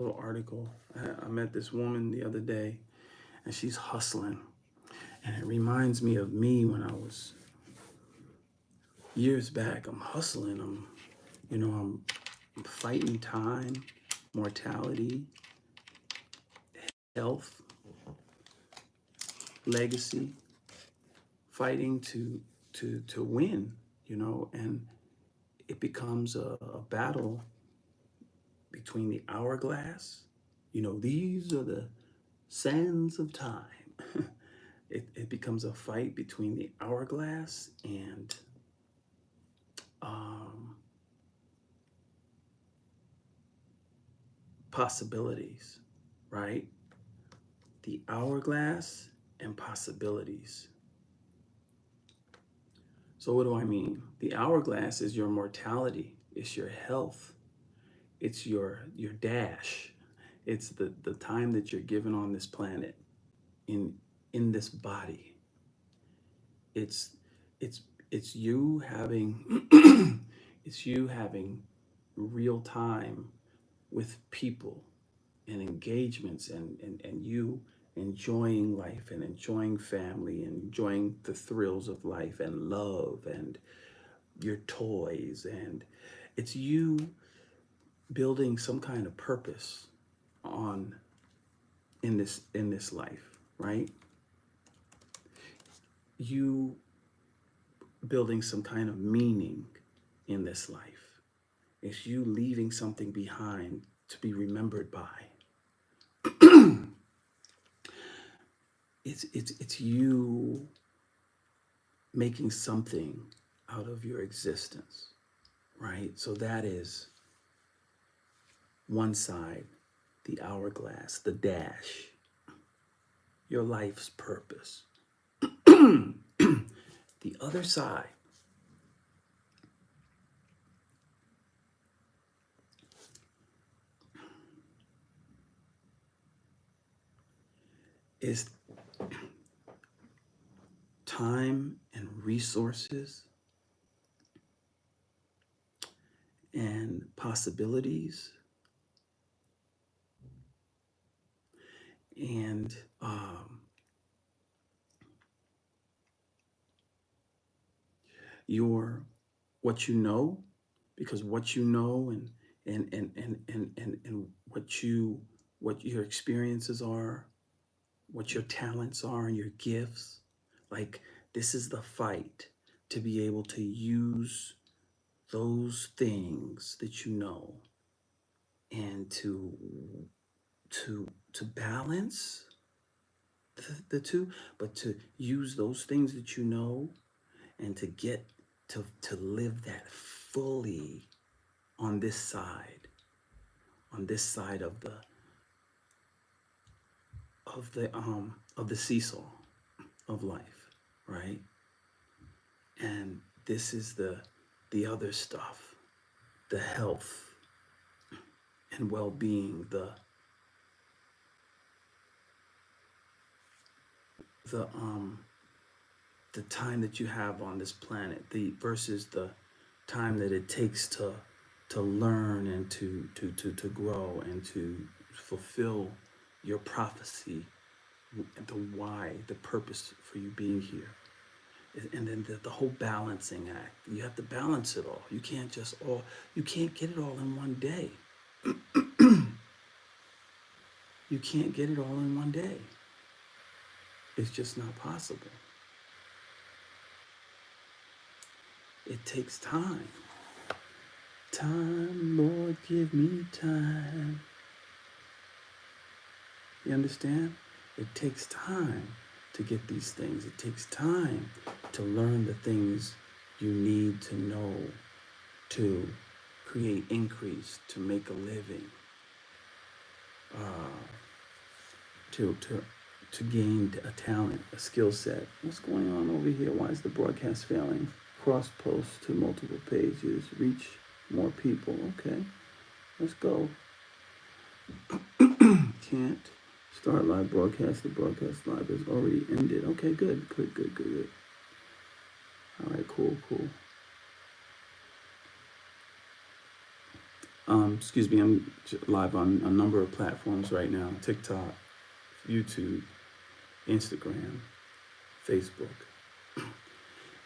little article. I met this woman the other day, and she's hustling. And it reminds me of me when I was years back. I'm hustling. I'm fighting time, mortality, health, legacy, fighting to win, and it becomes a battle between the hourglass. These are the sands of time. It becomes a fight between the hourglass and um, possibilities, right? The hourglass and possibilities. So what do I mean? The hourglass is your mortality, it's your health, it's your dash. It's the time that you're given on this planet in in this body. It's it's it's you having it's you having real time with people and engagements and you enjoying life and enjoying family and enjoying the thrills of life and love and your toys, and it's you building some kind of purpose on in this life, right? You building some kind of meaning in this life. It's you leaving something behind to be remembered by. It's you making something out of your existence, right? So that is one side, the hourglass, the dash, your life's purpose. The other side is time and resources and possibilities and your what you know, because what you know and what your experiences are, what your talents are and your gifts. Like, this is the fight to be able to use those things that you know and to balance the two, but to use those things that you know and to get to live that fully on this side, of the seesaw of life, right? And this is the other stuff, the health and well-being, the the time that you have on this planet, the versus the time that it takes to learn and to grow and to fulfill your prophecy, the why, the purpose for you being here. And then the whole balancing act. You have to balance it all. You can't get it all in one day. You can't get it all in one day. It's just not possible. It takes time. Time, Lord, give me time. You understand? It takes time to get these things. It takes time to learn the things you need to know to create increase, to make a living, to gain a talent, a skill set. What's going on over here? Why is the broadcast failing? Cross post to multiple pages, reach more people. Okay, let's go. Can't start live broadcast. The broadcast live is already ended. Okay, good. All right, cool. Excuse me, I'm live on a number of platforms right now: TikTok, YouTube, Instagram, Facebook,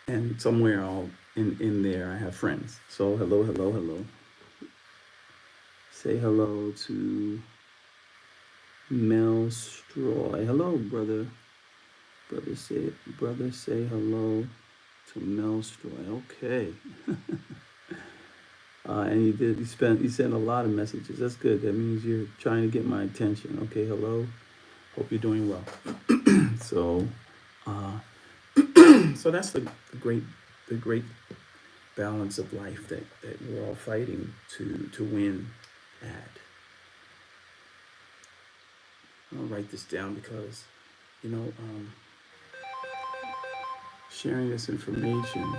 and somewhere all in there I have friends. So hello, hello, hello. Say hello to Mel Stroy. Hello, brother. Brother say hello to Mel Stroy. Okay. And you sent a lot of messages. That's good. That means you're trying to get my attention. Okay, hello. Hope you're doing well. So, uh, so that's the great balance of life that we're all fighting to win at. I'll write this down because, you know, sharing this information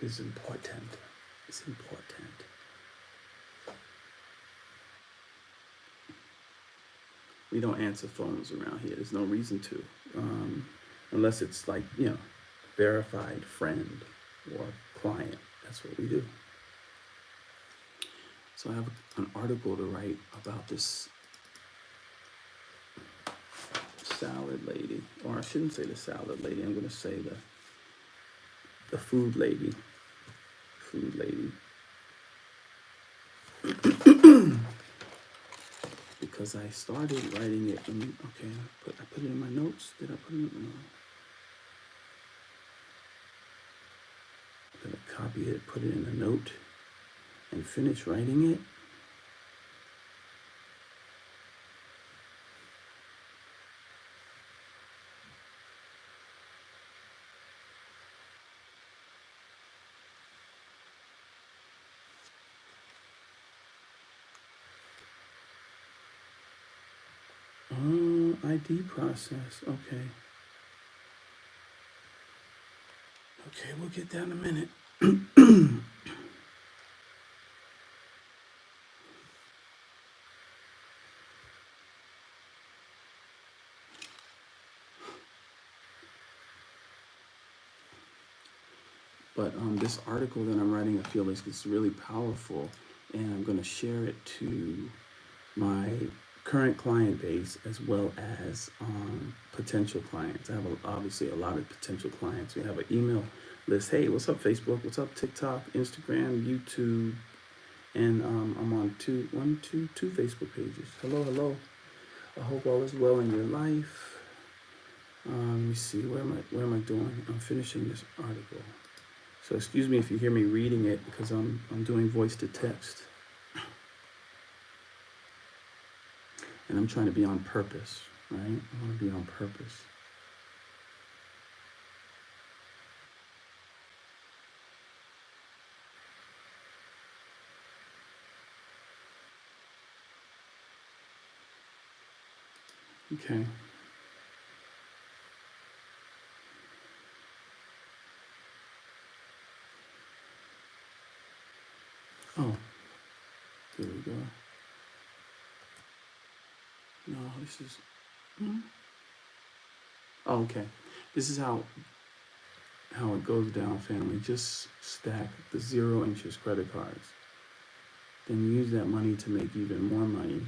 is important. It's important. We don't answer phones around here. There's no reason to, unless it's like, verified friend or client. That's what we do. So I have an article to write about this salad lady, or I shouldn't say the salad lady. I'm going to say the food lady. Food lady. Because I started writing it. Okay, I put it in my notes. Did I put it in? No. I'm gonna copy it, put it in a note, and finish writing it. ID process. Okay. Okay, we'll get that in a minute. But this article that I'm writing, I feel like it's really powerful, and I'm going to share it to my current client base as well as potential clients. I have obviously a lot of potential clients. We have an email list. Hey, what's up, Facebook? What's up, TikTok, Instagram, YouTube? And I'm on two Facebook pages. Hello, hello. I hope all is well in your life. Let me see, where am I doing? I'm finishing this article. So excuse me if you hear me reading it because I'm doing voice to text. And I'm trying to be on purpose, right? I want to be on purpose. Okay. Oh, there we go. No, this is. Oh, okay. This is how it goes down, family. Just stack the 0 interest credit cards. Then use that money to make even more money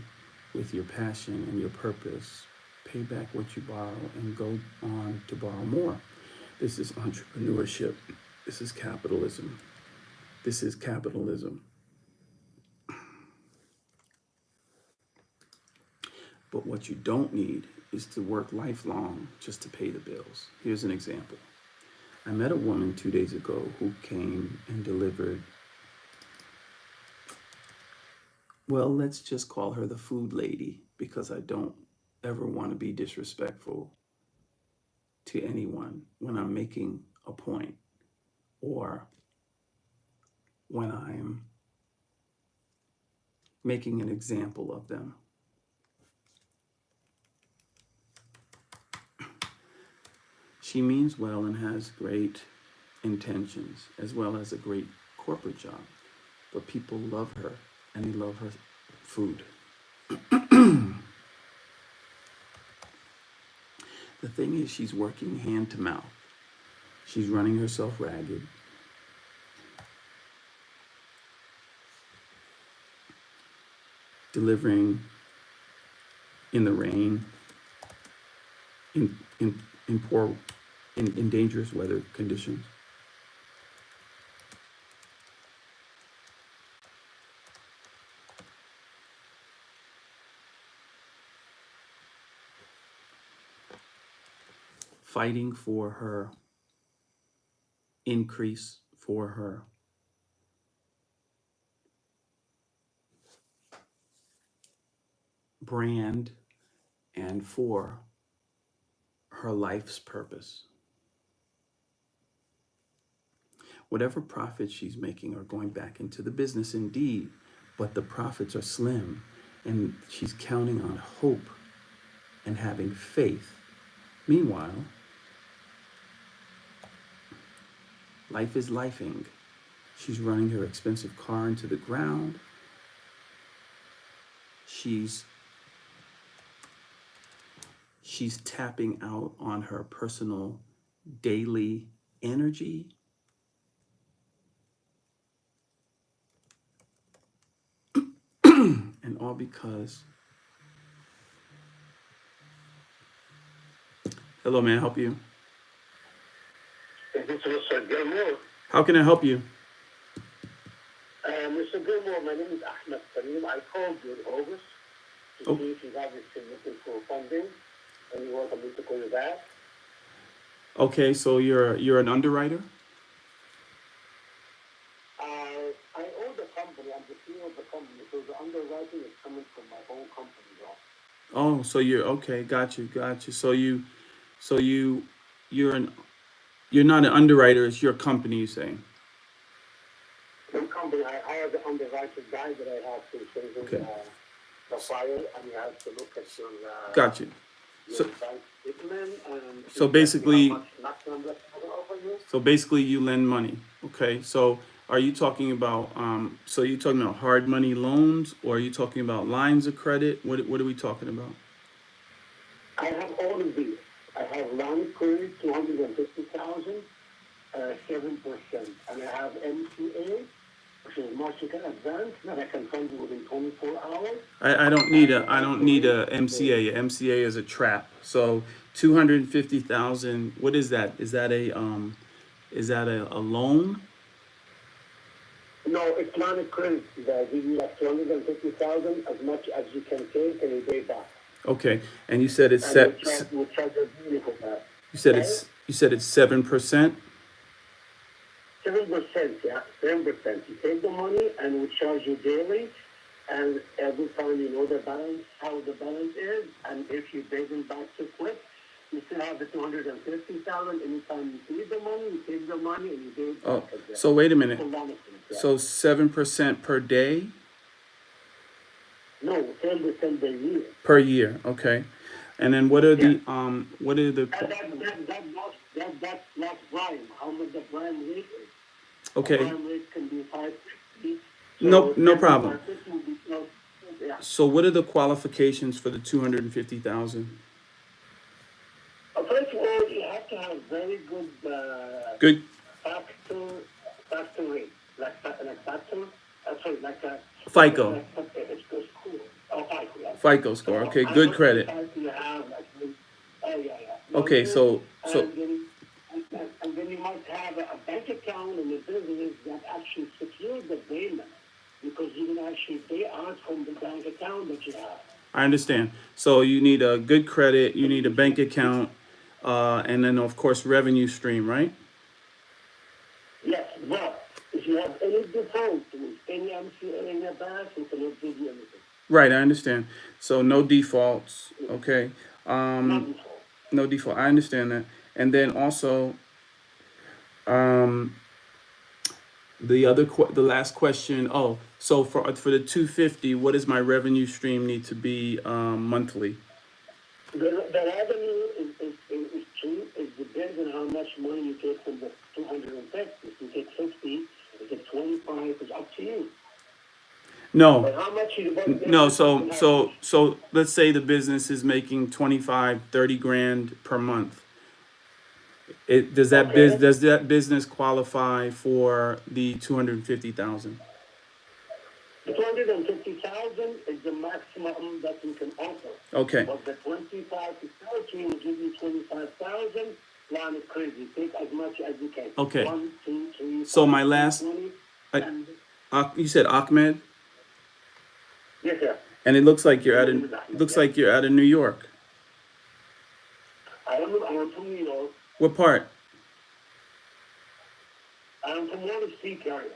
with your passion and your purpose. Pay back what you borrow and go on to borrow more. This is entrepreneurship. This is capitalism. This is capitalism. But what you don't need is to work lifelong just to pay the bills. Here's an example. I met a woman 2 days ago who came and delivered, well, let's just call her the food lady because I don't ever want to be disrespectful to anyone when I'm making a point or when I'm making an example of them. She means well and has great intentions as well as a great corporate job, but people love her and they love her food. The thing is, she's working hand to mouth. She's running herself ragged. delivering in the rain, in in in poor, in dangerous weather conditions. Fighting for her increase, for her brand, and for her life's purpose. Whatever profits she's making are going back into the business indeed, but the profits are slim, and she's counting on hope and having faith. Meanwhile, life is lifing. She's running her expensive car into the ground. She's tapping out on her personal daily energy. And all because, hello, may I help you? This is Mr. Gilmore. How can I help you? Mr. Gilmore, my name is Ahmed Salim. I called you in August to see if you guys are still looking for funding, and you want me to call you back. Okay, so you're an underwriter? I own the company. I'm the CEO of the company, so the underwriting is coming from my own company, though. Oh, so you're okay. Got you. So you're not an underwriter. It's your company. You saying? The company, I hired the underwriter guy that I have to send him Okay. the file, and you have to look at your Got you. your So bank statement and so see basically, how much maximum that's going to offer you. so basically, you lend money. Okay. So are you talking about So you talking about hard money loans, or are you talking about lines of credit? What are we talking about? I have all of these. I have line credit, 250,000, 7%. And I have MCA, which is Mexican advance, that I can fund you within 24 hours. I don't need a MCA. A MCA is a trap. So 250,000. What is that? Is that a loan? No, it's line of credit. I give you like 250,000, as much as you can take, and you pay back. Okay. And you said it's And set. we charge a fee for that. You said it's 7%. 7%, yeah, 7%. You take the money, and we charge you daily. And every time you know the balance, how the balance is, and if you pay them back too quick, you still have the 250,000. Anytime you need the money, you take the money and you pay it Oh, back again. so wait a minute. Yeah. So 7% per day? No, 10% a year. Per year. Okay. And then what are Yeah. what are the That's not prime. How much the prime rate is? The okay. prime rate can be 550. No problem. Yeah. So what are the qualifications for the 250,000? First of all, you have to have very good Good. factor factor rate, like factor. Sorry, like a FICO. it's cool. Oh, FICO. Yeah. FICO score. So Okay, how good much credit. FICO you have? Like, oh yeah. Okay, so And then you must have a bank account in the business that actually secures the payment, because you can actually pay out from the bank account that you have. I understand. So you need a good credit, you need a bank account, and then of course revenue stream, right? Yes, but if you have any default with any MCA in your bank, we cannot give you anything. Right, I understand. So no defaults. Okay. Not default. No default. I understand that. And then also, the last question. Oh, so for the 250, what does my revenue stream need to be monthly? The revenue is true. It depends on how much money you take from the 250. If you take 50, if it's 25, it's up to you. No, But how much you want? no. So let's say the business is making 25, 30 grand per month. Does Okay. does that business qualify for the 250,000? The 250,000 20,000 is the maximum that we can offer. Okay. But the 25 to 30 will give you 25,000. Line of crazy. Take as much as you can. Okay. 1, 2, 3, So 5, my 6, last, 20. I, And you said Ahmed, yes, sir. and it looks like you're out My of name is Ahmed. looks Yes. like you're out of New York. I am from New York. What part? I'm from Water Street area.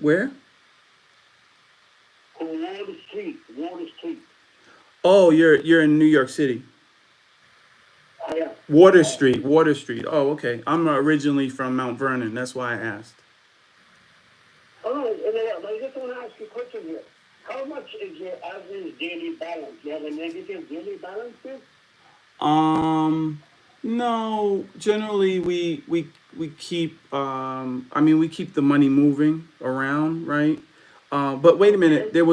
Where? From Water Street. Water Street. Oh, you're in New York City. I am. Water Street, Water Street. Oh, okay. I'm originally from Mount Vernon. That's why I asked. Oh, but I just want to ask you a question here. How much is your average daily balance? You have a negative daily balance here? No. Generally, we keep. I mean, we keep the money moving around, right? But wait a minute. Okay. There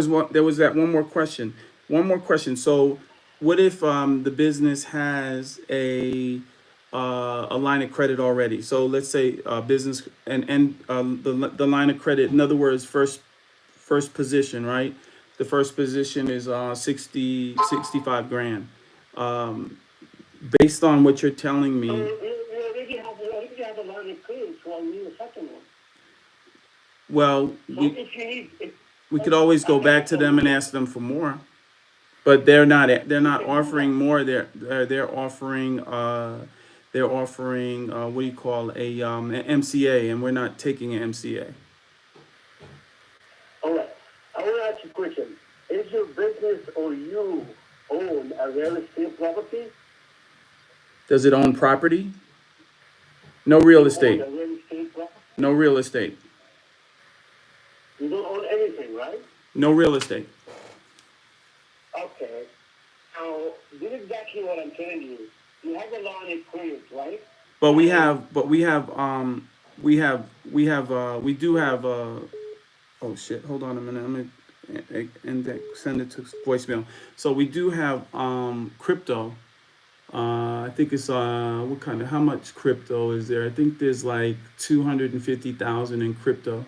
was that one more question. One more question. So, what if the business has a line of credit already? So let's say business and the line of credit. In other words, first position, right? The first position is 65 grand. Based on what you're telling So me, you already have a line of credit, so I need a second one. well, So if you need, we could always go back to them and ask them for more. But they're you not can do offering that. more. They're offering what do you call an MCA, and we're not taking an MCA. All right. I want to ask you a question. Is your business or you own a real estate property? Does it own property? No real You own estate. a real estate property? No real estate. You don't own anything, right? No real estate. Okay. Now, this is exactly what I'm telling you. You have a line of credit, right? But And we do have oh shit, hold on a minute. I'm gonna send it to voicemail. So we do have crypto. I think it's what kind of how much crypto is there? I think there's like 250,000 in crypto.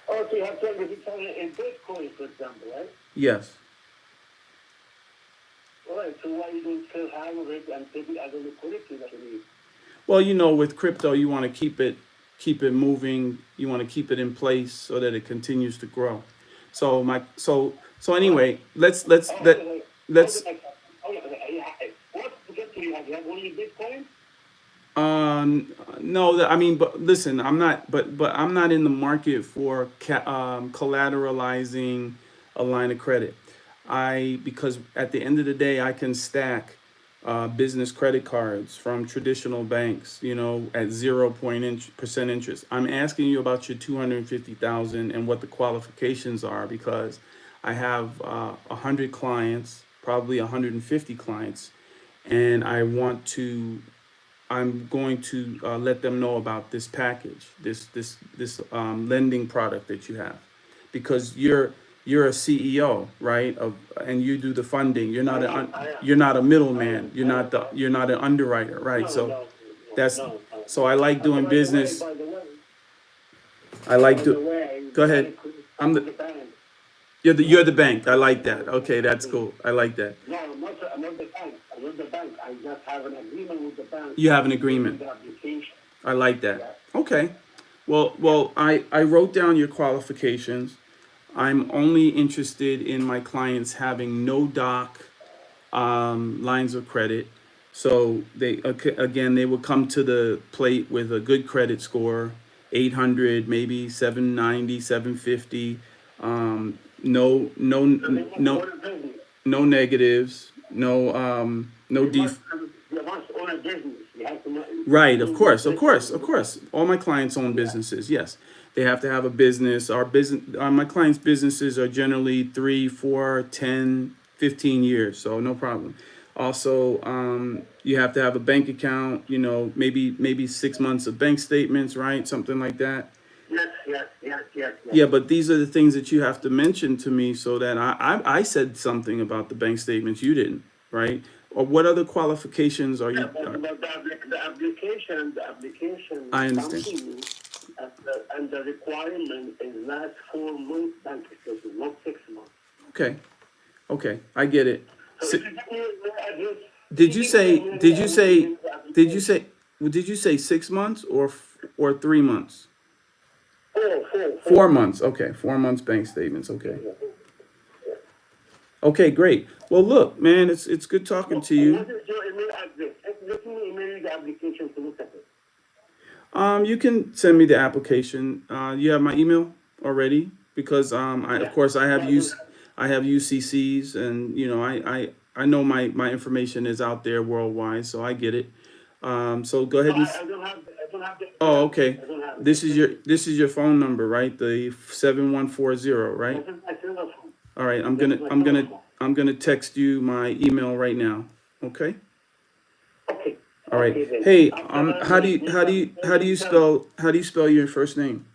also you have 20,000 in Bitcoin, for example, right? Yes. All right. So why you don't still have it and take it as a liquidity that you need? Well, with crypto, you want to keep it moving. You want to keep it in place so that it continues to grow. So anyway, Oh, okay. let's What ticket do you have? You have only Bitcoin? no, I mean, but listen, but I'm not in the market for collateralizing a line of credit. Because at the end of the day, I can stack business credit cards from traditional banks, at 0% interest. I'm asking you about your 250,000 and what the qualifications are because I have 100 clients, probably 150 clients, and I'm going to let them know about this package, this lending product that you have, because you're a CEO, right? And you do the funding. I am. You're not a I middleman. am. I am. You're not an underwriter, right? No, So no, that's no, no. so I like And doing business. I like by the to. way, Go you ahead. I'm the the bank. you're the bank. I like that. Okay, that's cool. I like that. No, I'm not the bank. I'm not the bank. I just have an agreement with the bank. You have an With agreement. the application. I like Yeah. that. Okay. Well, I wrote down your qualifications. I'm only interested in my clients having no doc lines of credit. So again, they will come to the plate with a good credit score, 800, maybe 790, 750. No, no, So they must no, own a business. no negatives, no They must, def. they must own a business. You have to Right, of own your course, of course, business. of course. All my clients own Yeah. businesses. Yes, they have to have a business. Our business, my clients' businesses are generally 3, 4, 10, 15 years, so no problem. Also, you have to have a bank account. Maybe 6 months of bank statements, right? Something like that. Yes. Yeah, but these are the things that you have to mention to me so that I said something about the bank statements. You didn't, right? Or what other qualifications are Yeah, you? but the application I comes understand. to you and the requirement is last 4 months bank statement, not 6 months. Okay. Okay. I get it. So if you give me your address, Did you you give me say? your mail, Did I you will give say? you the Did you application. say? Did you say 6 months or 3 months? Four. 4 months. Okay, 4 months bank statements. Okay. Yeah. Okay, great. Well, look, man, it's good talking to you. What is your email address? Let me email you the application to look at it. You can send me the application. You have my email already because of Yeah. course No, I don't I have UCCs, and I know my information is out there worldwide, so I get it. So go ahead and. I don't have the Oh, application. okay. I don't have it. This is your phone number, right? The 7140, right? This is my cell phone. All right. This is my cell phone. I'm gonna text you my email right now. Okay. Okay. All right. Okay then. Hey, After that, we need the application. how do you spell your first name?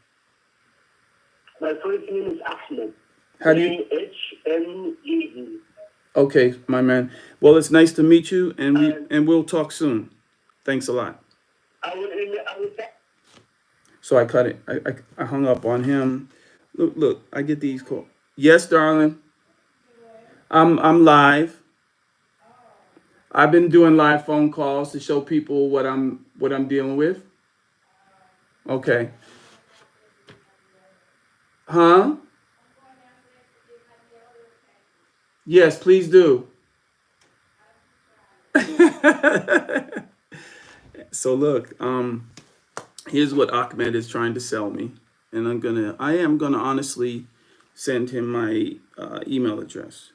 My first name is Ahmed. How do you? Ahmed. Okay, my man. Well, it's nice to meet you, and And we'll talk soon. Thanks a lot. I will text. So I cut it. I hung up on him. Look, I get these calls. Yes, darling. I'm live. I've been doing live phone calls to show people what I'm dealing with. Okay. Huh? Yes, please do. So look, here's what Ahmed is trying to sell me, and I am gonna honestly send him my email address,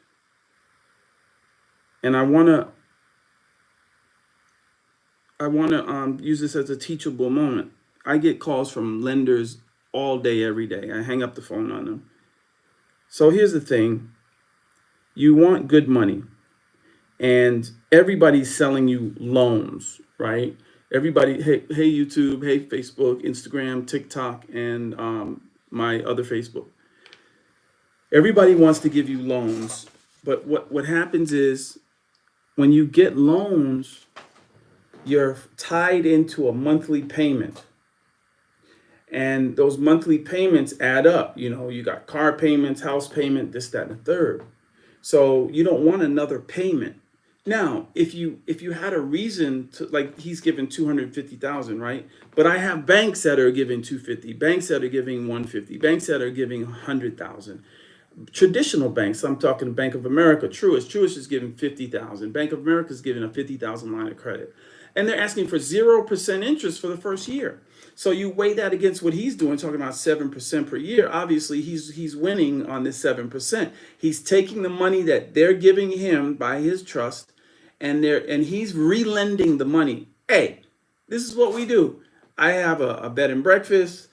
and I wanna use this as a teachable moment. I get calls from lenders all day, every day. I hang up the phone on them. So here's the thing: you want good money, and everybody's selling you loans, right? Everybody, hey YouTube, hey Facebook, Instagram, TikTok, and my other Facebook. Everybody wants to give you loans, but what happens is when you get loans, you're tied into a monthly payment, and those monthly payments add up. You got car payments, house payment, this, that, and the third. So you don't want another payment. Now, if you had a reason to, like, he's given 250,000, right? But I have banks that are giving 250, banks that are giving 150, banks that are giving 100,000. Traditional banks, I'm talking Bank of America, Truist is giving 50,000. Bank of America is giving a 50,000 line of credit, and they're asking for 0% interest for the first year. So you weigh that against what he's doing, talking about 7% per year. Obviously, he's winning on this 7%. He's taking the money that they're giving him by his trust, and he's relending the money. Hey, this is what we do. I have a bed and breakfast.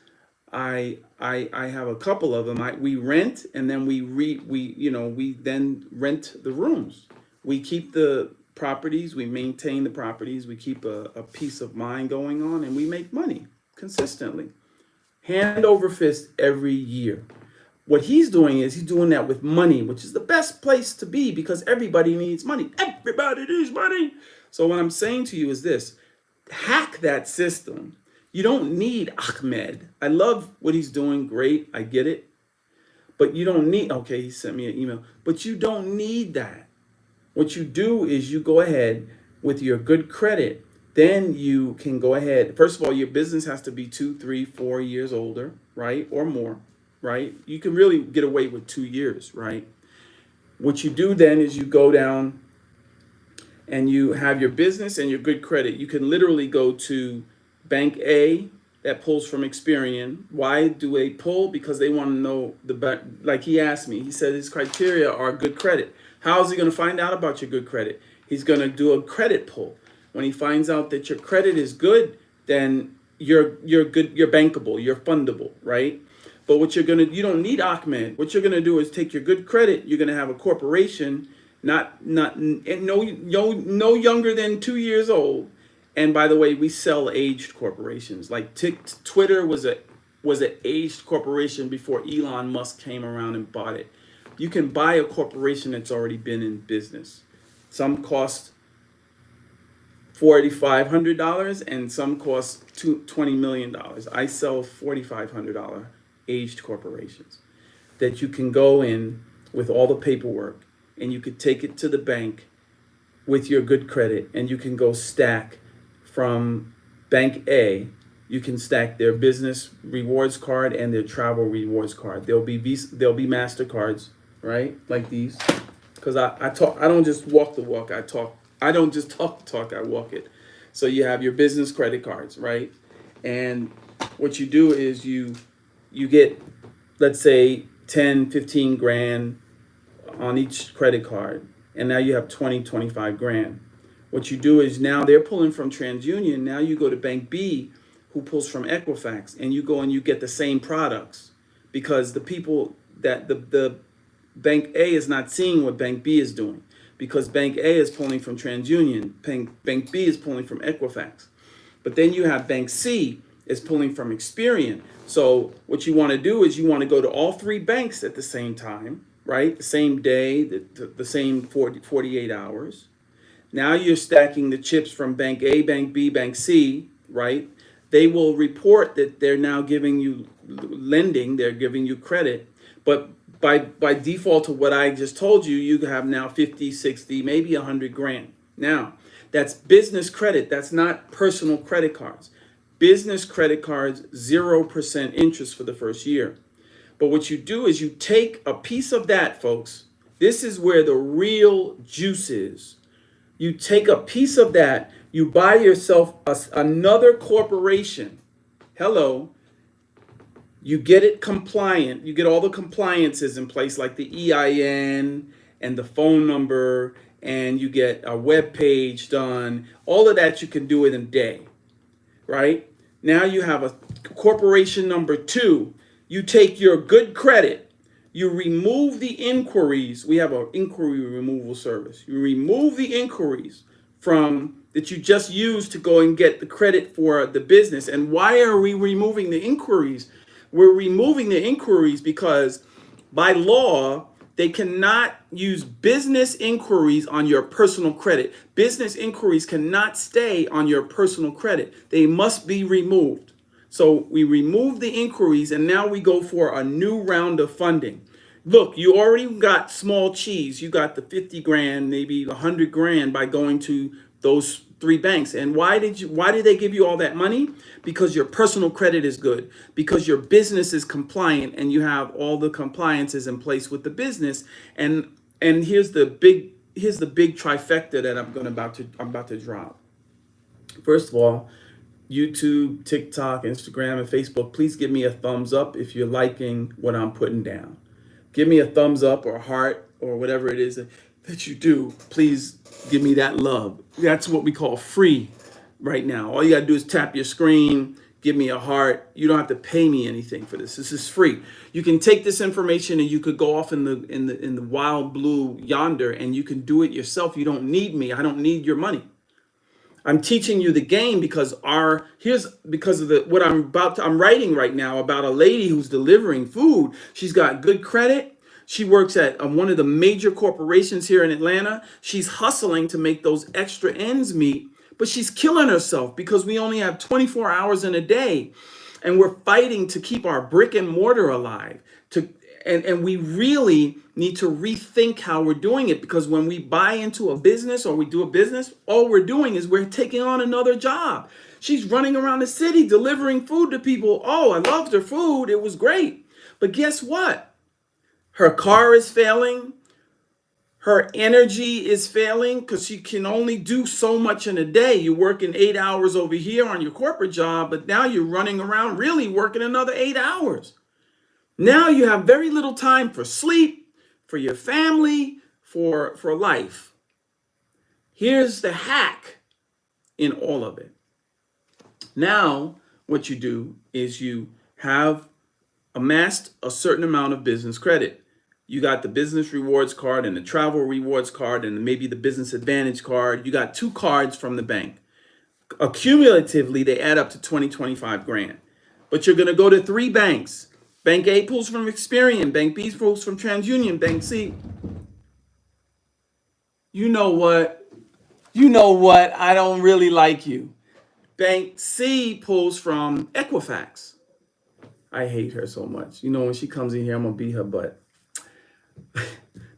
I have a couple of them. We rent, and then we then rent the rooms. We keep the properties, we maintain the properties, we keep a peace of mind going on, and we make money consistently, hand over fist every year. What he's doing is he's doing that with money, which is the best place to be because everybody needs money. Everybody needs money. So what I'm saying to you is this: hack that system. You don't need Ahmed. I love what he's doing. Great. I get it. But you don't need, okay, he sent me an email, but you don't need that. What you do is you go ahead with your good credit. Then you can go ahead. First of all, your business has to be 2, 3, 4 years older, right? Or more, right? You can really get away with 2 years, right? What you do then is you go down and you have your business and your good credit. You can literally go to Bank A that pulls from Experian. Why do they pull? Because they want to know like he asked me. He said his criteria are good credit. How is he going to find out about your good credit? He's going to do a credit pull. When he finds out that your credit is good, then you're good, you're bankable, you're fundable, right? But you don't need Ahmed. What you're gonna do is take your good credit. You're gonna have a corporation, no younger than 2 years old. And by the way, we sell aged corporations. Like Twitter was an aged corporation before Elon Musk came around and bought it. You can buy a corporation that's already been in business. Some cost $4,500 and some cost $20 million. I sell $4,500 aged corporations that you can go in with all the paperwork and you could take it to the bank with your good credit and you can go stack from bank A. You can stack their business rewards card and their travel rewards card. There'll be MasterCards, right? Like these. Because I talk, I don't just walk the walk, I talk. I don't just talk the talk, I walk it. So you have your business credit cards, right? And what you do is you get, let's say, 10, 15 grand on each credit card. And now you have 20, 25 grand. What you do is now they're pulling from TransUnion. Now you go to Bank B, who pulls from Equifax, and you go and you get the same products because the people that the Bank A is not seeing what Bank B is doing because Bank A is pulling from TransUnion, Bank B is pulling from Equifax. But then you have Bank C is pulling from Experian. So what you want to do is you want to go to all three banks at the same time, right? The same day, the same 48 hours. Now you're stacking the chips from Bank A, Bank B, Bank C, right? They will report that they're now giving you lending, they're giving you credit, but by default to what I just told you, you have now 50, 60, maybe 100 grand. Now, that's business credit. That's not personal credit cards. Business credit cards, 0% interest for the first year. But what you do is you take a piece of that, folks. This is where the real juice is. You take a piece of that, you buy yourself another corporation. Hello. You get it compliant. You get all the compliances in place, like the EIN and the phone number, and you get a web page done. All of that you can do in a day, right? Now you have a corporation number 2. You take your good credit. You remove the inquiries. We have an inquiry removal service. You remove the inquiries from that you just used to go and get the credit for the business. And why are we removing the inquiries? We're removing the inquiries because by law, they cannot use business inquiries on your personal credit. Business inquiries cannot stay on your personal credit. They must be removed. So we remove the inquiries and now we go for a new round of funding. Look, you already got small cheese. You got the 50 grand, maybe 100 grand by going to those 3 banks. And why did they give you all that money? Because your personal credit is good, because your business is compliant and you have all the compliances in place with the business. And here's the big trifecta that I'm about to drop. First of all, YouTube, TikTok, Instagram, and Facebook, please give me a thumbs up if you're liking what I'm putting down. Give me a thumbs up or heart or whatever it is that you do. Please give me that love. That's what we call free right now. All you got to do is tap your screen, give me a heart. You don't have to pay me anything for this. This is free. You can take this information and you could go off in the wild blue yonder and you can do it yourself. You don't need me. I don't need your money. I'm teaching you the game because what I'm writing right now about a lady who's delivering food. She's got good credit. She works at one of the major corporations here in Atlanta. She's hustling to make those extra ends meet, but she's killing herself because we only have 24 hours in a day and we're fighting to keep our brick and mortar alive. And we really need to rethink how we're doing it, because when we buy into a business or we do a business, all we're doing is we're taking on another job. She's running around the city delivering food to people. Oh, I loved her food. It was great. But guess what? Her car is failing. Her energy is failing because she can only do so much in a day. You're working 8 hours over here on your corporate job, but now you're running around really working another 8 hours. Now you have very little time for sleep, for your family, for life. Here's the hack in all of it. Now, what you do is you have amassed a certain amount of business credit. You got the business rewards card and the travel rewards card and maybe the business advantage card. You got 2 cards from the bank. Accumulatively, they add up to 20, 25 grand. But you're going to go to 3 banks. Bank A pulls from Experian, Bank B pulls from TransUnion, Bank C. You know what? You know what? I don't really like you. Bank C pulls from Equifax. I hate her so much. You know, when she comes in here, I'm gonna beat her butt.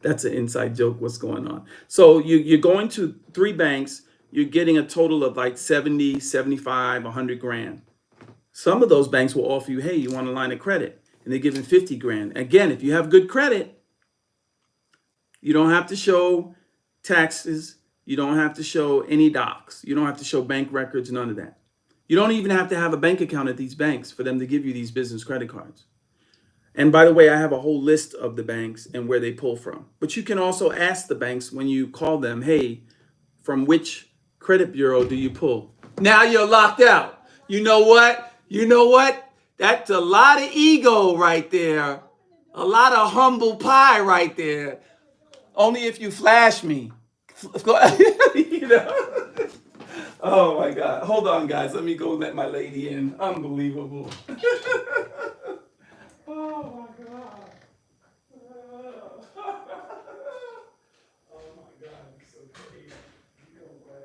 That's an inside joke. What's going on? So you're going to three banks. You're getting a total of like 70, 75, 100 grand. Some of those banks will offer you, hey, you want a line of credit? And they're giving 50 grand. Again, if you have good credit, you don't have to show taxes. You don't have to show any docs. You don't have to show bank records, none of that. You don't even have to have a bank account at these banks for them to give you these business credit cards. And by the way, I have a whole list of the banks and where they pull from. But you can also ask the banks when you call them, hey, from which credit bureau do you pull? Now you're locked out. You know what? You know what? That's a lot of ego right there. A lot of humble pie right there. Only if you flash me. You know? Oh my God. Hold on, guys. Let me go let my lady in. Unbelievable. Oh my God. Oh my God, I'm so crazy. You know what?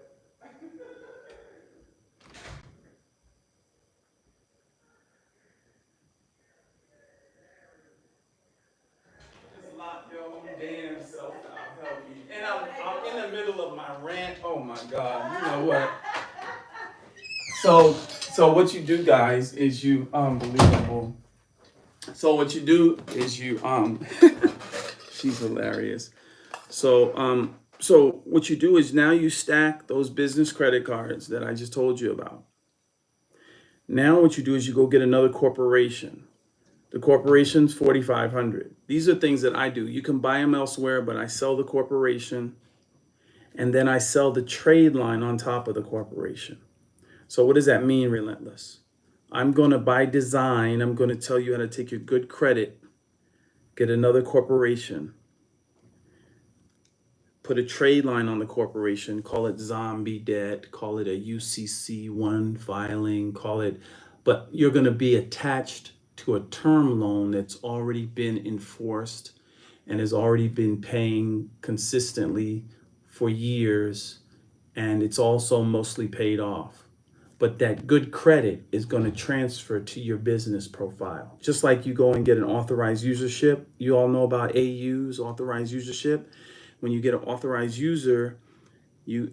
Just lock your own damn self out, help me. And I'm in the middle of my rant. Oh my God, you know what? So what you do, guys, is you unbelievable. So what you do is you she's hilarious. So what you do is now you stack those business credit cards that I just told you about. Now what you do is you go get another corporation. The corporation's 4,500. These are things that I do. You can buy them elsewhere, but I sell the corporation and then I sell the trade line on top of the corporation. So what does that mean, Relentless? I'm going to, by design, I'm going to tell you how to take your good credit, get another corporation, put a trade line on the corporation, call it zombie debt, call it a UCC1 filing, call it, but you're going to be attached to a term loan that's already been enforced and has already been paying consistently for years, and it's also mostly paid off. But that good credit is going to transfer to your business profile. Just like you go and get an authorized usership. You all know about AUs, authorized usership. When you get an authorized user, you're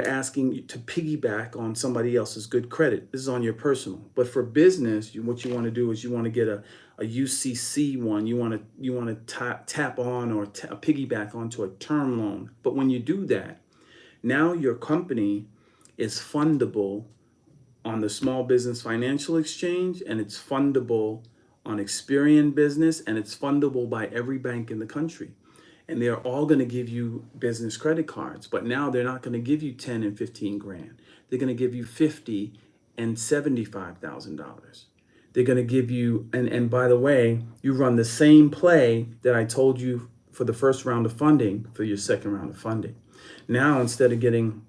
asking to piggyback on somebody else's good credit. This is on your personal. But for business, what you want to do is you want to get a UCC one. You want to tap on or piggyback onto a term loan. But when you do that, now your company is fundable on the Small Business Financial Exchange, and it's fundable on Experian Business, and it's fundable by every bank in the country. And they're all going to give you business credit cards, but now they're not going to give you 10 and 15 grand. They're going to give you 50 and $75,000. They're going to give you, and by the way, you run the same play that I told you for the first round of funding for your second round of funding. Now, instead of getting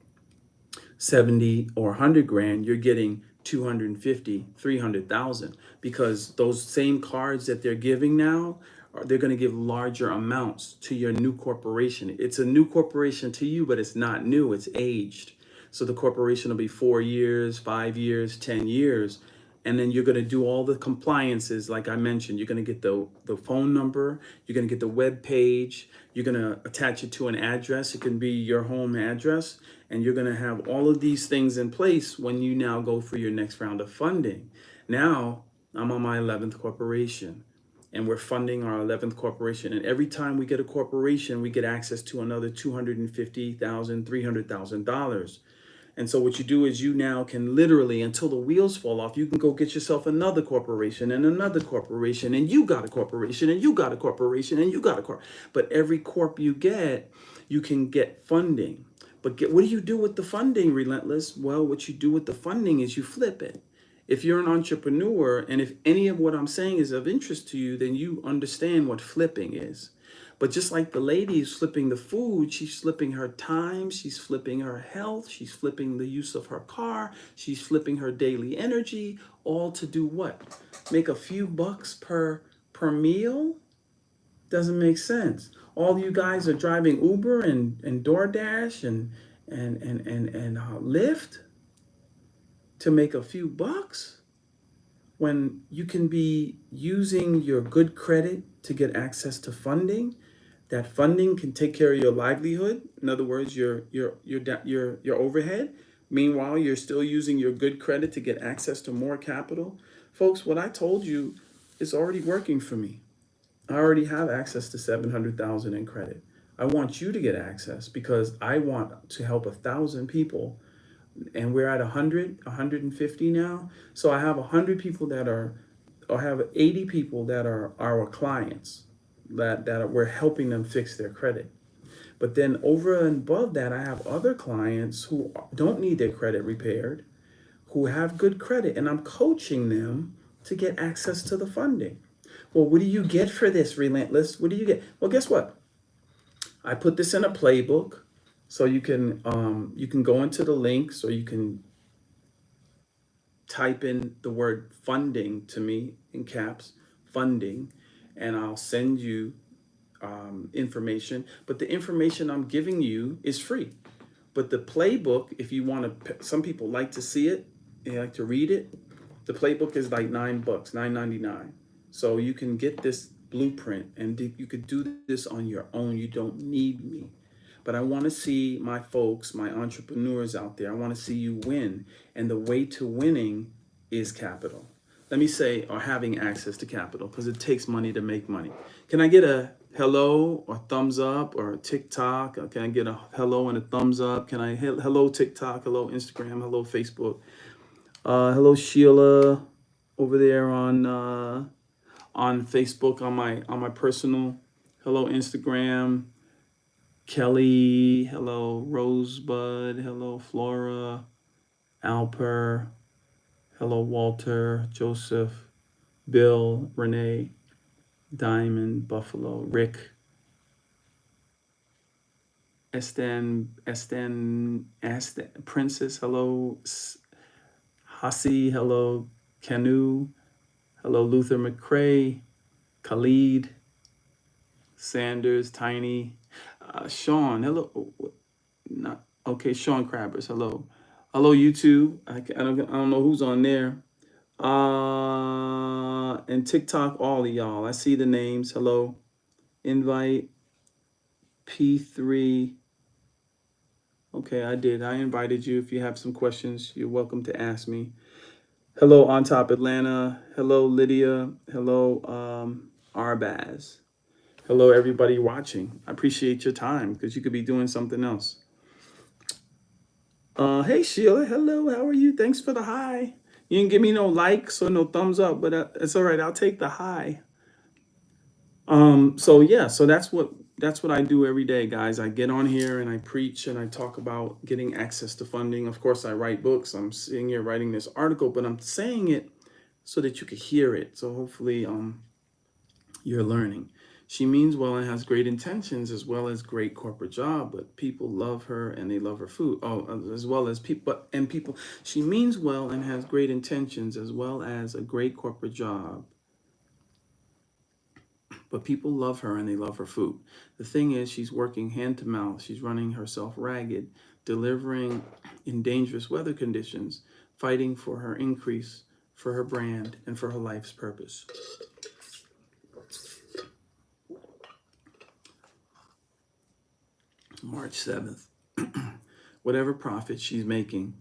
70 or 100 grand, you're getting 250, 300,000, because those same cards that they're giving now, they're going to give larger amounts to your new corporation. It's a new corporation to you, but it's not new, it's aged. So the corporation will be 4 years, 5 years, 10 years. And then you're going to do all the compliances, like I mentioned. You're going to get the phone number. You're going to get the web page. You're going to attach it to an address. It can be your home address. And you're going to have all of these things in place when you now go for your next round of funding. Now, I'm on my 11th corporation. And we're funding our 11th corporation. And every time we get a corporation, we get access to another $250,000, $300,000. And so what you do is you now can literally, until the wheels fall off, you can go get yourself another corporation and another corporation, and you got a corporation and you got a corporation and you got a corp. But every corp you get, you can get funding. But what do you do with the funding, Relentless? Well, what you do with the funding is you flip it. If you're an entrepreneur, and if any of what I'm saying is of interest to you, then you understand what flipping is. But just like the lady is flipping the food, she's flipping her time, she's flipping her health, she's flipping the use of her car, she's flipping her daily energy, all to do what? Make a few bucks per meal? Doesn't make sense. All you guys are driving Uber and DoorDash and lift to make a few bucks when you can be using your good credit to get access to funding. That funding can take care of your livelihood. In other words, your overhead. Meanwhile, you're still using your good credit to get access to more capital. Folks, what I told you is already working for me. I already have access to 700,000 in credit. I want you to get access because I want to help 1,000 people, and we're at 100, 150 now. So I have 100 people that are, I have 80 people that are our clients we're helping them fix their credit. But then over and above that, I have other clients who don't need their credit repaired, who have good credit, and I'm coaching them to get access to the funding. Well, what do you get for this, Relentless? What do you get? Well, guess what? I put this in a playbook, so you can go into the links, or you can type in the word funding to me in caps, funding, and I'll send you information. But the information I'm giving you is free. But the playbook, if you want to, some people like to see it, they like to read it. The playbook is like $9, $9.99. So you can get this blueprint, and you could do this on your own. You don't need me. But I want to see my folks, my entrepreneurs out there. I want to see you win. And the way to winning is capital. Let me say, or having access to capital, because it takes money to make money. Can I get a hello or thumbs up or TikTok? Or can I get a hello and a thumbs up? Can I hello TikTok, hello Instagram, hello Facebook? Hello Sheila over there on Facebook on my personal. Hello Instagram. Kelly, hello Rosebud, hello Flora, Alper, hello Walter, Joseph, Bill, Renee, Diamond, Buffalo, Rick, Estan, Princess, hello Hasi, hello Canu, hello Luther McCrae, Khalid, Sanders, Tiny, Sean, hello. Not okay. Sean Crabbers, hello, hello YouTube. I don't know who's on there. And TikTok, all of y'all. I see the names. Hello, invite P3. Okay, I did. I invited you. If you have some questions, you're welcome to ask me. Hello, On Top Atlanta. Hello, Lydia. Hello, Arbaz. Hello, everybody watching. I appreciate your time because you could be doing something else. Hey Sheila, hello, how are you? Thanks for the hi. You didn't give me no likes or no thumbs up, but it's all right. I'll take the hi. So yeah, so that's what I do every day, guys. I get on here and I preach and I talk about getting access to funding. Of course, I write books. I'm sitting here writing this article, but I'm saying it so that you could hear it. So hopefully, you're learning. She means well and has great intentions as well as great corporate job, but people love her and they love her food. Oh, as well as people and people. She means well and has great intentions as well as a great corporate job, but people love her and they love her food. The thing is, she's working hand to mouth. She's running herself ragged, delivering in dangerous weather conditions, fighting for her increase, for her brand, and for her life's purpose. March 7th. Whatever profits she's making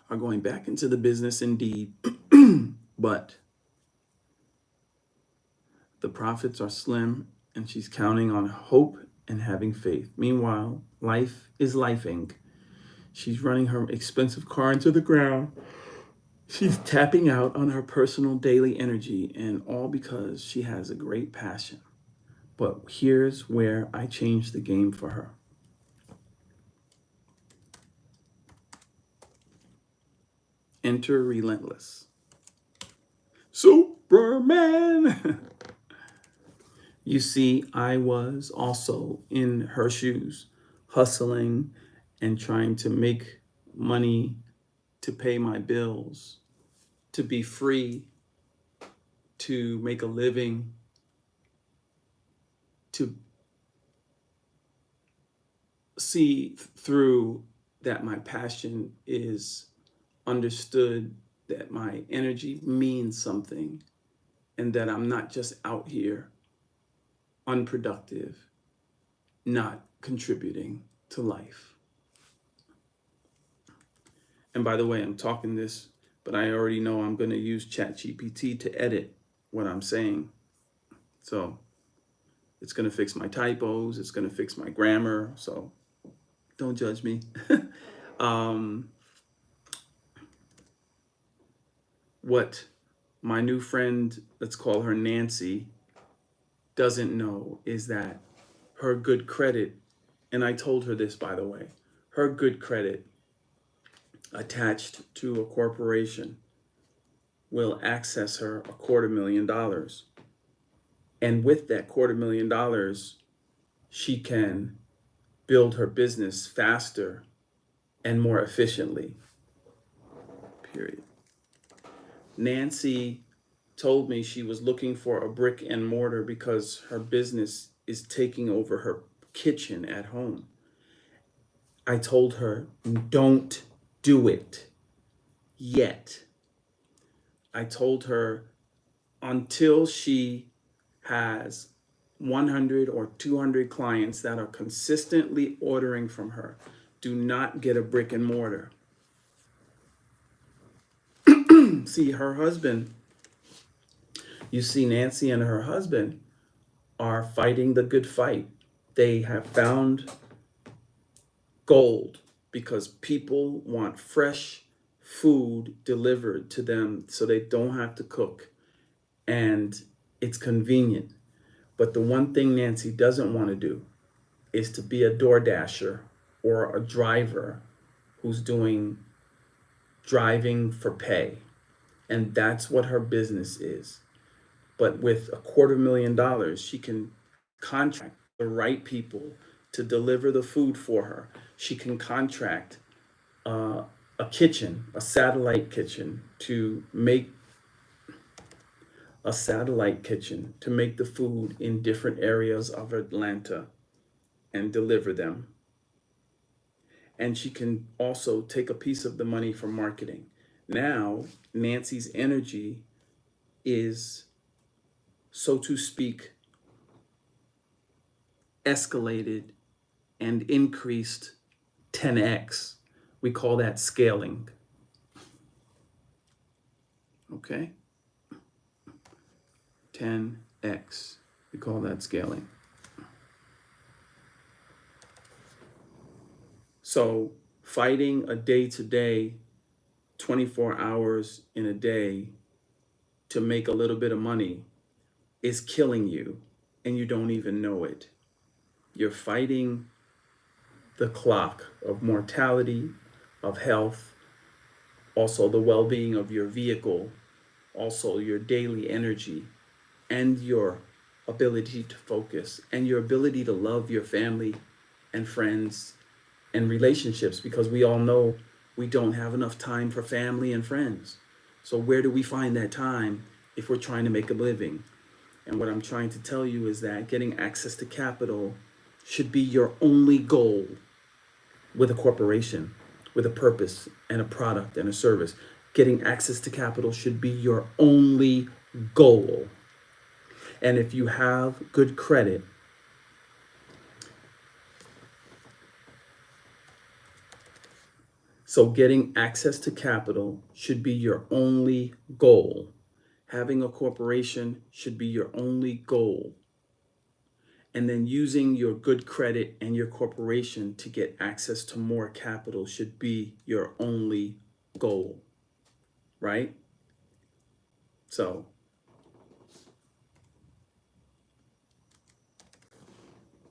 are going back into the business indeed, but the profits are slim and she's counting on hope and having faith. Meanwhile, life is lifing. She's running her expensive car into the ground. She's tapping out on her personal daily energy, and all because she has a great passion. But here's where I changed the game for her. Enter Relentless. Superman! You see, I was also in her shoes, hustling and trying to make money to pay my bills, to be free, to make a living, to see through that my passion is understood, that my energy means something, and that I'm not just out here unproductive, not contributing to life. And by the way, I'm talking this, but I already know I'm going to use ChatGPT to edit what I'm saying. So it's going to fix my typos, it's going to fix my grammar. So don't judge me. um, what my new friend, let's call her Nancy, doesn't know is that her good credit, and I told her this, by the way, her good credit attached to a corporation will access her $250,000. And with that $250,000, she can build her business faster and more efficiently. Period. Nancy told me she was looking for a brick and mortar because her business is taking over her kitchen at home. I told her, don't do it yet. I told her until she has 100 or 200 clients that are consistently ordering from her, do not get a brick and mortar. See, her husband, you see Nancy and her husband are fighting the good fight. They have found gold because people want fresh food delivered to them so they don't have to cook, and it's convenient. But the one thing Nancy doesn't want to do is to be a door dasher or a driver who's doing driving for pay. And that's what her business is. But with $250,000, she can contract the right people to deliver the food for her. She can contract a kitchen, a satellite kitchen, to make the food in different areas of Atlanta and deliver them. And she can also take a piece of the money for marketing. Now, Nancy's energy is, so to speak, escalated and increased 10x. We call that scaling. Okay? 10x. We call that scaling. So, fighting a day-to-day, 24 hours in a day to make a little bit of money is killing you, and you don't even know it. You're fighting the clock of mortality, of health, also the well-being of your vehicle, also your daily energy, and your ability to focus, and your ability to love your family and friends and relationships, because we all know we don't have enough time for family and friends. So where do we find that time if we're trying to make a living? And what I'm trying to tell you is that getting access to capital should be your only goal with a corporation, with a purpose and a product and a service. Getting access to capital should be your only goal. And if you have good credit, so getting access to capital should be your only goal. Having a corporation should be your only goal. And then using your good credit and your corporation to get access to more capital should be your only goal, right? So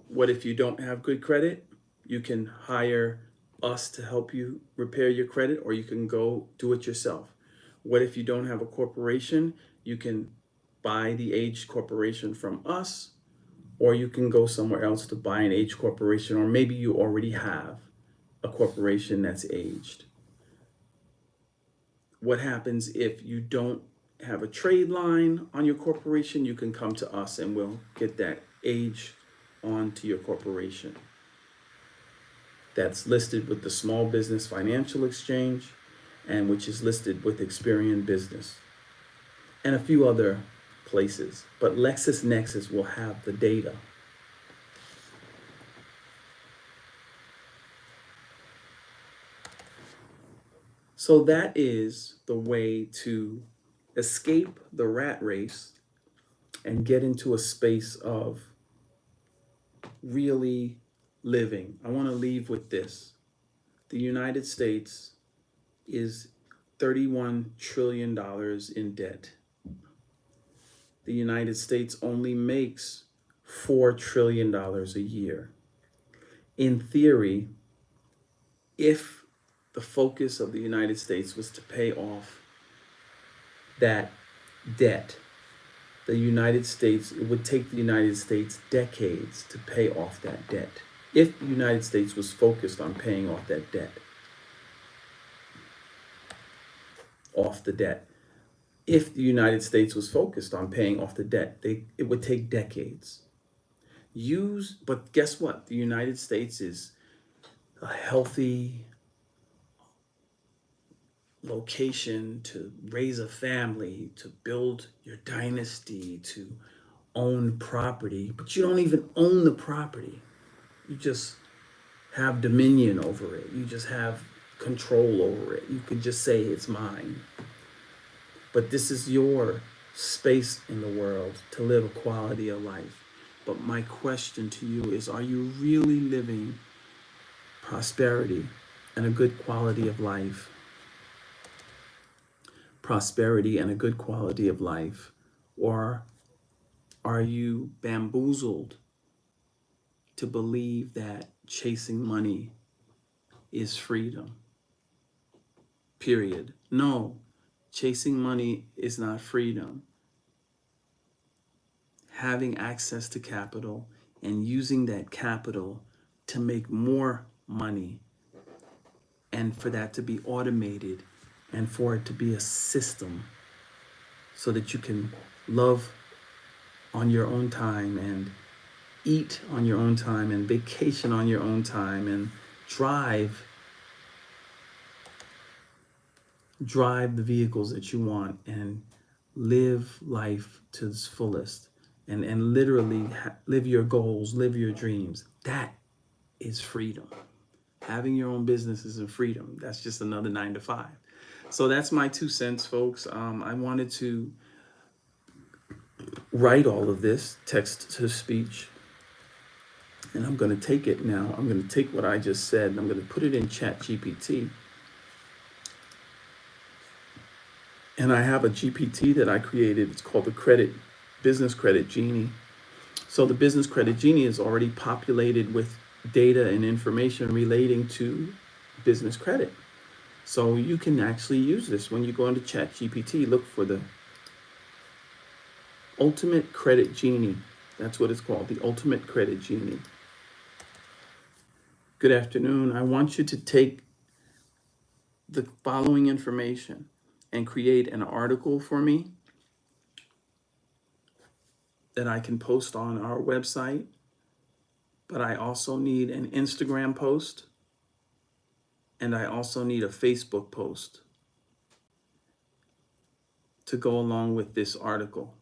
what if you don't have good credit? You can hire us to help you repair your credit, or you can go do it yourself. What if you don't have a corporation? You can buy the aged corporation from us, or you can go somewhere else to buy an aged corporation, or maybe you already have a corporation that's aged. What happens if you don't have a trade line on your corporation? You can come to us and we'll get that age onto your corporation. that's listed with the Small Business Financial Exchange, and which is listed with Experian Business, and a few other places. But LexisNexis will have the data. So that is the way to escape the rat race and get into a space of really living. I want to leave with this. The United States is $31 trillion in debt. The United States only makes $4 trillion a year. In theory, if the focus of the United States was to pay off that debt, the United States, it would take the United States decades to pay off that debt. If the United States was focused on paying off that debt, off the debt. If the United States was focused on paying off the debt, it would take decades. But guess what? The United States is a healthy location to raise a family, to build your dynasty, to own property, but you don't even own the property. You just have dominion over it. You just have control over it. You can just say it's mine. But this is your space in the world to live a quality of life. But my question to you is, are you really living prosperity and a good quality of life? Prosperity and a good quality of life? Or are you bamboozled to believe that chasing money is freedom? Period. No, chasing money is not freedom. Having access to capital and using that capital to make more money, and for that to be automated, and for it to be a system so that you can love on your own time and eat on your own time and vacation on your own time and drive the vehicles that you want and live life to its fullest and literally live your goals, live your dreams. That is freedom. Having your own business isn't freedom. That's just another 9 to 5. So that's my 2 cents, folks. I wanted to write all of this text to speech, and I'm going to take it now. I'm going to take what I just said and I'm going to put it in Chat GPT. And I have a GPT that I created. It's called the Business Credit Genie. So the Business Credit Genie is already populated with data and information relating to business credit. So you can actually use this when you go into Chat GPT. Look for the Ultimate Credit Genie. That's what it's called, the Ultimate Credit Genie. Good afternoon. I want you to take the following information and create an article for me that I can post on our website, but I also need an Instagram post and I also need a Facebook post to go along with this article.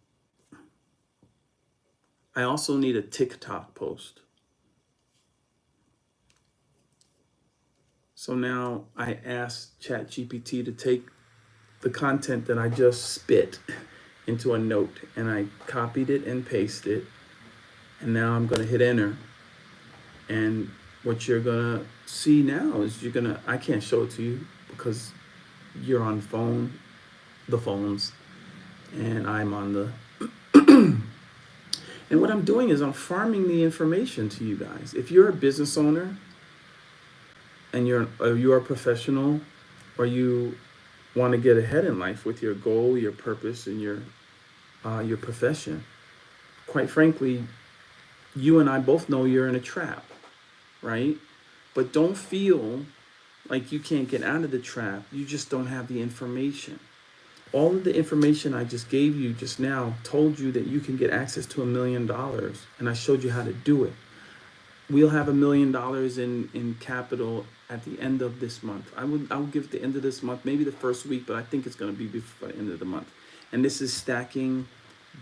I also need a TikTok post. So now I asked ChatGPT to take the content that I just spit into a note, and I copied it and pasted it. And now I'm gonna hit enter. And what you're gonna see now is I can't show it to you because you're on the phones, and I'm on the, and what I'm doing is I'm farming the information to you guys. If you're a business owner and you're a professional, or you want to get ahead in life with your goal, your purpose, and your profession, quite frankly, you and I both know you're in a trap, right? But don't feel like you can't get out of the trap. You just don't have the information. All of the information I just gave you just now told you that you can get access to $1 million, and I showed you how to do it. we'll have $1 million in capital at the end of this month. I would give it the end of this month, maybe the first week, but I think it's going to be before the end of the month. And this is stacking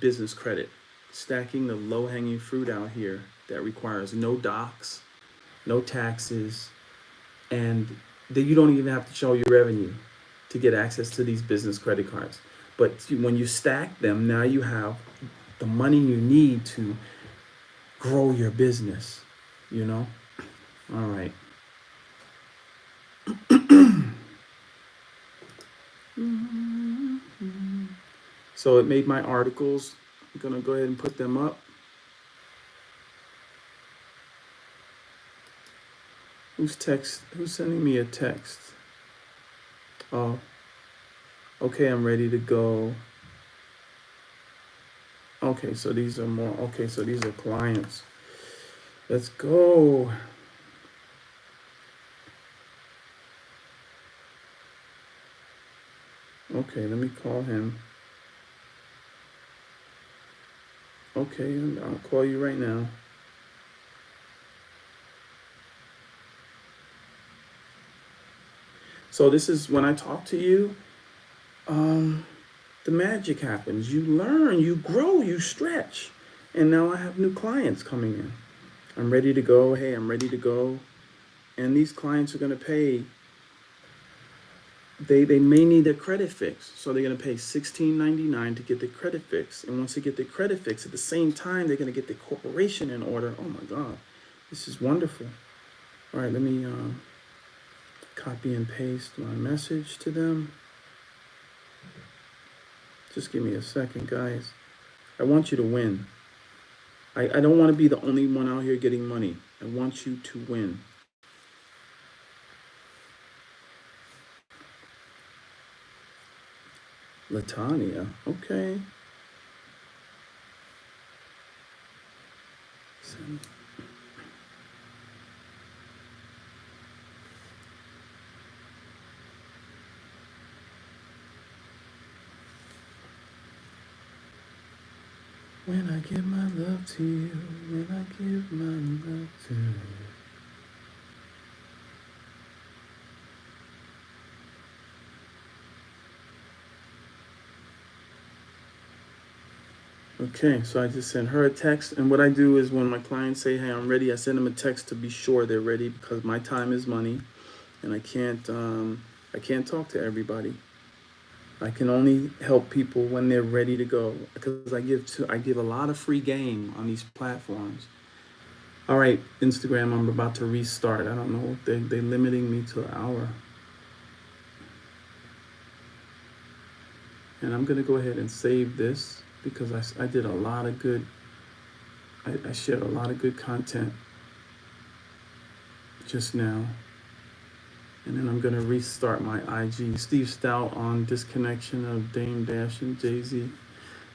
business credit, stacking the low-hanging fruit out here that requires no docs, no taxes, and that you don't even have to show your revenue to get access to these business credit cards. But when you stack them, now you have the money you need to grow your business, you know? All right. So it made my articles. I'm gonna go ahead and put them up. Who's sending me a text? Oh, okay, I'm ready to go. Okay, so these are more, okay, so these are clients. Let's go. Okay, let me call him. Okay, I'll call you right now. So this is when I talk to you, the magic happens. You learn, you grow, you stretch. And now I have new clients coming in. I'm ready to go. Hey, I'm ready to go. And these clients are going to pay. They may need their credit fixed. So they're going to pay $16.99 to get their credit fixed. And once they get their credit fixed, at the same time, they're going to get their corporation in order. Oh my God, this is wonderful. All right, let me copy and paste my message to them. Just give me a second, guys. I want you to win. I don't want to be the only one out here getting money. I want you to win. Latanya, okay. When I give my love to you, when I give my love to you. Okay, so I just sent her a text, and what I do is when my clients say, "Hey, I'm ready," I send them a text to be sure they're ready because my time is money, and I can't talk to everybody. I can only help people when they're ready to go because I give a lot of free game on these platforms. All right, Instagram, I'm about to restart. I don't know, they're limiting me to an hour. And I'm gonna go ahead and save this because I did a lot of good, I shared a lot of good content just now. And then I'm gonna restart my IG. Steve Stout on disconnection of Dame Dash and Jay-Z.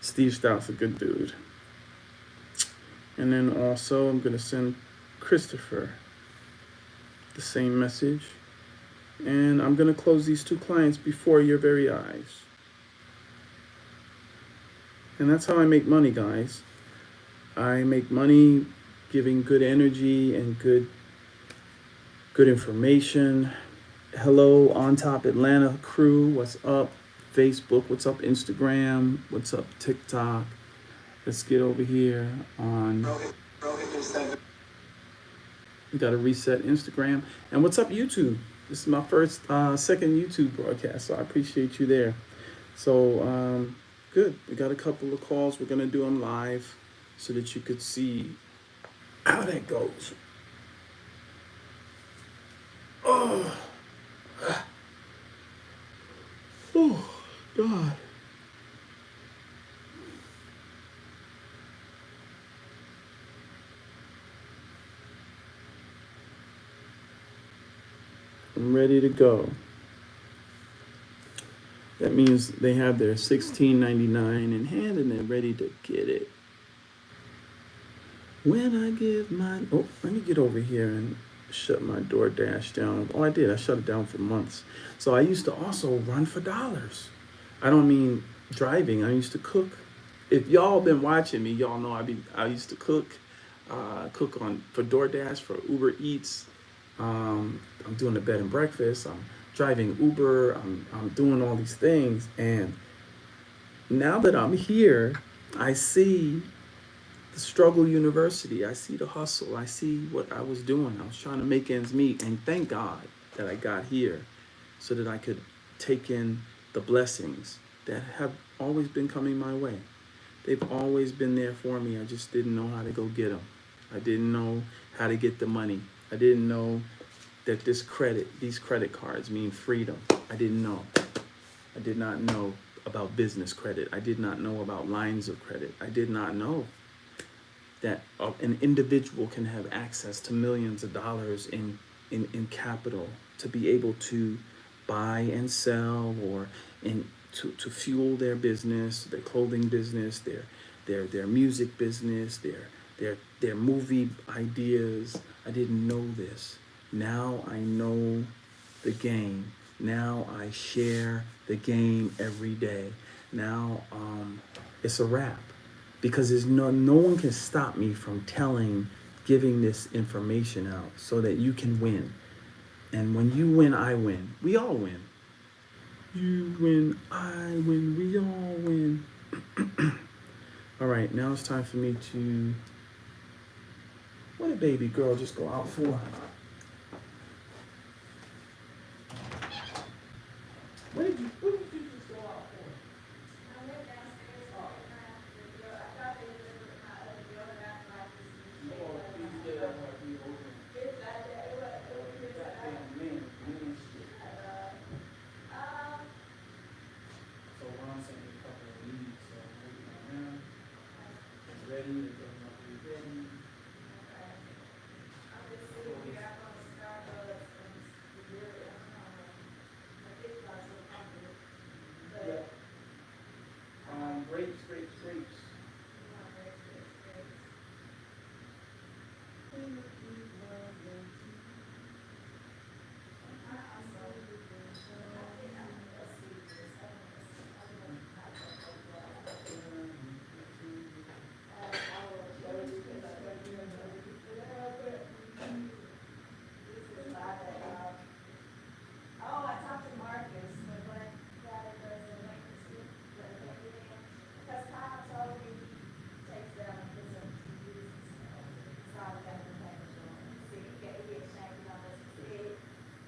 Steve Stout's a good dude. And then also I'm gonna send Christopher the same message. And I'm gonna close these two clients before your very eyes. And that's how I make money, guys. I make money giving good energy and good information. Hello, On Top Atlanta crew. What's up? Facebook. What's up? Instagram. What's up? TikTok. Let's get over here on. We got to reset Instagram. And what's up, YouTube? This is my second YouTube broadcast, so I appreciate you there. So, good. We got a couple of calls. We're going to do them live so that you could see how that goes. Oh, God. I'm ready to go. That means they have their $16.99 in hand and they're ready to get it. When I give my... Oh, let me get over here and shut my DoorDash down. Oh, I did. I shut it down for months. So I used to also run for dollars. I don't mean driving. I used to cook. If y'all been watching me, y'all know I used to cook. cook on for DoorDash, for Uber Eats. I'm doing the bed and breakfast. I'm driving Uber. I'm doing all these things. And now that I'm here, I see the struggle university. I see the hustle. I see what I was doing. I was trying to make ends meet. And thank God that I got here so that I could take in the blessings that have always been coming my way. They've always been there for me. I just didn't know how to go get them. I didn't know how to get the money. I didn't know that these credit cards mean freedom. I didn't know. I did not know about business credit. I did not know about lines of credit. I did not know that an individual can have access to millions of dollars in capital to be able to buy and sell or to fuel their business, their clothing business, their music business, their movie ideas. I didn't know this. Now I know the game. Now I share the game every day. Now it's a wrap because there's no one can stop me from giving this information out so that you can win. And when you win, I win. We all win. You win, I win, we all win. All right, now it's time for me to. What did baby girl just go out for? What did you just go out for? Oh, please get that one be open. That thing, man shit. So Ron sent me a couple of leads, so I'm waiting on them. It's ready, they're going up to be ready. Yeah. Grapes.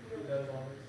He does all this.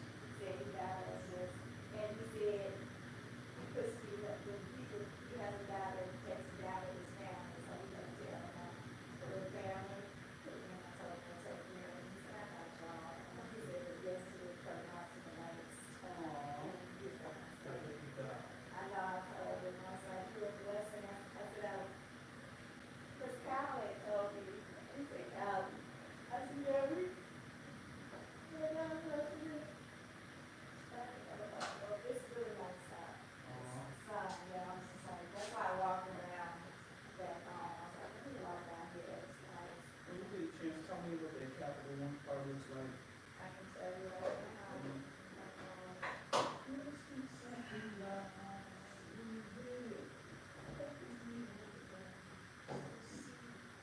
When you get a chance, tell me what their Capital One car looks like.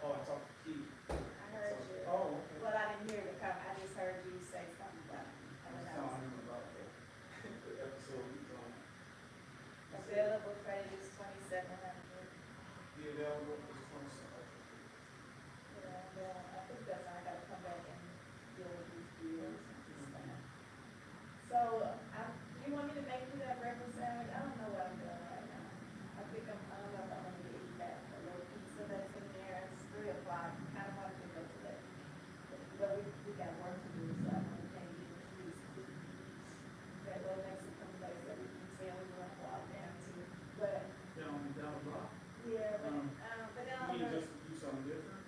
Oh, I talked to Keith. Oh, okay. I was telling him about the episode he's on. The available is 27. Down the block. You mean just to do something different?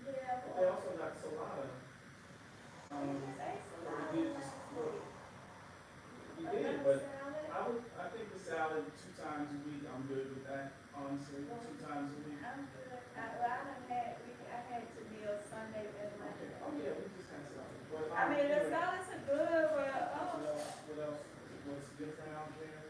But they also got Salada. Or he did just. He did, but I think the salad 2 times a week, I'm good with that, honestly, 2 times a week. Okay. Oh yeah, we just had salad. But, anyway, what else? What's different out there?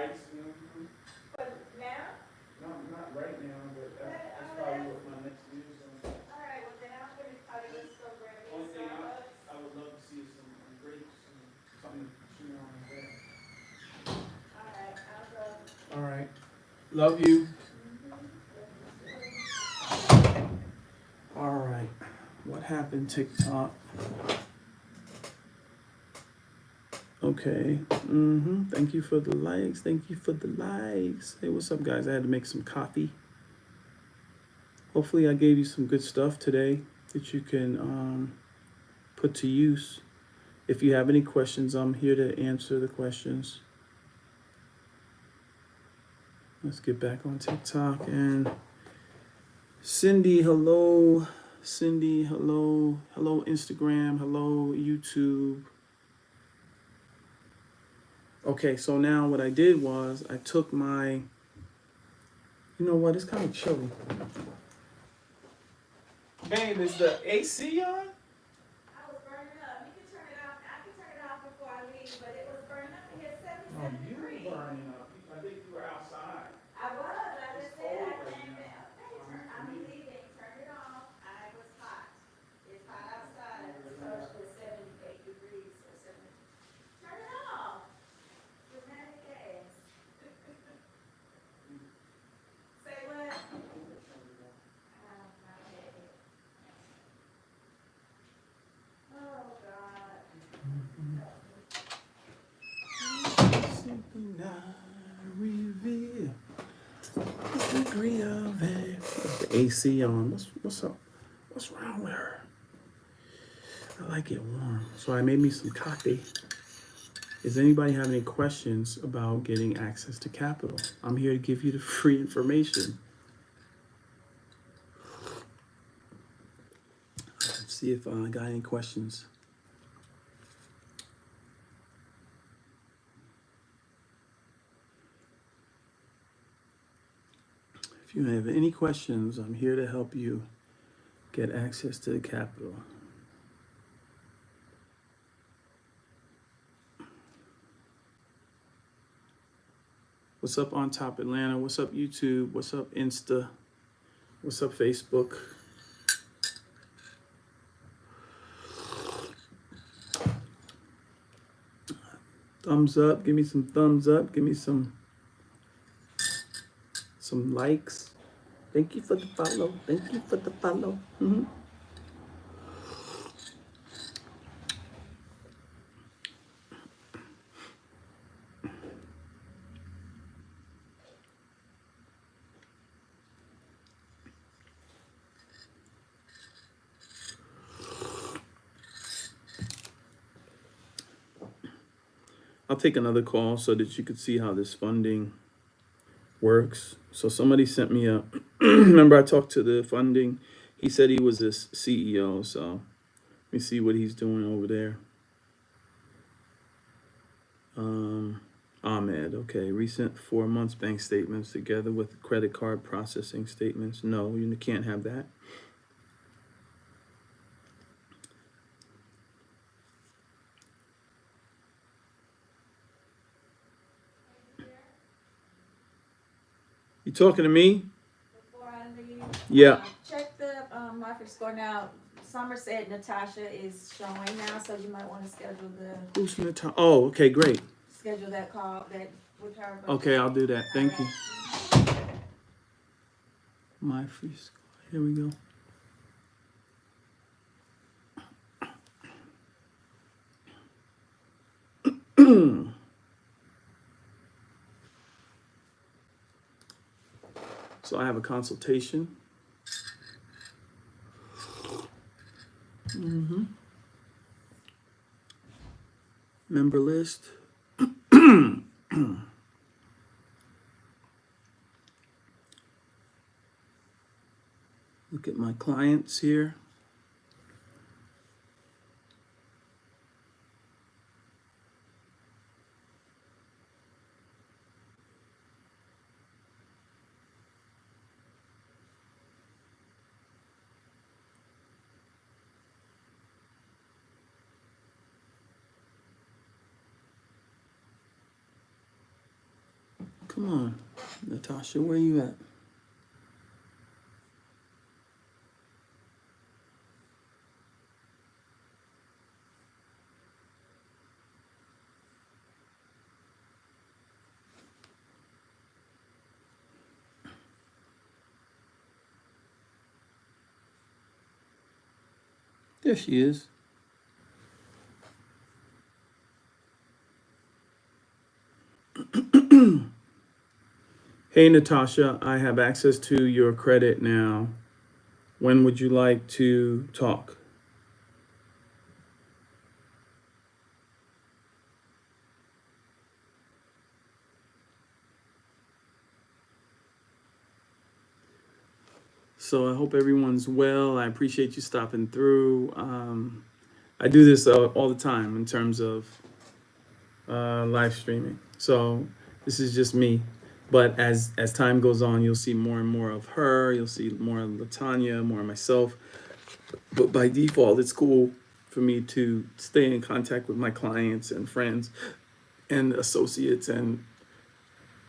likes them. But now? No, not right now, but that's probably what my next meal is going to be. All right, well then I'm gonna try to just go grab me a Only thing Starbucks. I would love to see is some grapes and something to chew on like that. All right, I'll go. All right. Love you. All right. What happened, TikTok? Okay. Thank you for the likes. Thank you for the likes. Hey, what's up, guys? I had to make some coffee. Hopefully, I gave you some good stuff today that you can put to use. If you have any questions, I'm here to answer the questions. Let's get back on TikTok. And Cindy, hello. Cindy, hello. Hello, Instagram. Hello, YouTube. Okay, so now what I did was I took my, you know what, it's kind of chilly. Babe, is the AC on? I was burning up. You can turn it off. I can turn it off before I leave, but it was burning up in here 77 You were degrees. burning up. I think you were outside. I was. I just said I Right came now. back. Okay, I'm leaving. Turn it off. I was hot. It's hot outside. It's supposed to be 78 degrees or 70. Turn it off. Dramatic ass. Say what? Oh, God. Something I reveal. The degree of it. The AC on. What's up? What's wrong with her? I like it warm. So I made me some coffee. Does anybody have any questions about getting access to capital? I'm here to give you the free information. Let's see if I got any questions. If you have any questions, I'm here to help you get access to the capital. What's up on top Atlanta? What's up YouTube? What's up Insta? What's up Facebook? Thumbs up. Give me some thumbs up. Give me some likes. Thank you for the follow. Thank you for the follow. I'll take another call so that you could see how this funding works. So somebody sent me a, remember I talked to the funding. He said he was this CEO. So let me see what he's doing over there. Ahmed, okay. Recent 4 months bank statements together with credit card processing statements. No, you can't have that. You talking to me? Before I leave, Yeah. check the market score now. Summer said Natasha is showing now, so you might want to schedule Who's gonna talk? Oh, okay, great. that call that with her. Okay, I'll do that. Thank you. My free score. Here we go. So I have a consultation. Member list. Look at my clients here. Come on, Natasha, where you at? There she is. Hey, Natasha, I have access to your credit now. When would you like to talk? So I hope everyone's well. I appreciate you stopping through. I do this all the time in terms of live streaming. So this is just me. But as time goes on, you'll see more and more of her. You'll see more of Latanya, more of myself. But by default, it's cool for me to stay in contact with my clients and friends and associates and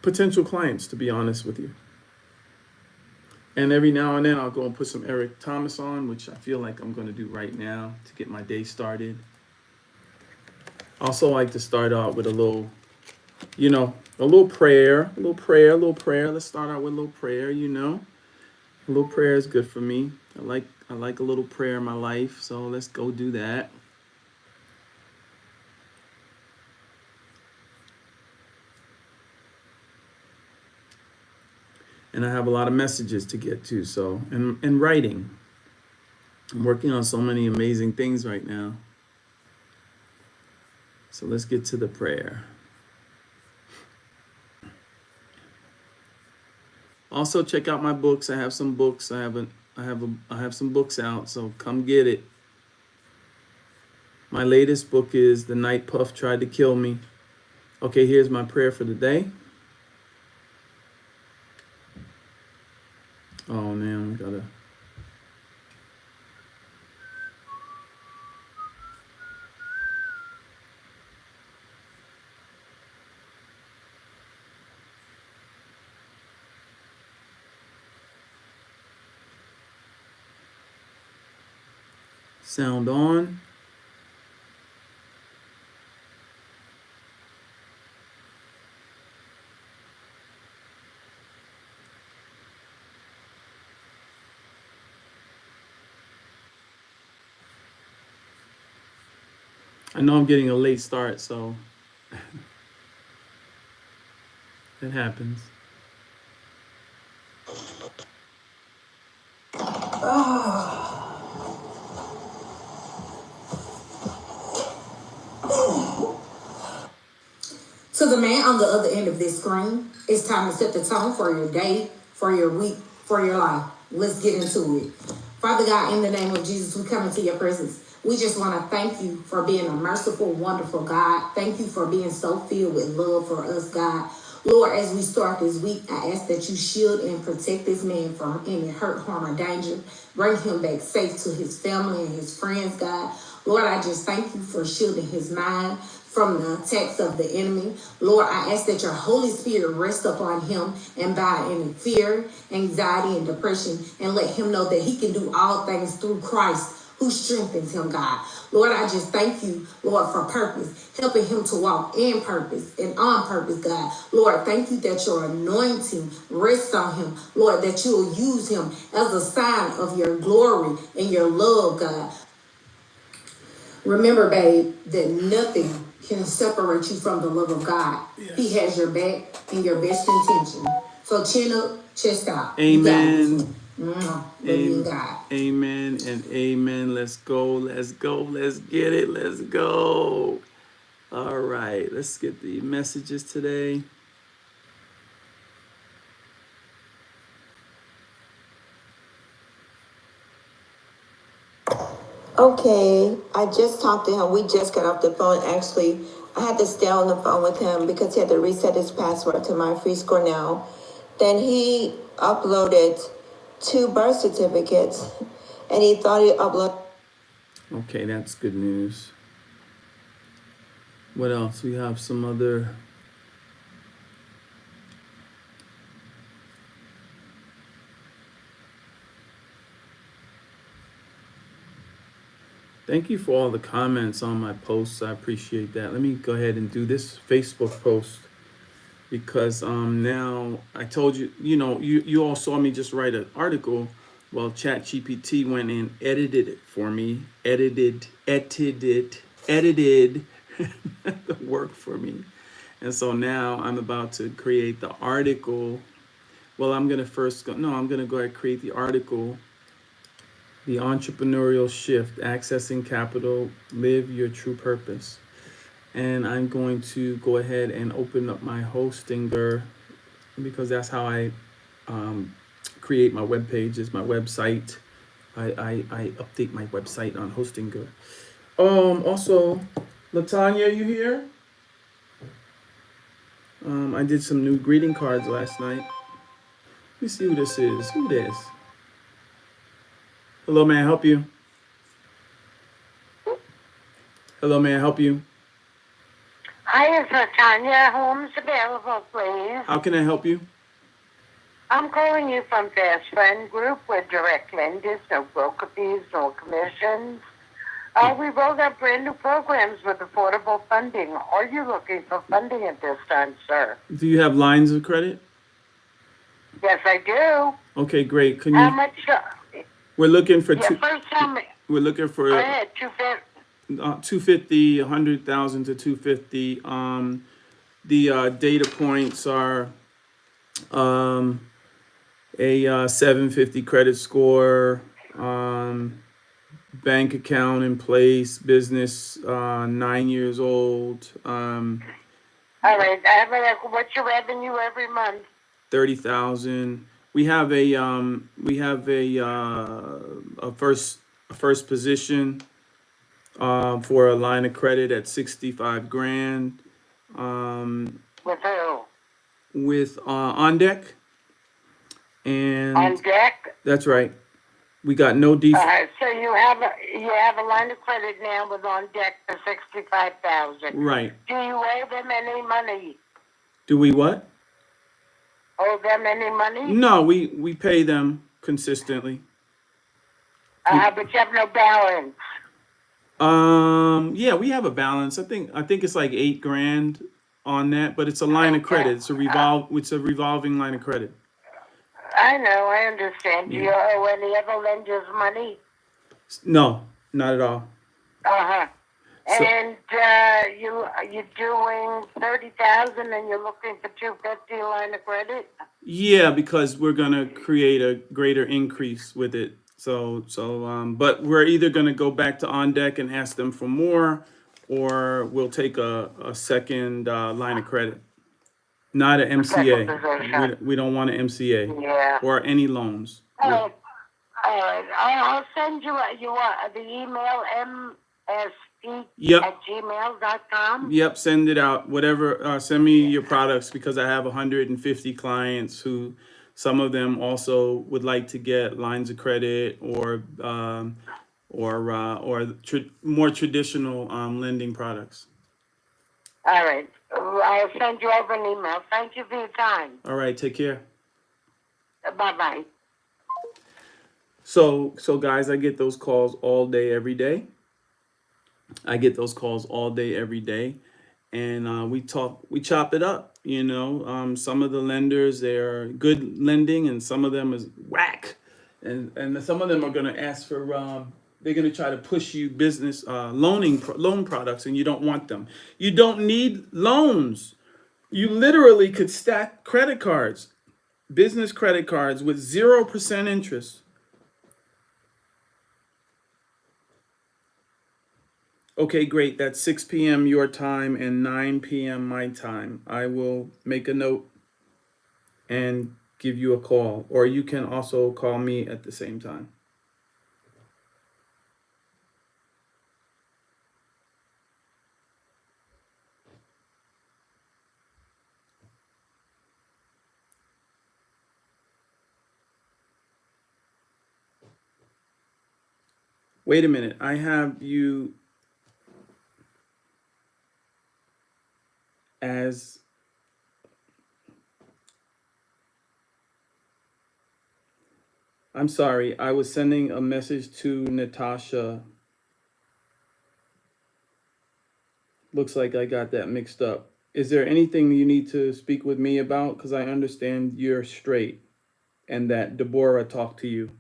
potential clients, to be honest with you. And every now and then I'll go and put some Eric Thomas on, which I feel like I'm going to do right now to get my day started. Also like to start out with a little, a little prayer. Let's start out with a little prayer, A little prayer is good for me. I like a little prayer in my life, so let's go do that. And I have a lot of messages to get to, so and writing. I'm working on so many amazing things right now. So let's get to the prayer. Also check out my books. I have some books. I have some books out, so come get it. My latest book is The Night Puff Tried to Kill Me. Okay, here's my prayer for the day. Oh man, we gotta. Sound on. I know I'm getting a late start, so it happens. To the man on the other end of this screen, it's time to set the tone for your day, for your week, for your life. Let's get into it. Father God, in the name of Jesus, we come into your presence. We just want to thank you for being a merciful, wonderful God. Thank you for being so filled with love for us, God. Lord, as we start this week, I ask that you shield and protect this man from any hurt, harm, or danger. Bring him back safe to his family and his friends, God. Lord, I just thank you for shielding his mind from the attacks of the enemy. Lord, I ask that your Holy Spirit rest upon him and by any fear, anxiety, and depression, and let him know that he can do all things through Christ who strengthens him, God. Lord, I just thank you, Lord, for purpose, helping him to walk in purpose and on purpose, God. Lord, thank you that your anointing rests on him. Lord, that you'll use him as a sign of your glory and your love, God. Remember, babe, that nothing can separate you from the love of God. Yes. He has your back and your best intention. So chin up, chest out. Amen. Love you, God. Amen and amen. Let's go. Let's go. Let's get it. Let's go. All right. Let's get the messages today. Okay, I just talked to him. We just got off the phone. Actually, I had to stay on the phone with him because he had to reset his password to my free score now. Then he uploaded 2 birth certificates, and he thought he uploaded. Okay, that's good news. What else? We have some other. Thank you for all the comments on my posts. I appreciate that. Let me go ahead and do this Facebook post because now I told you, you all saw me just write an article. Well, ChatGPT went and edited it for me, edited the work for me. And so now I'm about to create the article. Well, I'm gonna first go. No, I'm gonna go ahead and create the article. The entrepreneurial shift, accessing capital, live your true purpose. And I'm going to go ahead and open up my Hostinger because that's how I create my web page. Is my website. I update my website on Hostinger. Also, Latanya, you here? I did some new greeting cards last night. Let me see who this is. Who this? Hello, may I help you? Hello, may I help you? Hi, it's Tanya. Home's available, please. How can I help you? I'm calling you from Fast Friend Group with direct lenders, no broker fees, no commissions. We rolled out brand new programs with affordable funding. Are you looking for funding at this time, sir? Do you have lines of credit? Yes, I do. Okay, great. Can How you? much? We're looking for Yeah, two. first time. We're looking Go for ahead, 250. 250, 100,000 to 250. The data points are a 750 credit score, bank account in place, business 9 years old, All right. What's your revenue every month? 30,000. We have a first position for a line of credit at 65 grand. With who? With on deck, and On deck? that's right. We got no So you have a line of credit now with on deck for 65,000. right. Do you owe them any money? Do we what? Owe them any money? No, we pay them consistently. But you have no balance. Yeah, we have a balance. I think it's like 8 grand on that, but it's a line of credit. It's a revolving line of credit. I know, I understand. Do you owe any other lenders money? No, not at all. Uh-huh. So- And you're doing 30,000 and you're looking for 250 line of credit? Yeah, because we're gonna create a greater increase with it. But we're either gonna go back to on deck and ask them for more, or we'll take a second line of credit. Not an MCA. Second position. We don't want an MCA Yeah. or any loans. All right. I'll send you the email msp Yep. at gmail.com. Yep, send it out. Whatever. Send me your products because I have 150 clients who, some of them also would like to get lines of credit or more traditional lending products. All right. I'll send you over an email. Thank you for your time. All right, take care. Bye-bye. So guys, I get those calls all day, every day. And we chop it up. Some of the lenders, they're good lending, and some of them is whack, and some of them are gonna ask for they're gonna try to push you business loan products, and you don't want them. You don't need loans. You literally could stack credit cards, business credit cards with 0% interest. Okay, great. That's 6 p.m. your time and 9 p.m. my time. I will make a note and give you a call, or you can also call me at the same time. Wait a minute. I have you as I'm sorry, I was sending a message to Natasha. Looks like I got that mixed up. Is there anything you need to speak with me about? Because I understand you're straight and that Deborah talked to you.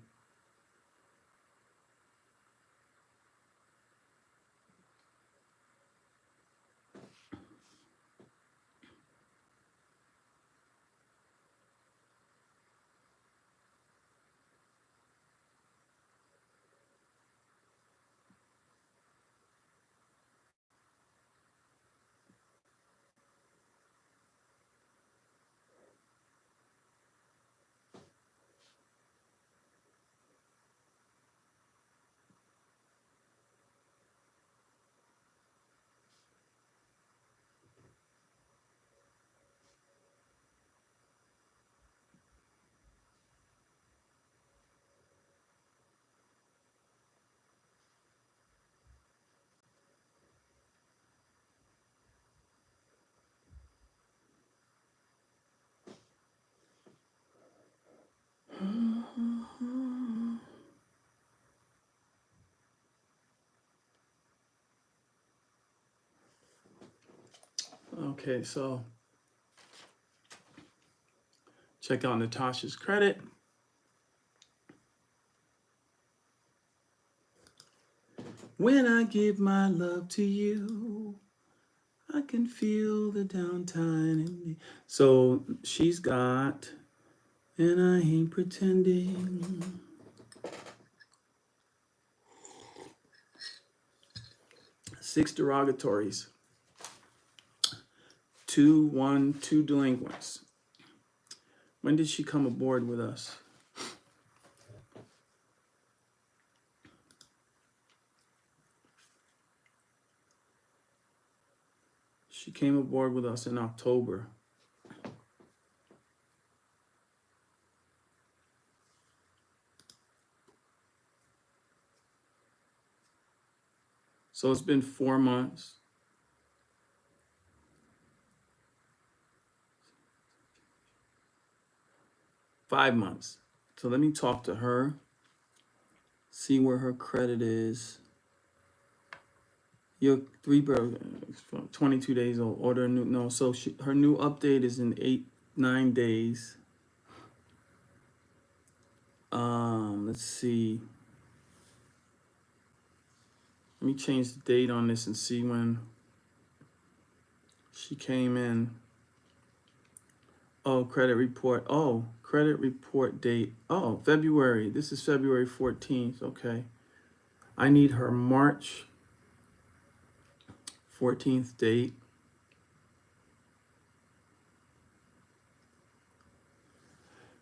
Okay, so check out Natasha's credit. When I give my love to you, I can feel the downtime in me. So she's got, and I ain't pretending. 6 derogatories. 2 delinquents. When did she come aboard with us? She came aboard with us in October. So it's been 4 months. 5 months. So let me talk to her, see where her credit is. Your 22 days old. Order a new, no. So her new update is in 9 days. Let's see. Let me change the date on this and see when she came in. Oh, credit report. Oh, credit report date. Oh, February. This is February 14th. Okay. I need her March 14th date.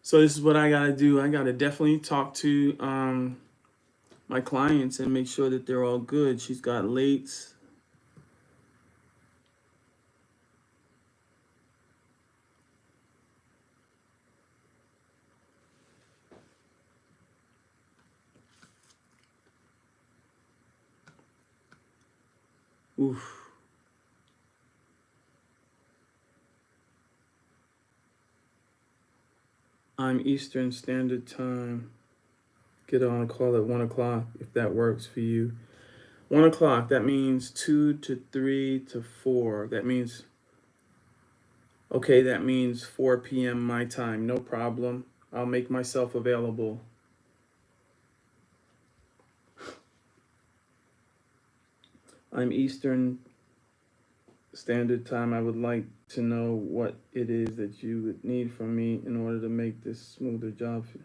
So this is what I gotta do. I gotta definitely talk to my clients and make sure that they're all good. She's got lates. Oof. I'm Eastern Standard Time. Get on a call at 1 o'clock if that works for you. 1 o'clock, that means 2 to 3 to 4. That means, okay, that means 4 p.m. my time. No problem. I'll make myself available. I'm Eastern Standard Time. I would like to know what it is that you would need from me in order to make this smoother job for you.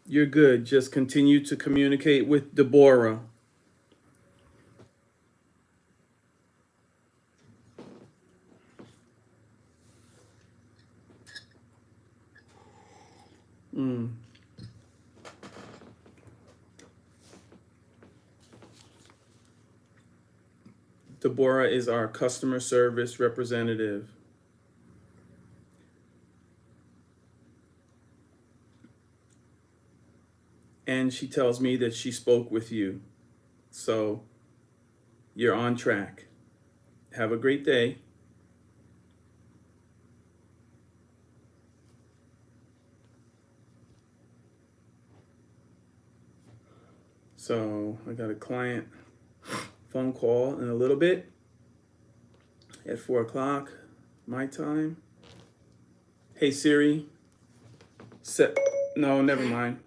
You're good. Just continue to communicate with Deborah. Deborah is our customer service representative. And she tells me that she spoke with you. So you're on track. Have a great day. So I got a client phone call in a little bit at 4 o'clock my time. Hey Siri, set. No, never mind.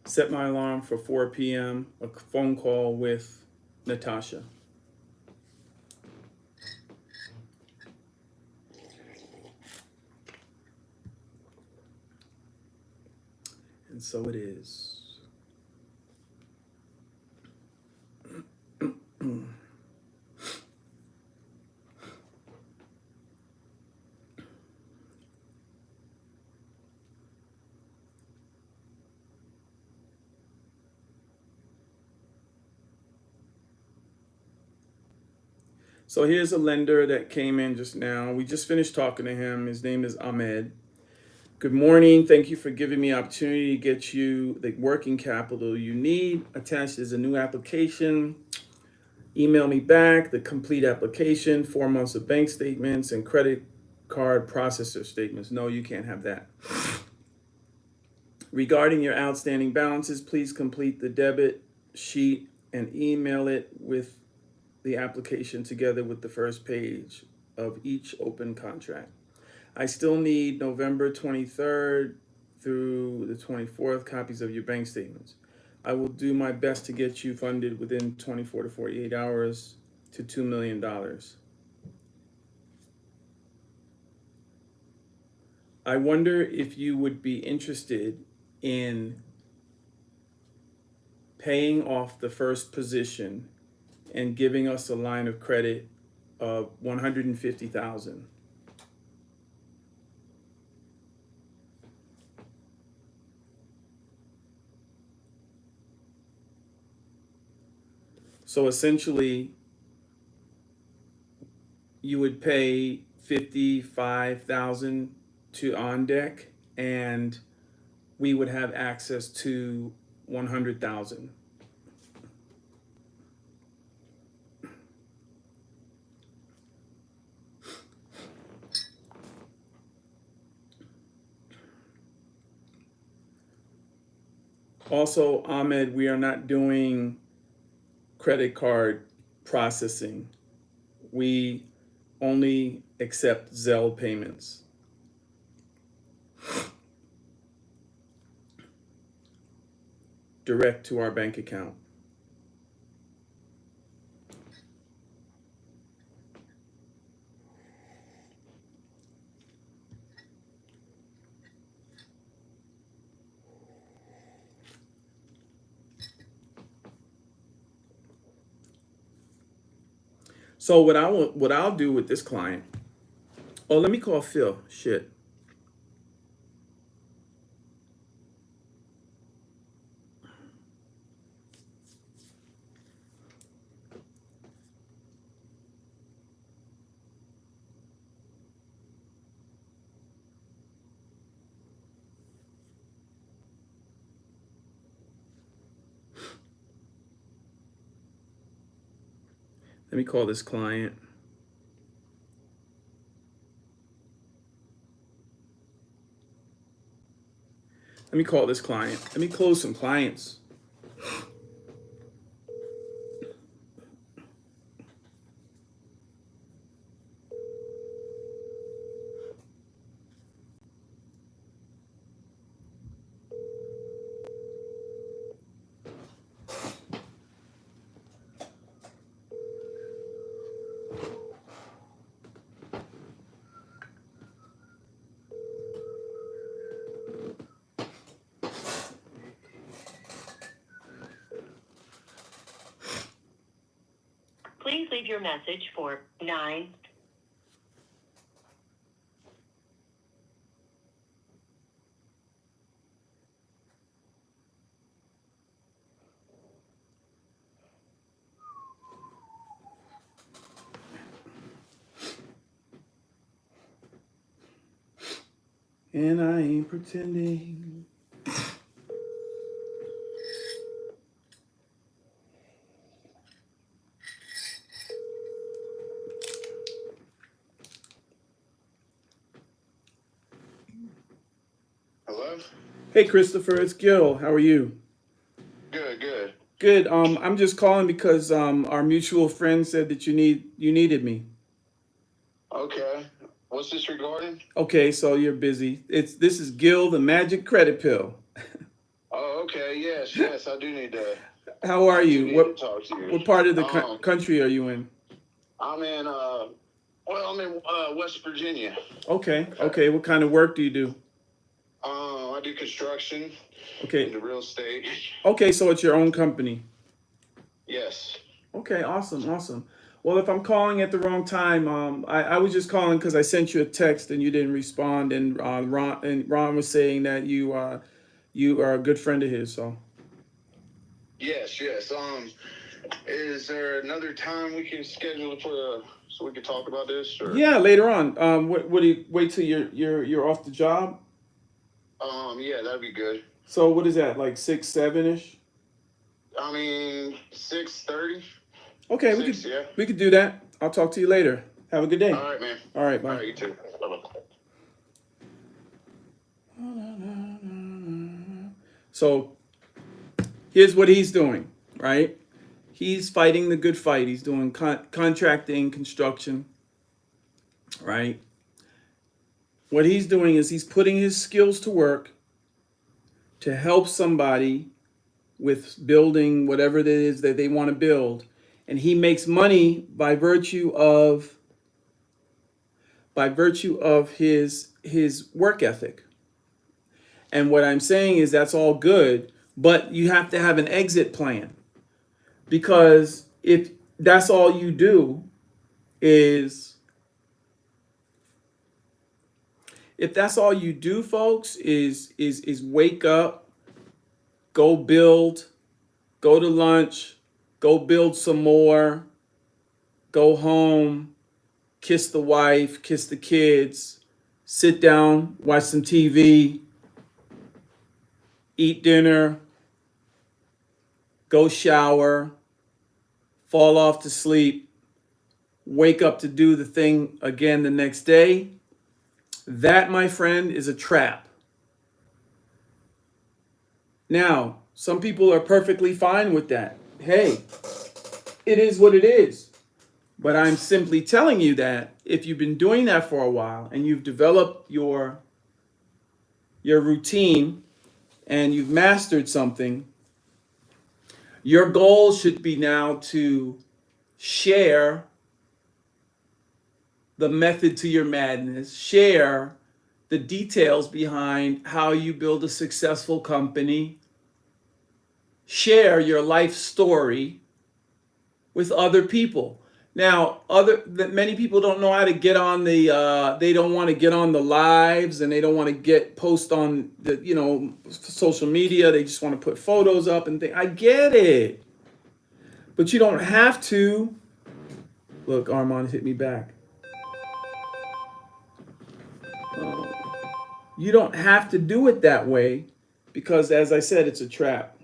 Set my alarm for 4 p.m. A phone call with Natasha. And so it is. So here's a lender that came in just now. We just finished talking to him. His name is Ahmed. Good morning. Thank you for giving me opportunity to get you the working capital you need. Attached is a new application. Email me back the complete application, 4 months of bank statements and credit card processor statements. No, you can't have that. Regarding your outstanding balances, please complete the debit sheet and email it with the application together with the first page of each open contract. I still need November 23rd through the 24th copies of your bank statements. I will do my best to get you funded within 24 to 48 hours to $2 million. I wonder if you would be interested in paying off the first position and giving us a line of credit of $150,000. So essentially, you would pay $55,000 to On Deck, and we would have access to $100,000. Also, Ahmed, we are not doing credit card processing. We only accept Zelle payments. Direct to our bank account. So what I'll do with this client. Oh, let me call Phil. Shit. Let me call this client. Let me call this client. Let me close some clients. Please leave your message for 9. And I ain't pretending. Hey, Christopher, it's Gil. How are you? Good, good. Good. I'm just calling because our mutual friend said that you needed me. Okay. What's this regarding? Okay, so you're busy. This is Gil, the magic credit pill. Oh, okay. Yes, yes. I do need to. How are I do you? need to talk to What you. part of the Um, country are you in? I'm in. I'm in West Virginia. Okay, okay. What kind of work do you do? I do construction Okay, into real estate. okay. So it's your own company. Yes. Okay, awesome, awesome. Well, if I'm calling at the wrong time, I was just calling because I sent you a text and you didn't respond, and Ron was saying that you are a good friend of his. So Yes, yes. Is there another time we can schedule for so we can talk about this? Or yeah, later on. What do you wait till you're off the job? yeah, that'd be good. So what is that, like 6, 7 ish? I mean, 6:30. Okay, Six, yeah. we could do that. I'll talk to you later. Have a good day. All right, man. All right, All bye. right, you too. Bye-bye. So here's what he's doing, right? He's fighting the good fight. He's doing contracting, construction, right? What he's doing is he's putting his skills to work to help somebody with building whatever it is that they want to build, and he makes money by virtue of his work ethic. And what I'm saying is that's all good, but you have to have an exit plan, because if that's all you do is if that's all you do, folks, is wake up, go build, go to lunch, go build some more, go home, kiss the wife, kiss the kids, sit down, watch some TV, eat dinner, go shower, fall off to sleep, wake up to do the thing again the next day, that, my friend, is a trap. Now, some people are perfectly fine with that. Hey, it is what it is. But I'm simply telling you that if you've been doing that for a while and you've developed your routine and you've mastered something, your goal should be now to share the method to your madness, share the details behind how you build a successful company, share your life story with other people. Now, many people don't know how to get on they don't want to get on the lives, and they don't want to post on the social media. They just want to put photos up and things. I get it, but you don't have to. Look, Armand hit me back. You don't have to do it that way, because, as I said, it's a trap.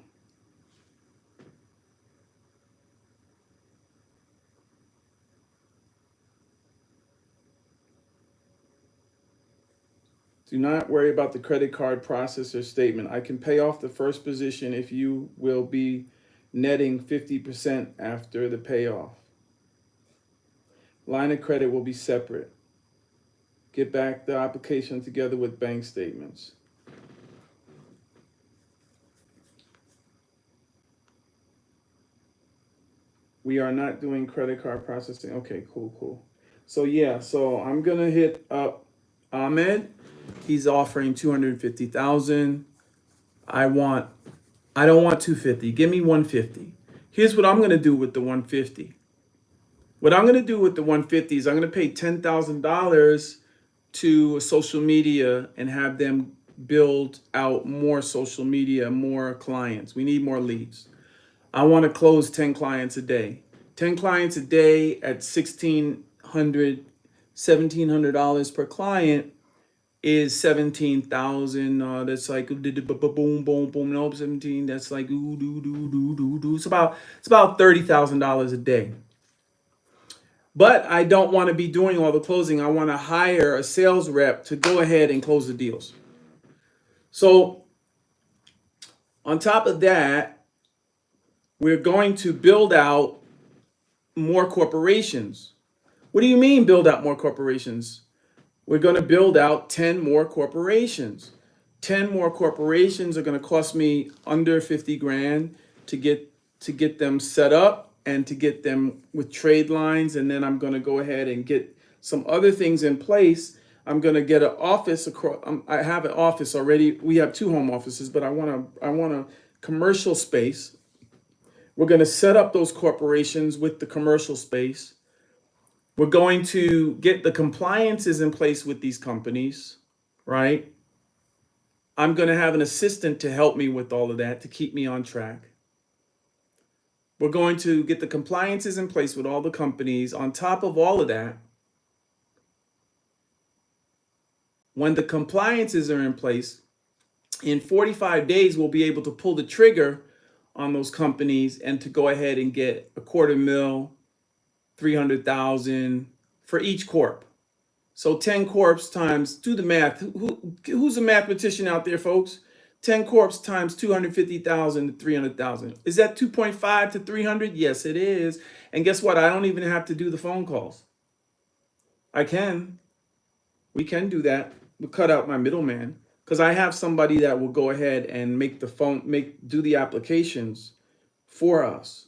Do not worry about the credit card processor statement. I can pay off the first position if you will be netting 50% after the payoff. Line of credit will be separate. Get back the application together with bank statements. We are not doing credit card processing. Okay, cool. So yeah, so I'm gonna hit up Ahmed. He's offering 250,000. I don't want 250. Give me 150. Here's what I'm gonna do with the 150. What I'm gonna do with the 150 is I'm gonna pay $10,000 to social media and have them build out more social media, more clients. We need more leads. I want to close 10 clients a day. 10 clients a day at $1,700 per client is 17,000. That's like boom, boom, boom. No, 17. That's like do. It's about $30,000 a day. But I don't want to be doing all the closing. I want to hire a sales rep to go ahead and close the deals. So on top of that, we're going to build out more corporations. What do you mean build out more corporations? We're going to build out 10 more corporations. 10 more corporations are going to cost me under 50 grand to get them set up and to get them with trade lines, and then I'm going to go ahead and get some other things in place. I'm going to get an office across. I have an office already. We have 2 home offices, but I want a commercial space. We're going to set up those corporations with the commercial space. We're going to get the compliances in place with these companies, right? I'm going to have an assistant to help me with all of that to keep me on track. We're going to get the compliances in place with all the companies. On top of all of that, when the compliances are in place, in 45 days, we'll be able to pull the trigger on those companies and to go ahead and get $250,000, 300,000 for each corp. So 10 corps times, do the math. Who's a mathematician out there, folks? 10 corps times 250,000 to 300,000. Is that 2.5 to 300? Yes, it is. And guess what? I don't even have to do the phone calls. I can. We can do that. We'll cut out my middleman because I have somebody that will go ahead and do the applications for us.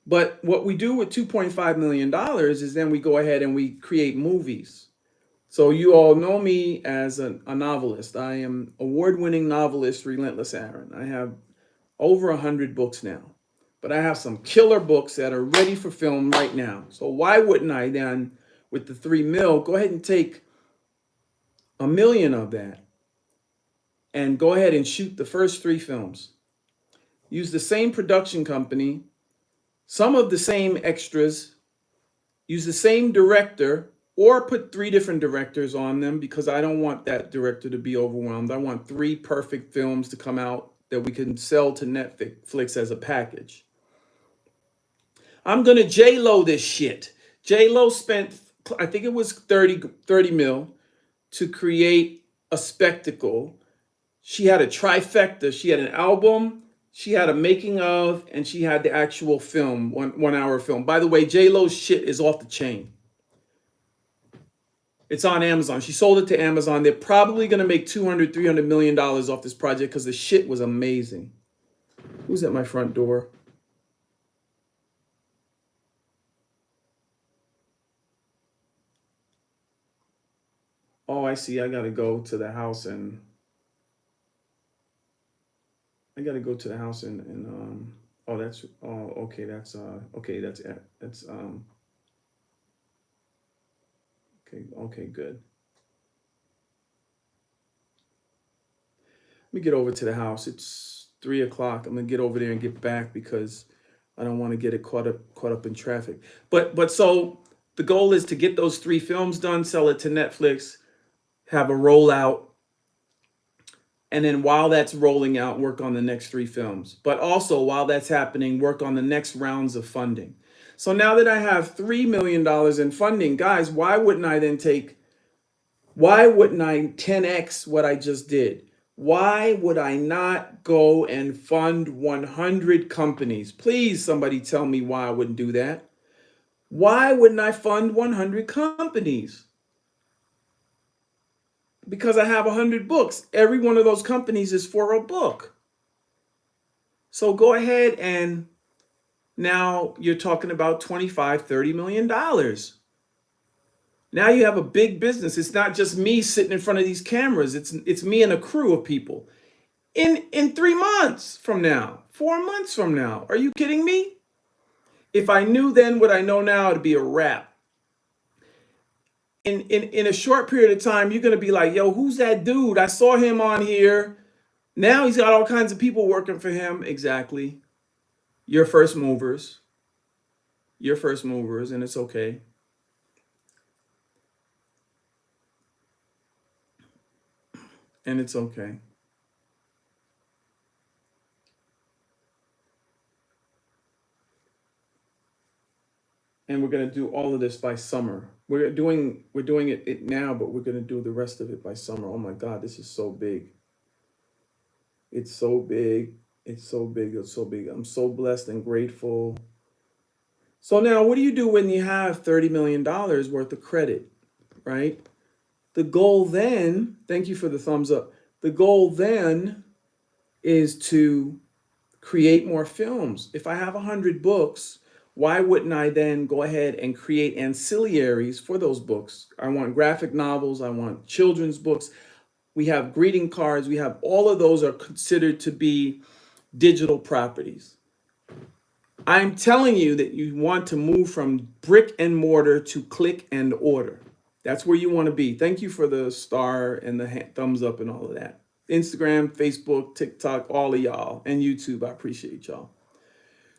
But what we do with $2.5 million is then we go ahead and we create movies. So you all know me as a novelist. I am award-winning novelist, Relentless Aaron. I have over 100 books now, but I have some killer books that are ready for film right now. So why wouldn't I then, with the 3 mil, go ahead and take $1 million of that and go ahead and shoot the first 3 films. Use the same production company, some of the same extras, use the same director, or put 3 different directors on them because I don't want that director to be overwhelmed. I want 3 perfect films to come out that we can sell to Netflix as a package. I'm going to J-Lo this shit. J-Lo spent, I think it was 30 mil to create a spectacle. She had a trifecta. She had an album, she had a making of, and she had the actual film, 1 hour film. By the way, J-Lo's shit is off the chain. It's on Amazon. She sold it to Amazon. They're probably going to make $200-300 million off this project because the shit was amazing. Who's at my front door? Oh, I see. I got to go to the house and oh, that's, oh, okay. That's okay, good. Let me get over to the house. It's 3 o'clock. I'm gonna get over there and get back because I don't want to get it caught up in traffic. But so the goal is to get those 3 films done, sell it to Netflix, have a rollout, and then while that's rolling out, work on the next 3 films. But also while that's happening, work on the next rounds of funding. So now that I have $3 million in funding, guys, why wouldn't I 10x what I just did? Why would I not go and fund 100 companies? Please, somebody tell me why I wouldn't do that. Why wouldn't I fund 100 companies? Because I have 100 books. Every one of those companies is for a book. So go ahead and now you're talking about $25-30 million. Now you have a big business. It's not just me sitting in front of these cameras. It's me and a crew of people. In 3 months from now, 4 months from now. Are you kidding me? If I knew then what I know now, it'd be a wrap. In a short period of time, you're gonna be like, yo, who's that dude? I saw him on here. Now he's got all kinds of people working for him. Exactly. You're first movers. You're first movers, and it's okay. And it's okay. And we're gonna do all of this by summer. We're doing it now, but we're gonna do the rest of it by summer. Oh my God, this is so big. It's so big. It's so big. It's so big. I'm so blessed and grateful. So now, what do you do when you have $30 million worth of credit, right? The goal then, thank you for the thumbs up. The goal then is to create more films. If I have 100 books, why wouldn't I then go ahead and create ancillaries for those books? I want graphic novels, I want children's books. We have greeting cards, we have all of those are considered to be digital properties. I'm telling you that you want to move from brick and mortar to click and order. That's where you want to be. Thank you for the star and the thumbs up and all of that. Instagram, Facebook, TikTok, all of y'all, and YouTube. I appreciate y'all.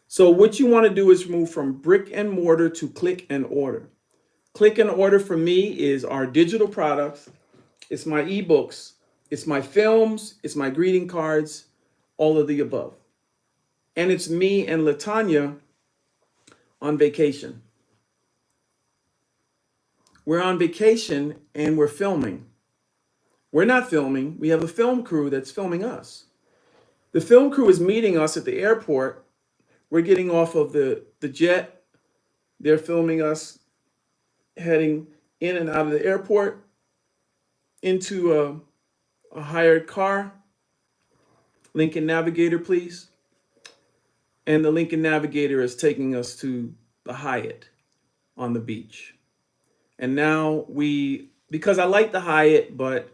So, what you want to do is move from brick and mortar to click and order. Click and order for me is our digital products, it's my ebooks, it's my films, it's my greeting cards, all of the above. And it's me and Latanya on vacation. We're on vacation and we're filming. We're not filming. We have a film crew that's filming us. The film crew is meeting us at the airport. We're getting off of the jet. They're filming us heading in and out of the airport into a hired car. Lincoln Navigator, please. And the Lincoln Navigator is taking us to the Hyatt on the beach. And now because I like the Hyatt, but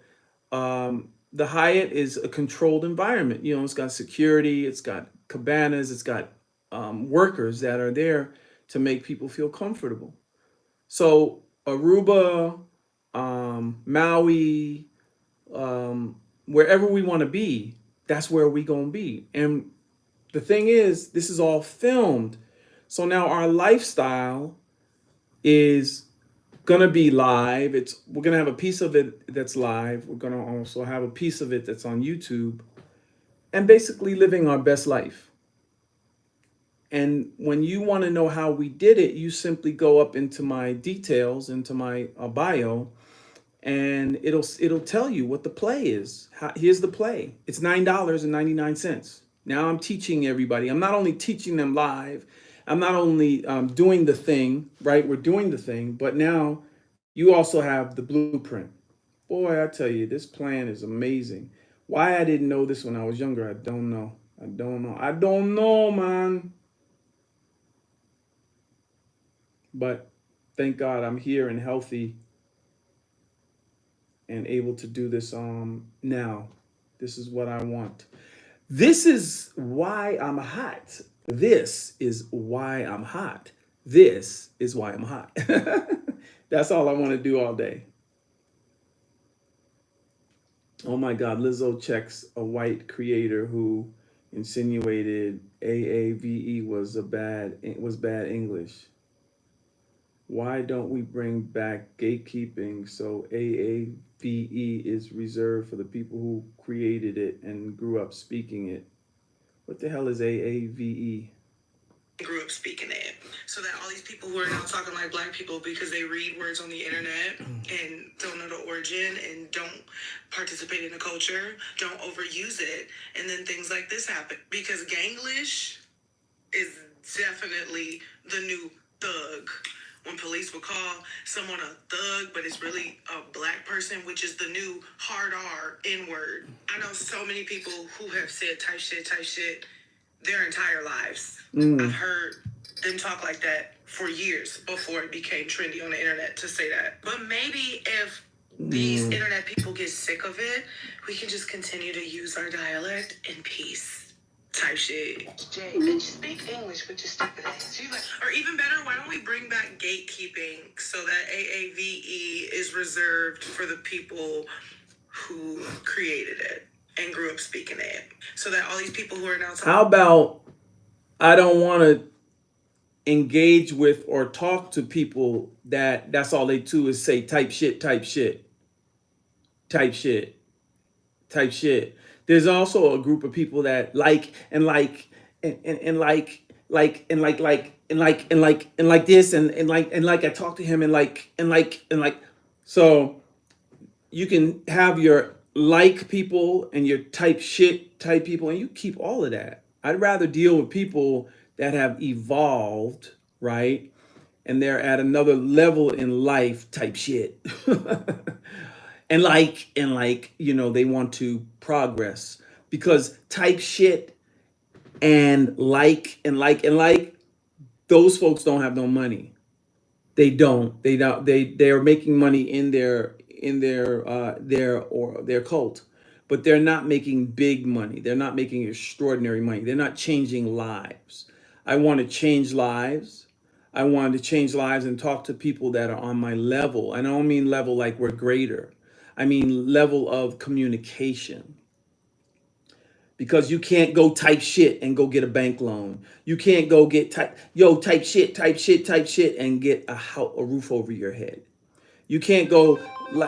the Hyatt is a controlled environment. You know, it's got security, it's got cabanas, it's got workers that are there to make people feel comfortable. So Aruba, Maui, wherever we want to be, that's where we gonna be. And the thing is, this is all filmed. So now our lifestyle is gonna be live. We're gonna have a piece of it that's live. We're gonna also have a piece of it that's on YouTube, and basically living our best life. And when you want to know how we did it, you simply go up into my details, into my bio, and it'll tell you what the play is. Here's the play. It's $9.99. Now I'm teaching everybody. I'm not only teaching them live. I'm not only doing the thing, right? We're doing the thing, but now you also have the blueprint. Boy, I tell you, this plan is amazing. Why I didn't know this when I was younger, I don't know. I don't know, man. But thank God I'm here and healthy and able to do this now. This is what I want. This is why I'm hot. This is why I'm hot. This is why I'm hot. That's all I want to do all day. Oh my God, Lizzo checks a white creator who insinuated AAVE was bad English. Why don't we bring back gatekeeping so AAVE is reserved for the people who created it and grew up speaking it? What the hell is AAVE? Grew up speaking it, so that all these people who are now talking like black people because they read words on the internet and don't know the origin and don't participate in the culture, don't overuse it, and then things like this happen because Ganglish is definitely the new thug. When police would call someone a thug, but it's really a black person, which is the new hard R N-word. I know so many people who have said type shit their entire lives. I've heard them talk like that for years before it became trendy on the internet to say that. But maybe if these internet people get sick of it, we can just continue to use our dialect in peace. Type shit. Jay, bitch, speak English with your stupid ass. Or even better, why don't we bring back gatekeeping so that AAVE is reserved for the people who created it and grew up speaking it, so that all these people who are now talking. How about I don't want to engage with or talk to people that's all they do is say type shit. There's also a group of people that like this and like I talk to him and like so you can have your like people and you're type shit type people, and you keep all of that. I'd rather deal with people that have evolved, right? And they're at another level in life type shit. And they want to progress, because type shit and those folks don't have no money. They don't. They don't. They're making money in their cult, but they're not making big money. They're not making extraordinary money. They're not changing lives. I want to change lives. I wanted to change lives and talk to people that are on my level. And I don't mean level like we're greater. I mean level of communication, because you can't go type shit and go get a bank loan. You can't go get type shit and get a roof over your head. You can't go you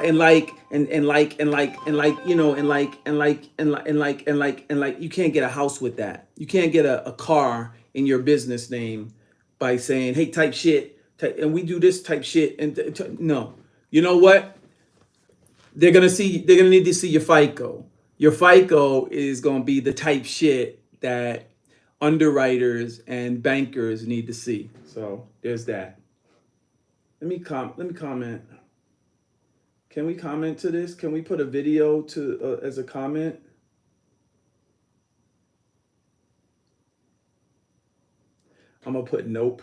can't get a house with that. You can't get a car in your business name by saying, hey, type shit, and we do this type shit. And no, you know what? They're gonna need to see your FICO. Your FICO is gonna be the type shit that underwriters and bankers need to see. So there's that. Let me comment. Can we comment to this? Can we put a video to as a comment? I'm gonna put nope.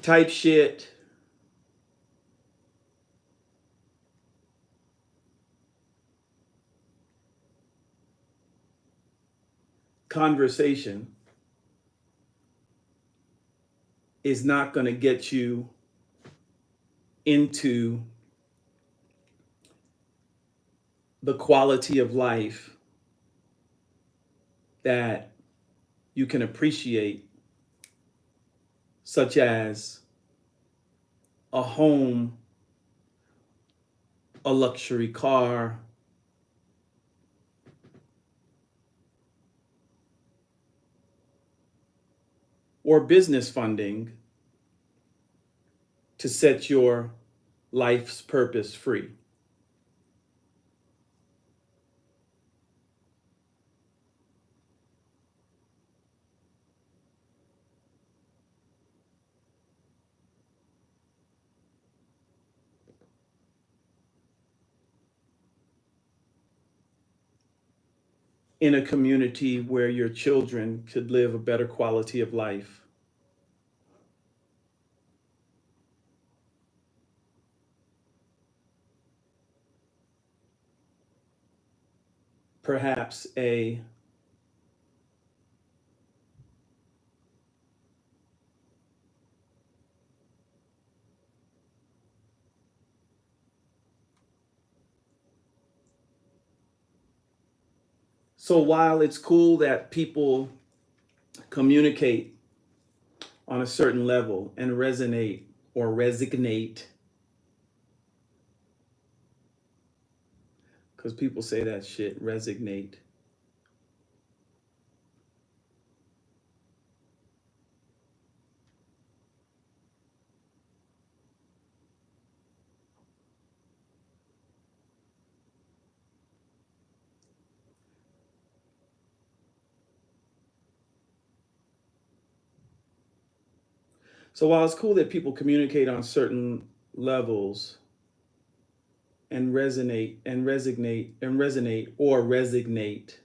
Type shit. Conversation is not gonna get you into the quality of life that you can appreciate, such as a home, a luxury car, or business funding to set your life's purpose free. In a community where your children could live a better quality of life. Perhaps a So while it's cool that people communicate on a certain level and resonate or resignate, because people say that shit, resignate. So while it's cool that people communicate on certain levels and resonate or resignate,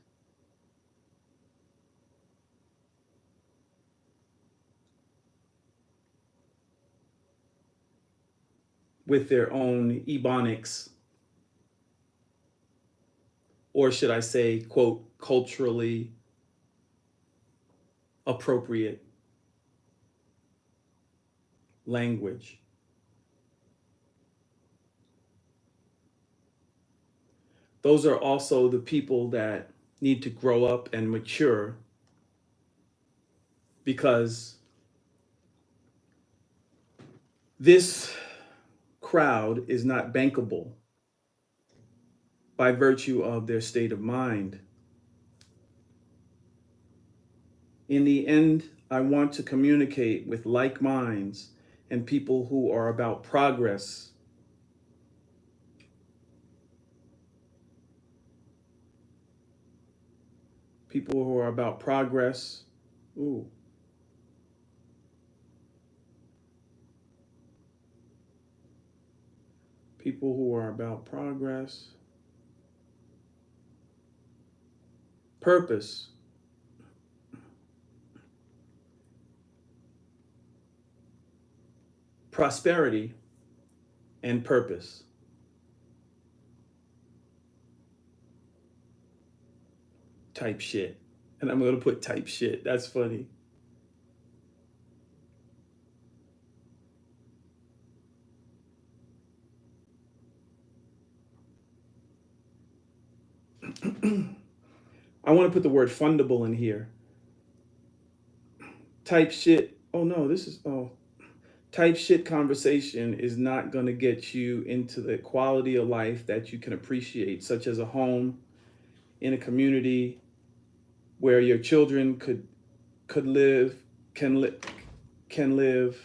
with their own ebonics, or should I say, quote, culturally appropriate language. Those are also the people that need to grow up and mature, because this crowd is not bankable by virtue of their state of mind. In the end, I want to communicate with like minds and people who are about progress. People who are about progress. Ooh. People who are about progress. Purpose. Prosperity and purpose. Type shit. And I'm going to put type shit. That's funny. I want to put the word fundable in here. Type shit. Oh no, type shit conversation is not going to get you into the quality of life that you can appreciate, such as a home in a community where your children could live, can live, can live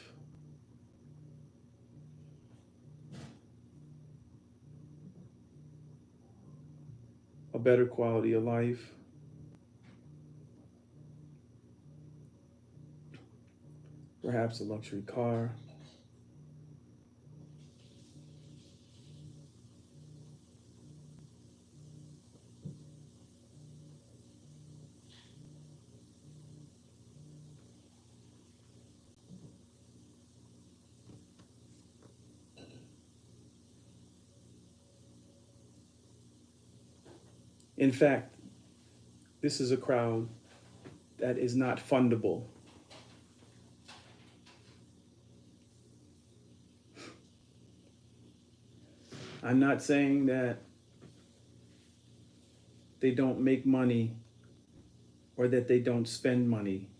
a better quality of life. Perhaps a luxury car. In fact, this is a crowd that is not fundable. I'm not saying that they don't make money or that they don't spend money.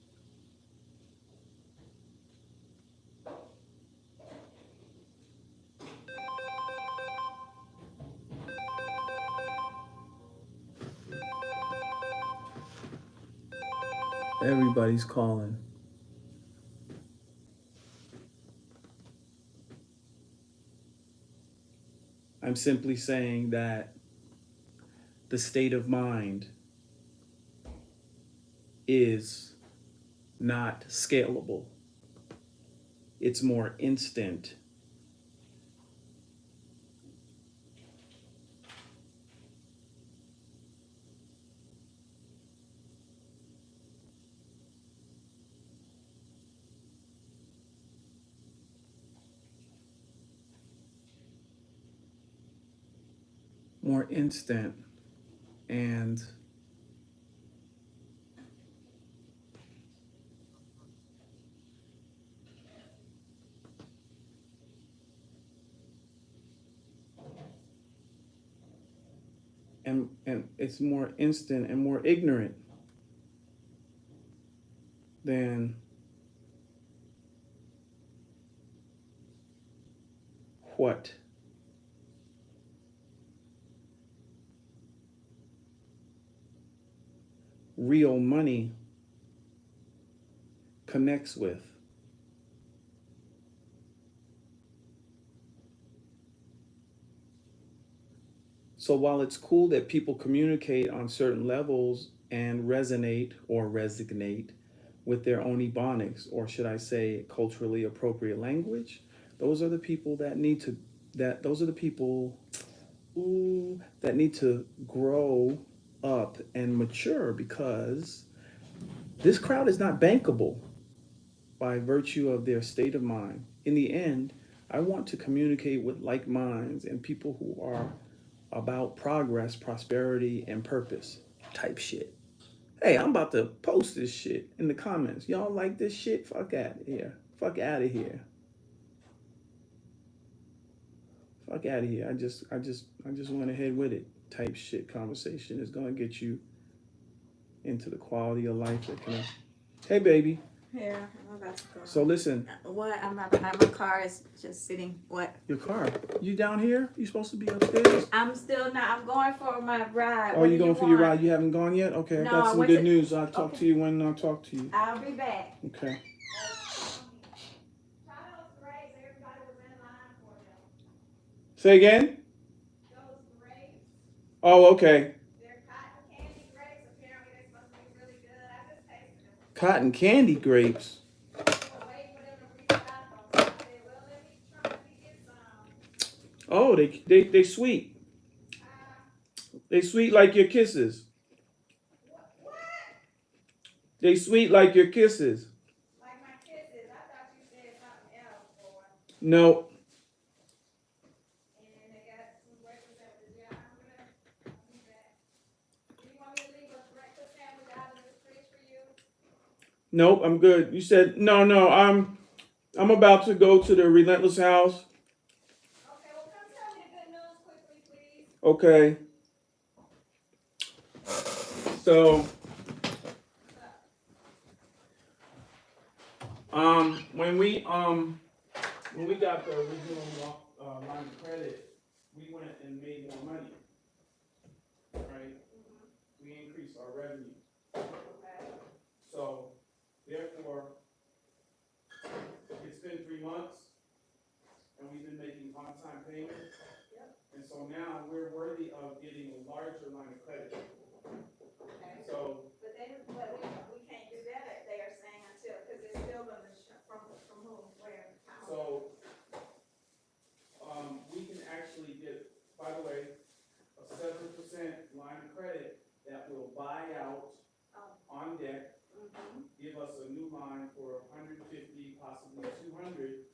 Everybody's calling. I'm simply saying that the state of mind is not scalable. It's more instant. More instant and it's more instant and more ignorant than what real money connects with. So while it's cool that people communicate on certain levels and resonate or resignate with their own ebonics, or should I say culturally appropriate language, those are the people that need to those are the people that need to grow up and mature, because this crowd is not bankable by virtue of their state of mind. In the end, I want to communicate with like minds and people who are about progress, prosperity, and purpose. Type shit. Hey, I'm about to post this shit in the comments. Y'all like this shit? Fuck out of here. Fuck out of here. Fuck out of here. I just went ahead with it. Type shit conversation is gonna get you into the quality of life that can. Hey, baby. Yeah, I'm about to go. So listen, What? I'm about to, my car is just sitting. What? your car. You down here? You supposed to be upstairs? I'm still not. I'm going for my ride. Oh, What you do going you for your want? ride? You haven't gone yet? Okay, I No, got I some went good to- news. I'll talk Okay. to you when I talk to you. I'll be back. Okay. Try those grapes. Everybody was in line for them. Say again? Those grapes, Oh, okay. they're cotton candy grapes. Apparently, they're supposed to be really good. I just tasted them. Cotton candy grapes. I was waiting for them to restock them. So I said, well, let me get some. Oh, they sweet. They sweet like your kisses. What? They sweet like your kisses. Like my kisses. I thought you said something else, boy. No. And they got some breakfast at the gym. I'll be back. Do you want me to leave a breakfast sandwich out of the fridge for you? Nope, I'm good. You said no. I'm about to go to the Relentless house. Okay, well, come tell me the good news quickly, please. Okay. So, when we got the original line of credit, we went and made more money, right? We increased our revenue. So, therefore, it's been 3 months, and we've been making on-time payments. And so now we're worthy of getting a larger line of credit. Okay. So, But we can't do that, they are saying, until, because it's still gonna, from whom, where, how? So, we can actually get, by the way, a 7% line of credit that will buy out on deck, give us a new line for 150, possibly 200.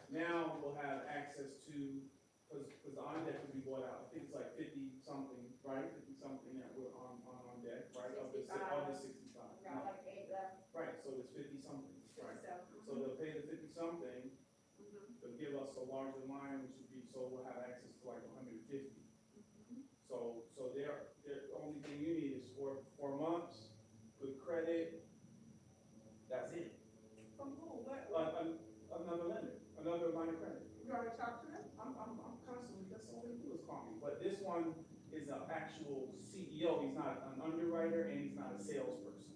Now we'll have access to, because the on deck will be bought out. I think it's like 50 something, right? 50 something that we're on deck, right? Of the 65. No, like 8 left. Right, so there's 50 something, right? So they'll pay the 50 something. They'll give us a larger line, which would be, so we'll have access to like 150. So the only thing you need is 4 months, good credit. That's it. From who, what? Another lender, another line of credit. You already talked to them? I'm constantly, that's all they do is call me. But this one is an actual CEO. He's not an underwriter and he's not a salesperson.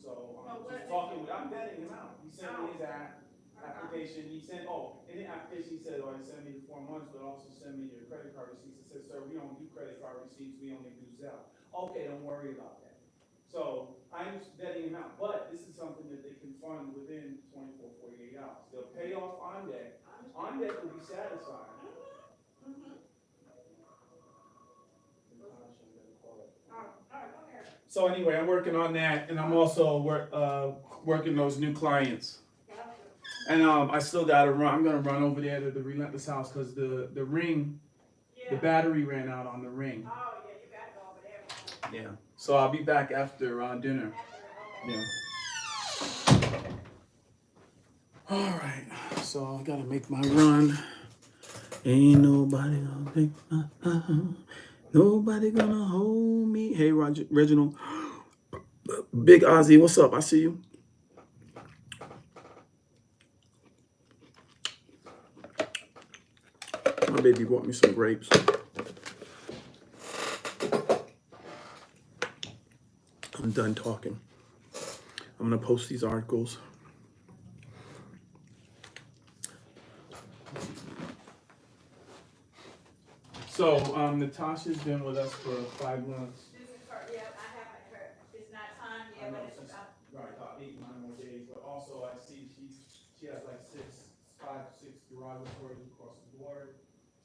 So just talking, I'm vetting him out. He sent me his application. He sent, in the application he said, send me the 4 months, but also send me your credit card receipts. I said, sir, we don't do credit card receipts. We only do Zelle. Okay, don't worry about that. So I'm vetting him out, but this is something that they can fund within 24, 48 hours. They'll pay off on deck. On deck will be satisfied. So anyway, I'm working on that, and I'm also working those new clients. And I still gotta run. I'm gonna run over there to the Relentless house because the ring, the battery ran out on the ring. Oh, yeah, you gotta go over there. Yeah. So I'll be back after dinner. Yeah. All right. So I gotta make my run. Ain't nobody gonna take my nobody gonna hold me. Hey, Reginald. Big Ozzy, what's up? I see you. My baby bought me some grapes. I'm done talking. I'm gonna post these articles. So, Natasha's been with us for 5 months. This is her, yeah, I haven't heard, it's not time yet, but it's about. Right, about 8, 9 more days. But also, I see she has like 5, 6 derogatories across the board.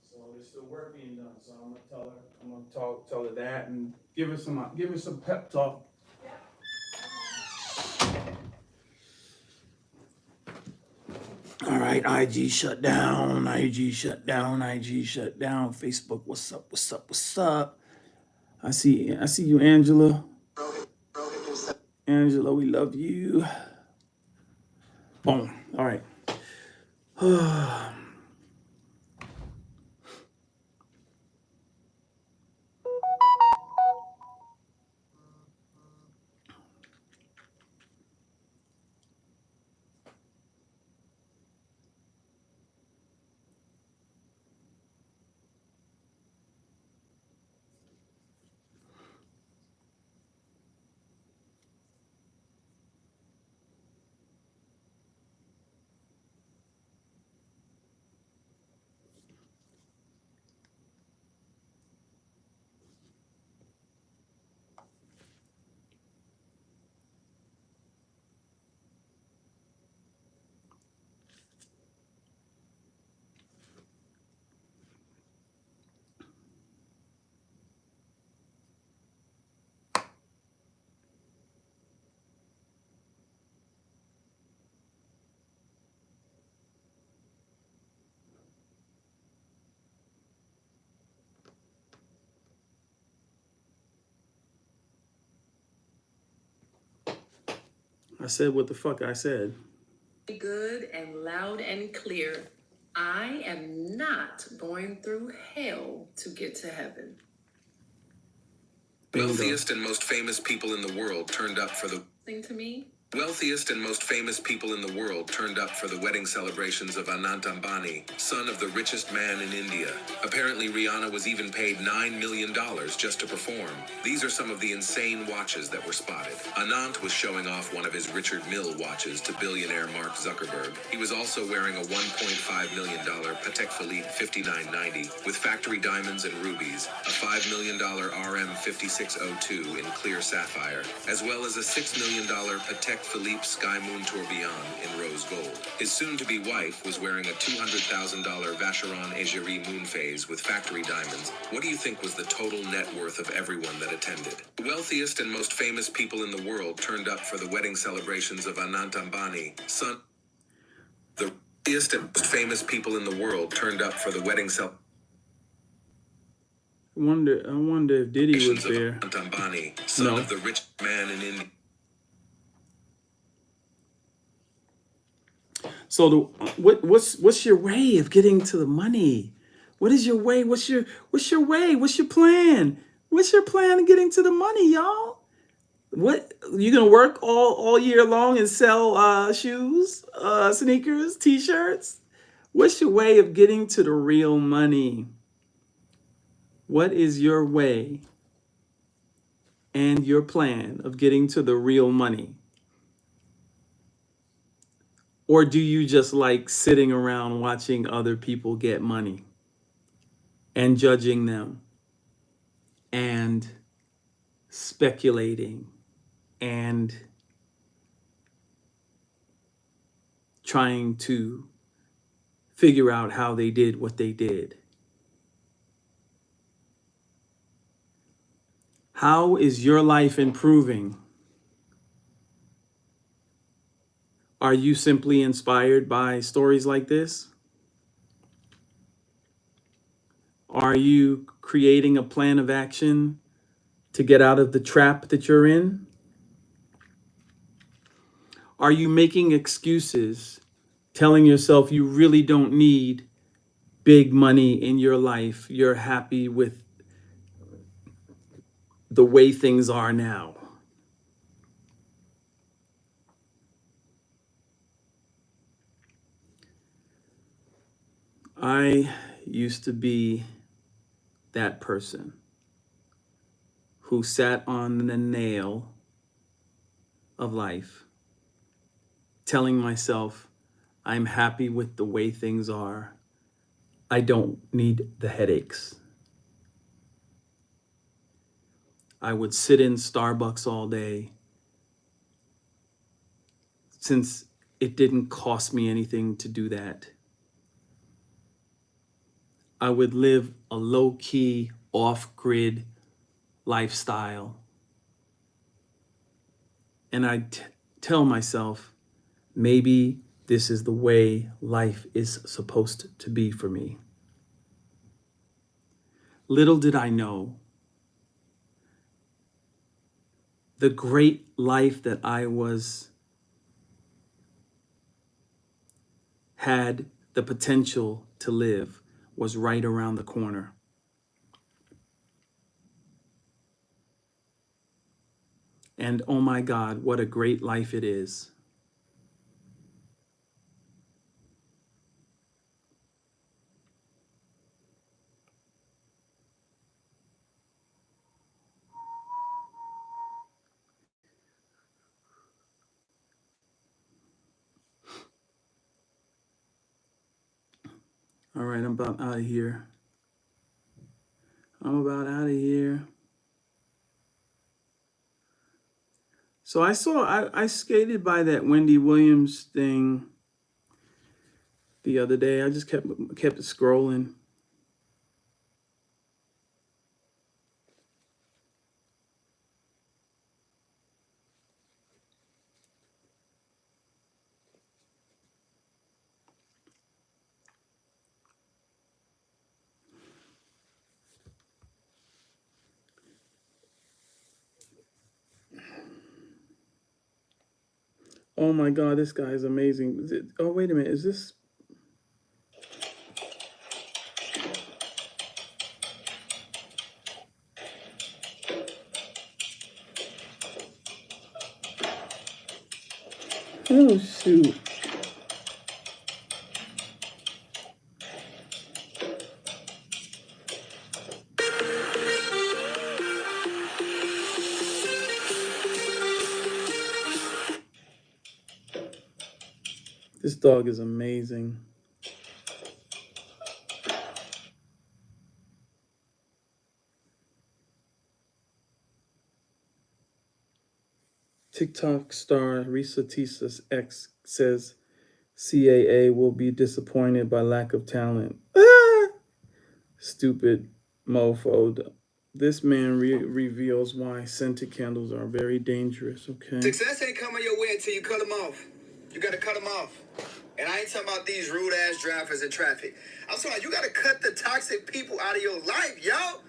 So there's still work being done. So I'm gonna tell her. I'm gonna tell her that and give her some pep talk. All right, IG shut down. IG shut down. IG shut down. Facebook, what's up? What's up? What's up? I see you, Angela. Angela, we love you. Boom. All right. I said what the fuck I said. Good and loud and clear. I am not going through hell to get to heaven. Bingo. Wealthiest and most famous people in the world turned up for the thing to me. Wealthiest and most famous people in the world turned up for the wedding celebrations of Anant Ambani, son of the richest man in India. Apparently, Rihanna was even paid $9 million just to perform. These are some of the insane watches that were spotted. Anant was showing off one of his Richard Mille watches to billionaire Mark Zuckerberg. He was also wearing a $1.5 million Patek Philippe 5990 with factory diamonds and rubies, a $5 million RM 5602 in clear sapphire, as well as a $6 million Patek Philippe Sky Moon Tourbillon in rose gold. His soon-to-be wife was wearing a $200,000 Vacheron Egeri moon phase with factory diamonds. What do you think was the total net worth of everyone that attended? The wealthiest and most famous people in the world turned up for the wedding celebrations of Anant Ambani, son. The wealthiest and most famous people in the world turned up for the wedding celebrations. I wonder if Diddy was there. Anant Ambani, son of the rich man in India. So what's your way of getting to the money? What is your way? What's your way? What's your plan? What's your plan of getting to the money, y'all? What, you gonna work all year long and sell shoes, sneakers, t-shirts? What's your way of getting to the real money? What is your way and your plan of getting to the real money? Or do you just like sitting around watching other people get money and judging them and speculating and trying to figure out how they did what they did? How is your life improving? Are you simply inspired by stories like this? Are you creating a plan of action to get out of the trap that you're in? Are you making excuses, telling yourself you really don't need big money in your life? You're happy with the way things are now. I used to be that person who sat on the nail of life, telling myself, I'm happy with the way things are. I don't need the headaches. I would sit in Starbucks all day since it didn't cost me anything to do that. I would live a low-key, off-grid lifestyle. And I'd tell myself, maybe this is the way life is supposed to be for me. Little did I know the great life that I had the potential to live was right around the corner. And oh my God, what a great life it is. All right, I'm about out of here. So I skated by that Wendy Williams thing the other day. I just kept scrolling. Oh my God, this guy is amazing. Oh, wait a minute. Is this? Oh, shoot. This dog is amazing. TikTok star Risa Tisa's ex says CAA will be disappointed by lack of talent. Ah! Stupid mofo. This man reveals why scented candles are very dangerous, okay? Success ain't coming your way until you cut them off. You gotta cut them off. And I ain't talking about these rude ass drivers in traffic. I'm sorry, you gotta cut the toxic people out of your life, yo.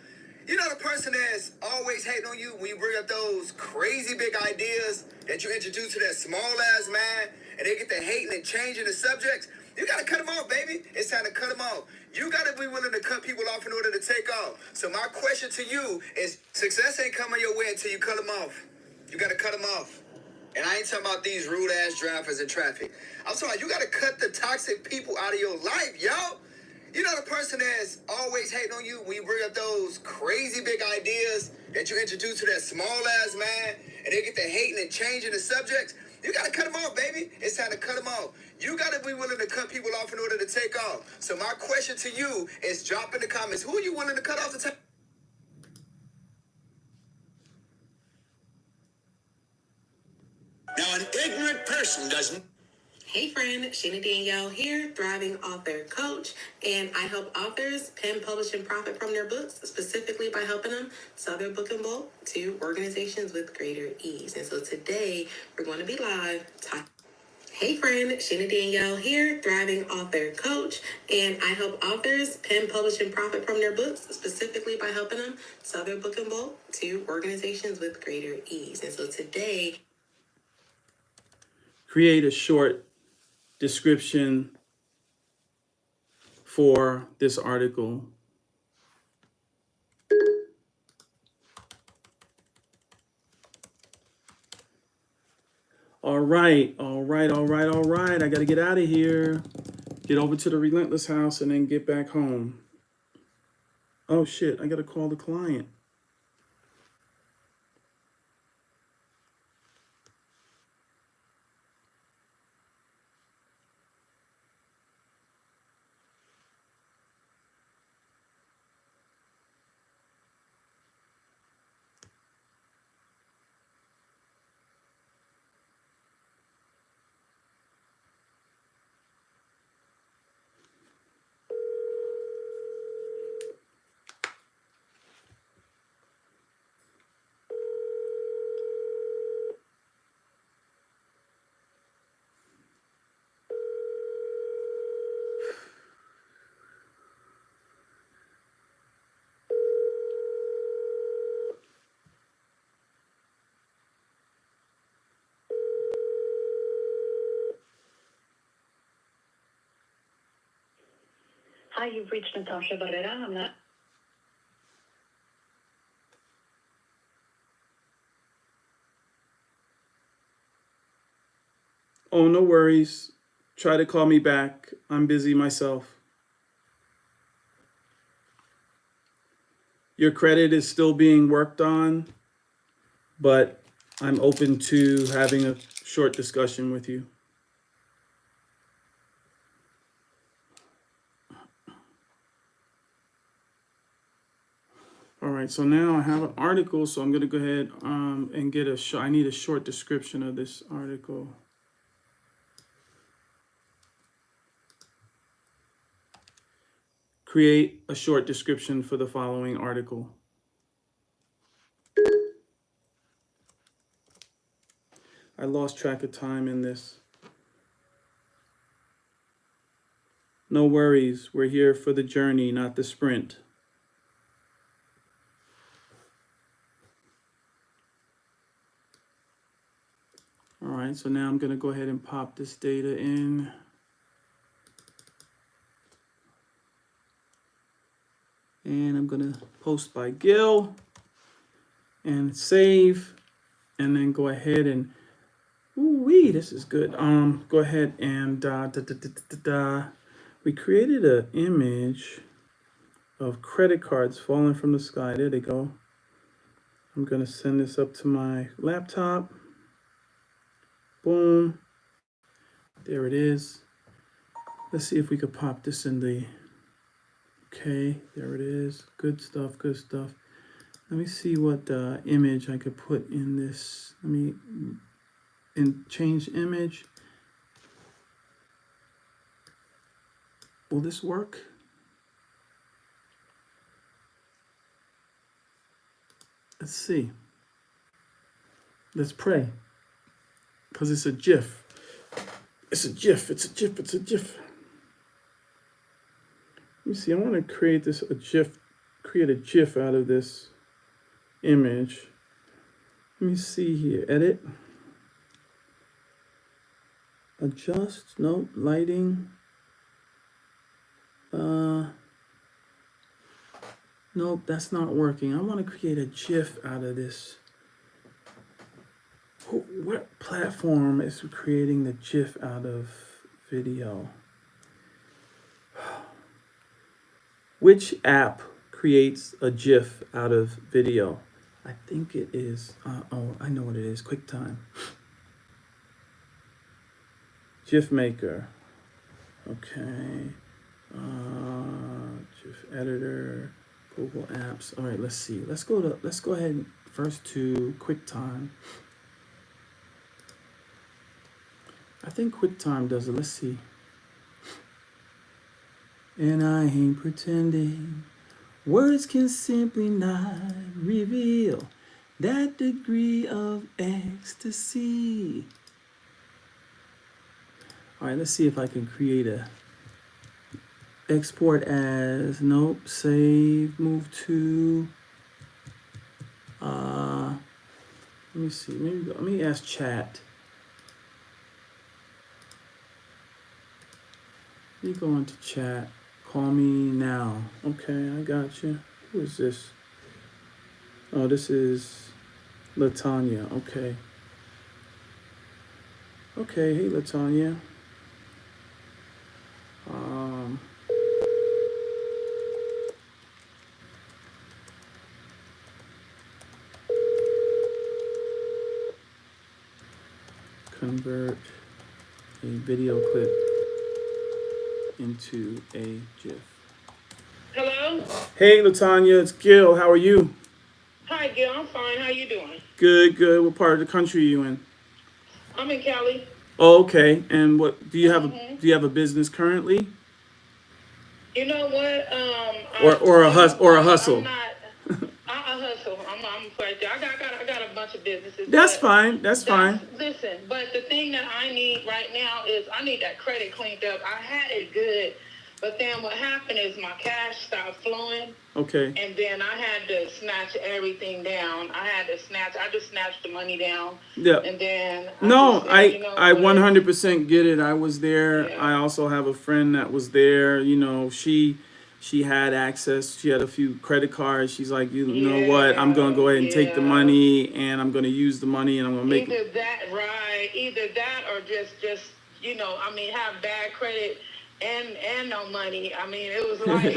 You know the person that's always hating on you when you bring up those crazy big ideas that you introduce to that small ass man, and they get to hating and changing the subjects. You gotta cut them off, baby. It's time to cut them off. You gotta be willing to cut people off in order to take off. So my question to you is, success ain't coming your way until you cut them off. You gotta cut them off. And I ain't talking about these rude ass drivers in traffic. I'm sorry, you gotta cut the toxic people out of your life, yo. You know the person that's always hating on you when you bring up those crazy big ideas that you introduce to that small ass man, and they get to hating and changing the subjects. You gotta cut them off, baby. It's time to cut them off. You gotta be willing to cut people off in order to take off. So my question to you is, drop in the comments, who are you willing to cut off the take? Now, an ignorant person doesn't. Hey friend, Shana Danielle here, thriving author coach, and I help authors pen, publish, and profit from their books, specifically by helping them sell their book in bulk to organizations with greater ease. And so today we're going to be live talking. Hey friend, Shana Danielle here, thriving author coach, and I help authors pen, publish, and profit from their books, specifically by helping them sell their book in bulk to organizations with greater ease. And so today, Create a short description for this article. All right. I got to get out of here. Get over to the Relentless house and then get back home. Oh, shit. I got to call the client. Hi, you've reached Natasha Barrera. I'm not. Oh, no worries. Try to call me back. I'm busy myself. Your credit is still being worked on, but I'm open to having a short discussion with you. All right, so now I have an article, so I'm going to go ahead and get I need a short description of this article. Create a short description for the following article. I lost track of time in this. No worries, we're here for the journey, not the sprint. All right. right, so now I'm going to go ahead and pop this data in. And I'm going to post by Gil and save, and then go ahead and, ooh-wee, this is good. Go ahead and we created an image of credit cards falling from the sky. There they go. I'm going to send this up to my laptop. Boom. There it is. Let's see if we could pop this in the, okay, there it is. Good stuff, good stuff. Let me see what image I could put in this. Let me change image. Will this work? Let's see. Let's pray. Because it's a GIF. It's a GIF. It's a GIF. It's a GIF. Let me see. I want to create this a GIF. Create a GIF out of this image. Let me see here. Edit. Adjust. Nope. Lighting. Nope, that's not working. I want to create a GIF out of this. What platform is creating the GIF out of video? Which app creates a GIF out of video? I think it is, oh, I know what it is, QuickTime. GIF Maker. Okay. GIF Editor. Google Apps. All right, let's see. Let's go ahead first to QuickTime. I think QuickTime does it. Let's see. And I ain't pretending. Words can simply not reveal that degree of ecstasy. All right, let's see if I can create a export as, nope, save, move to, let me see, maybe, let me ask chat. Let me go into chat, call me now. Okay, I got you. Who is this? Oh, this is LaTanya, okay. Okay, hey LaTanya. Convert a video clip into a GIF. Hello? Hey, LaTanya, it's Gil. How are you? Hi, Gil. I'm fine. How you doing? Good, good. What part of the country are you in? I'm in Cali. Oh, okay. And what do you have? Do you have a business currently? You know what? Or a hustle. I'm not. I hustle. I'm right there. I got a bunch of businesses. That's fine. That's fine. Listen, but the thing that I need right now is I need that credit cleaned up. I had it good, but then what happened is my cash stopped flowing. Okay. And then I had to snatch everything down. I just snatched the money down. Yeah. And then I 100% get it. I was there. Yeah. I also have a friend that was there. You know, she had access. She had a few credit cards. She's like, you know what? I'm gonna go ahead and take the money, and I'm gonna use the money, and I'm gonna make either that or just have bad credit and no money. I mean, it was like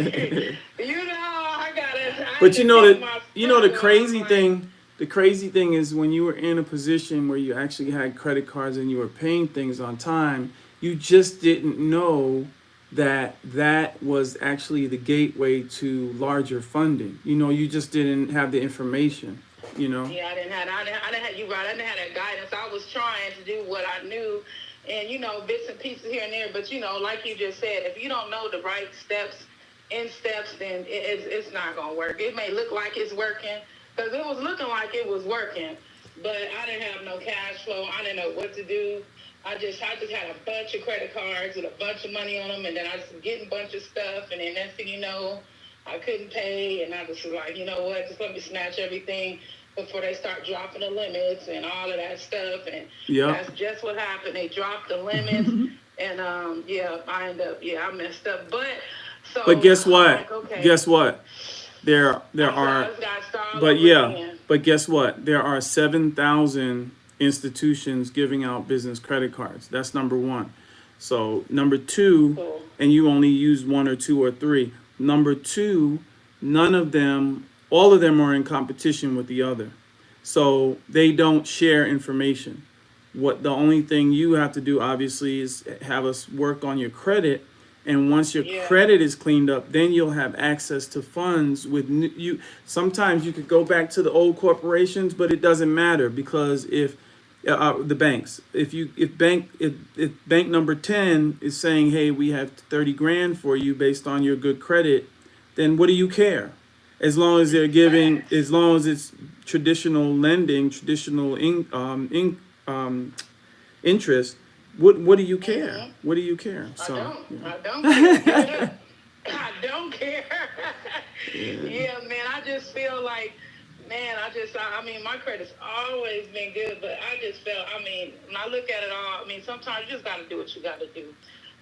I gotta. But the crazy thing. The crazy thing is when you were in a position where you actually had credit cards and you were paying things on time, you just didn't know that was actually the gateway to larger funding. You just didn't have the information, Yeah, I didn't have you're right. I didn't have that guidance. I was trying to do what I knew and, bits and pieces here and there. But, like you just said, if you don't know the right steps, then it's not going to work. It may look like it's working because it was looking like it was working, but I didn't have no cash flow. I didn't know what to do. I just had a bunch of credit cards with a bunch of money on them, and then I was getting a bunch of stuff, and then next thing you know, I couldn't pay, and I was like, you know what, just let me snatch everything. before they start dropping the limits and all of that stuff. And Yep. that's just what happened. They dropped the limits. And I messed up. But guess I'm what? like, okay. Guess what? There I are, just gotta start all but over yeah, again. but guess what? There are 7,000 institutions giving out business credit cards. That's number one. So number two, Cool. and you only use one or two or three. Number two, none of them, all of them are in competition with the other. So they don't share information. What the only thing you have to do, obviously, is have us work on your credit. And once your Yeah. credit is cleaned up, then you'll have access to funds with you. Sometimes you could go back to the old corporations, but it doesn't matter, because if the banks, if bank number 10 is saying, hey, we have 30 grand for you based on your good credit, then what do you care? As long as they're giving, as long as it's traditional lending, traditional interest, what do you care? What do you care? So I don't care. I don't care. Yeah, man, I just feel like, man, I mean, my credit's always been good, but I just felt, I mean, when I look at it all, I mean, sometimes you just got to do what you got to do,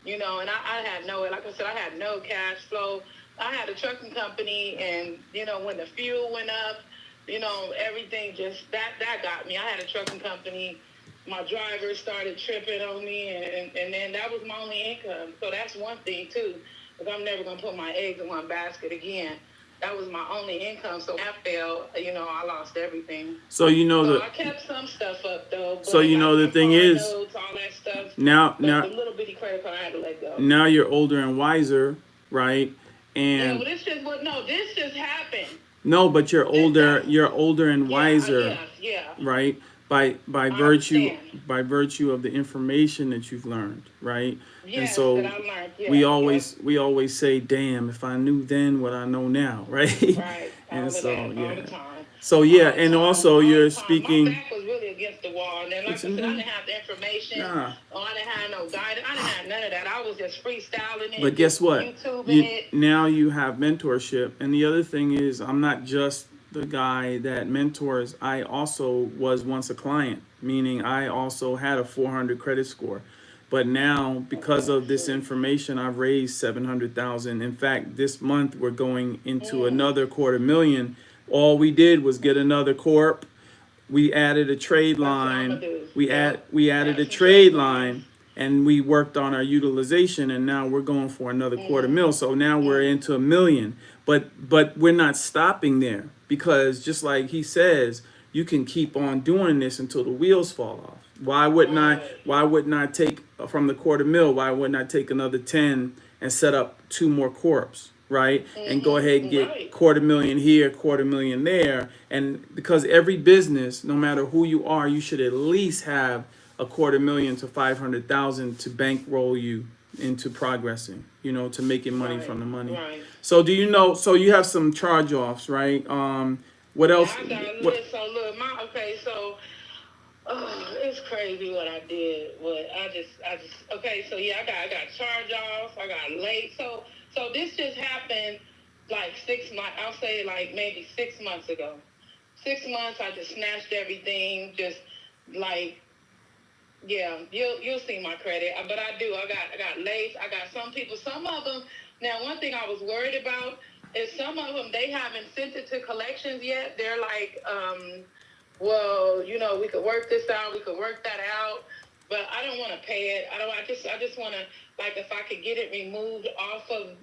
you know, and I had no, like I said, I had no cash flow. I had a trucking company, and, you know, when the fuel went up, you know, everything just, that got me. I had a trucking company. My driver started tripping on me, and then that was my only income. So that's one thing, too, because I'm never going to put my eggs in one basket again. That was my only income. So that failed, you know, I lost everything. So you know So the. I kept some stuff up, though. But So you know the thing is, notes, all that stuff, now the little bitty credit card I had to let go. now you're older and wiser, right? And Yeah, well, this just happened. no, but you're older and wiser, Yeah. right? By virtue of the information that you've learned, right? Yes, and so that I learned. Yeah, we always say, damn, if I knew then what I know now, right? Right. And All so of that, all the time. So yeah, All the and time, also all you're the time. speaking. My back was really against the wall, and then like I said, I didn't have the information. Nah. I didn't have no guidance. I didn't have none of that. I was just freestyling it. But guess what? YouTubing it. Now you have mentorship. And the other thing is, I'm not just the guy that mentors. I also was once a client, meaning I also had a 400 credit score. But now, because of this information, I've raised 700,000. In fact, this month we're going into another $250,000. All we did was get another corp. We added a trade line. We added a trade line, and we worked on our utilization, and now we're going for another $250,000. So now we're into $1 million. But we're not stopping there, because just like he says, you can keep on doing this until the wheels fall off. Why wouldn't I take from the $250,000? Why wouldn't I take another 10 and set up 2 more corps, right? And go ahead and get $250,000 here, $250,000 there. And because every business, no matter who you are, you should at least have a $250,000 to $500,000 to bankroll you into progressing, you know, to making money from the money. Right. So do you know, so you have some charge offs, right? What else? I got a What, list. So look, it's crazy what I did. But I just okay. So yeah, I got charge offs. I got late. So this just happened like 6 months. I'll say like maybe 6 months ago. 6 months. I just snatched everything. Just like, yeah, you'll see my credit. But I do. I got late. I got some people. Some of them. Now, one thing I was worried about is some of them, they haven't sent it to collections yet. They're like, well, you know, we could work this out, we could work that out, but I don't want to pay it. I just want to, like, if I could get it removed off of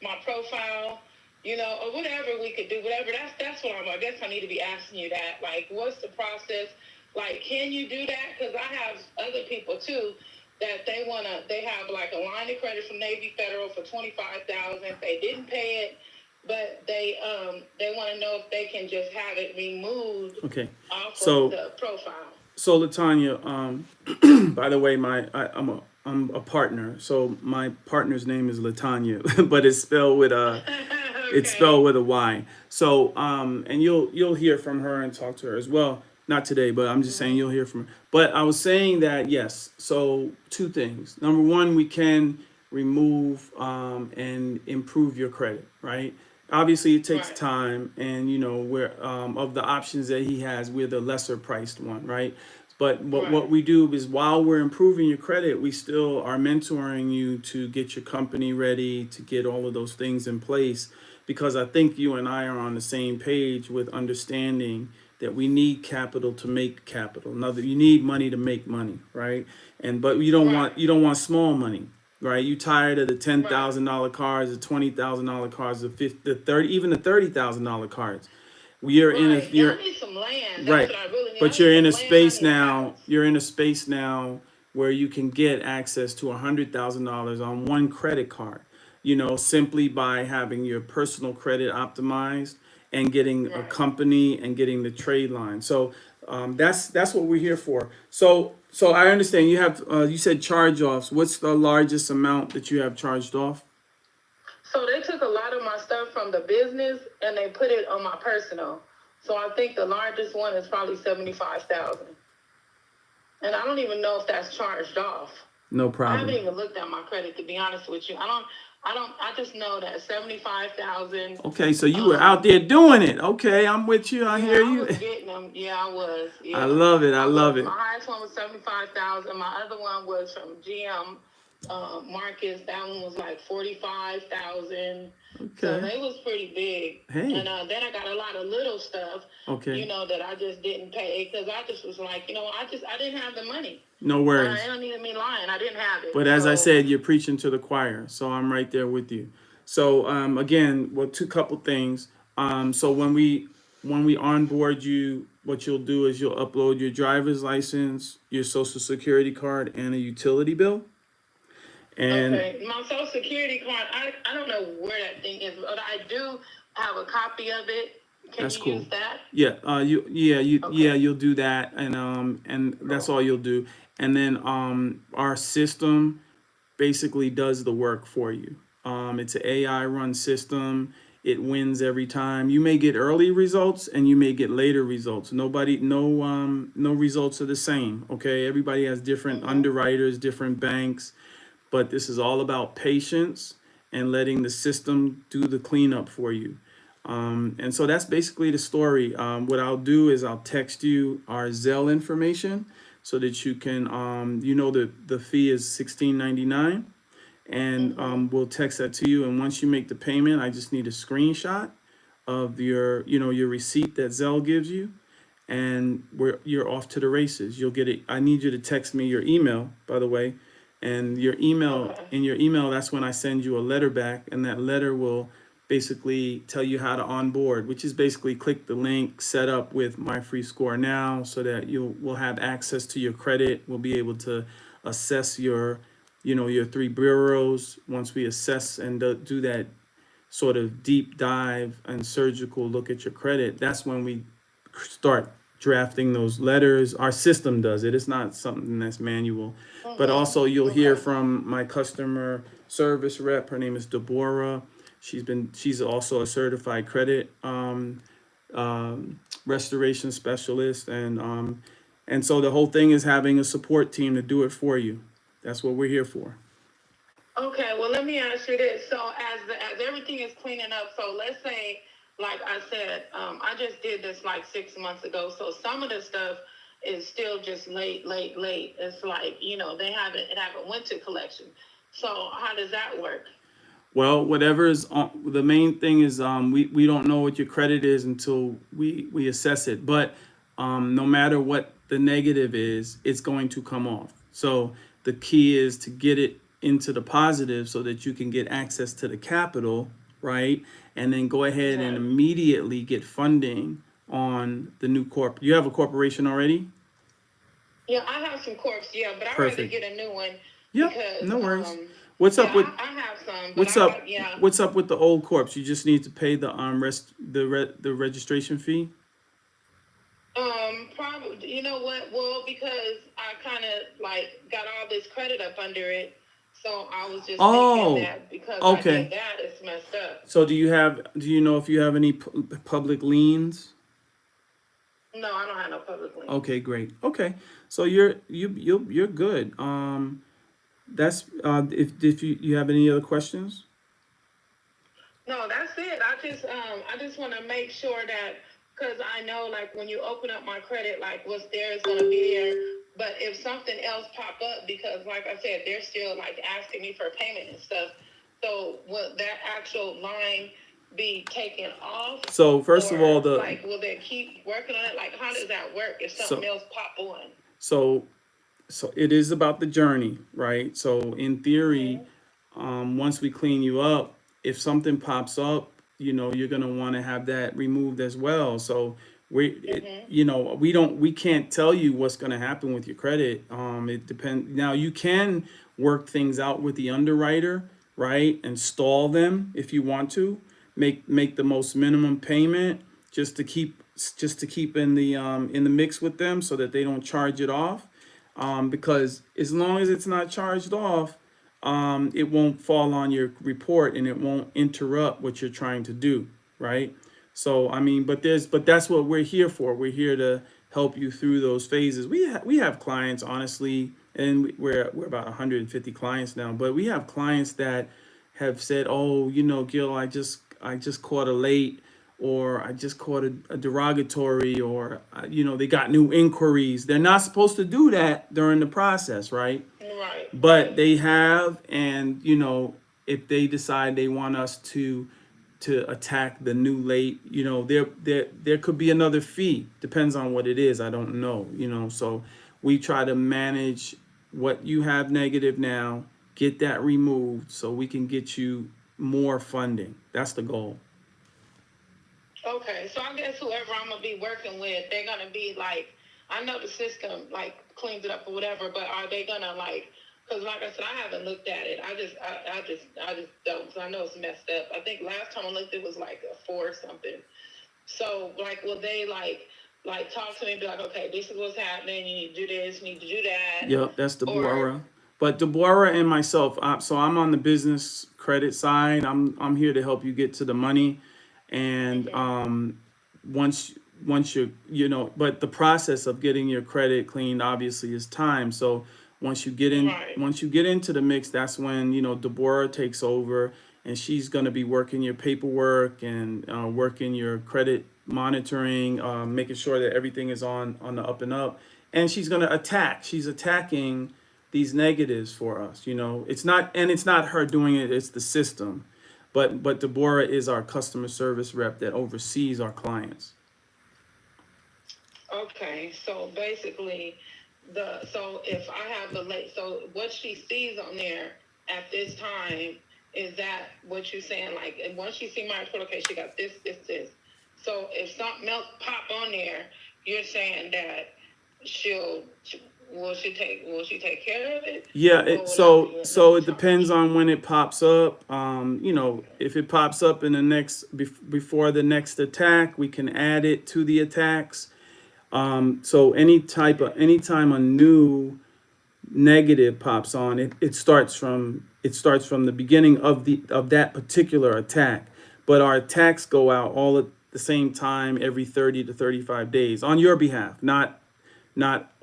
my profile, you know, or whatever we could do, whatever. That's what I guess I need to be asking you that. Like, what's the process? Like, can you do that? Because I have other people too that they have like a line of credit from Navy Federal for $25,000. They didn't pay it, but they want to know if they can just have it removed off of the profile. So Latanya, by the way, I'm a partner. So my partner's name is Latanya, but it's spelled with a it's spelled with a Y. So and you'll hear from her and talk to her as well. Not today, but I'm just saying you'll hear from her. But I was saying that, yes, so 2 things. Number one, we can remove and improve your credit, right? Obviously, it takes Right. time, and we're of the options that he has, we're the lesser priced one, right? But what Right. we do is while we're improving your credit, we still are mentoring you to get your company ready, to get all of those things in place. Because I think you and I are on the same page with understanding that we need capital to make capital. Now, you need money to make money, right? But Right. you don't want small money, right? You tired of the ten Right. thousand dollar cars, the $20,000 cars, the 50, the 30, even the $30,000 cars. Right. Yeah, You're I need some land. That's right, what I really need. I but need you're in some a land. I space need a now. house. You're in a space now where you can get access to $100,000 on one credit card. Simply by having your personal credit optimized and getting a Right. company and getting the trade line. So that's what we're here for. So I understand you have you said charge offs. What's the largest amount that you have charged off? So they took a lot of my stuff from the business and they put it on my personal. So I think the largest one is probably 75,000. And I don't even know if that's charged off. No I haven't problem. even looked at my credit, to be honest with you. I just know that 75,000. Okay, so you were out there doing it. Okay, I'm with you. I Yeah, hear I you. was getting them. Yeah, I was. I Yeah. love it. I love My it. highest one was 75,000. My other one was from GM Marcus. That one was like 45,000. So Okay. they was pretty big. Hey. And then I got a lot of little stuff, Okay. that I just didn't pay because I just was like, I didn't have the money. No worries. I don't need me lying. I didn't have it. But as I So, said, you're preaching to the choir, so I'm right there with you. So again, well, two couple things. So when we onboard you, what you'll do is you'll upload your driver's license, your social security card, and a utility bill. And okay, my social security card, I don't know where that thing is, but I do have a copy of it. Can that's you cool. use that? Yeah, Okay. yeah, you'll do that, and that's all you'll do. And then our system basically does the work for you. It's an AI run system. It wins every time. You may get early results and you may get later results. No results are the same. Okay, everybody has different underwriters, different banks, but this is all about patience and letting the system do the cleanup for you. And so that's basically the story. What I'll do is I'll text you our Zelle information so that you can, the fee is $16.99, and we'll text that to you. And once you make the payment, I just need a screenshot of your receipt that Zelle gives you, and you're off to the races. You'll get it. I need you to text me your email, by the way, and your email. Okay. In your email, that's when I send you a letter back, and that letter will basically tell you how to onboard, which is basically click the link, set up with My Free Score Now, so that will have access to your credit. We'll be able to assess your three bureaus. Once we assess and do that sort of deep dive and surgical look at your credit, that's when we start drafting those letters. Our system does it. It's not something that's manual. But also you'll hear from my customer service rep. Her name is Deborah. She's also a certified credit restoration specialist, and so the whole thing is having a support team to do it for you. That's what we're here for. Okay, well, let me ask you this. So as everything is cleaning up, so let's say, like I said, I just did this like 6 months ago. So some of the stuff is still just late. It's like, it haven't went to collection. So how does that work? Well, whatever is on, the main thing is we don't know what your credit is until we assess it. But no matter what the negative is, it's going to come off. So the key is to get it into the positive so that you can get access to the capital, right? And then go ahead and immediately get funding on the new corp. You have a corporation already? Yeah, I have some corps, yeah, but I'd rather Perfect. get a new one Yep, because no worries. What's up with I have some. But what's I up? got, yeah. What's up with the old corps? You just need to pay the the registration fee. Probably, you know what? Well, because I kind of like got all this credit up under it, so I was just thinking that because I Okay. did that, it's messed up. So do you know if you have any public liens? No, I don't have no public link. Okay, great. Okay, so you're good. That's if you have any other questions. No, that's it. I just want to make sure that, because I know, like, when you open up my credit, like, what's there is going to be there. But if something else pop up, because, like I said, they're still, like, asking me for payment and stuff. So will that actual line be taken off? So first of all, like, will they keep working on it? Like, how does that work if something else pop on? So it is about the journey, right? So in theory, once we clean you up, if something pops up, you're gonna want to have that removed as well. So we can't tell you what's gonna happen with your credit. It depends. Now you can work things out with the underwriter, right, and stall them if you want to. Make the most minimum payment just to keep in the mix with them so that they don't charge it off. Because as long as it's not charged off, it won't fall on your report and it won't interrupt what you're trying to do, right? So I mean, but that's what we're here for. We're here to help you through those phases. We have clients, honestly, and we're about 150 clients now, but we have clients that have said, "Oh, Gil, I just caught a late, or I just caught a derogatory, or they got new inquiries." They're not supposed to do that during the process, right? Right. But they have, and if they decide they want us to attack the new late, there could be another fee. Depends on what it is. I don't know. So we try to manage what you have negative now, get that removed, so we can get you more funding. That's the goal. Okay, so I guess whoever I'm gonna be working with, they're gonna be like, I know the system like cleans it up or whatever, but are they gonna like? Because like I said, I haven't looked at it. I just don't. Because I know it's messed up. I think last time I looked, it was like a 4 or something. So like, will they like talk to me and be like, okay, this is what's happening. You need to do this. You need to do that. Yep, that's Deborah. But Deborah and myself, so I'm on the business credit side. I'm here to help you get to the money, and once but the process of getting your credit cleaned obviously is time. So once you get in, Right. once you get into the mix, that's when Deborah takes over, and she's going to be working your paperwork and working your credit monitoring, making sure that everything is on the up and up, and she's going to attack. She's attacking these negatives for us. It's not her doing it; it's the system. But Deborah is our customer service rep that oversees our clients. Okay, so basically, so if I have the late, so what she sees on there at this time, is that what you're saying? Like, and once she see my report, okay, she got this. So if something else pop on there, you're saying that will she take care of it? Yeah, so it depends on when it pops up. If it pops up in the next before the next attack, we can add it to the attacks. So anytime a new negative pops on, it starts from the beginning of that particular attack. But our attacks go out all at the same time every 30 to 35 days on your behalf, not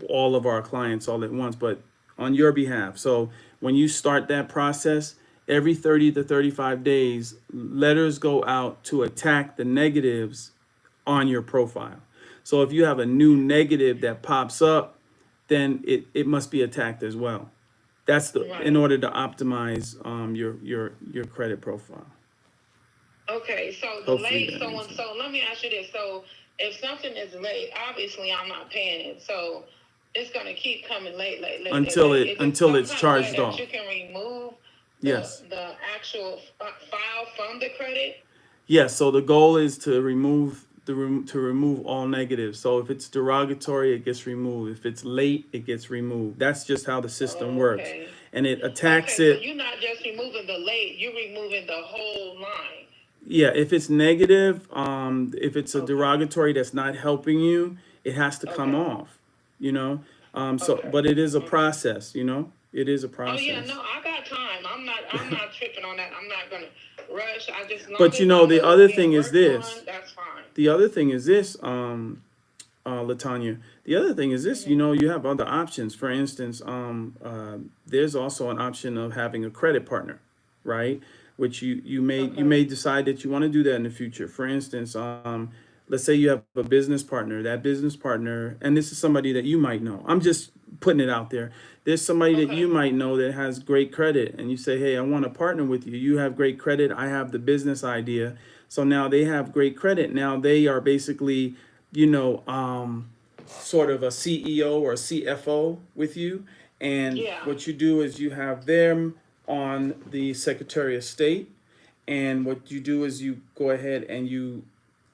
all of our clients all at once, but on your behalf. So when you start that process, every 30 to 35 days, letters go out to attack the negatives on your profile. So if you have a new negative that pops up, then it must be attacked as well. That's in order to optimize your credit profile. Okay, so the late, so let me ask you this. So if something is late, obviously I'm not paying it. So it's gonna keep coming late. Until it's charged off. You can remove Yes. the actual file from the credit. Yes. So the goal is to remove all negatives. So if it's derogatory, it gets removed. If it's late, it gets removed. That's just how the system works, and it attacks it. So you're not just removing the late; you're removing the whole line. Yeah, if it's negative, if it's a derogatory that's not helping you, it has to come off. But it is a process. It is a process. Oh yeah, no, I got time. I'm not tripping on that. I'm not gonna rush. I just. But the other thing is this. That's fine. The other thing is this, Latanya. The other thing is this. You have other options. For instance, there's also an option of having a credit partner, right? which you may decide that you want to do that in the future. For instance, let's say you have a business partner. That business partner, and this is somebody that you might know. I'm just putting it out there. There's somebody that you might know that has great credit, and you say, "Hey, I want to partner with you. You have great credit. I have the business idea." So now they have great credit. Now they are basically, sort of a CEO or a CFO with you. And what you do is you have them on the Secretary of State. And what you do is you go ahead and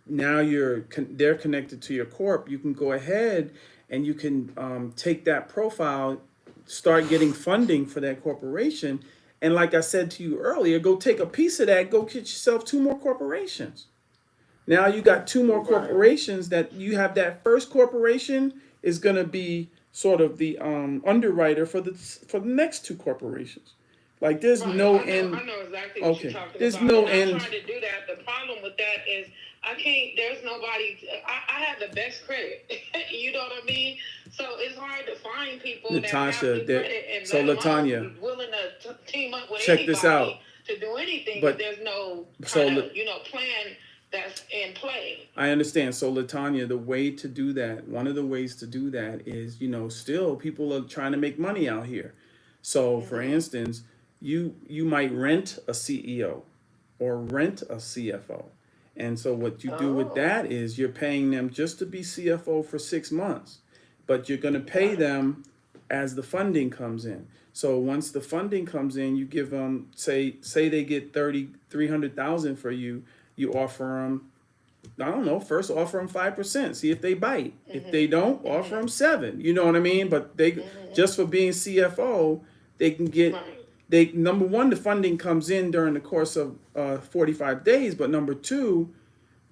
they're connected to your corp. You can go ahead and you can take that profile, start getting funding for that corporation. And like I said to you earlier, go take a piece of that, go get yourself 2 more corporations. Now you got 2 more corporations that you have. That first corporation is going to be sort of the underwriter for the next 2 corporations. Like there's no end. I know exactly what you're talking There's about. no I'm end. trying to do that. The problem with that is I can't. There's nobody. I have the best credit. You know what I mean? So it's hard to find people Natasha, that have the credit and so let alone Latanya, willing to team up with check anybody this out. to do anything. But- But there's no so kind of, La- plan that's in play. I understand. So Latanya, the way to do that, one of the ways to do that is, still people are trying to make money out here. So for instance, you might rent a CEO or rent a CFO. And so what you do with that is you're paying them just to be CFO for 6 months, but you're going to pay them as the funding comes in. So once the funding comes in, you give them, say they get 300,000 for you, you offer them, I don't know, first offer them 5%, see if they bite. If they don't, offer them 7. You know what I mean? But they just for being CFO, they can get number one, the funding comes in during the course of 45 days, but number 2,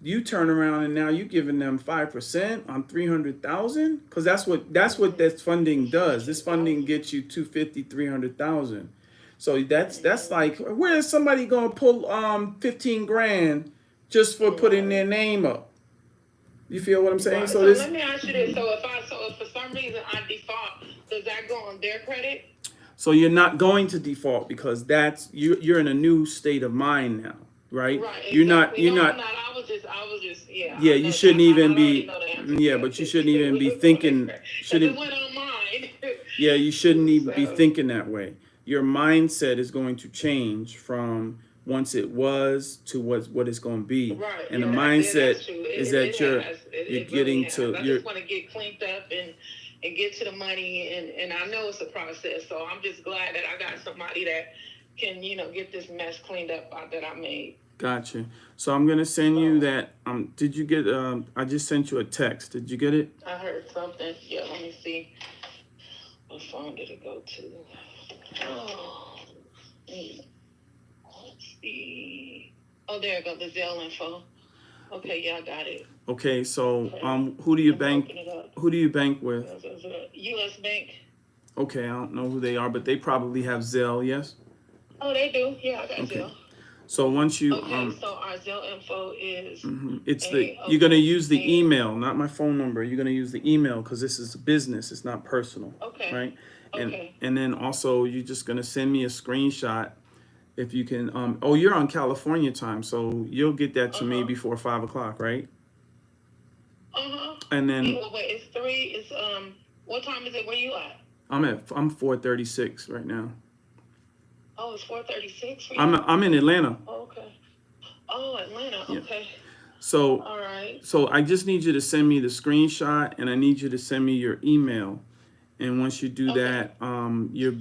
you turn around and now you're giving them 5% on 300,000, because that's what that funding does. This funding gets you 250, 300,000. So that's like, where is somebody gonna pull 15 grand just for putting their name up? You feel what I'm saying? So let me ask you this: so if for some reason I default, does that go on their credit? So you're not going to default because you're in a new state of mind now, right? Right. You're Exactly. not. I was just. Yeah. Yeah, you shouldn't even be. Yeah, but you shouldn't even be thinking. It went on mine. Yeah, you shouldn't even be thinking that way. Your mindset is going to change from once it was to what it's going to be. Right. And yeah, the mindset is that you're getting really to. I just want to get cleaned up and get to the money, and I know it's a process. So I'm just glad that I got somebody that can, get this mess cleaned up that I made. Gotcha. So I'm gonna send you that. Did you get? I just sent you a text. Did you get it? I heard something. Yeah. Let me see. What phone did it go to? Oh. Let's see. Oh, there it goes. The Zelle info. Okay. Yeah, I got it. Okay. So who do you bank? Who do you bank with? U.S. Bank. Okay, I don't know who they are, but they probably have Zelle. Yes. Oh, they do. Yeah, I got Zelle. So once you so our Zelle info is you're gonna use the email, not my phone number. You're gonna use the email because this is a business. It's not personal. Okay. Right. And then also you're just gonna send me a screenshot if you can. You're on California time, so you'll get that to me before 5 o'clock, right? And then wait, it's 3. It's what time is it? Where you at? I'm 4:36 right now. Oh, it's 4:36 for you? I'm in Atlanta. Oh, okay. Oh, Atlanta. Yeah. Okay. So all right. So I just need you to send me the screenshot, and I need you to send me your email. And once you do that, you'll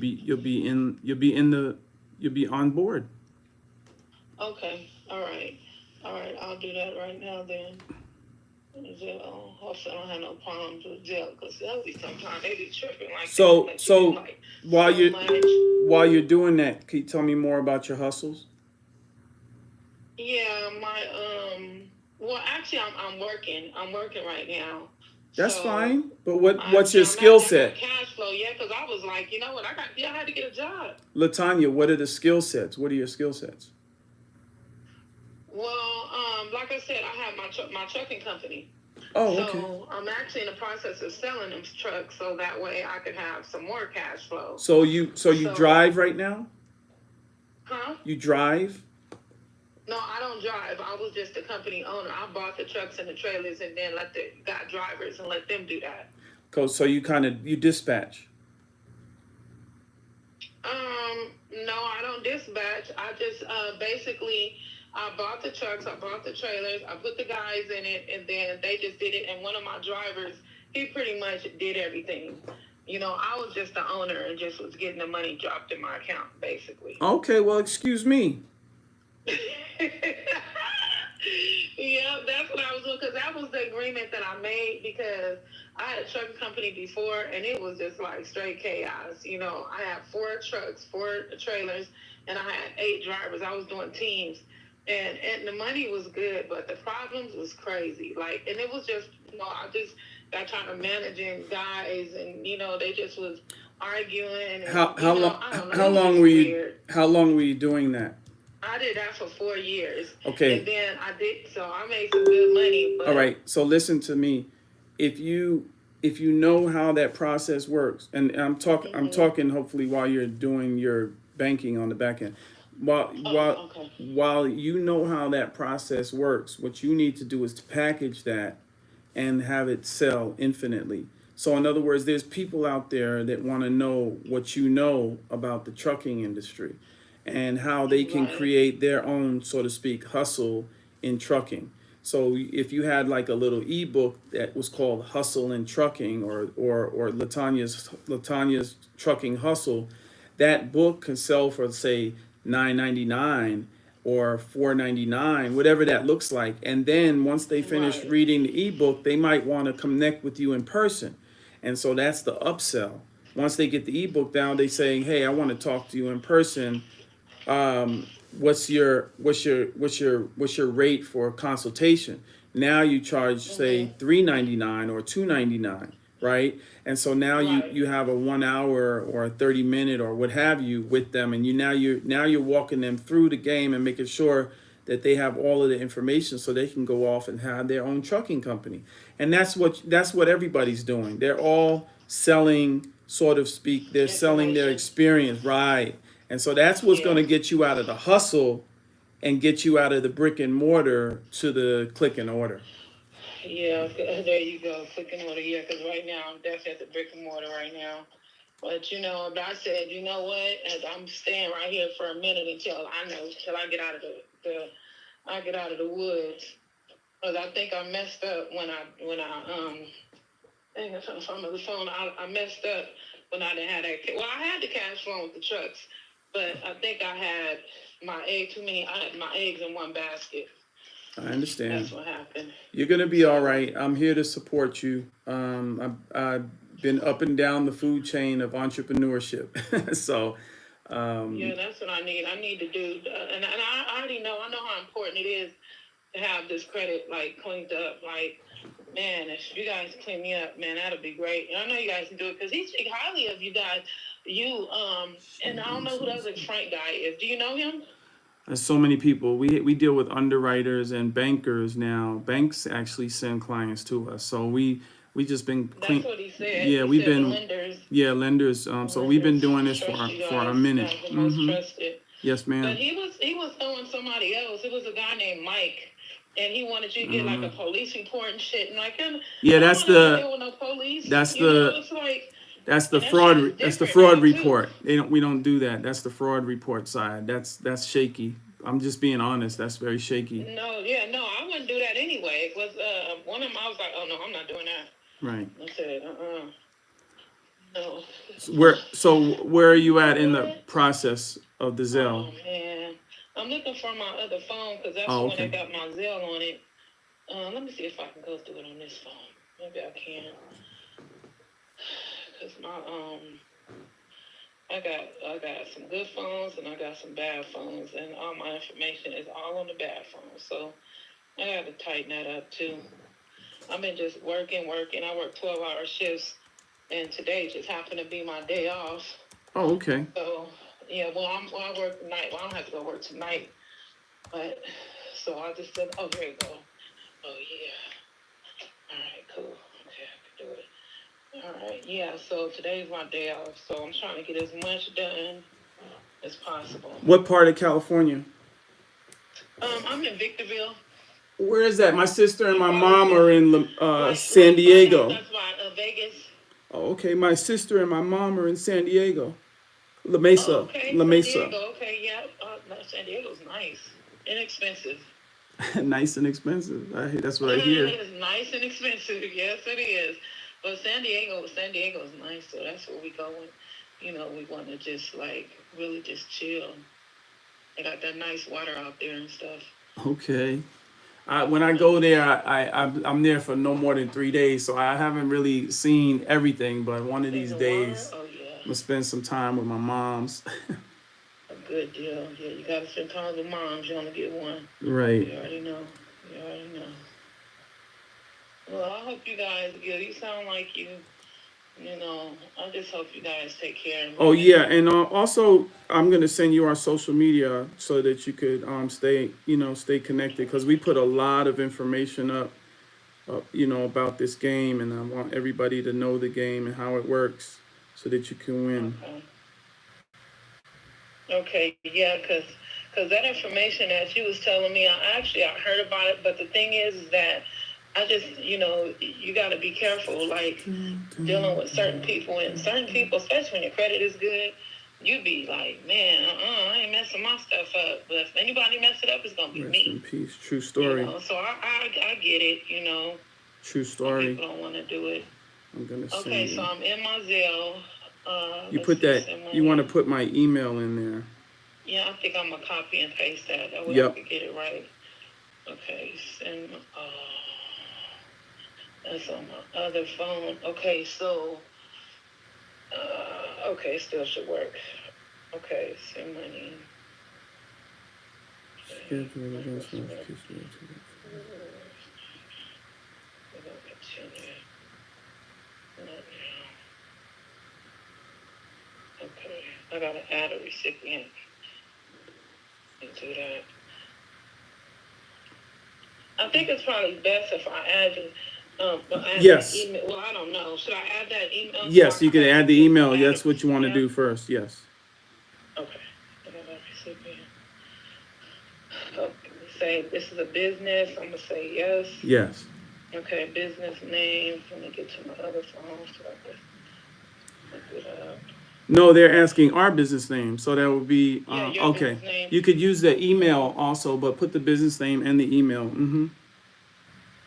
be on board. Okay. All right. I'll do that right now then. Hopefully I don't have no problems with Zelle, because they'll be sometimes they be tripping like So that. while you're doing that, can you tell me more about your hustles? Yeah, well actually I'm working right now. That's fine. But what's your skill set? Cash flow, yeah, because I was like, you know what, I had to get a job. Latanya, what are the skill sets? What are your skill sets? Well, like I said, I have my trucking company. Oh, okay. So I'm actually in the process of selling them trucks, so that way I could have some more cash flow. So you drive right now? Huh? You drive? No, I don't drive. I was just the company owner. I bought the trucks and the trailers and then got drivers and let them do that. So you dispatch. No, I don't dispatch. I just basically I bought the trucks, I bought the trailers, I put the guys in it, and then they just did it. And one of my drivers, he pretty much did everything. You know, I was just the owner and just was getting the money dropped in my account, basically. Okay, well, excuse me. Yeah, that's what I was doing because that was the agreement that I made because I had a trucking company before and it was just like straight chaos. You know, I had 4 trucks, 4 trailers, and I had 8 drivers. I was doing teams, and the money was good, but the problems was crazy. Like, and it was just, you know, I just got tired of managing guys, and you know, they just was arguing. And, How long? How long were you doing that? I did that for 4 years. Okay. And then I made some good money. But all right. So listen to me. If you know how that process works, and I'm talking hopefully while you're doing your banking on the back end. While you know how that process works, what you need to do is to package that and have it sell infinitely. So in other words, there's people out there that want to know what you know about the trucking industry and how they can create their own, so to speak, hustle in trucking. So if you had like a little ebook that was called Hustle in Trucking or Latanya's Trucking Hustle, that book can sell for say $9.99 or $4.99, whatever that looks like. And then once they finish reading the ebook, they might want to connect with you in person. And so that's the upsell. Once they get the ebook down, they say, "Hey, I want to talk to you in person. What's your rate for a consultation?" Now you charge say $3.99 or $2.99, right? And so now you have a 1 hour or a 30-minute or what have you with them, and you're walking them through the game and making sure that they have all of the information so they can go off and have their own trucking company. And that's what everybody's doing. They're all selling, sort of speak, they're selling their experience, right? And so that's what's going to get you out of the hustle and get you out of the brick and mortar to the click and order. Yeah, there you go, click and order. Yeah, because right now I'm definitely at the brick and mortar right now. But you know, but I said, you know what? I'm staying right here for a minute until I get out of the woods. Because I think I messed up when I dang, I'm trying to find the phone. I messed up when I didn't have that. Well, I had the cash flow with the trucks, but I think I had my eggs in one basket. I understand. That's what happened. You're gonna be all right. I'm here to support you. I've been up and down the food chain of entrepreneurship, so. Yeah, that's what I need. I need to do, and I already know. I know how important it is to have this credit like cleaned up. Like, man, if you guys clean me up, man, that'll be great. And I know you guys can do it because he speaks highly of you guys. And I don't know who the other Frank guy is. Do you know him? There's so many people. We deal with underwriters and bankers now. Banks actually send clients to us. So we just been clean. That's what he said. Yeah, we've been lenders. Yeah, lenders. So we've been doing this for a minute. The most trusted. Yes, ma'am. But he was throwing somebody else. It was a guy named Mike. And he wanted you to get like a police report and shit. And like, yeah, that's the fraud. That's the fraud report. We don't do that. That's the fraud report side. That's shaky. I'm just being honest. That's very shaky. No, I wouldn't do that anyway. It was one of them. I was like, oh no, I'm not doing that. Right. I said, no. Where are you at in the process of the Zelle? Oh man, I'm looking for my other phone because that's the one that got my Zelle on it. Let me see if I can go through it on this phone. Maybe I can. Cause I got some good phones and I got some bad phones, and all my information is all on the bad phone. So I got to tighten that up too. I've been just working. I work 12-hour shifts, and today just happened to be my day off. Oh, okay. So yeah, I work tonight. Well, I don't have to go work tonight, but so I just said, oh, here you go. Oh yeah. All right, cool. Okay, I can do it. All right, yeah, so today's my day off, so I'm trying to get as much done as possible. What part of California? I'm in Victorville. Where is that? My sister and my mom are in San Like right Diego. outside Vegas. Oh, okay. My sister and my mom are in San Diego. La Oh, Mesa. okay, La San Mesa. Diego. Okay, yeah. No, San Diego's nice, inexpensive. Nice and expensive. That's what I hear. It's nice and expensive. Yes, it is. But San Diego's nice. So that's where we go when, we want to just like really just chill. They got that nice water out there and stuff. Okay. When I go there, I'm there for no more than 3 days, so I haven't really seen everything. But one of these In the water? days, Oh I'm yeah. gonna spend some time with my moms. A good deal. Yeah, you gotta spend time with moms. You only get one. Right. You already know. Well, I hope you guys good. You sound like I just hope you guys take care of me. Oh yeah, and also I'm gonna send you our social media so that you could stay connected because we put a lot of information up, about this game, and I want everybody to know the game and how it works so that you can win. Okay, yeah, because that information that you was telling me, I heard about it, but the thing is that I just, you got to be careful, like dealing with certain people, and certain people, especially when your credit is good, you be like, man, I ain't messing my stuff up. But if anybody mess it up, it's gonna be Rest me. in peace. True story. So I get it. True Some story. people don't want to do it. I'm gonna send Okay, you. so I'm in my Zelle. You put that. You want to put my email in there. Yeah, I think I'm gonna copy and paste that. That way Yep. I can get it right. Okay, send. That's on my other phone. Okay, so. Okay, still should work. Okay, send money. Schedule events notification. We're gonna continue. Not now. Okay, I gotta add a recipient. Do that. I think it's probably best if I add it. Yes. That email. Well, I don't know. Should I add that email? Yes, you can add the email. That's what you want to do first. Yes. Okay. I got a recipient. Okay. Say this is a business. I'm gonna say yes. Yes. Okay. Business name. Let me get to my other phone so I can look it up. No, they're asking our business name, so that would be your okay. business name. You could use the email also, but put the business name and the email. Mm-hmm.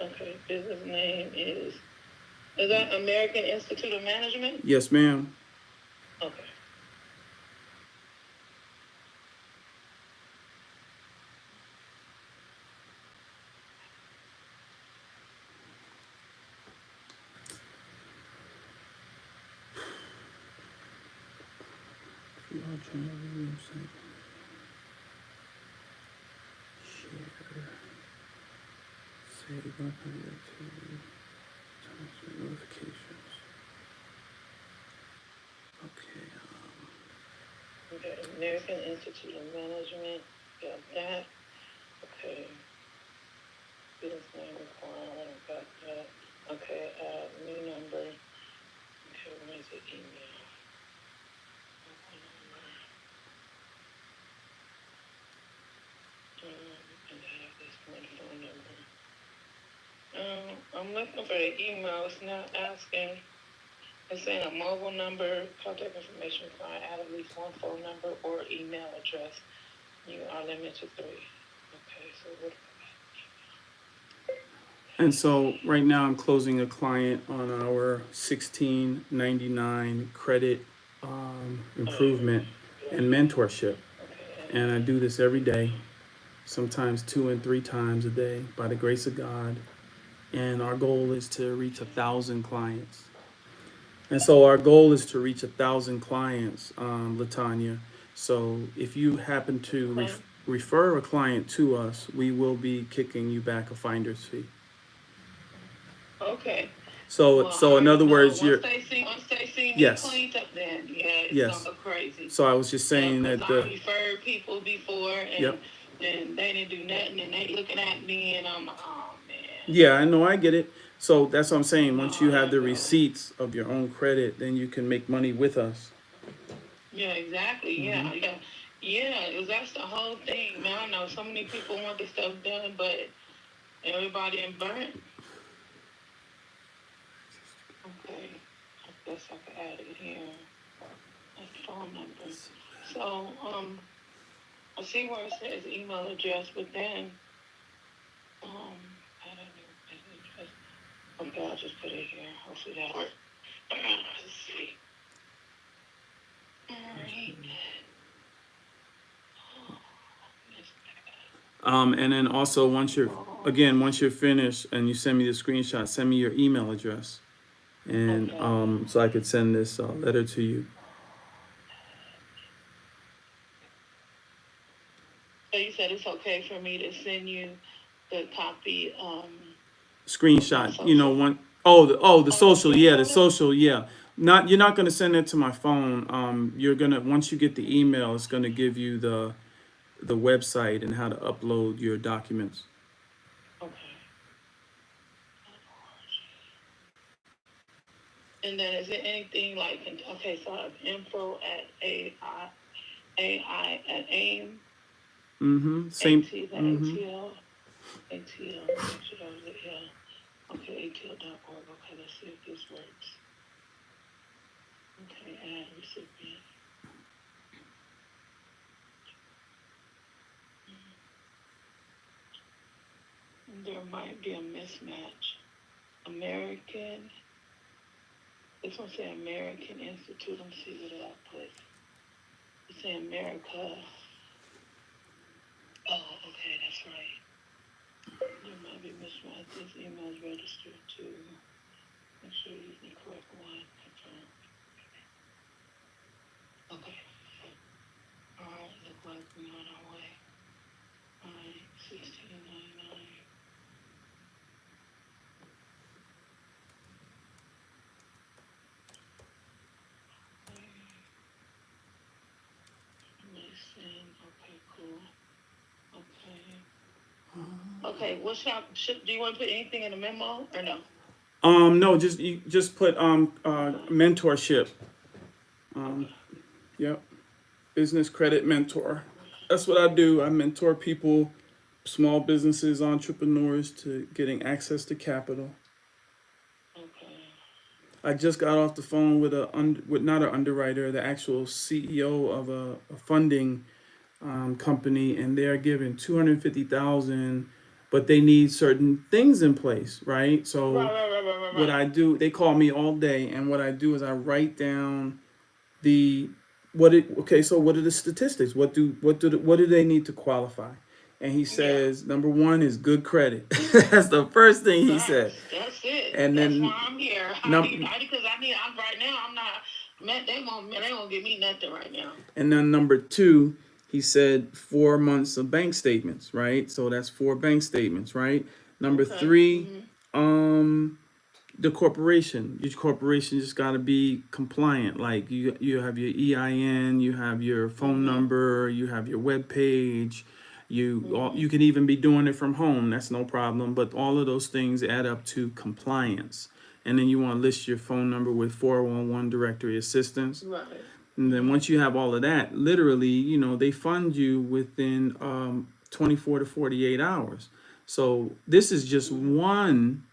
Okay, business name is that American Institute of Management? Yes, ma'am. Okay. Save activity. Notifications. Okay, American Institute of Management. Got that. Okay. Business name required. Got that. Okay, new number. Okay, where's the email? And I have this one phone number. I'm looking for the email. It's not asking. It's saying a mobile number, contact information required, add at least one phone number or email address. You are limited to 3. Okay, so what? And so right now I'm closing a client on our 1699 credit improvement and mentorship. And I do this every day, sometimes 2 and 3 times a day by the grace of God. And our goal is to reach 1,000 clients. And so our goal is to reach 1,000 clients, Latanya. So if you happen to refer a client to us, we will be kicking you back a finder's fee. Okay. So in other words, once they see me cleaned up, then it's gonna go crazy. So I was just saying that I referred people before, and then they didn't do nothing, and they looking at me, and I'm like, oh man. Yeah, I know, I get it. So that's what I'm saying. Once you have the receipts of your own credit, then you can make money with us. Yeah, exactly. Yeah, Yeah, that's the whole thing, man. I know so many people want this stuff done, but everybody in burnt. Okay, I guess I could add it here. That's phone number. So, I see where it says email address, but then, add a new business address. Okay, I'll just put it here. Hopefully that'll work. Let's see. All right. And then also once you're finished and you send me the screenshot, send me your email address, and so I could send this letter to you. So you said it's okay for me to send you the copy, Screenshot, you know, the social, yeah, the social, yeah. Not You're not gonna send it to my phone. You're gonna Once you get the email, it's gonna give you the website and how to upload your documents. Okay. And then is there anything like, okay, so I have info at AI at AIM. Same. ATL. Make sure that was it, yeah. Okay, ATL.org. Okay, let's see if this works. Okay, add recipient. There might be a mismatch. American. This one say American Institute. Let me see what did I put. It say America. Oh, okay, that's right. There might be mismatch. This email is registered to make sure you use the correct one. Confirm. Okay. All right, look like we're on our way. All right, 1699. Listen, okay, cool. Okay. Okay, what do you want to put anything in the memo or no? No, you just put mentorship. Yep. Business credit mentor. That's what I do. I mentor people, small businesses, entrepreneurs, to getting access to capital. Okay. I just got off the phone with not an underwriter, the actual CEO of a funding company, and they're giving 250,000, but they need certain things in place, right? So Right. what I do, they call me all day, and what I do is I write down so what are the statistics? What do they need to qualify? And he says number one is good credit. That's the first thing he said. That's it. And that's then why I'm here. Because I'm right now. I'm not. Man, they won't give me nothing right now. And then number two, he said 4 months of bank statements, right? So that's 4 bank statements, right? Number three, your corporation just got to be compliant. Like you have your EIN, you have your phone number, you have your web page. You can even be doing it from home. That's no problem. But all of those things add up to compliance. And then you want to list your phone number with 411 directory assistance. Right. And then once you have all of that, literally, they fund you within 24 to 48 hours. So this is just one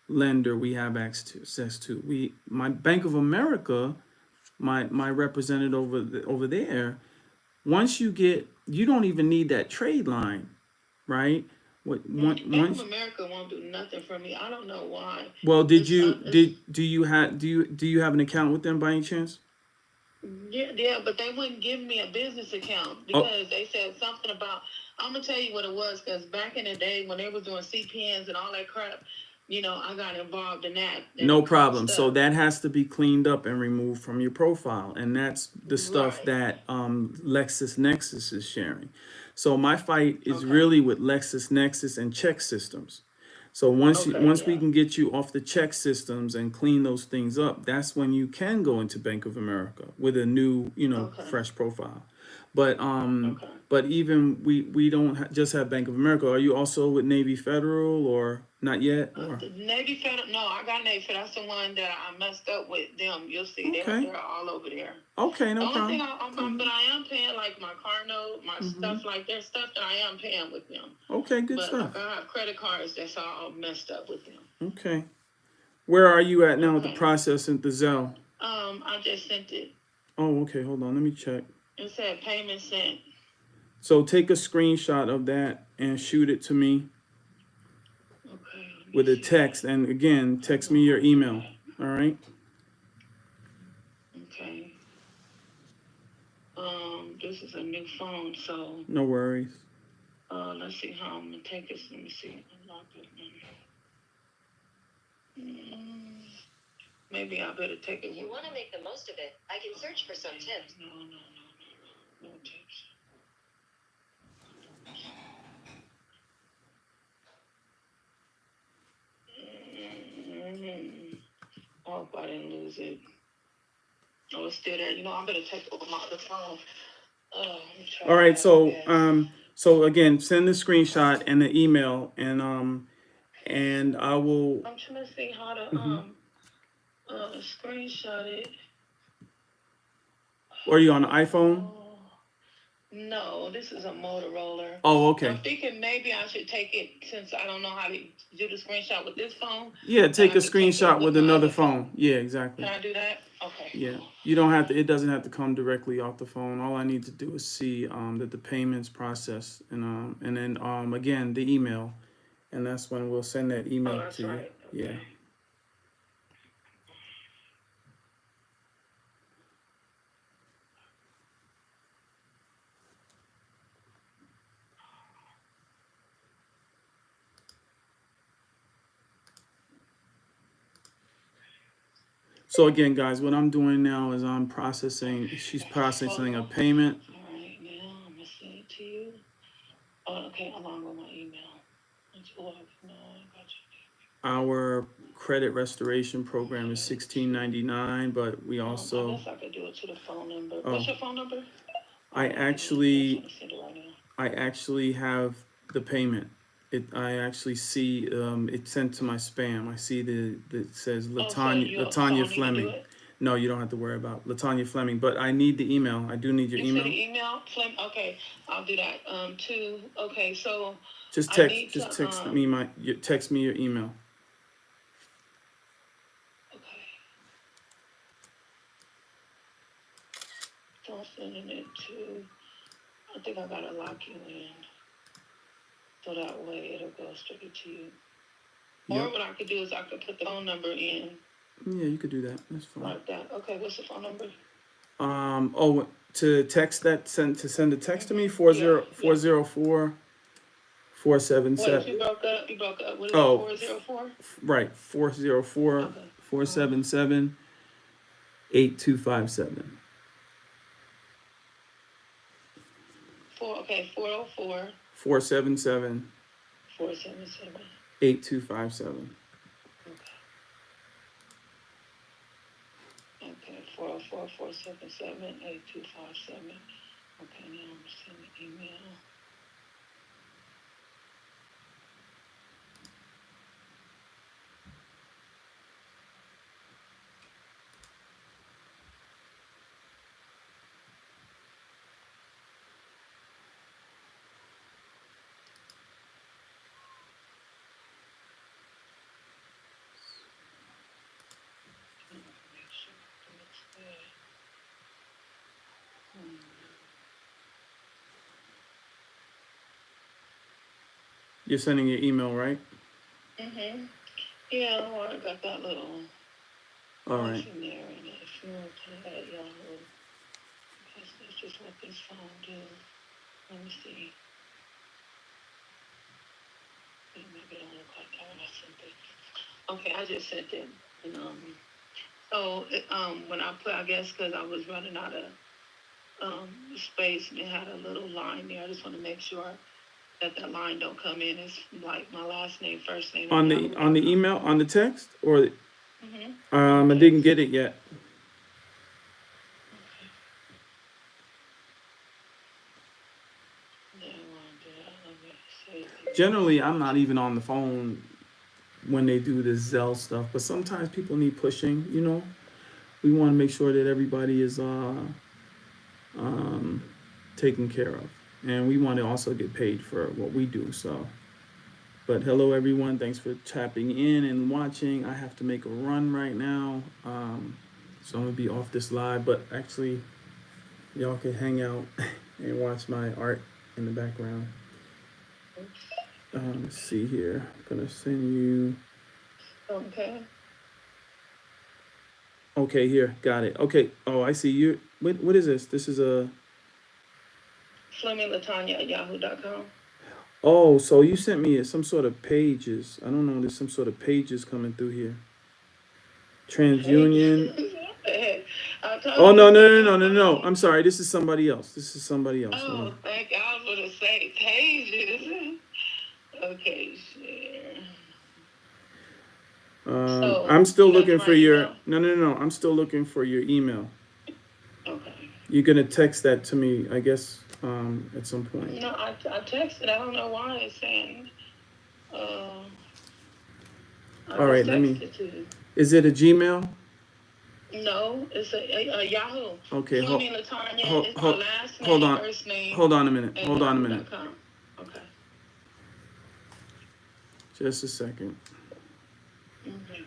lender we have access to. My Bank of America, my representative over there, once you don't even need that trade line, right? Bank of America won't do nothing for me. I don't know why. Well, do you have an account with them by any chance? Yeah, but they wouldn't give me a business account because they said something about. I'm gonna tell you what it was, because back in the day when they were doing CPNs and all that crap, I got involved in that. No problem. So that has to be cleaned up and removed from your profile, and that's the stuff that LexisNexis is sharing. So my fight is really with LexisNexis and check systems. So once we can get you off the check systems and clean those things up, that's when you can go into Bank of America with a new, fresh profile. But even we don't just have Bank of America. Are you also with Navy Federal or not yet? Or? Navy Federal? No, I got Navy Federal. That's the one that I messed up with them. You'll see. They're all over there. Okay, no problem. The only thing but I am paying like my car note, my stuff, like their stuff that I am paying with them. Okay, good But stuff. like I have credit cards that's all messed up with them. Okay. Where are you at now with the process at the Zelle? I just sent it. Oh, okay. Hold on. Let me check. It said payment sent. So take a screenshot of that and shoot it to me with a text. And again, text me your email. All right. Okay. This is a new phone, so. No worries. Let's see how I'm gonna take this. Let me see. Unlock it. Maybe I better take it. If you want to make the most of it, I can search for some tips. No tips. I hope I didn't lose it. Oh, it's still there. You know, I'm gonna take it with my other phone. All right. So again, send the screenshot and the email, and I will. I'm trying to see how to screenshot it. Are you on the iPhone? No, this is a Motorola. Oh, okay. I'm thinking maybe I should take it, since I don't know how to do the screenshot with this phone. Yeah, take a screenshot with another phone. Yeah, exactly. Can I do that? Okay. Yeah, you don't have to. It doesn't have to come directly off the phone. All I need to do is see that the payments process, and then again the email, and that's when we'll send that email to you. Right. Yeah. Okay. So again, guys, what I'm doing now is I'm processing. She's processing a payment. All right, now I'm gonna send it to you. Oh, okay, along with my email. Our credit restoration program is $16.99, but we also. I guess I could do it to the phone number. What's your phone number? I actually have the payment. I actually see it's sent to my spam. I see that says Latanya Fleming. No, you don't have to worry about Latanya Fleming, but I need the email. I do need your email. You said email? Okay, I'll do that. Okay, so text me your email. Okay. So I'm sending it to, I think I gotta lock you in. So that way it'll go straight to you. Yep. Or what I could do is I could put the phone number in. Yeah, you could do that. That's fine. Like that. Okay, what's the phone number? To text that, send a text to me, 404 477. Wait, you broke up. What is it, 404? Right, 404 477 8257. 404 477 8257. Okay, 404 477 8257. Okay, now I'm sending an email. You're sending your email, right? Yeah, well, I got that little. All right. In there, and if you want to let y'all know, because that's just what this phone do. Let me see. Maybe it don't look like how I sent it. Okay, I just sent it. And, when I put, I guess, because I was running out of space and it had a little line there. I just want to make sure that line don't come in. It's like my last name, first name. On the email, on the text, or I didn't get it yet. Generally, I'm not even on the phone when they do this Zelle stuff, but sometimes people need pushing, you know. We want to make sure that everybody is taken care of. And we want to also get paid for what we do. So, but hello everyone. Thanks for tapping in and watching. I have to make a run right now. So I'm gonna be off this live, but actually y'all can hang out and watch my art in the background. Let's see here. I'm gonna send you. Okay. Okay, here, got it. Okay. Oh, I see you. What is this? This is a. FlemingLatanya@yahoo.com. Oh, so you sent me some sort of pages. I don't know. There's some sort of pages coming through here. TransUnion. Oh no. I'm sorry. This is somebody else. Oh, thank you. I was going to say pages. Okay, share. I'm still looking for your. No. I'm still looking for your email. Okay. You're gonna text that to me, I guess, at some point. No, I texted. I don't know why it's saying. All right, let me. Is it a Gmail? No, it's a Yahoo. Okay, Fleming Latanya is my last name, first name. Hold on a minute. Okay. Just a second. Okay.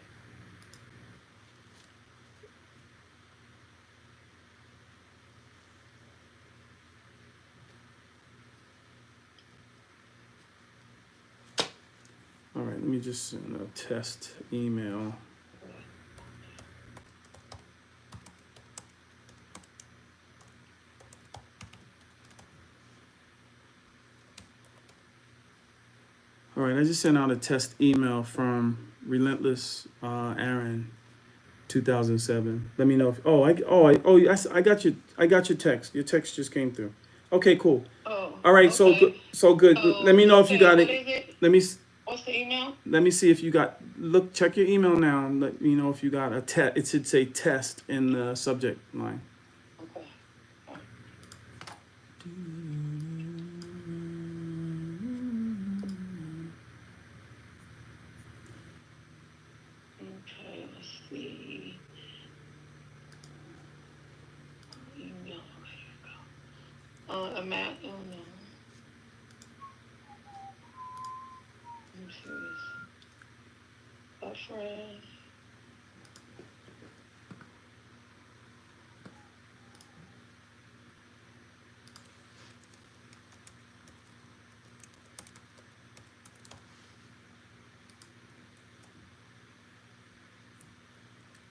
All right, let me just send a test email. All right, I just sent out a test email from Relentless Aaron, 2007. Let me know if I got your text. Your text just came through. Okay, cool. Oh. All right, okay. so good. Let me know if you got it. Let me. What's the email? Let me see if you got. Check your email now and let me know if you got a test. It should say test in the subject line. Okay. Okay, let's see. Email. I'm at. Oh no. I'm serious. Friend.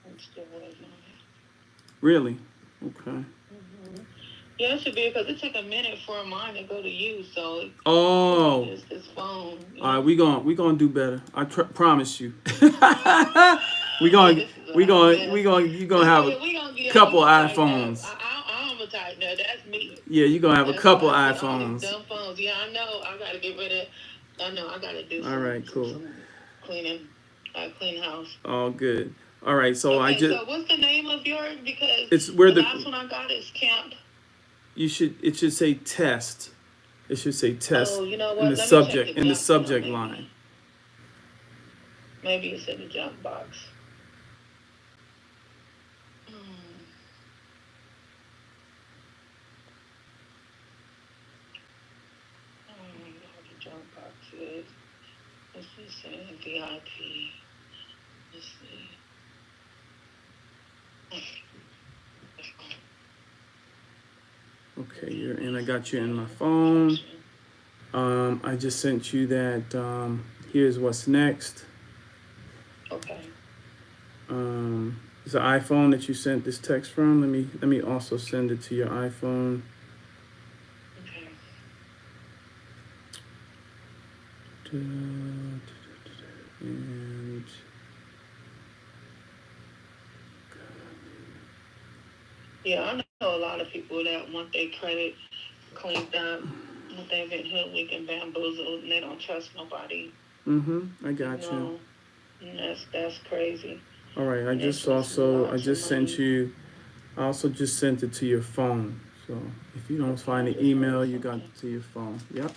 I'm still waiting on it. Really? Okay. Mm-hmm. Yeah, it should be because it took a minute for mine to go to you, so. Oh. It's this phone. All right, we gonna do better. I promise you. You're gonna have a couple iPhones. I'm a type. No, that's me. Yeah, you're gonna have a couple iPhones. Dumb phones. Yeah, I know. I gotta get rid of. I know. I gotta do. All right, cool. Some cleaning. Clean house. All good. All right, so okay, I just. So what's the name of yours? Because it's where the last one I got is Camp. It should say test. It should say test in the subject line. Maybe it's in the junk box. I don't know what the junk box is. Let's just say VIP. Let's see. Okay, you're in. I got you in my phone. I just sent you that. Here's what's next. Okay. It's an iPhone that you sent this text from. Let me also send it to your iPhone. Okay. And yeah, I know a lot of people that want their credit cleaned up, but they've been hoodwinked and bamboozled, and they don't trust nobody. I got you. And that's crazy. All right, I just sent you. I also just sent it to your phone. So if you don't find the email, you got it to your phone. Yep.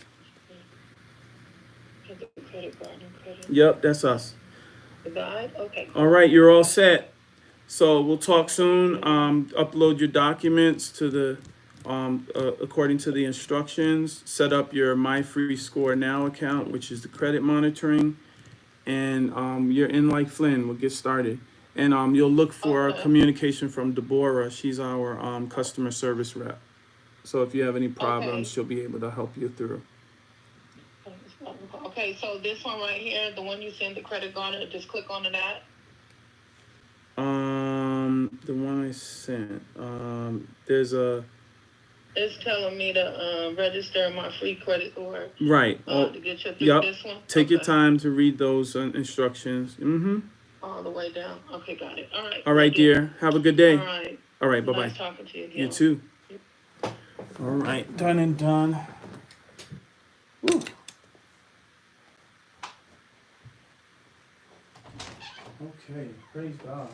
Yep, that's us. Okay. All right, you're all set. So we'll talk soon. Upload your documents to the according to the instructions, set up your My Free Score Now account, which is the credit monitoring, and you're in like Flynn. We'll get started. And you'll look for communication from Deborah. She's our customer service rep. So if you have any problems, she'll be able to help you through. Okay, so this one right here, the one you send the credit garner, just click on that. The one I sent. There's a. It's telling me to register my free credit card. Right. To get you through this one. Take your time to read those instructions. Mm-hmm. All the way down. Okay, got it. All right. All right, dear. Have a good day. All right. All right. Bye-bye. Nice talking to you again. You too. All right. Done and done. Woo. Okay. Praise God.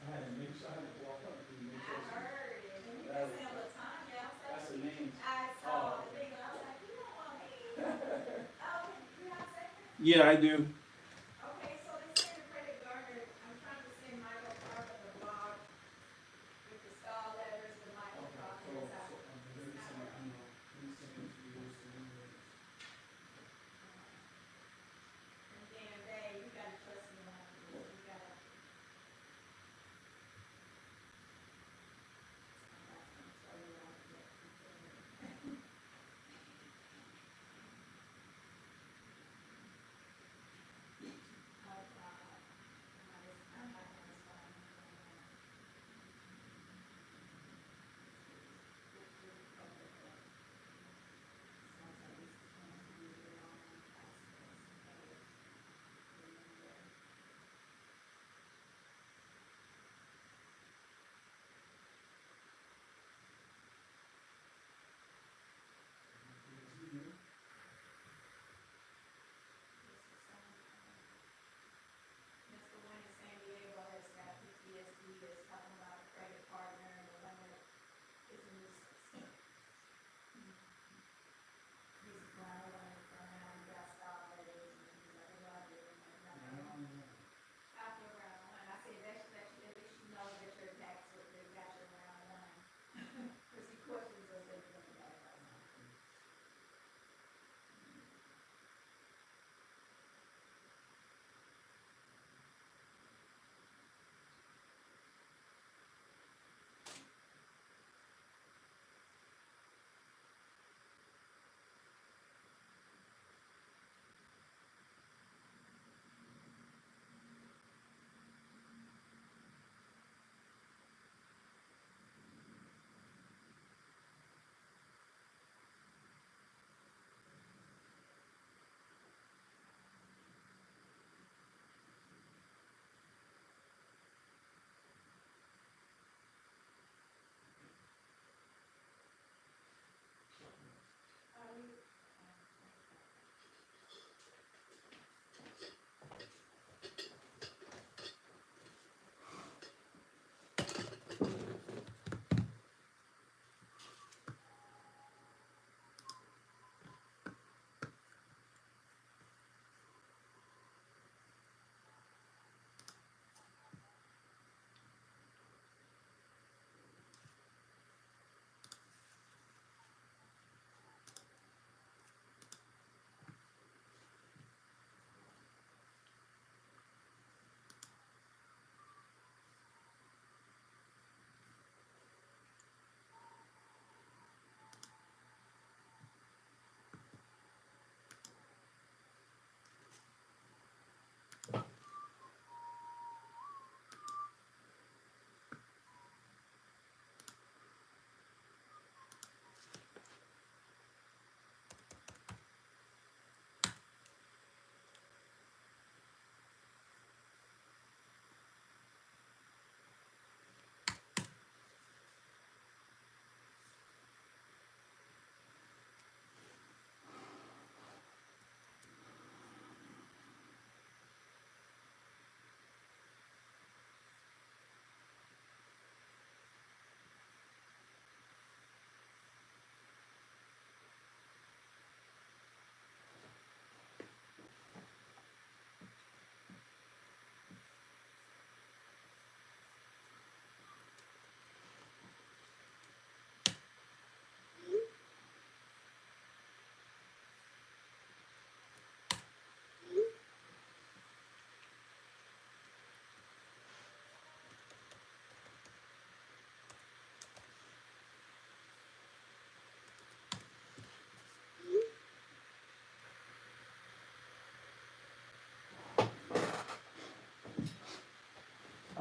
I had to make sure I had to walk up and make sure. That's the name. Oh. Yeah, I do. Okay, so they send a credit garner. I'm trying to send Michael part of the blog with the star letters, the Michael Proctor's out. And then they, you gotta trust me on this. You gotta.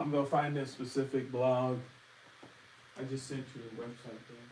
I'm gonna find a specific blog. I just sent you a website there.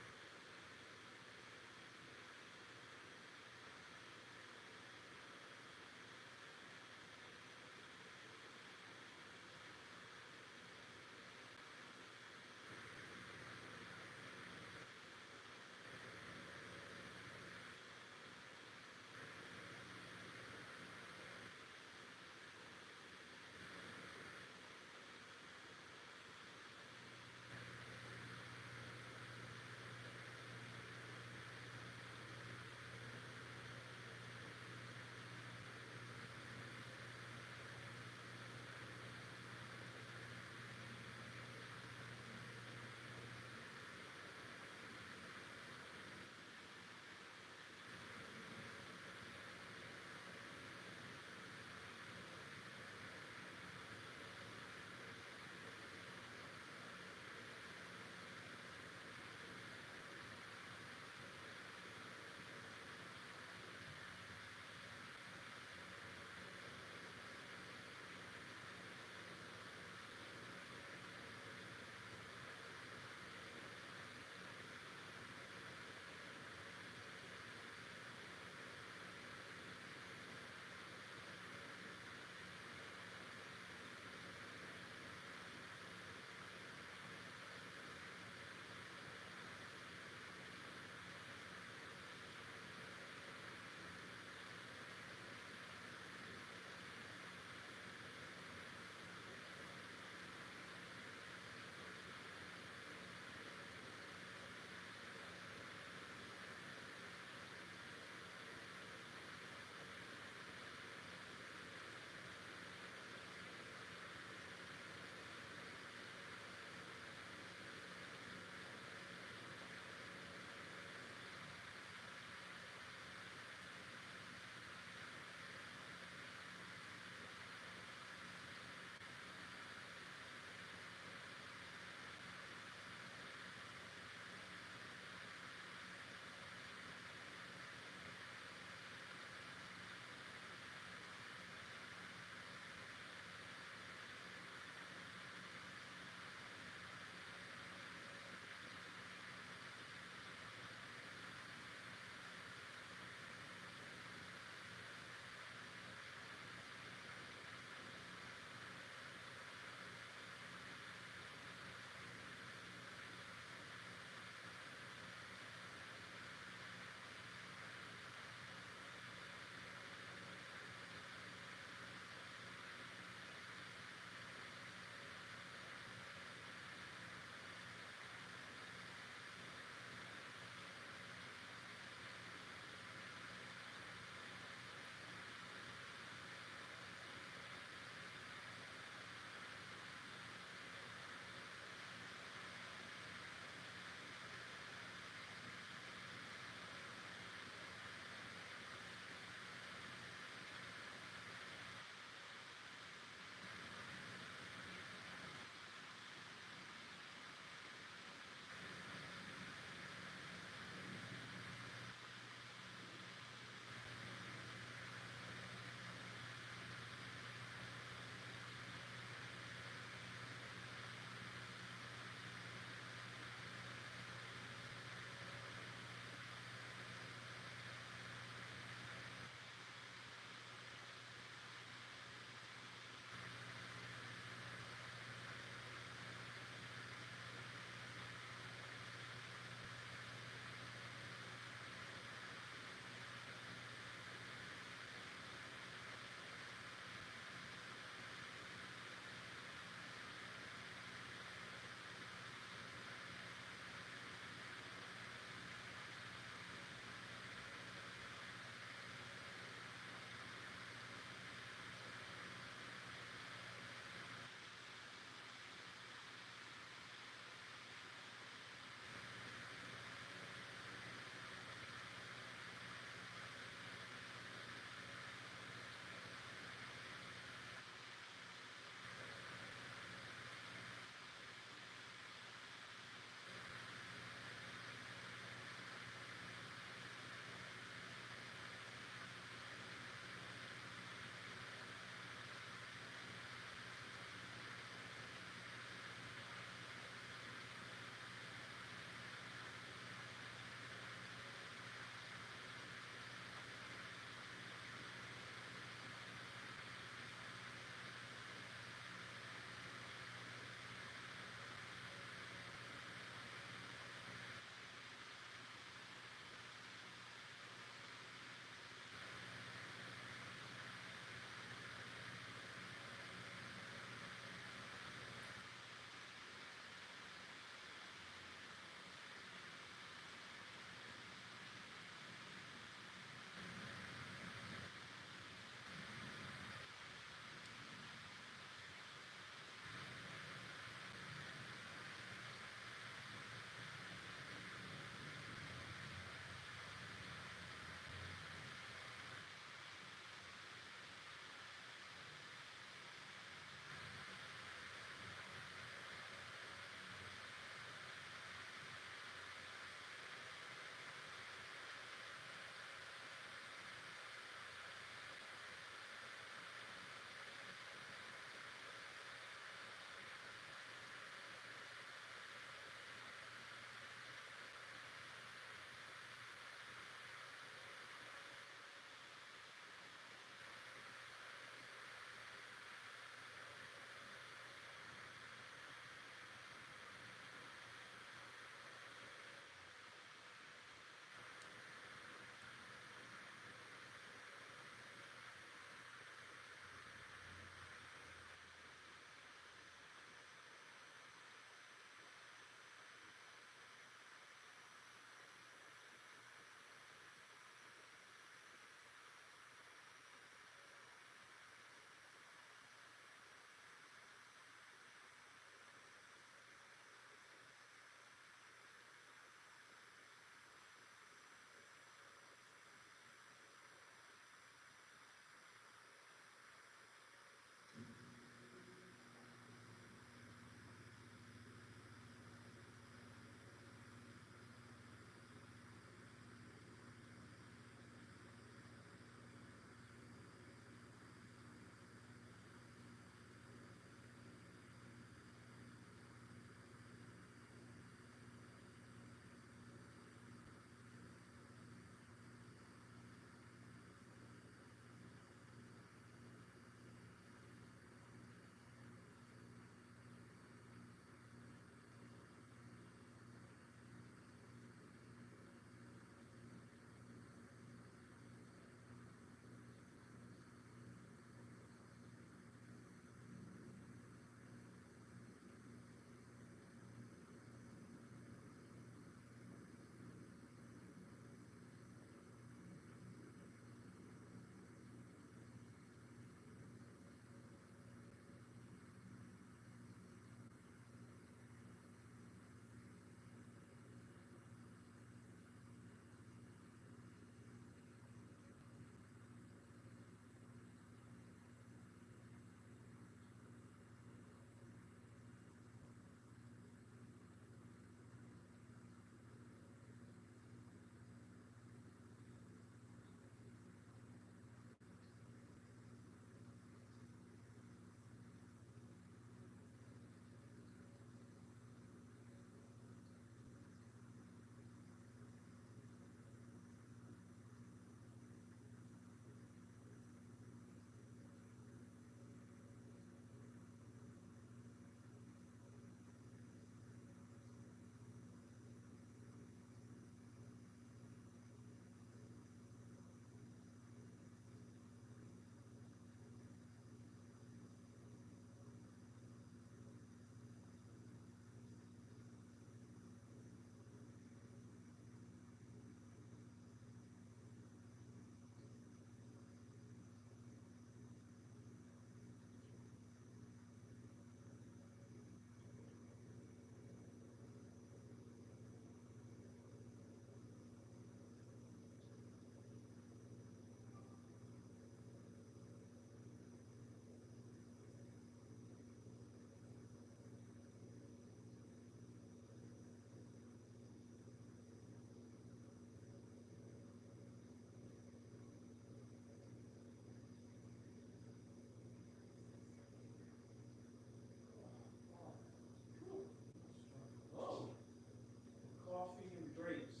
coffee and grapes.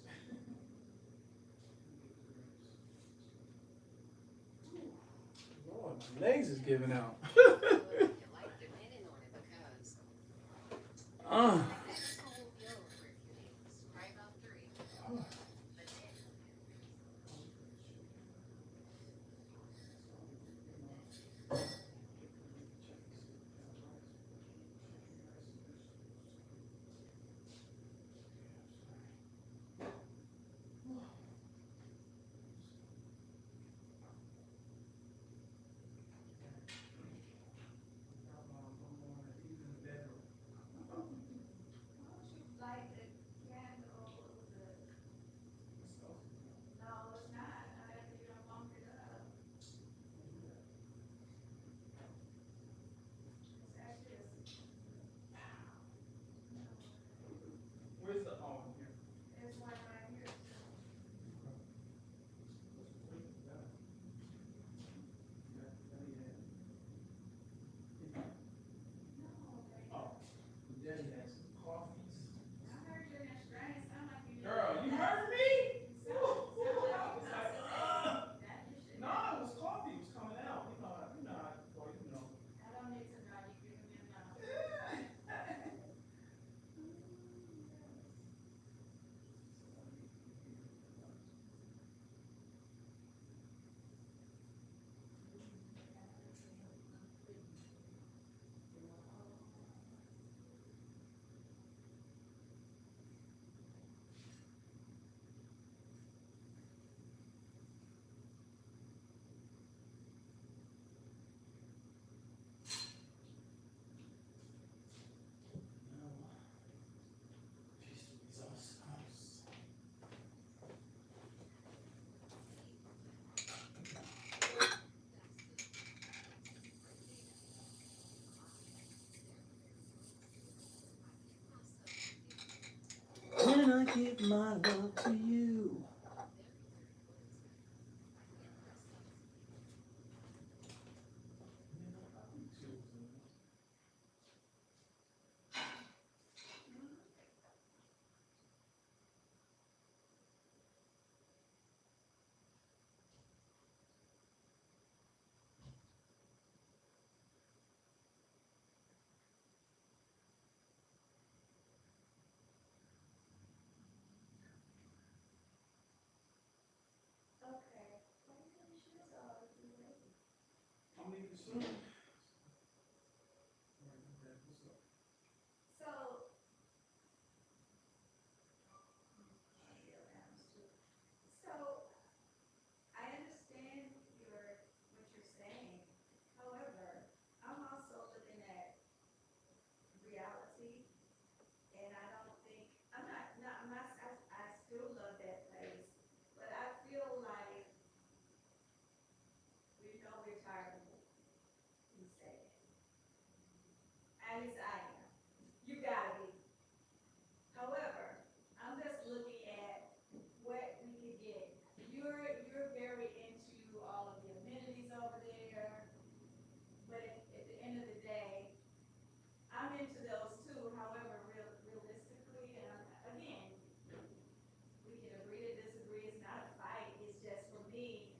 Lord, my legs is giving out. uh. Light the candle, no, it's not, not after you don't bump it up. It's actually Where's the here? there's one right here. Oh, Daddy has coffees. I heard you in that strange, sound like you. Girl, you heard me? Sound like I you was like, that you should. no, it was coffee. It was coming out. You know. I don't need to know, you giving me a mouth. When I give my love to you. Okay. Why you put your shoes on? I'm leaving soon. So. So, I understand what you're saying. However, I'm also looking at reality, and I don't think, I still love that place, but I feel like we know we're tired of it. You say it. At least I am. You gotta be. However, I'm just looking at what we could get. You're very into all of the amenities over there, but at the end of the day, I'm into those too. However, realistically, and again, we can agree to disagree. It's not a fight. It's just for me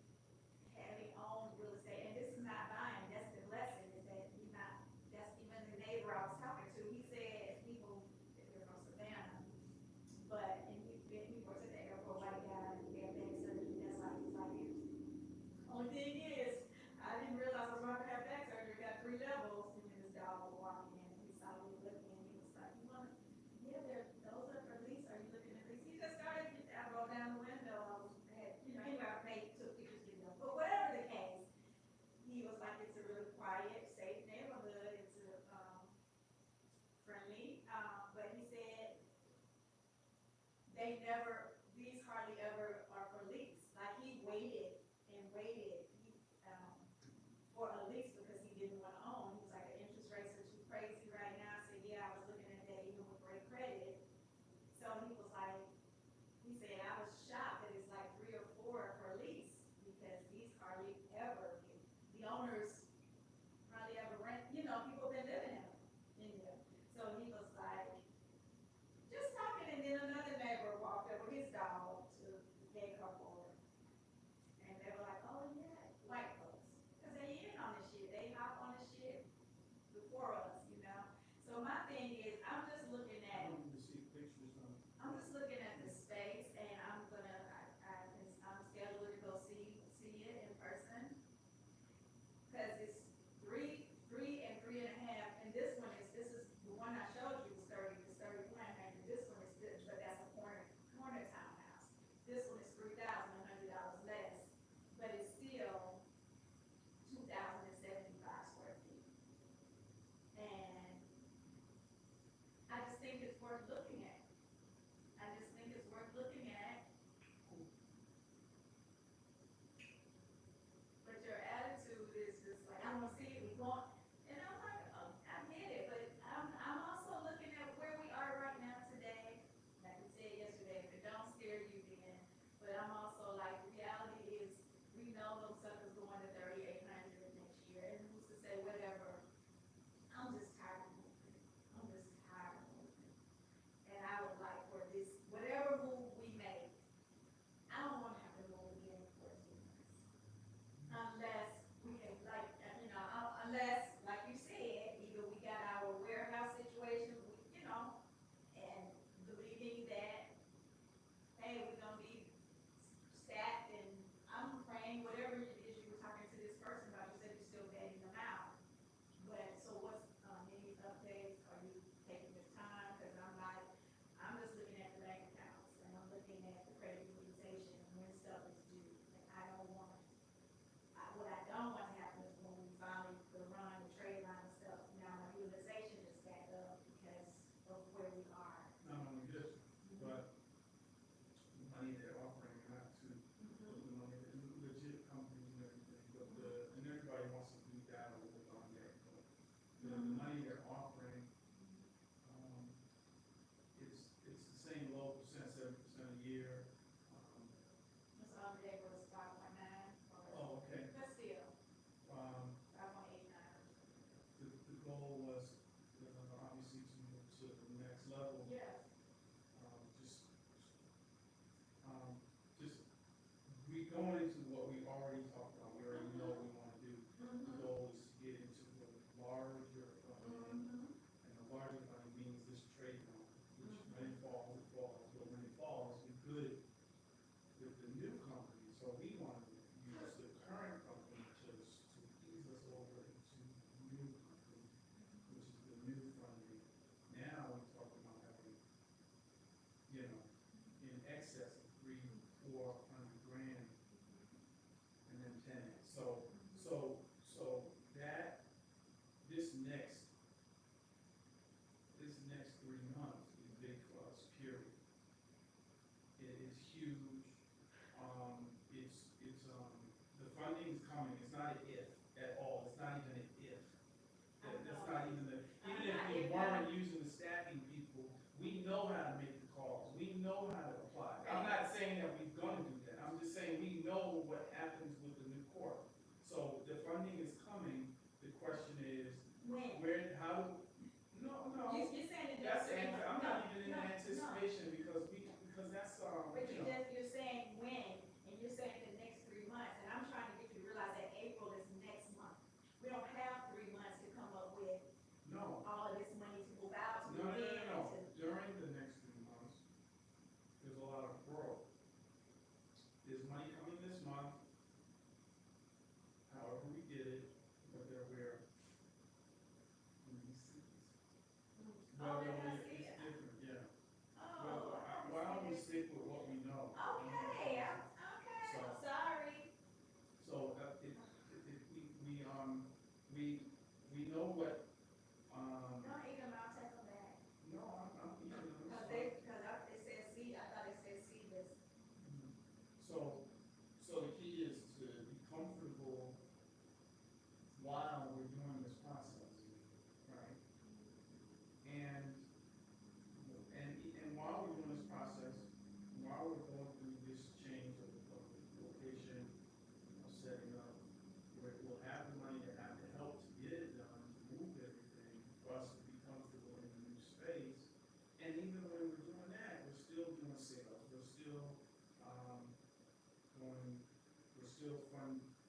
having owned real estate, and this is not buying. That's the blessing. Is that you're not. That's even the neighbor I was talking to. He said people, if they're from Savannah. But, and he works at the airport, white guy, and he had back surgery, that's like, he's like, only thing is, I didn't realize I was about to have back surgery, got 3 levels, and then this dog was walking in, and he saw me looking, and he was like, you want, yeah, those are for lease, are you looking at lease? He just started, I rolled down the window, anyway, I took pictures, videos, but whatever the case, he was like, it's a really quiet, safe neighborhood, it's friendly, but he said, these hardly ever are for lease. Like he waited and waited for a lease because he didn't want to own. He was like, the interest rates are too crazy right now. I said, yeah, I was looking at that even with great credit. So he was like, he said, I was shocked that it's like 3 or 4 for lease because these hardly ever, the owners hardly ever rent, people been living in them. So he was like, just talking, and then another neighbor walked but I'm also like, the reality is, we know those suckers going to 3,800 next year, and who's to say whatever. I'm just tired of moving. I'm just tired of moving. And I would like for this, whatever move we make, I don't want to have to move again in 14 months. Unless we can, like, unless, like you said, either we got our warehouse situation, and believing that, hey, we're gonna be stacked, and I'm praying whatever it is you were talking to this person about, you said you're still vetting them out. But, so what's, any updates, are you taking this time? Cause I'm just looking at the bank accounts, and I'm looking at the credit utilization, and when stuff is due, and I don't want, what I don't want to happen is when we finally, the trade line and stuff, now my utilization is back up because of where we are. Not only this, but the money they're offering, not to the money, legit companies and everything, but and everybody wants to do data work on that. But the money they're offering, it's the same low percent, 7% a year. This other day was 5.9. Oh, okay. But still, 5.89. The goal was obviously to move to the next level. Yes. Just we going into what we already talked about. We already know what we want to do. The goal is to get into the larger funding, and the larger funding means this trade line, which when it falls, it falls. But when it falls, we good with the new company. So we want to use the current company to ease us over into the new company, which is the new funding. Now we're talking about having, in excess of 300-400 grand, and then 10x. So that this next 3 months is big for us. Period. It is huge. The funding is coming. It's not an if at all. It's not even an if. That's not even even if we weren't using the staffing people, we know how to make the calls. We know how to apply. I'm not saying that we're going to do that. I'm just saying we know what happens with the new court. So the funding is coming. The question is, when? No. You're saying it. That's the answer. I'm not even in anticipation because that's But you're saying when, and you're saying the next 3 months, and I'm trying to get you to realize that April is next month. We don't have 3 months to come up with all of this money to move out. To move in. During the next 3 months, there's a lot of growth. There's money coming this month. However we get it, whether we're it's different, yeah. Well, why don't we stick with what we know? Okay. Sorry. So we know what. Don't eat them, I'll take them back. No, I'm eating them. Because it says seed, I thought it said seedless. So the key is to be comfortable while we're doing this process, right? And while we're doing this process, while we're going through this change of location, setting up, we'll have the money to have the help to get it done, to move everything, for us to be comfortable in the new space. And even when we're doing that, we're still doing sales. We're still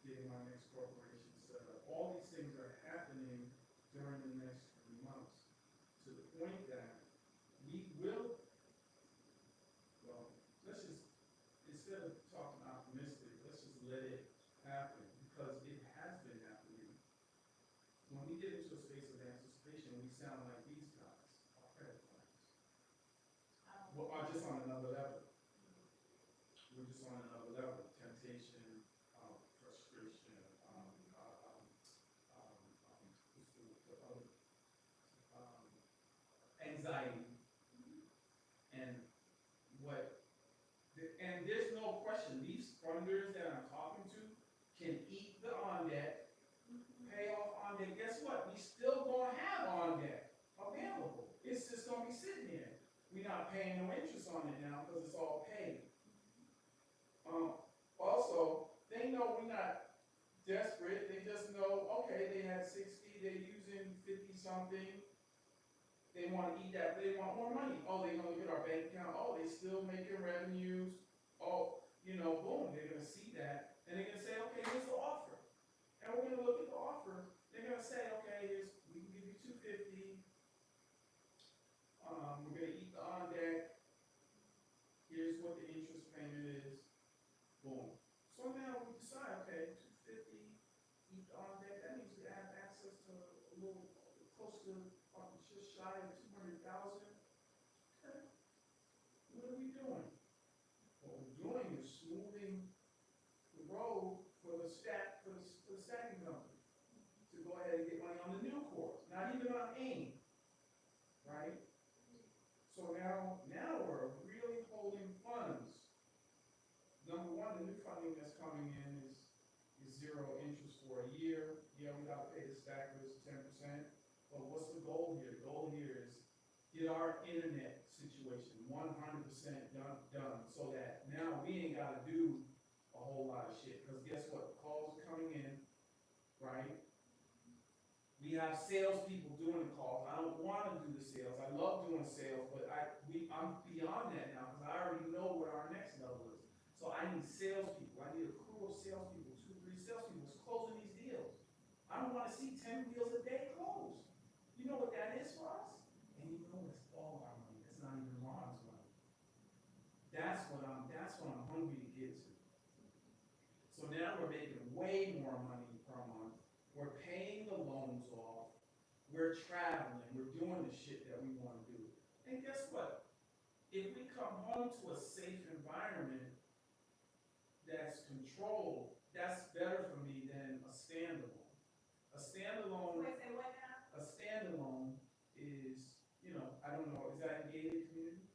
getting our next corporation set up. All these things are happening during the next 3 months, to the point that we will, let's just, instead of talking optimistic, let's just let it happen, because it has been happening. When we get into a space of anticipation, we sound like these guys, our credit clients. Well, are just on another level. We're just on another level. Temptation, frustration, anxiety, and and there's no question, these funders that I'm talking to can eat the on debt, pay off on debt. Guess what? We still gonna have on debt available. It's just gonna be sitting there. We're not paying no interest on it now because it's all paid. desperate. They just know, okay, they had 60, they're using 50 something. They want to eat that, they want more money. Oh, they're gonna look at our bank account. Oh, they still making revenues. Oh, you know, boom, they're gonna see that. And they're gonna say, okay, here's the offer. And we're gonna look at the offer. They're gonna say, okay, we can give you 250. We're gonna eat the on deck. Here's what the interest payment is. Boom. So now we decide, okay, 250, eat the on deck. That means we have access to a little close to just shy of 200,000. Okay. What are we doing? What we're doing is smoothing the road for the stacking company to go ahead and get money on the new core, not even on AIM, right? So now we're really holding funds. Number one, the new funding that's coming in is zero interest for a year. Yeah, we gotta pay the stackers 10%. But what's the goal here? The goal here is get our internet situation 100% done so that now we ain't gotta do a whole lot of shit. Because guess what? The calls are coming in, right? We have salespeople doing the calls. I don't want to do the sales. I love doing sales, but I'm beyond that now because I already know what our next level is. So I need salespeople. I need a crew of salespeople, 2, 3 salespeople closing these deals. I don't want to see 10 deals a day closed. You know what that is for us? And you know it's all our money. It's not even Ron's money. That's what I'm hungry to get to. So now we're making way more money per month. We're paying the loans off. We're traveling. We're doing the shit that we want to do. And guess what? If we come home to a safe environment that's controlled, that's better for me than a standalone. A standalone. Wait, say what now? A standalone is, I don't know, is that a gated community?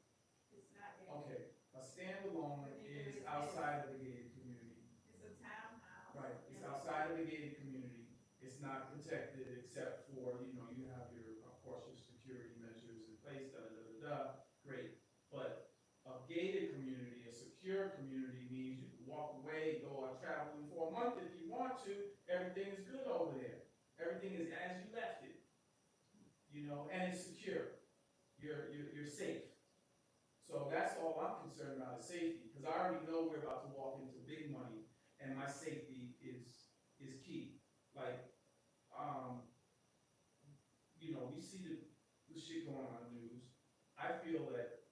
It's not gated. Okay, a standalone is outside of the gated community. It's a townhouse. Right, it's outside of the gated community. It's not protected except for, you have of course, your security measures in place, great. But a gated community, a secure community means you can walk away, go out traveling for a month if you want to. Everything is good over there. Everything is as you left it. And it's secure. You're safe. So that's all I'm concerned about is safety, because I already know we're about to walk into big money, and my safety is key. Like, we see the shit going on in the news. I feel that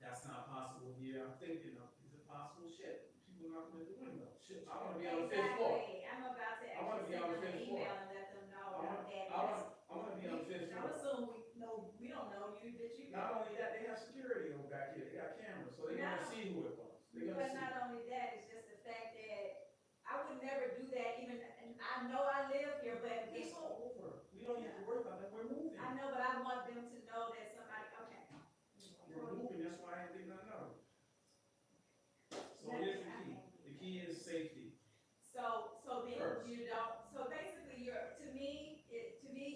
that's not possible here. I'm thinking, is it possible? Shit, people not going to the window. Shit, I want to be on the 5th floor. I'm about to I want to be on the 5th floor. email and let them know that. I want to be on the 5th floor. I'm assuming we don't know you, that you. Not only that, they have security over back here. They got cameras, so they're going to see who it was. But not only that, it's just the fact that I would never do that even, and I know I live here, but It's people. all over. We don't have to worry about that. We're moving. I know, but I want them to know that somebody, okay. We're moving. That's why I did not know. So here's the key. The key is safety. So then First. you don't, so basically to me,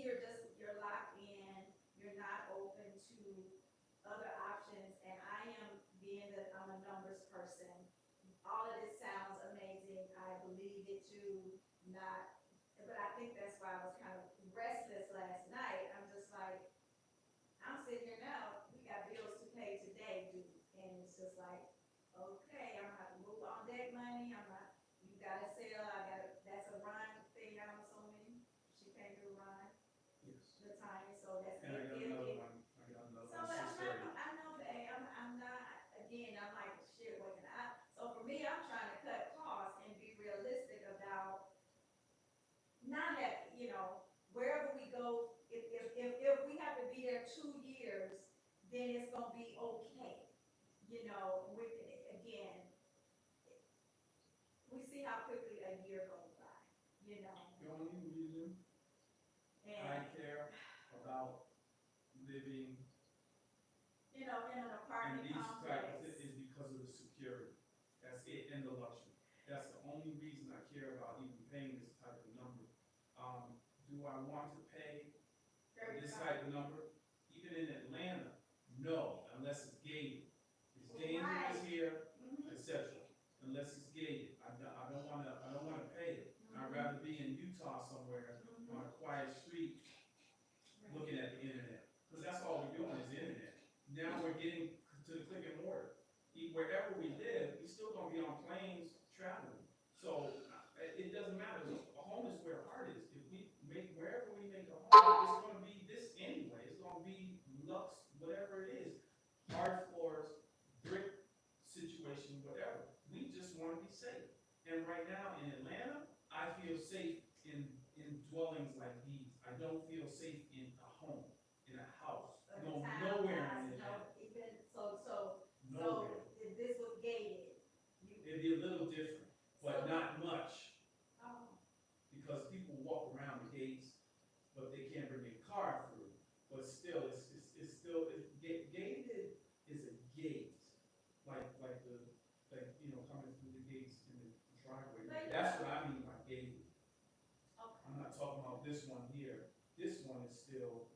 you're locked in, you're not open to other options, and I am, being that I'm a numbers person, all of this sounds amazing, I believe it too, but I think that's why I was kind of restless last night. I'm just like, I'm sitting here now, we got bills to pay today, dude, and it's just like, okay, I'm gonna have to move on deck money, you gotta sell, that's a Ron thing, I'm assuming, she came through Ron, Yes. the time, so that's. And I got another one. So, but I know that, I'm not, again, I'm like, shit, what can I, so for me, I'm trying to cut costs and be realistic about not that, wherever we go, if we have to be there 2 years, then it's gonna be okay. Again, we see how quickly a year goes by, The only reason I and, care about living in an in apartment these complex. types is because of the security. That's it, and the luxury. That's the only reason I care about even paying this type of number. Do I want to pay this type of number? Even in Atlanta, no, unless it's gated. It's dangerous here, etc. Unless it's gated, I don't want to pay it. I'd rather now in Atlanta, I feel safe in dwellings like these. I don't feel safe in a home, in a house. But No, the town nowhere has in Atlanta. even, so Nowhere. if this was gated, It'd be a little different, but not much, oh, because people walk around the gates, but they can't bring their car through. But still, gated is a gate, like coming through the gates in the driveway. That's what I mean by gated. okay. I'm not talking about this one here. This one is still,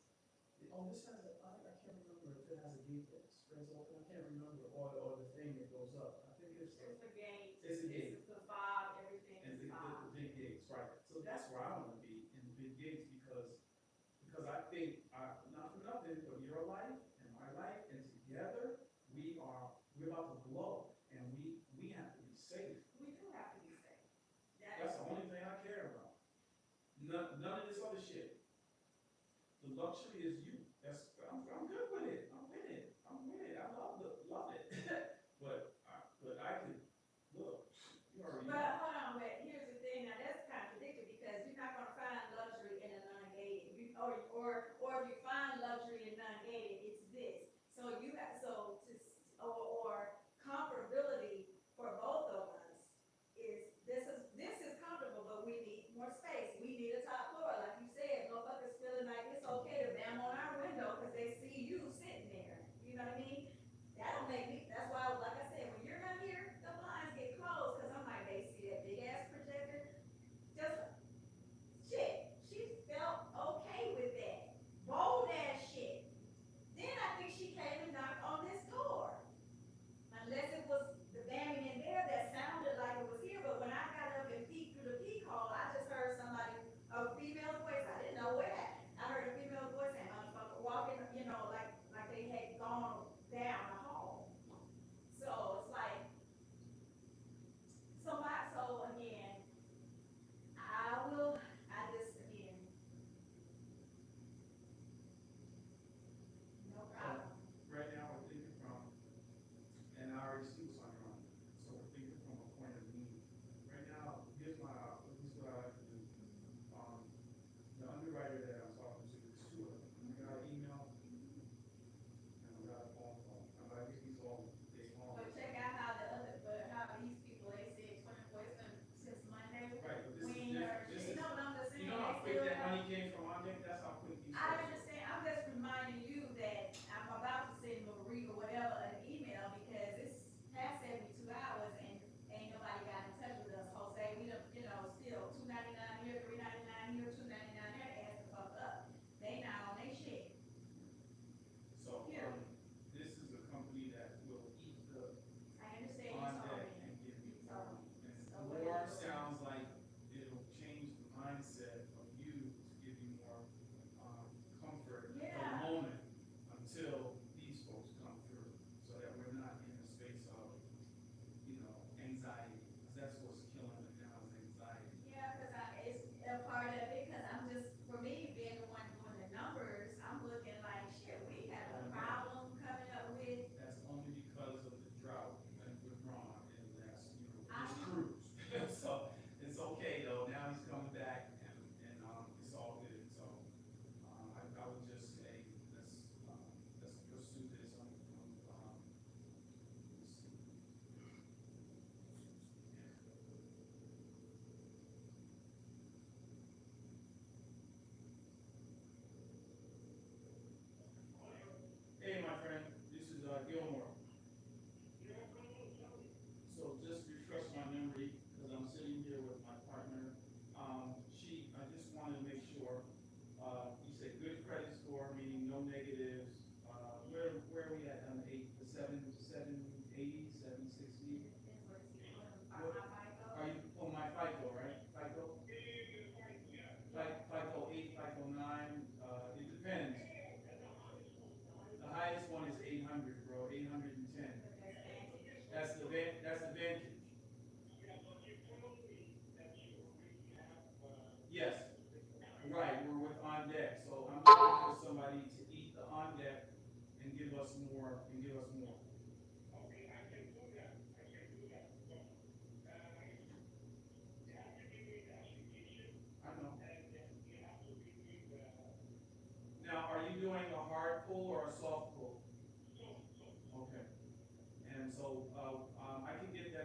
this has I can't remember if it has a gate that spreads open. I can't remember, or the thing that goes up. I think it's It's the gate. It's a gate. It's the fob, everything And is fob. the big gates, right? So that's where I want to be, in the big gates, because I think, not for nothing, but your life and my life, and together we're about to blow, and we have to be safe. We do have to be safe. That's the only thing I care about. None of this other shit. The luxury is you. I'm good with it. I'm with it. I love it. but I could look. You already. But hold on, but here's the thing, now that's contradictory, because you're not gonna find luxury in a non-gated, or if you find luxury in non-gated, it's this. So you have, or comfortability for both of us is, this is comfortable, but we need more space. We need a top floor, like you said, motherfuckers feeling like it's okay to bam on our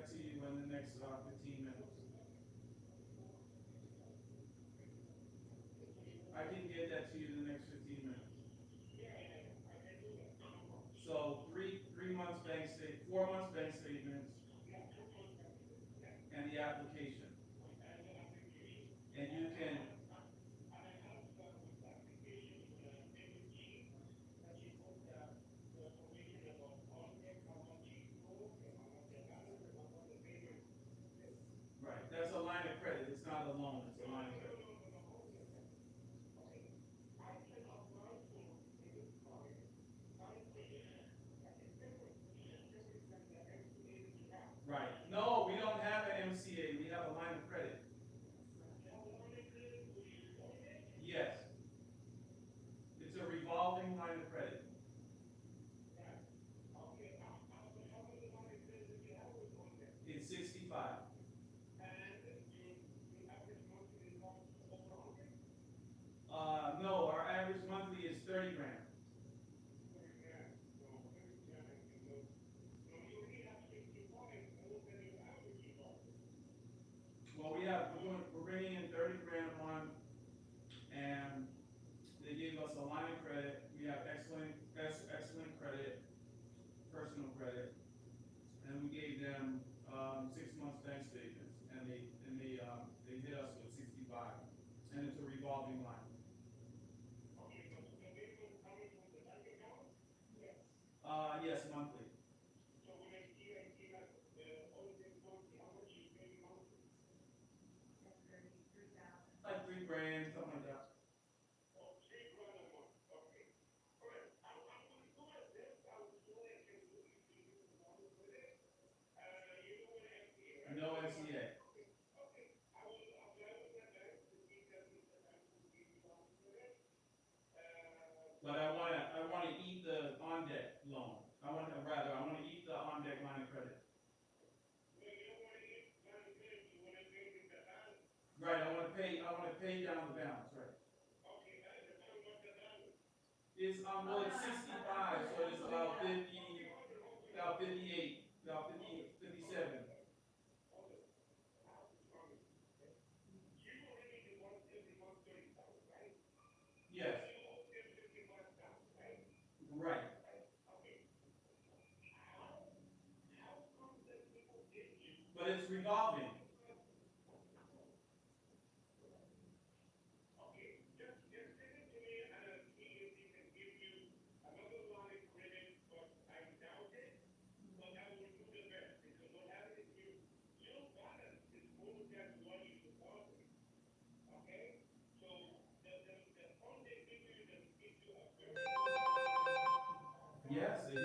that to you in the next 15 minutes. I can get that to you in the next 15 minutes. So 3 months bank statement, 4 months bank statements, and the application. And you can. Right, that's a line of credit. It's not a loan. It's a line of credit. Right. No, we don't have an MCA. We have a line of credit. Yes. It's a revolving line of credit. It's 65. No, our average monthly is 30 grand. Well, we're bringing in 30 grand a month, and they gave us a line of credit. We have excellent credit, personal credit, and we gave them 6 months bank statements, and they hit us with 65, and it's a revolving line. Yes, monthly. Like 3 grand, something like that. No MCA. But I wanna eat the on-deck loan. I wanna eat the on-deck line of credit. Right, I wanna pay down the balance, right? It's, well, it's 65, so it's about 58, about 57. Yes. Right. But it's revolving. Yes, they do.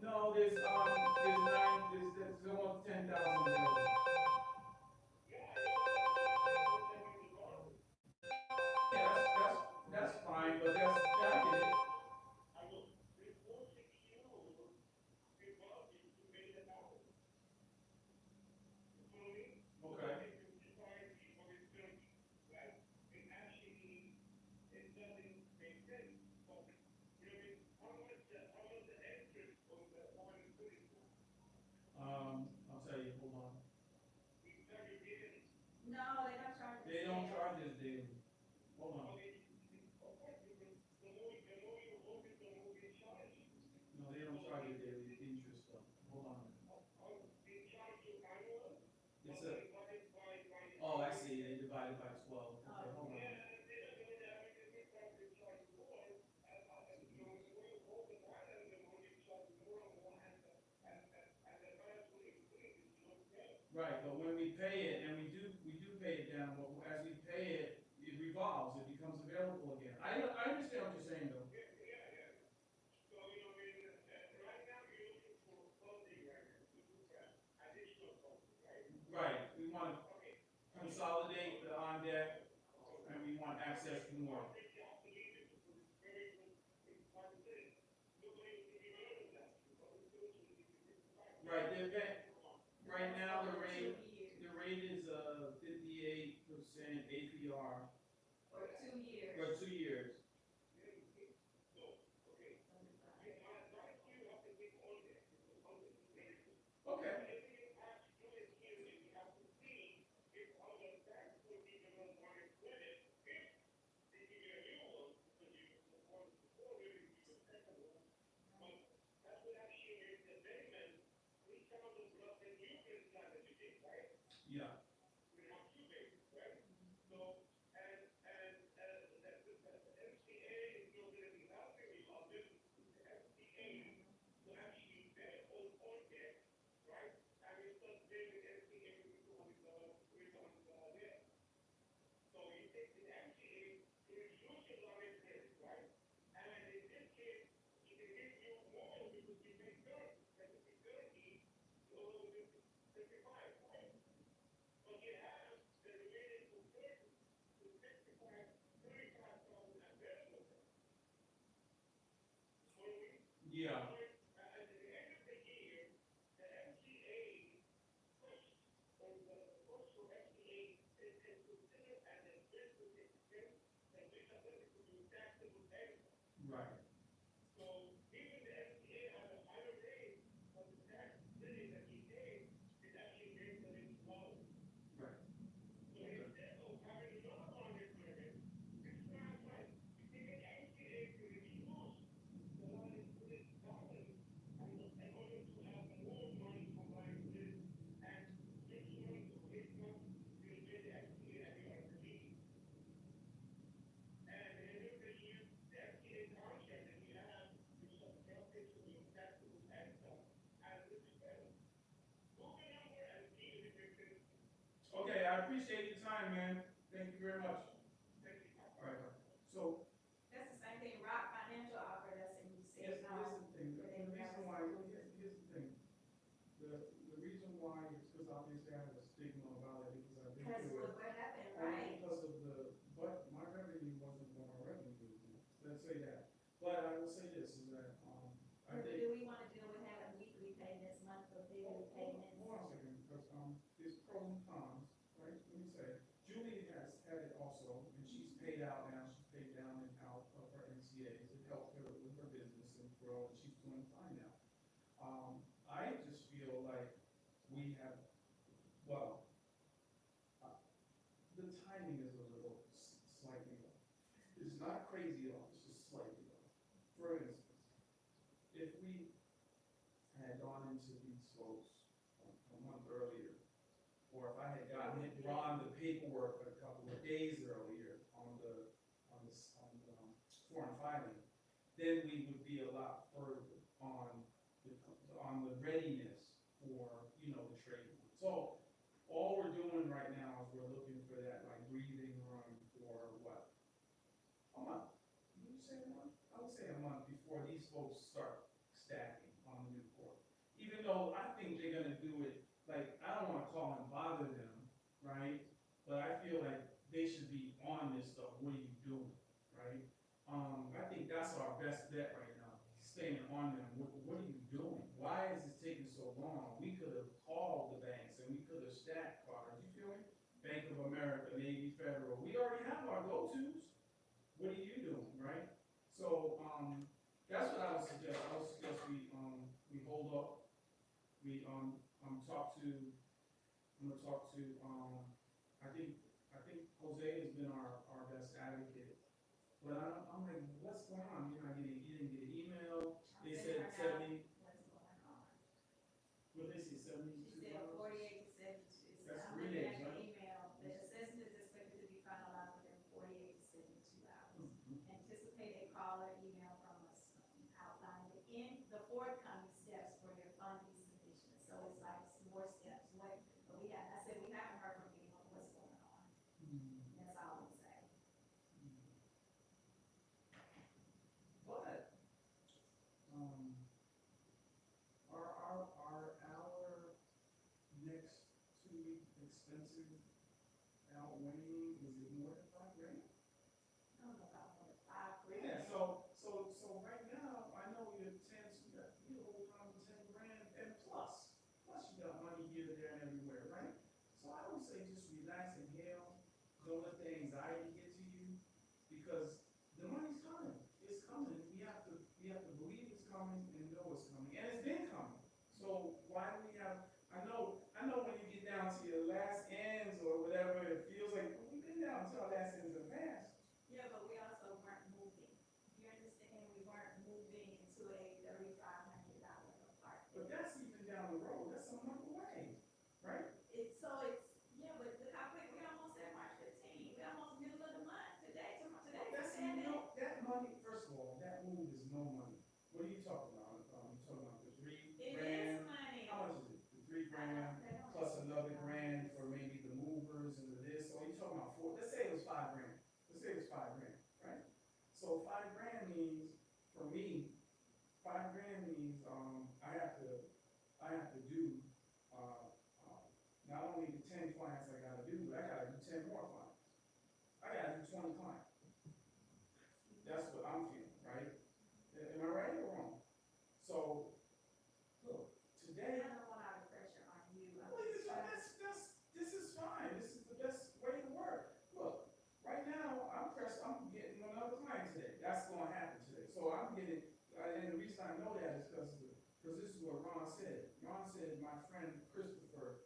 No, there's almost 10,000 available. Yeah, that's fine, but I get it. Okay. I'll tell you, hold on. No, they don't charge. They don't charge us daily. Hold on. No, they don't charge you daily interest though. Hold on. It's a, oh, I see, they divided by 12. Okay, hold on. Right, but when we pay it, and we do pay it down, but as we pay it, it revolves, it becomes available again. I understand what you're saying though. Right, we want to consolidate the on deck, and we want access to more. Right, right now the rate is 58% APR. For 2 years. For 2 years. Yeah. Yeah. Right. Right. Okay, I appreciate your time, man. Thank you very much. All right. So That's the same thing Rock Financial offered us, and you said here's no. the thing. The reason why here's the thing. The reason why is because obviously I have a stigma about it because I've been Because through it. what happened, Only right? because of but my revenue wasn't what my revenue was. Let's say that. But I will say this is that I think. Do we want to deal with having weekly payments, monthly daily payments? Hold on a second, because there's pros and cons, right? Let me say, Julie has had it also, and she's paid out now. She's paid down and out of her NCAs. It helped her with her business and grow, and she's doing fine now. I just feel like we have, well, the timing is a little slightly off. It's not crazy off, it's just slightly off. For instance, if we had gone into these folks a month earlier, or if I had gotten it drawn the paperwork a couple of days earlier on the foreign filing, then we would be a lot further on the readiness for, you know, the trade. So all we're doing right now is we're looking for that like breathing room for what? A month. Did you say a month? I would say a month before these folks start stacking on the new court. Even though I think they're gonna do it, like, I don't wanna call and bother them, right? But I feel like they should be on this stuff. What are you doing, right? I think that's our best bet right now, staying on them. What are you doing? Why is this taking so long? We could have called the banks and we could have stacked cards. You feel me? Bank of America, Navy Federal. We already have our go-tos. What are you doing, right? So that's what I would suggest. I would suggest we hold up. We I'm gonna talk to I think Jose has been our best advocate. But I'm like, what's going on? You didn't get an email. They said 70. What's going on? What they say, 72 She said hours? 48 to 72. That's I'm 3 looking days, at the right? email. The assessment is expected to be finalized within 48 to 72 hours. Anticipate a call or email from us outlining the forthcoming steps for your funding submission. So it's like some more steps. But we haven't heard from anyone what's going on. That's all I'm saying. But are our next 2-week expenses outweighing? Is it more than $5,000? I don't know about what 5 grand. Yeah. So right now I know you got around 10 grand and plus you got money here, there, and everywhere, right? So I would say just relax, inhale, don't let the anxiety get to you, because the money's coming. It's coming. We have to believe it's coming and know it's coming, and it's been coming. So why do we have? I know when you get down to your last ends or whatever, it feels like we've been down to our last ends in the past. Yeah, but we also weren't moving. You understand? We weren't moving into a $3,500 apartment. But that's even down the road. That's a month away, right? It's it's because this is what Ron said. Ron said, my friend Christopher,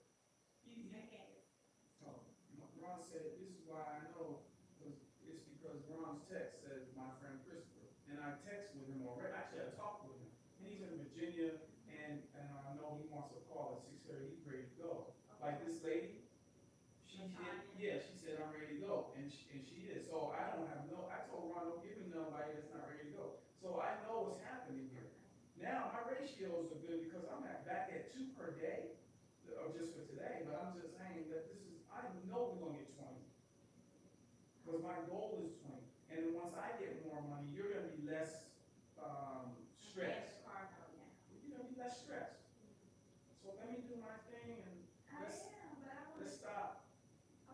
Ron said, this is why I know, it's because Ron's text says, my friend Christopher. And I text with him already, actually I talked with him. And he's in Virginia, and I know he wants a call at 6:30, he's ready to go. Like this lady, she said, I'm ready to go, and she is. So I don't have I told Ron, don't give me nobody that's not ready to go. So I know what's happening here. Now my ratios are good because I'm back at 2 per day, or just for today, but I'm just saying that I know we're gonna get 20. Because my goal is 20. And then once I get more money, you're gonna be less stressed. You're gonna be less stressed. So let me do my thing and let's stop.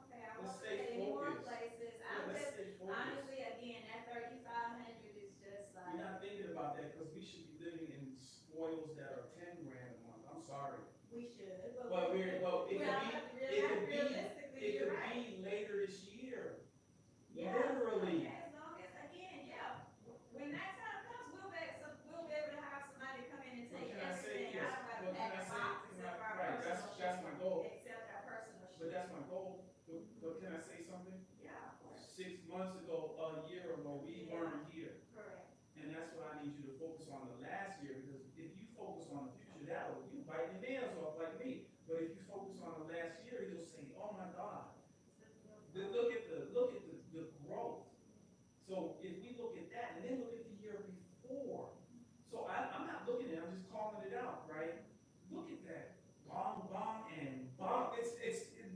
Okay, I Let's want to stay say more focused. places. Let's stay focused. Honestly, again, that 3,500 is just like. We're not thinking about that because we should be living in spoils that are 10 grand a month. I'm sorry. We should, But it could realistically, you're right. be later this year. Yeah. Literally. Okay, as long as, again, when that time comes, we'll be able to have somebody come in and take everything out of our back box, except our Right, that's my goal. except our personal shit. But that's my goal. But can I say something? Yeah, of course. 6 months ago, a year ago, we weren't here. Correct. And that's what I need you to focus on the last year, because if you focus on the future, you bite your nails off like me. But if you focus on the last year, you'll say, oh my God. Look at the growth. So if we look at that, and then look at the year before. So I'm not looking at it, I'm just calling it out, right? Look at that. Bong, bong, and bong.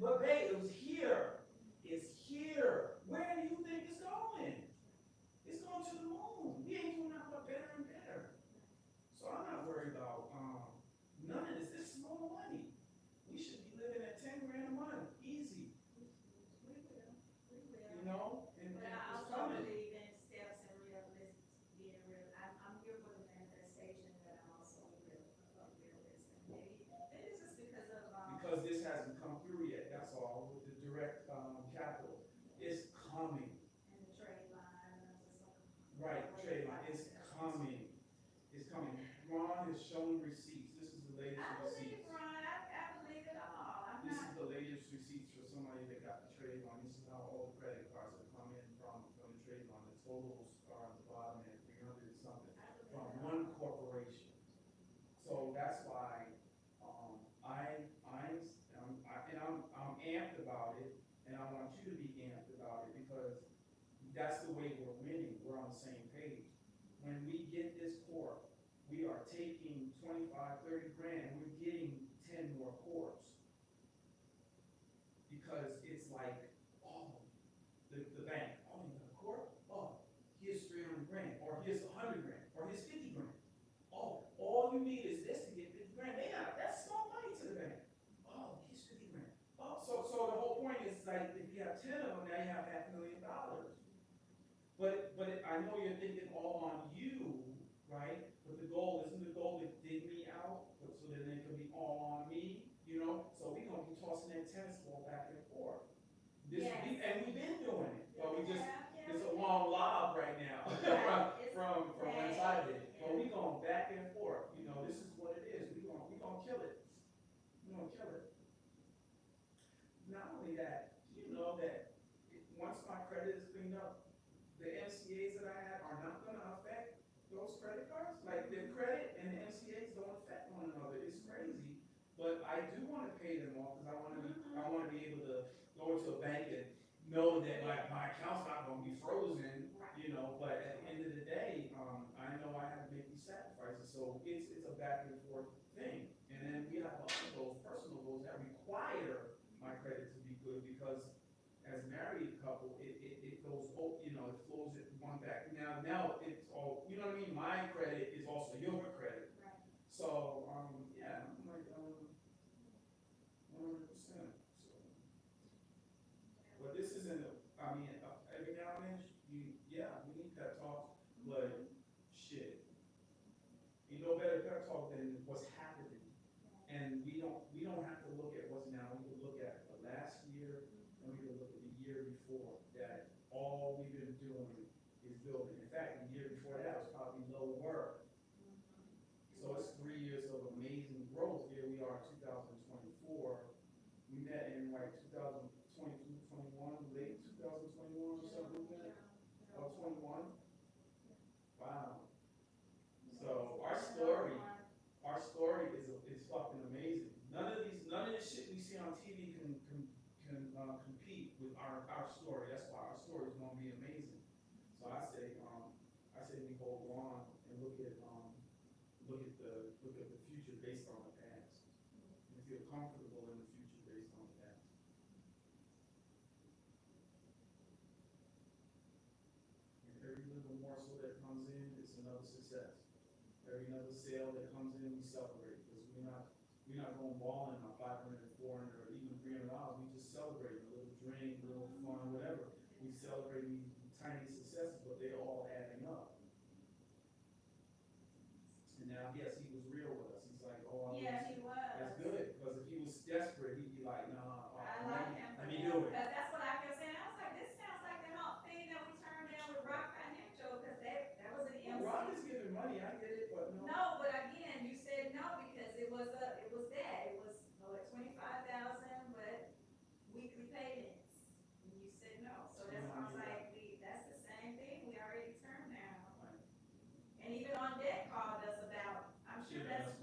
But hey, it was here. It's here. Where do you think it's going? It's going to the moon. We ain't doing nothing but better and better. So I'm not worried about none of this. This is small money. We should be living at 10 grand a month. Easy. We will. You know? And But I it's also coming. believe in steps and being real. I'm here for the manifestation, but I'm also realist. And maybe it's just because of Because this hasn't come through yet, that's all, with the direct capital. It's coming. and the trade line. Right, trade line, it's coming. It's coming. Ron is showing receipts. This is the latest I receipts. believe, Ron. I believe it all. I'm This not. is the latest receipts for somebody that got the trade line. This is how all the credit cards have come in from the trade line. The totals are at the bottom at 300 and something from one corporation. So that's why I'm amped about it, and I want you to be amped about it, because that's the way we're winning. We're on the same page. When we get this corp, we are taking 25, 30 grand, and we're getting 10 more corps. Because it's like, oh, the bank, oh, you got a corp? Oh, here's 300 grand, or here's 100 grand, or here's 50 grand. Oh, all you need is this to get 50 grand. That's small money to the bank. Oh, here's 50 grand. Oh, so the whole point is like, if you have 10 of them, now you have $500,000. But I know you're thinking all on you, right? But the goal isn't the goal to dig me out, but so that it can be all on me, you know? So we're gonna be tossing that tennis ball back and forth. And we've been doing it, but it's a long lob right now from one side of it. But we're going back and forth. You know, this is what it is. We're gonna kill it. We're gonna kill it. Not only that, you know that once my credit is cleaned up, the MCAs that I have are not gonna affect those credit cards. Like the credit and the MCAs don't affect one another. It's crazy. But I do want to pay them off because I want to be able to go into a bank and know that my account's not going to be frozen, you know. But at the end of the day, I know I have to make these sacrifices. So it's a back and forth thing. And then we have other goals, personal goals that require my credit to be good, because as a married couple, it goes, you know, it flows it one back. Now it's all, you know what I mean? My credit is also your credit. Right. So, yeah, I'm like, 100%. So, but this isn't, every now and then, we need pep talks, but shit, you know better pep talk than what's happening. And we don't have to look at what's now, we can look at the last year, and we can look at the year before, that all we've been doing is building. In fact, the year before that was probably lower. feel comfortable in the future based on the past. And every little morsel that comes in is another success. Every another sale that comes in, we celebrate, because we're not going balling on 500, 400, or even $300. We just celebrate a little drink, a little fun, whatever. We celebrate these tiny successes, but they're all adding up. And now, yes, he was real with us. He's like, oh, Yeah, he was. that's good, because if he was desperate, he'd be like, nah, I like him let for me that, do it. because that's what I kept saying. I was like, this sounds like the whole thing that we turned down with Rock Financial, because that was an MC. Rock is giving money, I get it, but no. No, but again, you said no, because it was that, it was like 25,000, but weekly payments. And you said no, so that's why I was like, that's the same thing, we already turned down. Right. And even on debt called us about, I'm sure that's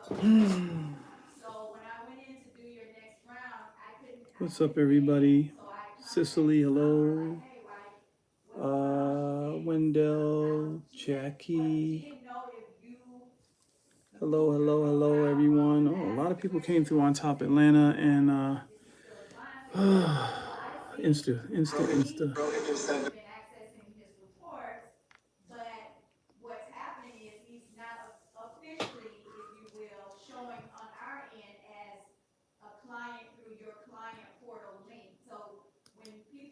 So when I went in to do your next round, I couldn't. What's up, everybody? So I Cicely, hello. like, hey, why? Wendell, Jackie. Didn't know if you. Hello, hello, hello, everyone. Oh, a lot of people came through on Top Atlanta and Insta. Been accessing his reports, but what's happening is he's not officially, if you will, showing on our end as a client through your client portal link. So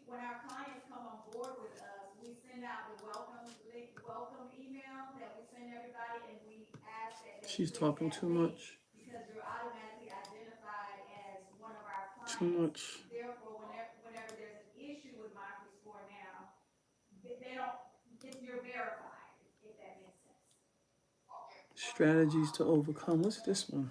when our clients come on board with us, we send out the welcome link, welcome email that we send everybody, and we ask that they She's click talking that too link much. because you're automatically identified as one of our clients. Too much. Therefore, whenever there's an issue with my free score now, they don't, you're verified, if that makes sense. Strategies to overcome. What's this one?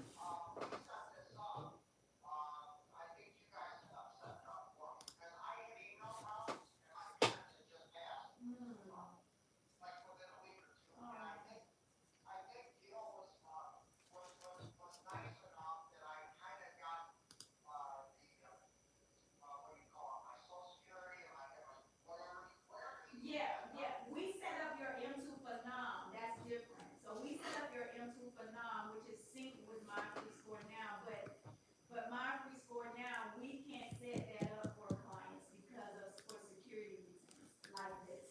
Yeah, we set up your M2 Phenom, that's different. So we set up your M2 Phenom, which is synced with my free score now, but my free score now, we can't set that up for clients because of for security reasons like this.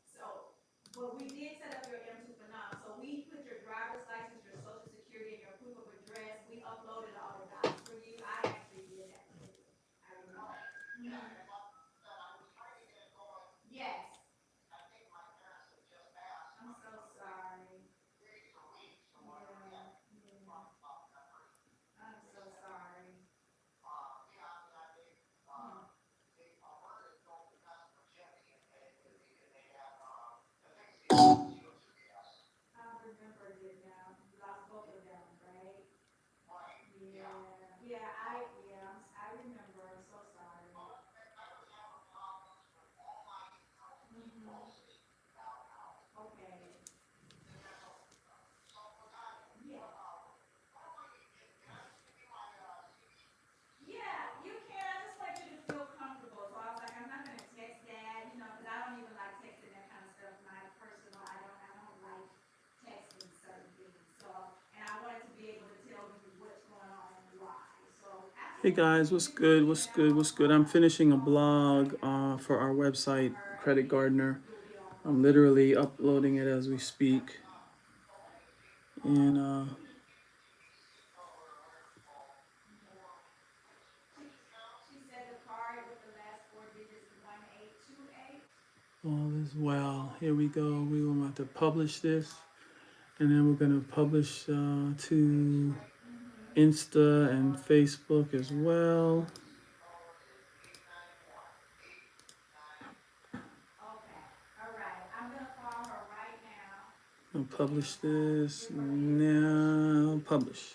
So, but we did set up your M2 Phenom. So we put your driver's license, your social security, and your proof of address. We uploaded all the docs for you. I actually did that for you. I remember. Yes. I'm so sorry. I'm so sorry. I remember it now. You lost both of them, right? I remember. I'm so sorry. Okay. Yeah. Yeah, you can. I just want you to feel comfortable. So I was like, I'm not gonna text dad, because I don't even like texting that kind of stuff. My personal, I don't like texting certain things. So, and I wanted to be able to tell you what's going on and why. So, Hey guys, what's good? What's good? What's good? I'm finishing a blog for our website, Credit Gardener. I'm literally uploading it as we speak. And she said the card with the last 4 digits is 1828. all is well. Here we go. We are about to publish this. And then we're going to publish to Insta and Facebook as well. Okay. All right. I'm gonna call her right now. I'll publish this now. Publish.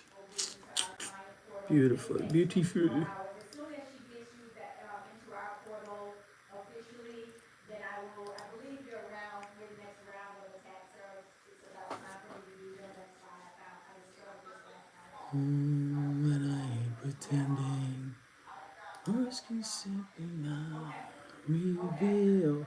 Beautiful. Beautiful. As soon as she gets you that into our portal officially, then I believe you're around your next round of attacks, or it's about time for you to do that. That's why I discovered this last night. Oh, when I ain't pretending. Words can simply not reveal.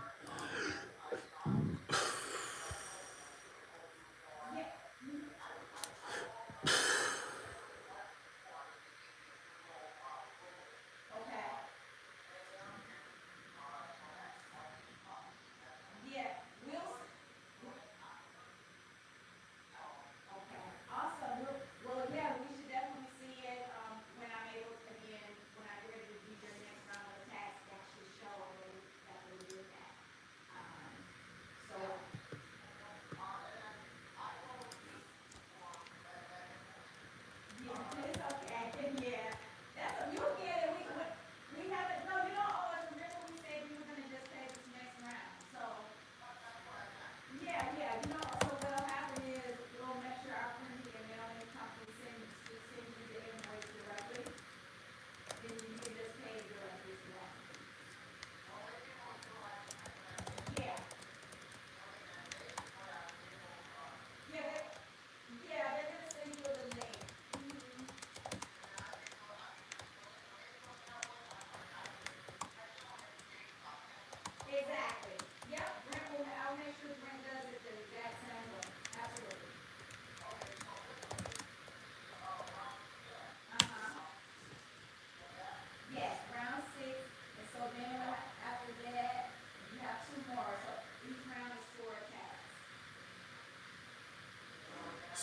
Awesome. Well, yeah, we should definitely see it when I'm able again, when I get ready to do your next round of attacks, actually show that we did that.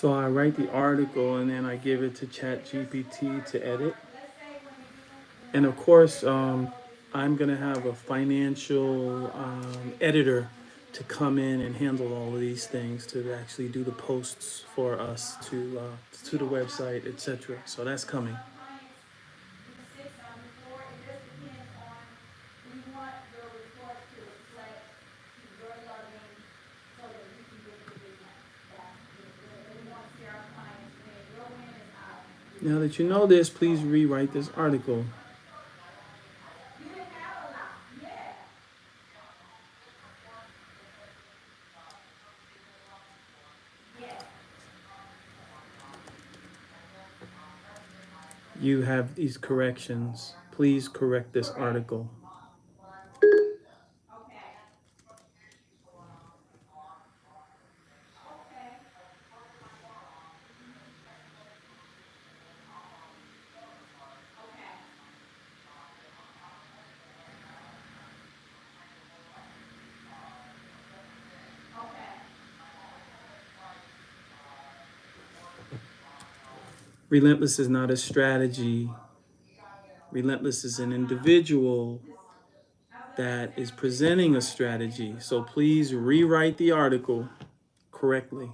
So I write the article and then I give it to Chat GPT to edit. And of course, I'm going to have a financial editor to come in and handle all of these things, to actually do the posts for us to the website, etc. So that's coming. Now that you know this, please rewrite this article. You have these corrections. Please correct this article. Relentless is not a strategy. Relentless is an individual that is presenting a strategy. So please rewrite the article correctly.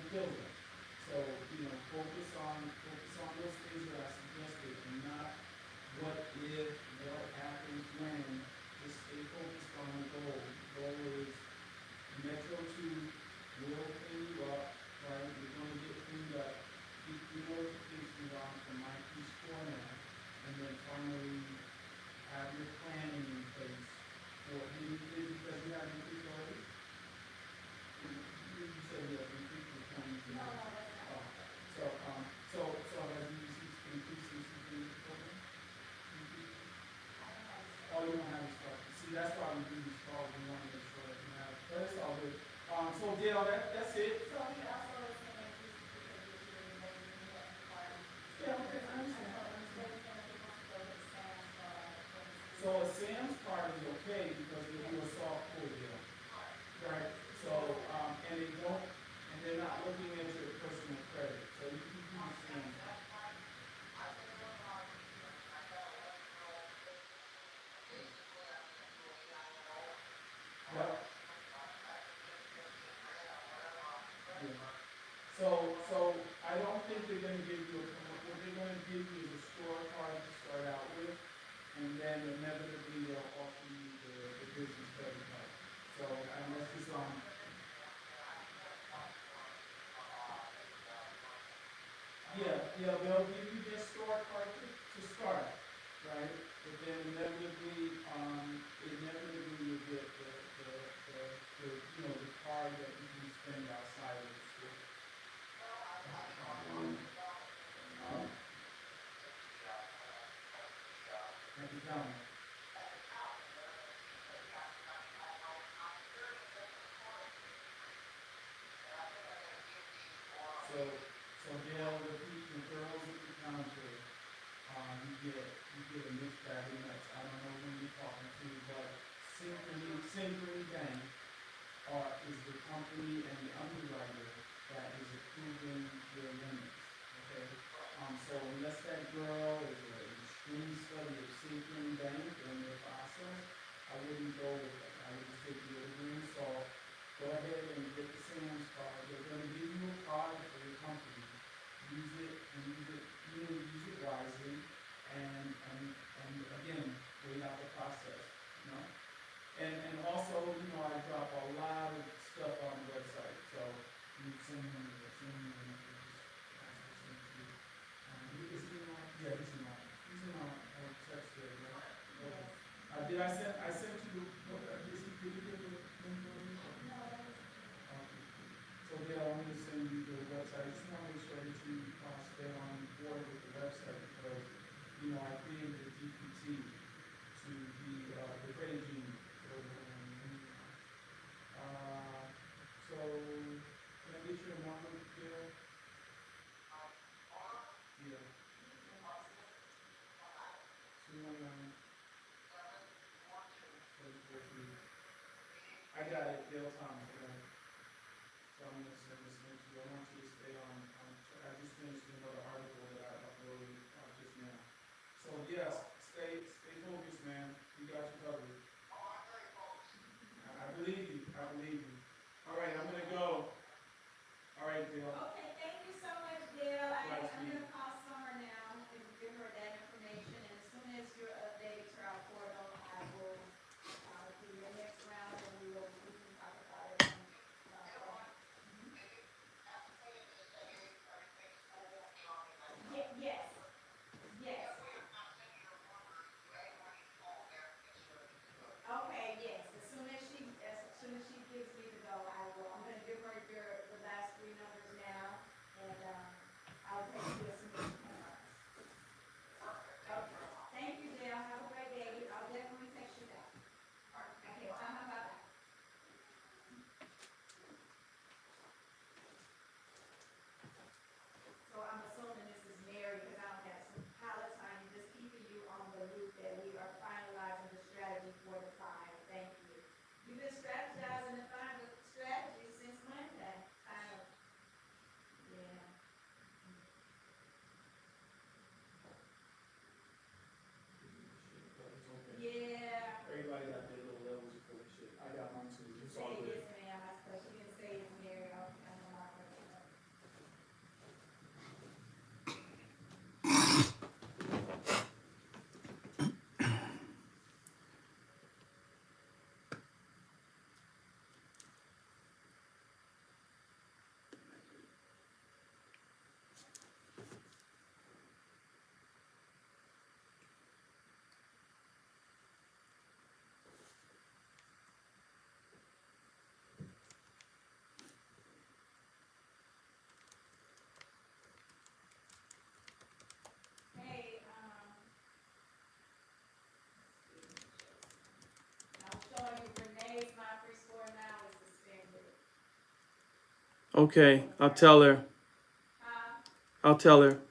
kill them. So, focus on those things that I suggested and not what if, what happens when. Just stay focused on the goal. The goal is Metro 2 will clean you up, right? You're going to get cleaned up. You notifications on from my piece now, and then finally have your planning in place for because you have your piece already. You said you have your piece for 20. No, that's not. So have you received increases in the program? Oh, you don't have this stuff. See, that's why we do these calls. We want to make sure that you have. But it's all good. So Dale, that's it. So he also is saying increases because this year we made it in that requirement. Yeah, okay, I understand. So instead of saying he wants to go to the Sam's card. So a Sam's card is okay because they do a soft pull deal. Right. So and they don't and they're not looking at your personal credit. So you can do the Sam's card. Yep. Yeah. So I don't think they're going to give you what they're going to give you is a store card to start out with, and then inevitably they'll offer you the business credit card. So and that's just yeah, they'll give you their store card to start, right? But then inevitably you get the card that you can spend outside of the store. Thank you, Tom. So Dale, the girls at the counter, you get a mixed bag of nuts. I don't know who you're talking to, but Synchrony Bank is the company and the underwriter that is approving your limits. Okay? So unless that girl is an extreme study of Synchrony Bank and their process, I wouldn't go with it. I would just take the other grain of salt. Go ahead and get the Sam's card. They're going to give you a card for your company. Use it wisely, and again, wait out the process. And also, I drop a lot of stuff on the website, so you send me is he on? Yeah, he's in on. He's in on text there, right? Okay. I sent you did you get the link for me? Okay. So yeah, I'm going to send you the website. I just want to make sure that you stay on board with the website because, I created a GPT to be the credit union. So can I get your number, Bill? Yeah. 219. I got it, Bill Thomas. I got it. So I'm going to send this link to you. I want you to stay on. I just finished another article that I uploaded just now. So yes, stay focused, man. You got you covered. I believe you. All right, I'm gonna go. All right, Bill. Okay, thank you so much, Dale. I'm gonna call Summer now and give her that information, and as soon as you're updated to our portal, I will do your next round, and we can talk about it. Yes. Okay, I'll tell her. I'll tell her.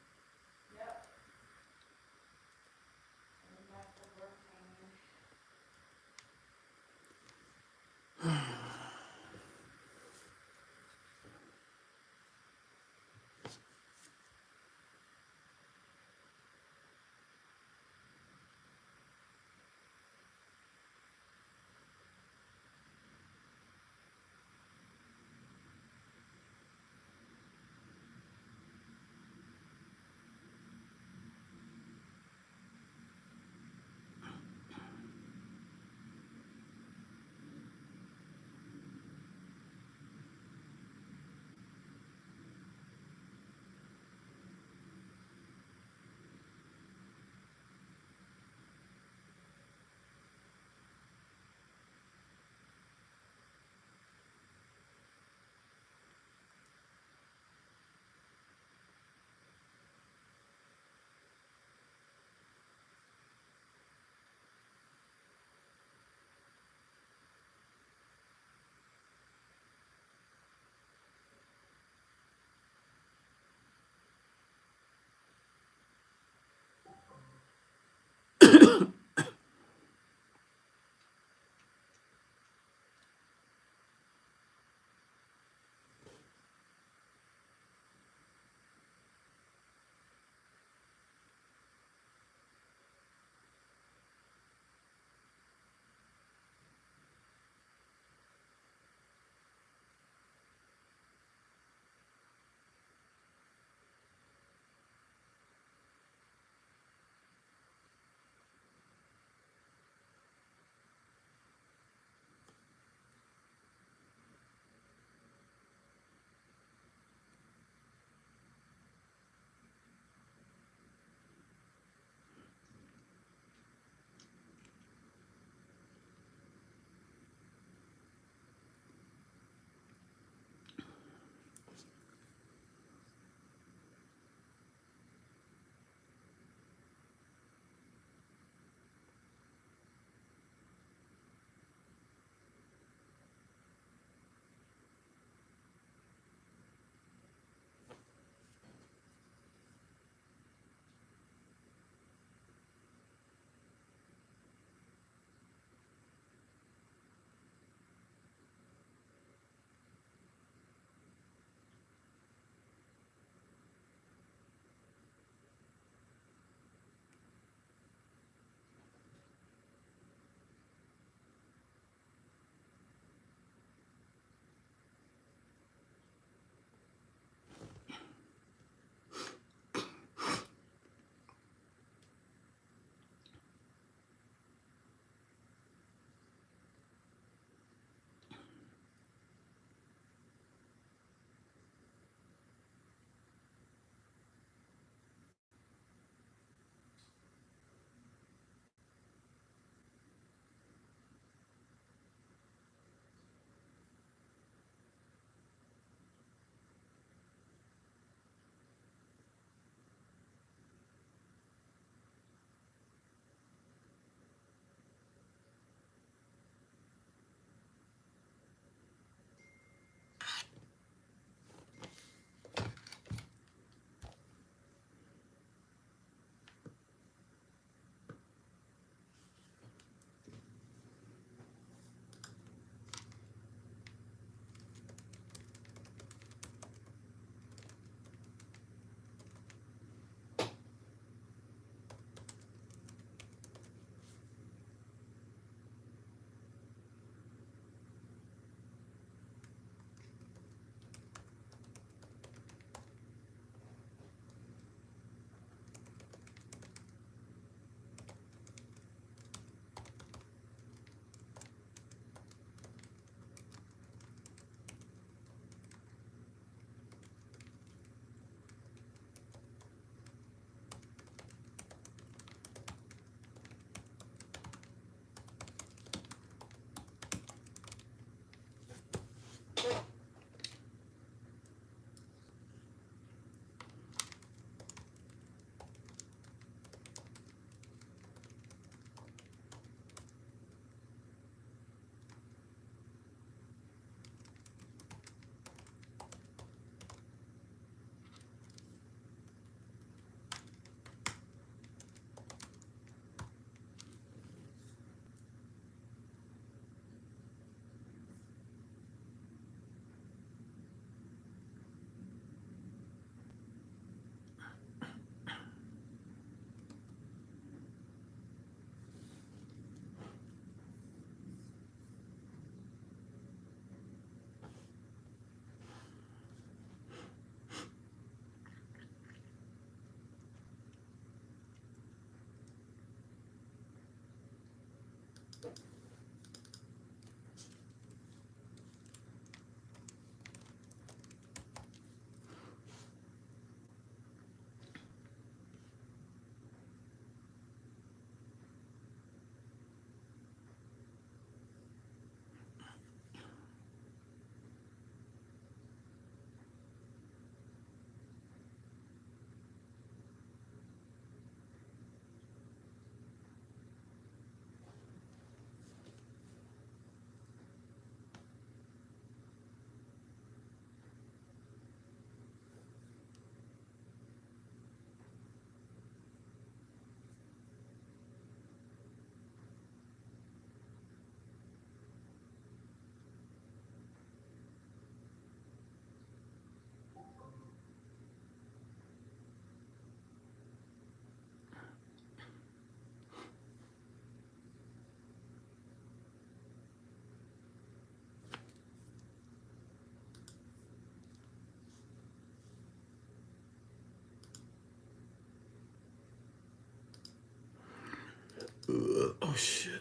shit.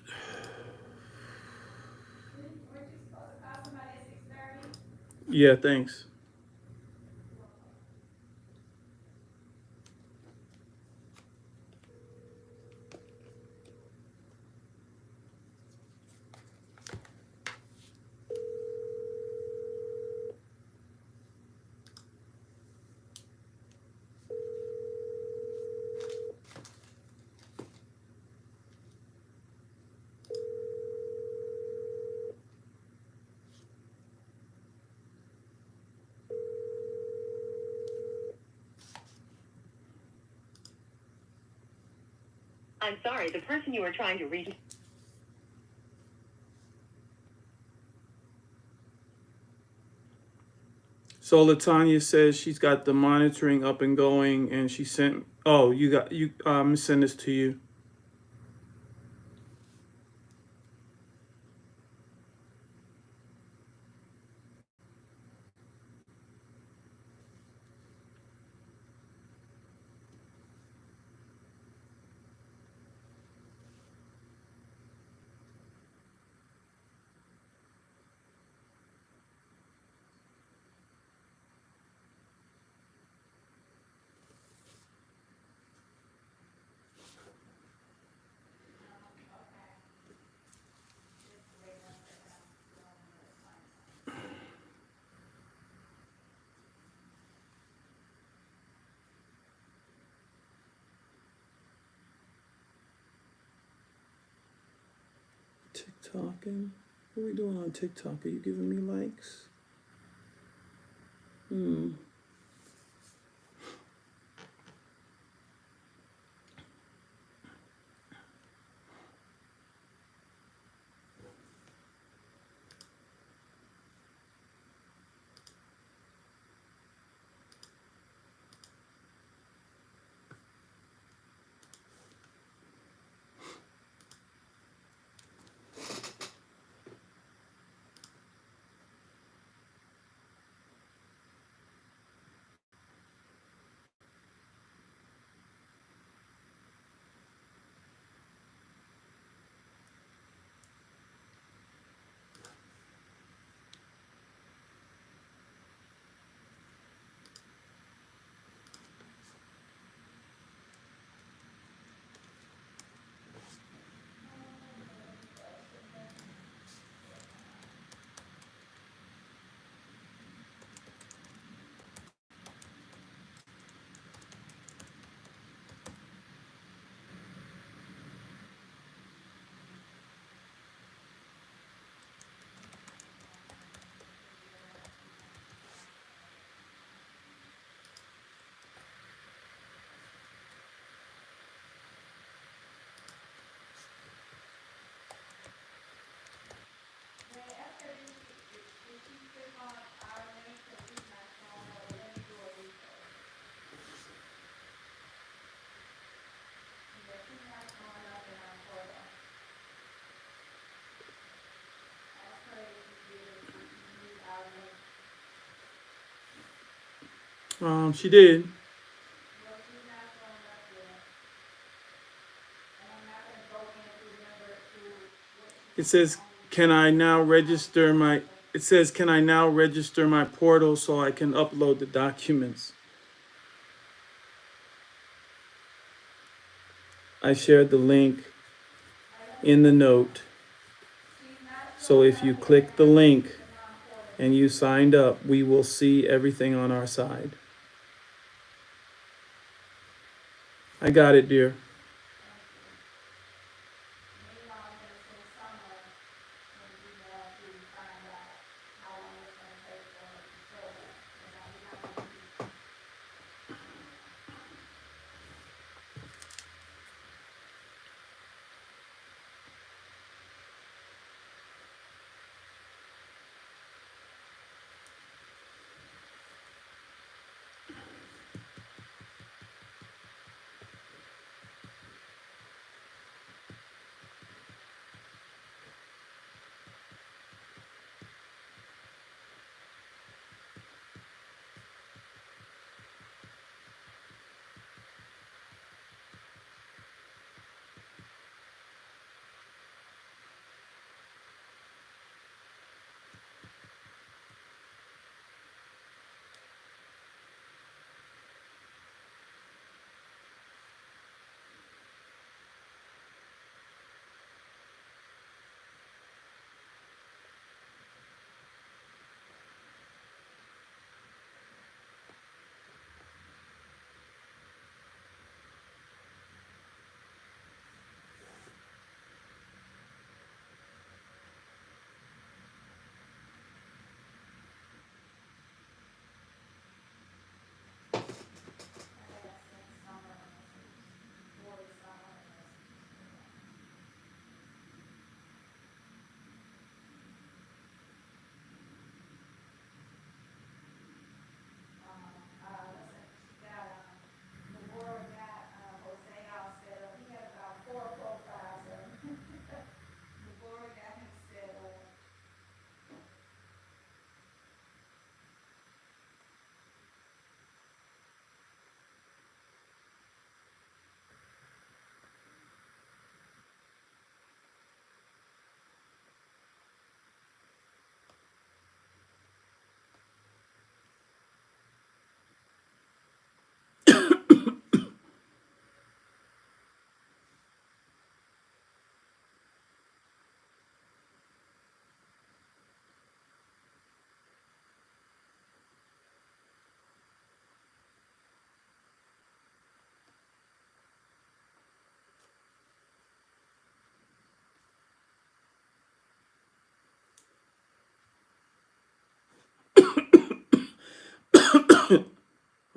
Weren't you supposed to call somebody at 6:30? Yeah, thanks. I'm sorry, the person you are trying to reach. So Latanya says she's got the monitoring up and going, and she sent. Oh, you got you. Send this to you. TikToking. What are we doing on TikTok? Are you giving me likes? She did. It says, "Can I now register my?" It says, "Can I now register my portal so I can upload the documents?" I shared the link in the note. So if you click the link and you signed up, we will see everything on our side. I got it, dear.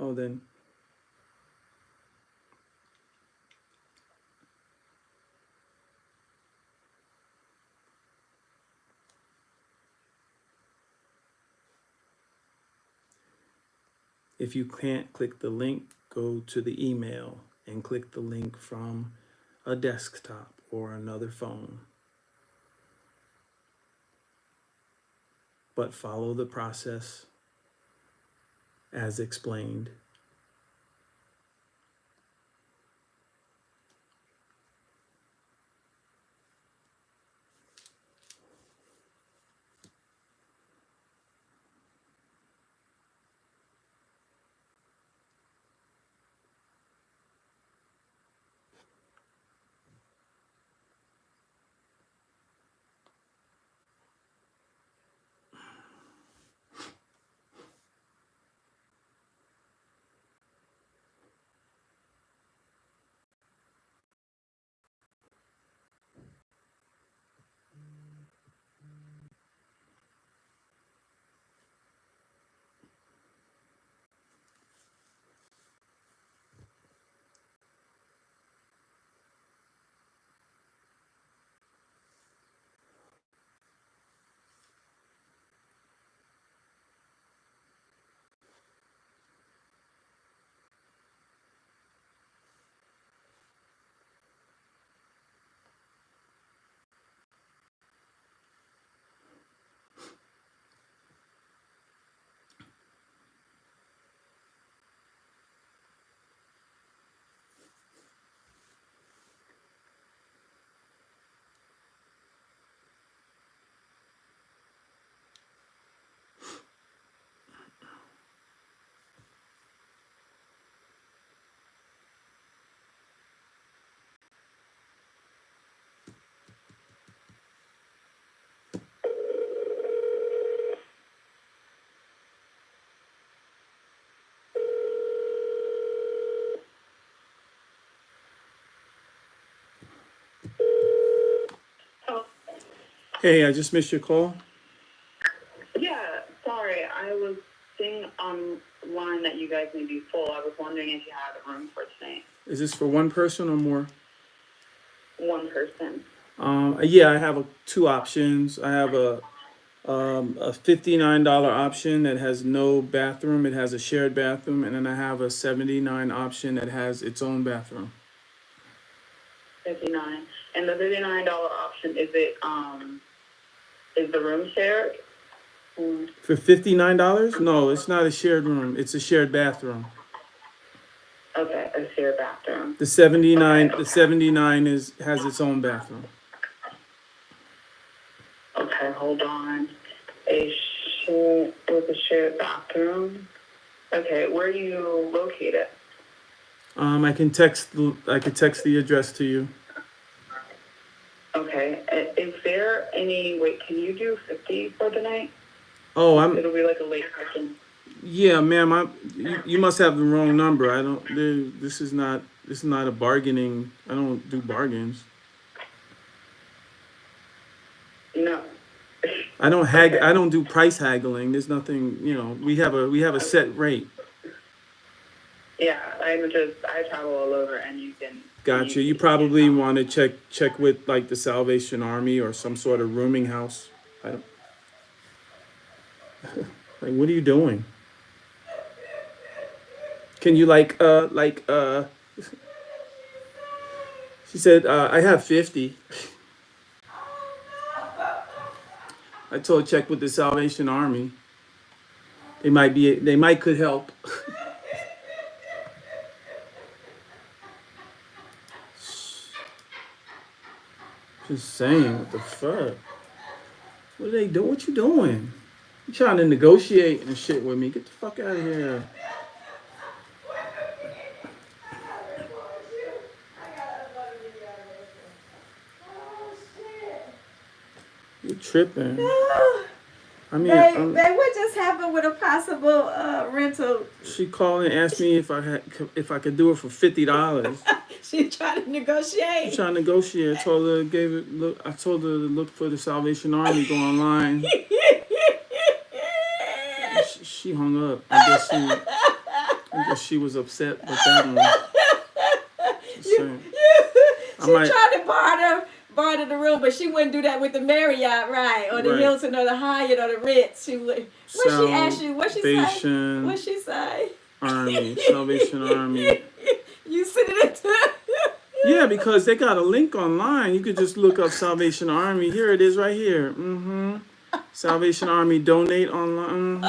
Oh, then. If you can't click the link, go to the email and click the link from a desktop or another phone. But follow the process as explained. Hey, I just missed your call. Yeah, sorry. I was seeing online that you guys may be full. I was wondering if you had a room for tonight. Is this for one person or more? One person. Yeah, I have two options. I have a $59 option that has no bathroom. It has a shared bathroom, and then I have a $79 option that has its own bathroom. 59. And the $59 option, is the room shared? For $59? No, it's not a shared room. It's a shared bathroom. Okay, a shared bathroom. The 79, Okay. the 79 has its own bathroom. Okay, hold on. With a shared bathroom. Okay, where are you located? I can text the address to you. Okay, is there any, wait, can you do 50 for the night? Oh, It'll be like a late session. Yeah, ma'am. You must have the wrong number. I don't. This is not a bargaining. I don't do bargains. No. I don't do price haggling. There's nothing. We have a set rate. Yeah, I travel all over, and you can. Gotcha. You probably want to check with like the Salvation Army or some sort of rooming house. I don't. Like, what are you doing? Can you She said, I have 50. I told her check with the Salvation Army. They might could help. Just saying, what the fuck? What are they doing? What you doing? You trying to negotiate and shit with me? Get the fuck out of here. You tripping? I mean, Babe, what just happened with a possible rental? She called and asked me if I could do it for $50. She trying to negotiate. She trying to negotiate. I told her I told her to look for the Salvation Army. Go online. She hung up. I I guess she was upset with that one. Just saying. She tried to barter the room, but she wouldn't do that with the Marriott, right? Or the Hilton or the Hyatt or the Ritz. She would. What she asked you? What she say? What she say? Army, Salvation Army. You sent it into. Yeah, because they got a link online. You could just look up Salvation Army. Here it is right here. Salvation Army donate online.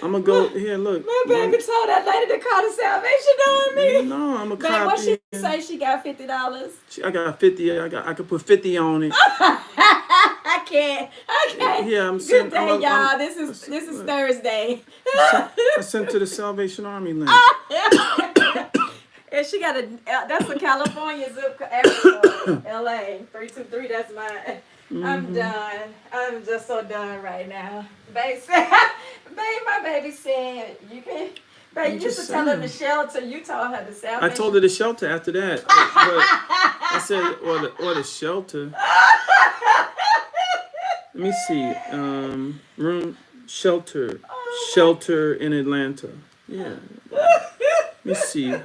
I'm gonna go here. Look. My baby told that lady to call the Salvation Army. No, I'm a copy. Babe, what she say? She got $50. I got 50. I could put 50 on it. I can't. Yeah, I'm Good saying. day, y'all. This is Thursday. I sent to the Salvation Army link. And she got that's a California zip code, LA 323. That's mine. I'm done. I'm just so done right now. Babe, my baby said you can. Babe, you used to tell her the shelter. You told her the Salvation. I told her the shelter after that. But I said, or the shelter. Let me see. Room shelter. Shelter in Atlanta. Yeah. Let me see.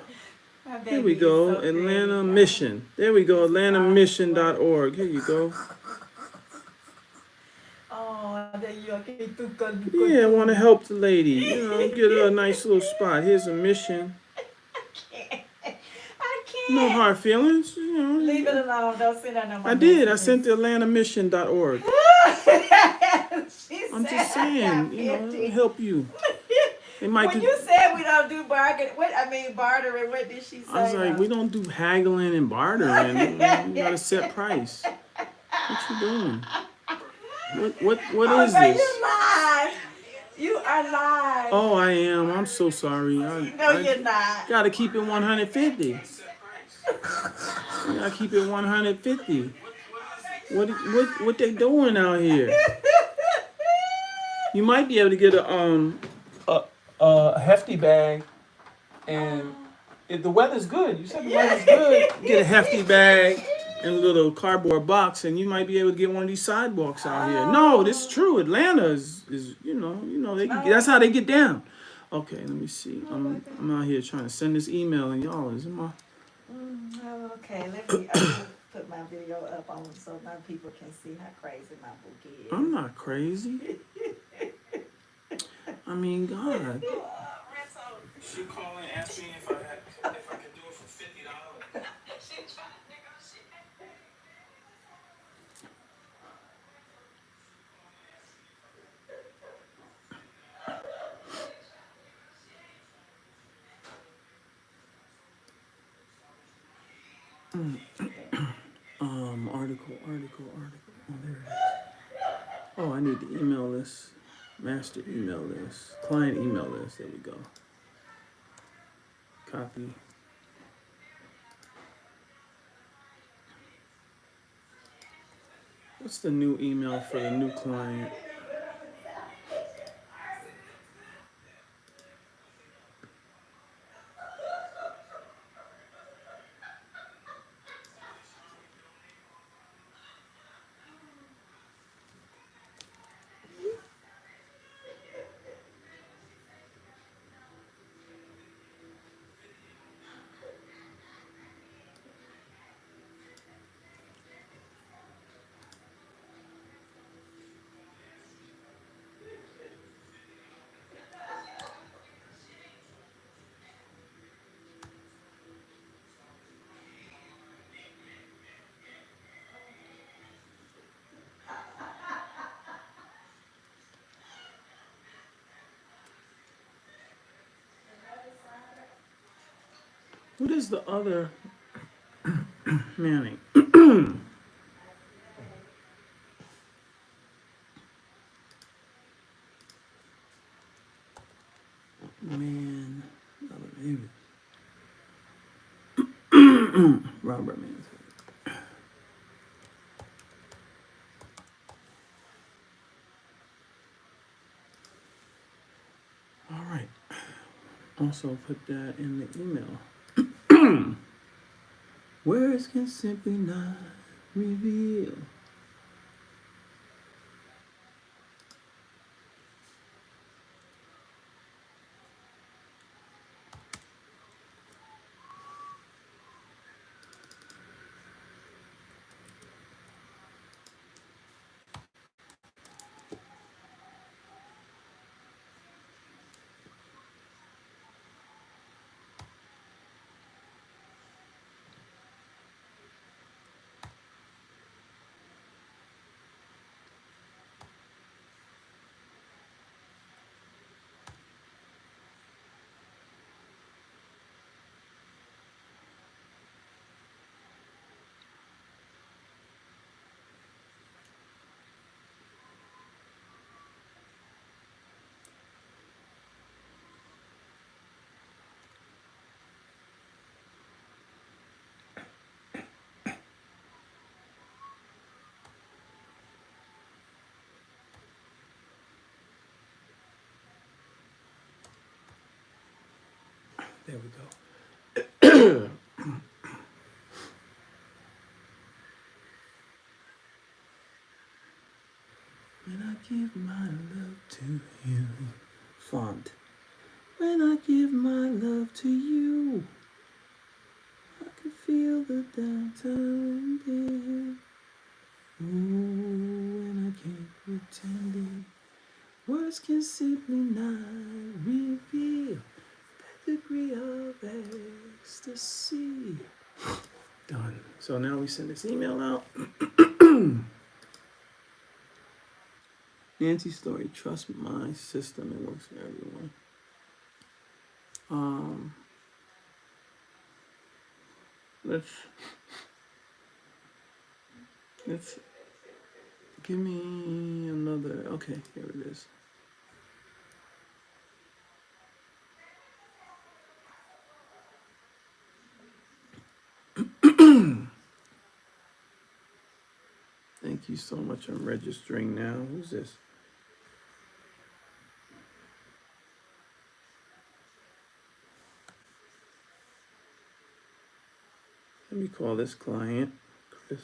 Here we go. Atlanta Mission. There we go. AtlantaMission.org. Here you go. Yeah, I want to help the lady. You know, get her a nice little spot. Here's a mission. I can't. No hard feelings. You know. Leave it alone. Don't send her no more. I did. I sent to AtlantaMission.org. I'm just saying, you know, help you. When you said we don't do bartering, what did she say? I was like, we don't do haggling and bartering. You got a set price. What you doing? What is this? You live. You are live. Oh, I am. I'm so sorry. No, you're not. Gotta keep it 150. Gotta keep it 150. What they doing out here? You might be able to get a hefty bag, and if the weather's good, you said the weather's good, get a hefty bag and a little cardboard box, and you might be able to get one of these sidewalks out here. No, this is true. Atlanta is you know that's how they get down. Okay, let me see. I'm out here trying to send this email, and y'all is in my. Okay, let me put my video up on so my people can see how crazy my book is. I'm not crazy. I mean, God. She called and asked me if I could do it for $50. She's trying to negotiate. Article. Oh, there it is. Oh, I need the email list. Master email list. Client email list. There we go. Copy. What's the new email for the new client? What is the other Manning? Man, Robert Man. All right. Also put that in the email. Words can simply not reveal. There we go. When I give my love to you. Font. When I give my love to you, I can feel the downtown there. Oh, when I can't pretend it. Words can simply not reveal the degree of ecstasy. Done. So now we send this email out. Nancy's story. Trust my system. It works for everyone. Let's give me another. Okay, here it is. Thank you so much. I'm registering now. Who's this? Let me call this client, Chris.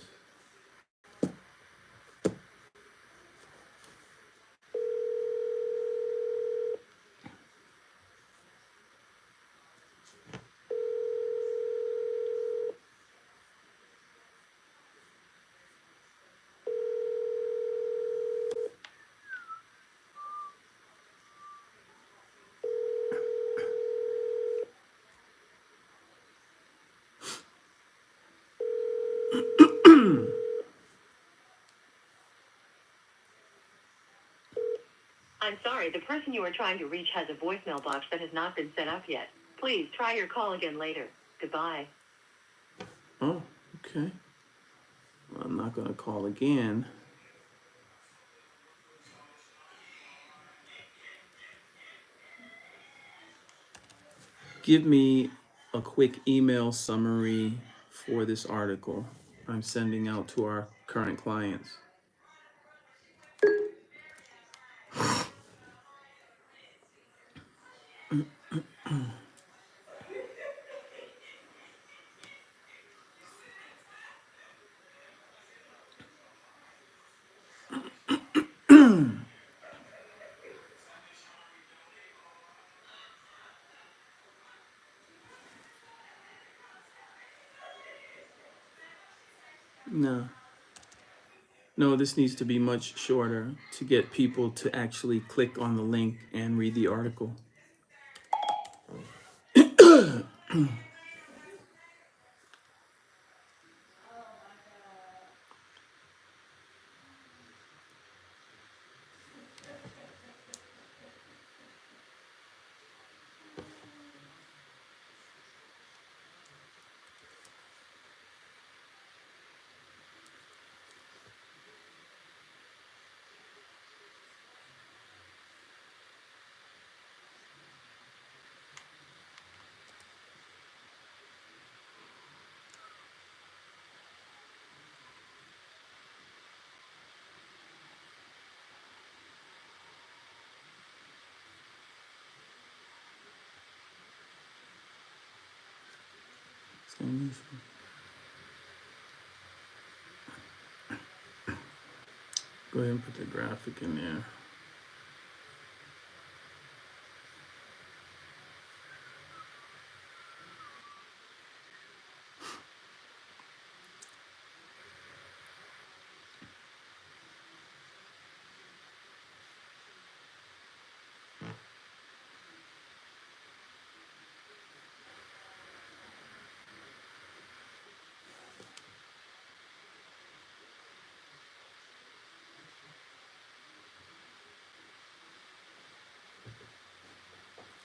I'm sorry, the person you are trying to reach has a voicemail box that has not been set up yet. Please try your call again later. Goodbye. Oh, okay. Well, I'm not going to call again. Give me a quick email summary for this article I'm sending out to our current clients. No, this needs to be much shorter to get people to actually click on the link and read the article. Go ahead and put the graphic in there.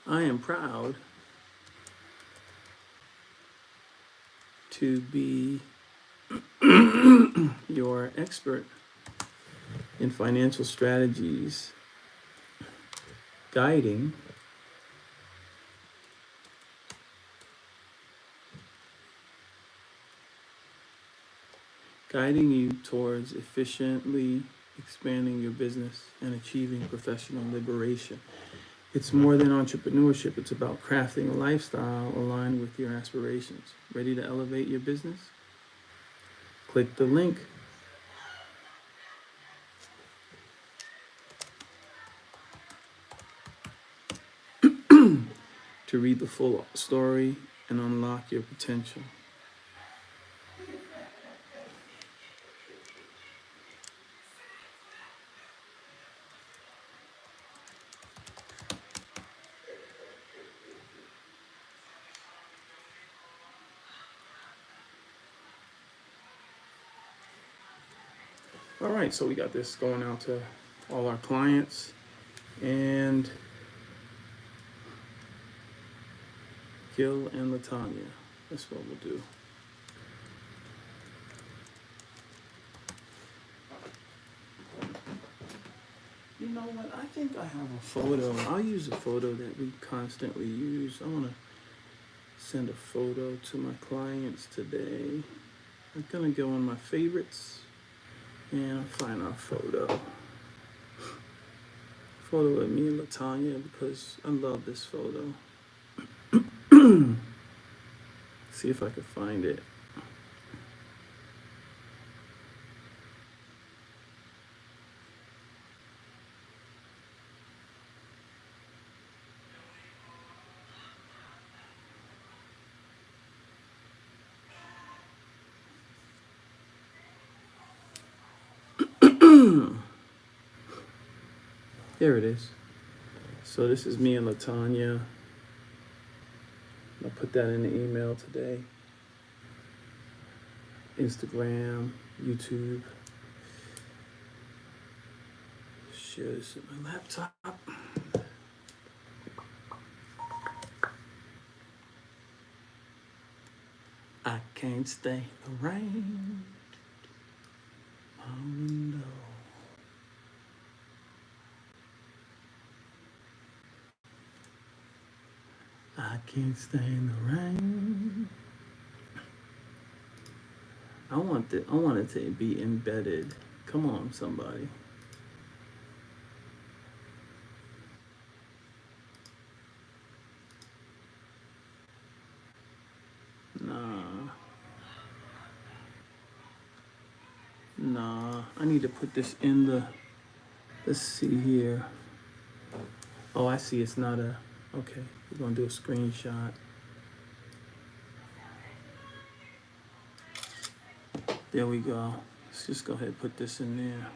I am proud to be your expert in financial strategies, guiding you towards efficiently expanding your business and achieving professional liberation. It's more than entrepreneurship. It's about crafting a lifestyle aligned with your aspirations. Ready to elevate your business? Click the link. To read the full story and unlock your potential. All right, so we got this going out to all our clients, and Gil and Latanya. That's what we'll do. You know what? I think I have a photo. I'll use a photo that we constantly use. I want to send a photo to my clients today. I'm gonna go on my favorites and I'll find our photo. Photo of me and Latanya because I love this photo. See if I can find it. There it is. So this is me and Latanya. I'll put that in the email today. Instagram, YouTube. Share this with my laptop. I can't stay in the rain. Oh no. I can't stay in the rain. I want it to be embedded. Come on, somebody. Nah. I need to put this in the. Let's see here. Oh, I see. It's not a. Okay, we're gonna do a screenshot. There we go. Let's just go ahead and put this in there.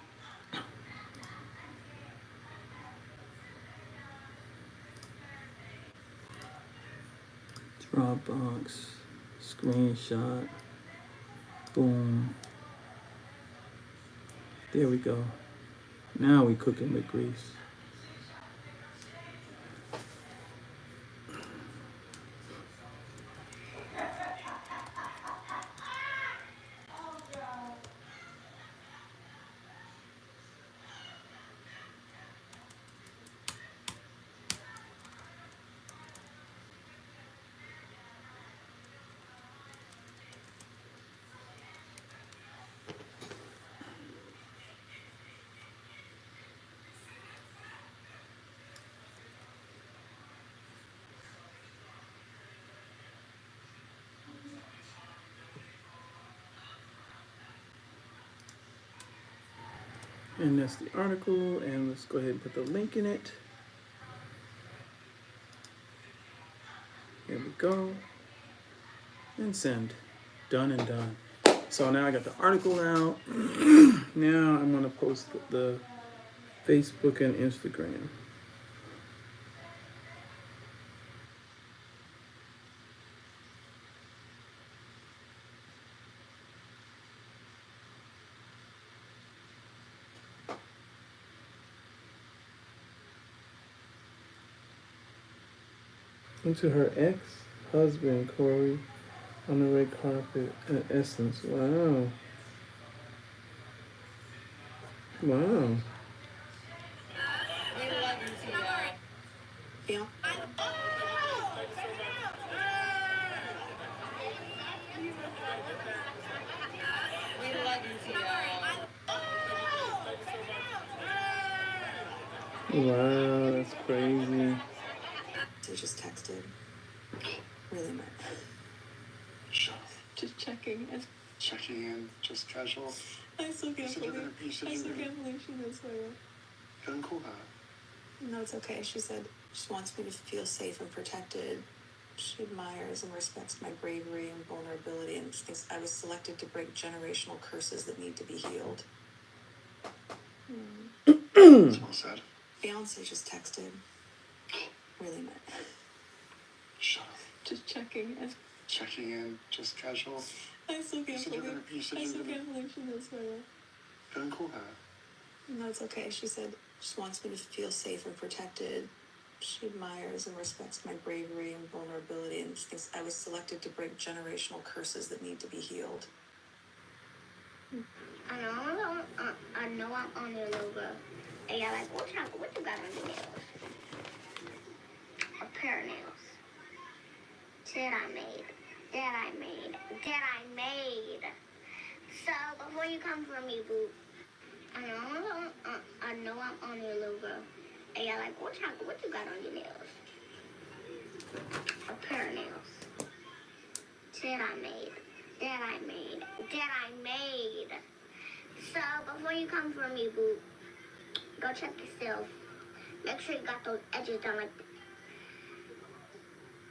Dropbox, screenshot, boom. There we go. Now we cooking with grease. And that's the article, and let's go ahead and put the link in it. Here we go. And send. Done and done. So now I got the article out. Now I'm gonna post the Facebook and Instagram. Into her ex-husband, Corey, on the red carpet at Essence. Wow. Wow. Yeah. Wow, that's crazy. Fiance just texted. Really mad. Shut up. Just checking. Checking in, just casual. I still can't believe she did this way. Couldn't call that. No, it's okay. She said she wants me to feel safe and protected. She admires and respects my bravery and vulnerability and thinks I was selected to break generational curses that need to be healed. That's well said. Fiance just texted. Really mad. Shut up. Just checking. Checking in, just casual. I still can't believe she did this way. Couldn't call that. No, it's okay. She said she wants me to feel safe and protected. She admires and respects my bravery and vulnerability and thinks I was selected to break generational curses that need to be healed. I know I'm on your logo. And you're like, what you got on your nails? A pair of nails. That I made. So before you come for me, boo, I know I'm on your logo. And you're like, what you got on your nails? A pair of nails. That I made. So before you come for me, boo, go check yourself. Make sure you got those edges done like.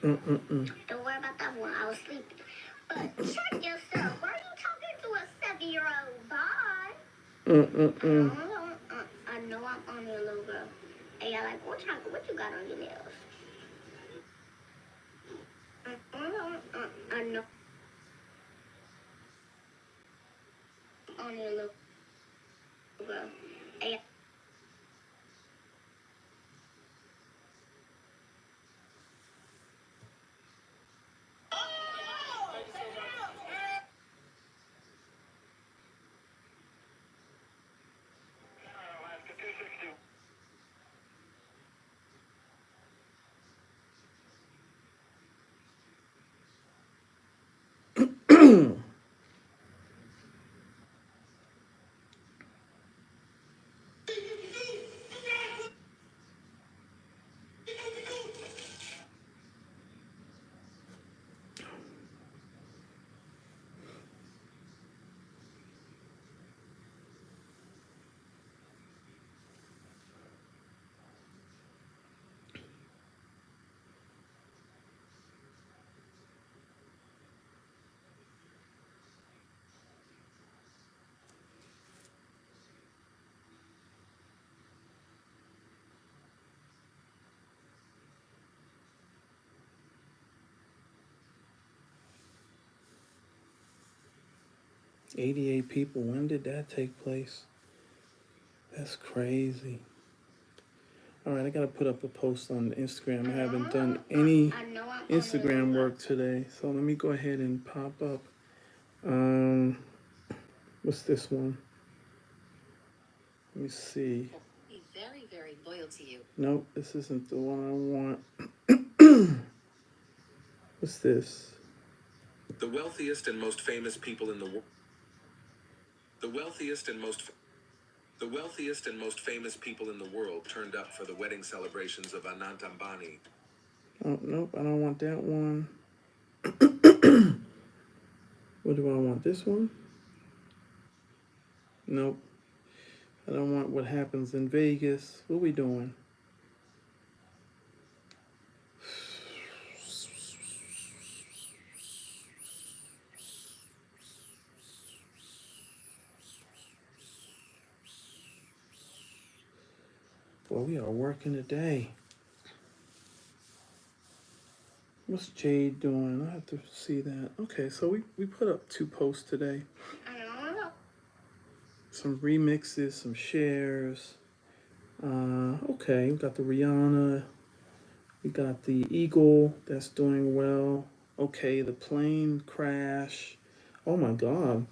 Don't worry about that one. I was sleeping. But check yourself. Why are you talking to a 7-year-old? Bye. I know I'm on your logo. And you're like, what you got on your nails? I know. On your logo. And $88 people. When did that take place? That's crazy. All right, I gotta put up a post on Instagram. I haven't done any Instagram work today, so let me go ahead and pop up. What's this one? Let me see. Be very, very loyal to you. Nope, this isn't the one I want. What's this? The wealthiest and most famous people in the world. The wealthiest and most famous people in the world turned up for the wedding celebrations of Anant Ambani. Oh, nope, I don't want that one. What do I want? This one? Nope. I don't want what happens in Vegas. What we doing? Well, we are working today. What's Jade doing? I have to see that. Okay, so we put up 2 posts today. Some remixes, some shares. Okay, we got the Rihanna. We got the Eagle that's doing well. Okay, the plane crash. Oh my God.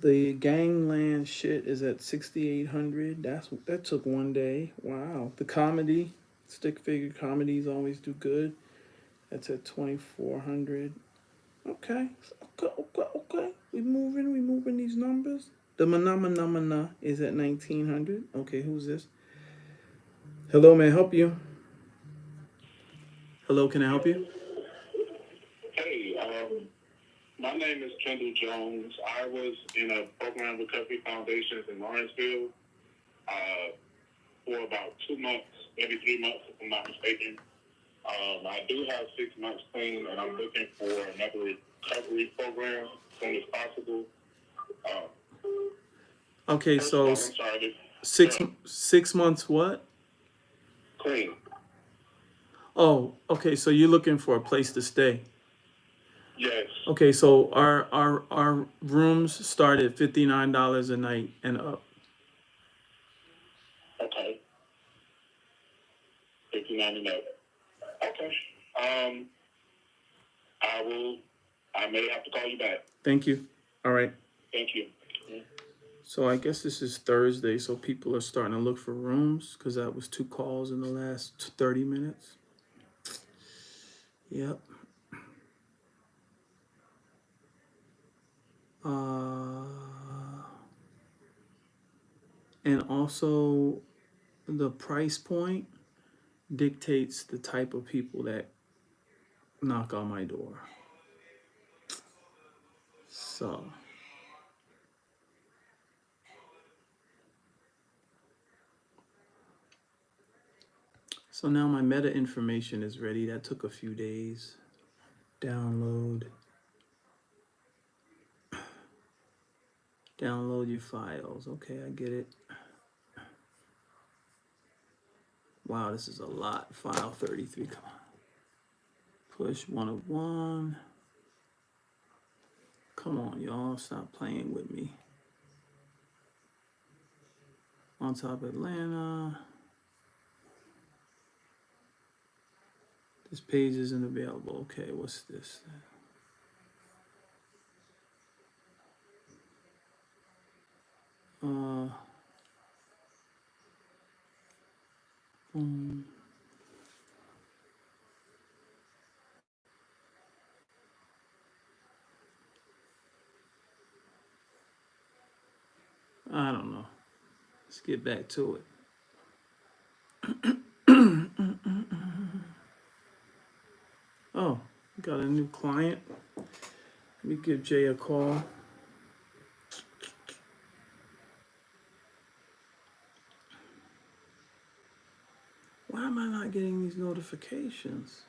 The Gangland shit is at 6,800. That took one day. Wow. The comedy, stick figure comedies always do good. That's at 2,400. Okay. Okay. We moving these numbers. The Manamana is at 1,900. Okay, who's this? Hello, may I help you? Hello, can I help you? Hey, my name is Kendall Jones. I was in a program with Recovery Foundations in Lawrenceville for about 2 months, maybe 3 months, if I'm not mistaken. I do have 6 months clean, and I'm looking for another recovery program as soon as possible. Okay, First of so all, I'm sorry. 6 months what? Clean. Oh, okay, so you're looking for a place to stay. Yes. Okay, so our rooms start at $59 a night and up. Okay. 59 and up. Okay. I may have to call you back. Thank you. All right. Thank you. So I guess this is Thursday, so people are starting to look for rooms because that was 2 calls in the last 30 minutes. Yep. And also the price point dictates the type of people that knock on my door. So now my meta information is ready. That took a few days. Download your files. Okay, I get it. Wow, this is a lot. File 33. Come on. Push 101. Come on, y'all. Stop playing with me. On top Atlanta. This page isn't available. Okay, what's this? I don't know. Let's get back to it. Oh, got a new client. Let me give Jay a call. Why am I not getting these notifications?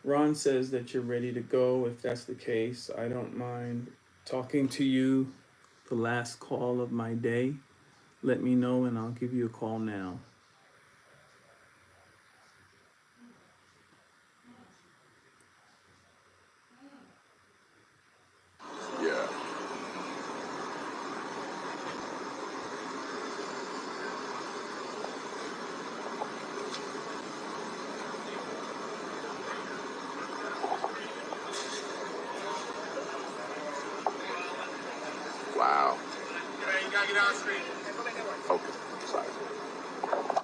Ron says that you're ready to go. If that's the case, I don't mind talking to you the last call of my day. Let me know and I'll give you a call now. Yeah. Wow. You gotta get out of the street. Okay. Sorry.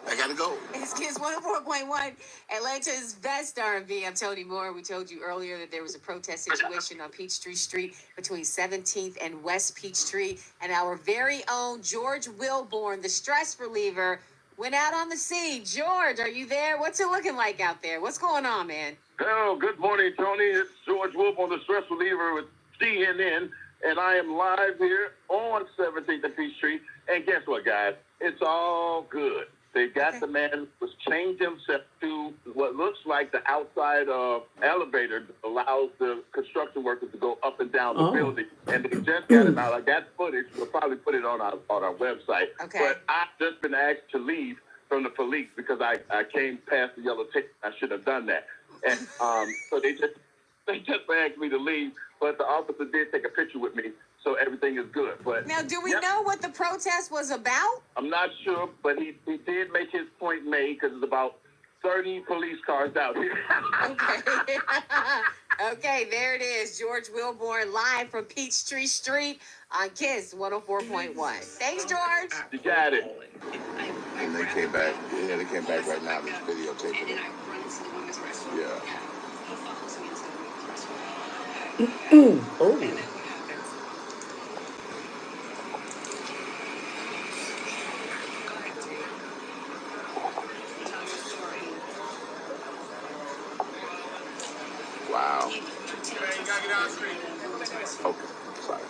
I gotta go. Kids 104.1, Atlanta's best R&B. I'm Tony Moore. We told you earlier that there was a protest situation on Peachtree Street between 17th and West Peachtree, and our very own George Wilborn, the stress reliever, went out on the scene. George, are you there? What's it looking like out there? What's going on, man? Hello, good morning, Tony. It's George Wilborn, the stress reliever with CNN, and I am live here on 17th and Peachtree. And guess what, guys? It's all good. They got the man who was changed himself to what looks like the outside elevator that allows the construction workers to go up and down the building. And they just got him out. I got footage. We'll probably put it on our website. Okay. But I've just been asked to leave from the police because I came past the yellow tape. I shouldn't have done that. And so they just asked me to leave. But the officer did take a picture with me. So everything is good. But now, do we know what the protest was about? I'm not sure, but he did make his point made because there's about 30 police cars out here. Okay. Okay, there it is. George Wilborn live from Peachtree Street on KISS 104.1. Thanks, George. You got it. And they came back. Yeah, they came back right now. There's videotaping it. Yeah. Oh. Wow. Okay, sorry.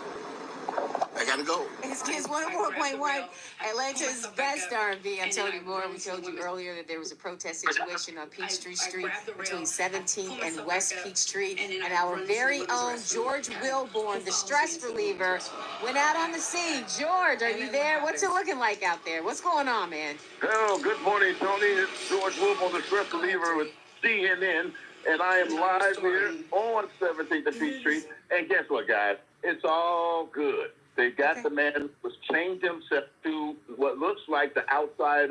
I gotta go. It's KISS 104.1, Atlanta's best R&B. I'm Tony Moore. We told you earlier that there was a protest situation on Peachtree Street between 17th and West Peachtree, and our very own George Wilborn, the stress reliever, went out on the scene. George, are you there? What's it looking like out there? What's going on, man? Hello, good morning, Tony. It's George Wilborn, the stress reliever with CNN, and I am live here on 17th and Peachtree. And guess what, guys? It's all good. They got the man who was changed himself to what looks like the outside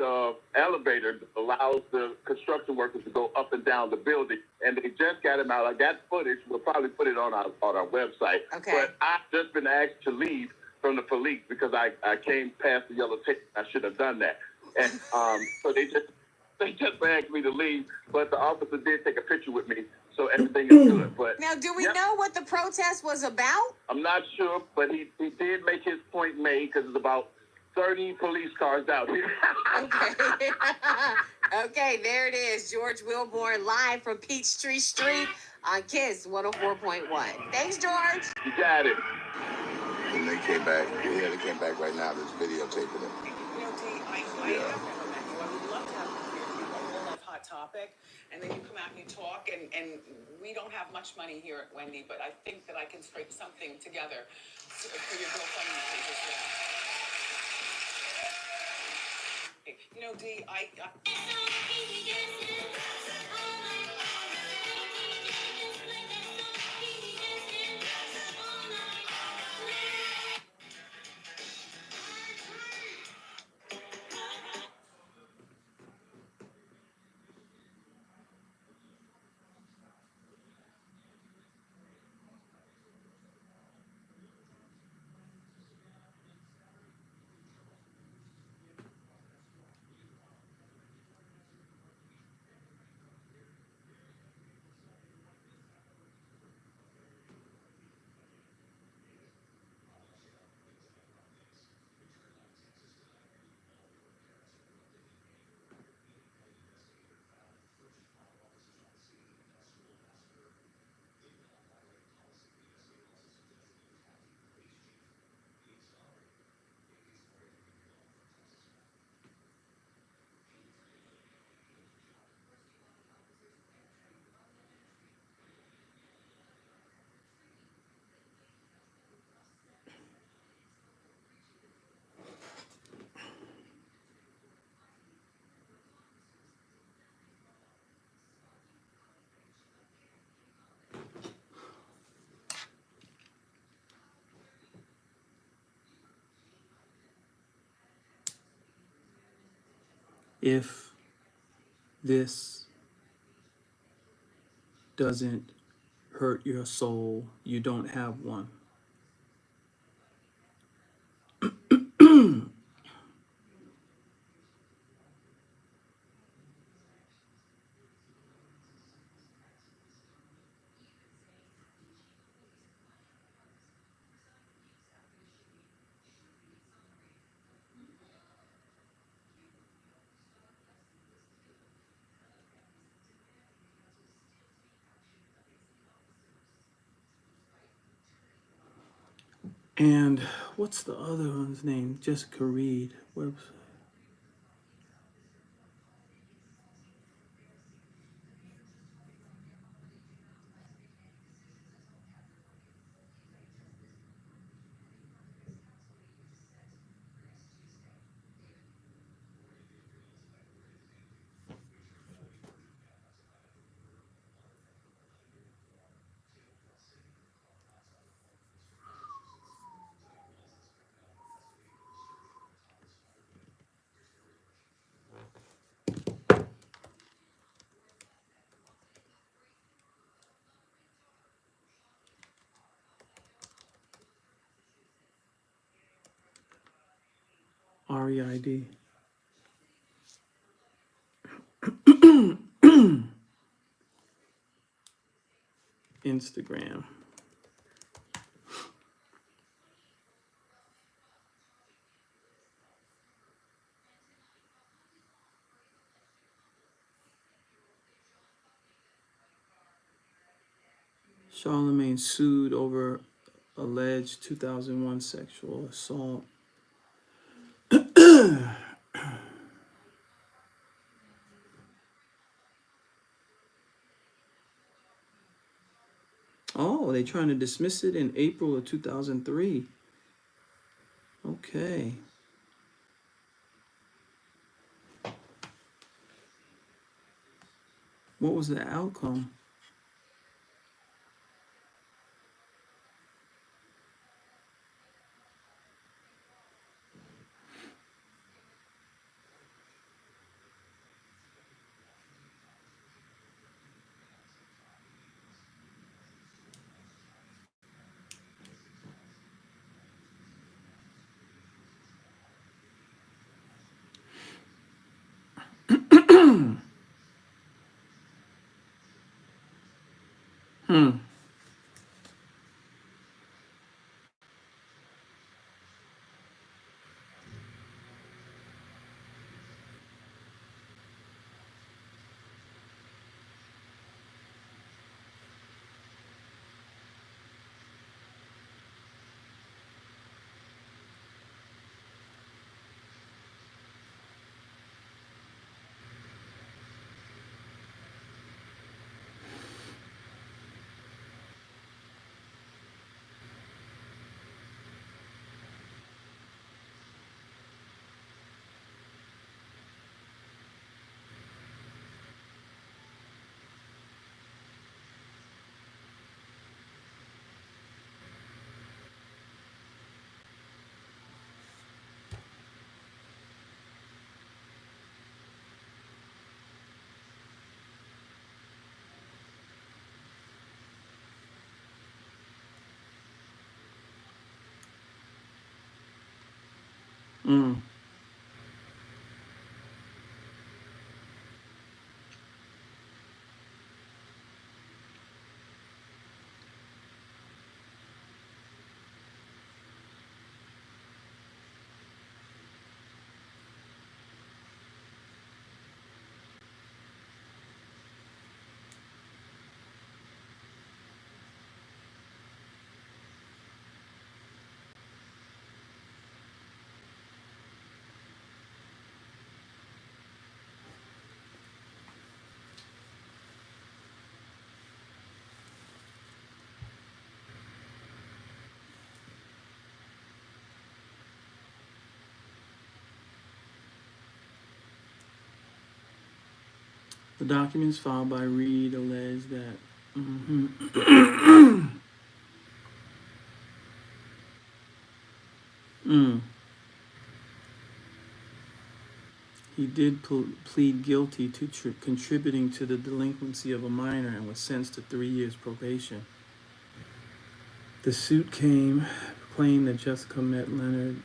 elevator that allows the construction workers to go up and down the building. And they just got him out. I got footage. We'll probably put it on our website. Okay. But I've just been asked to leave from the police because I came past the yellow tape. I should have done that. And so they just asked me to leave, but the officer did take a picture with me, so everything is good. But now, do we know what the protest was about? I'm not sure, but he did make his point made because there's about 30 police cars out here. Okay. Okay, there it is. George Wilborn live from Peachtree Street on KISS 104.1. Thanks, George. You got it. And they came back. Yeah, they came back right now. There's videotaping it. Yeah. Topic, and then you come out and you talk, and we don't have much money here at Wendy, but I think that I can scrape something together for your GoFundMe page as well. You know, Dee, If this doesn't hurt your soul, you don't have one. And what's the other one's name? Jessica Reed. Whoops. REID. Instagram. Charlemagne sued over alleged 2001 sexual assault. Oh, they trying to dismiss it in April of 2003. Okay. What was the outcome? Hmm. Mm. The documents filed by Reed allege that mm, he did plead guilty to contributing to the delinquency of a minor and was sentenced to 3 years probation. The suit claimed that Jessica met Leonard,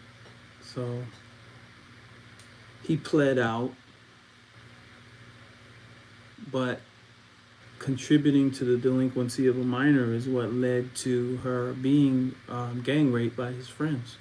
so he pled out, but contributing to the delinquency of a minor is what led to her being gang raped by his friends.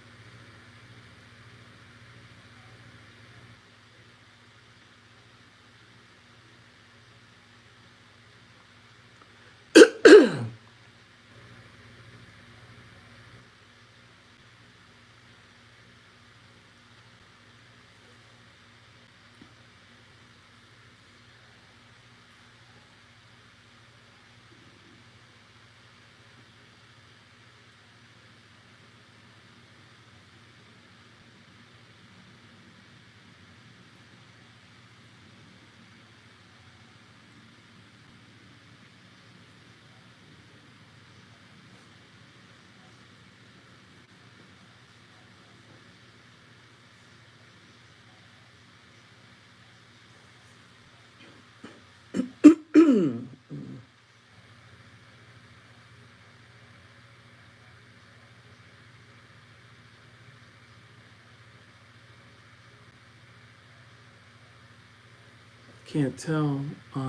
Can't tell. Let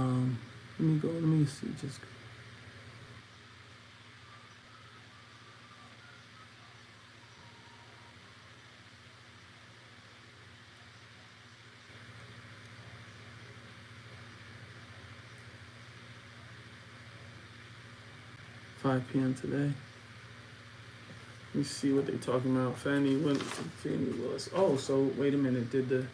me go. Let me see. Just 5 p.m. today. Let me see what they're talking about. Fannie Willis. Oh, so wait a minute. Did the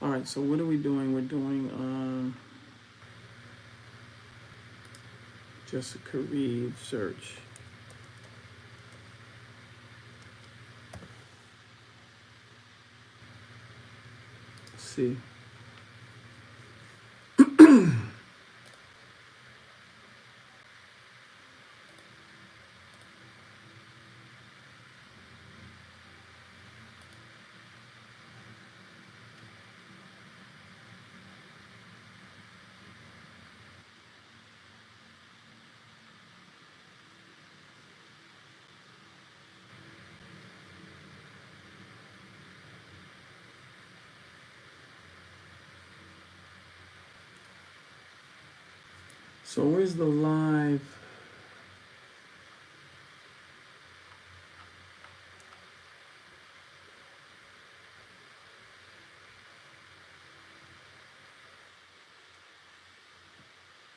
all right, so what are we doing? We're doing Jessica Reed search. Let's see. So where's the live?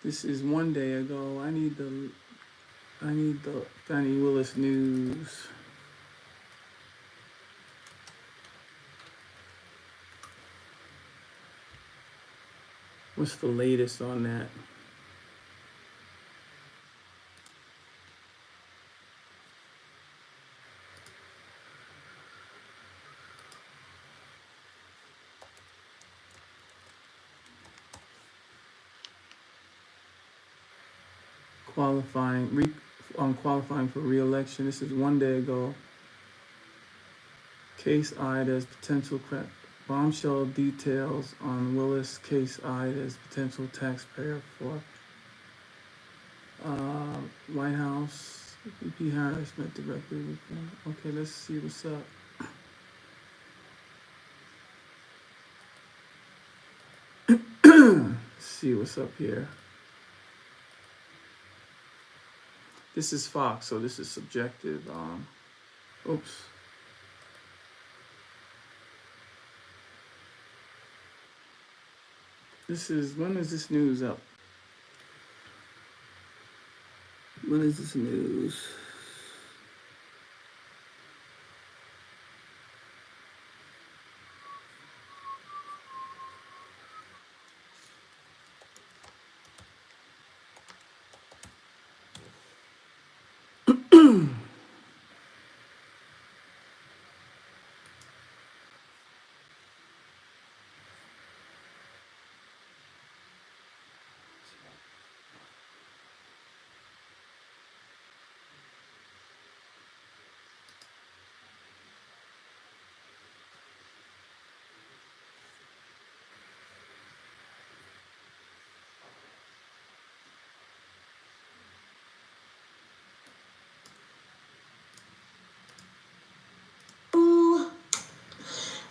This is one day ago. I need the Fannie Willis news. What's the latest on that? Qualifying for re-election. This is one day ago. Case eyed as potential bombshell details on Willis case eyed as potential taxpayer for White House. VP Harris met directly with them. Okay, let's see what's up. Let's see what's up here. This is Fox, so this is subjective. Oops. When is this news up? When is this news?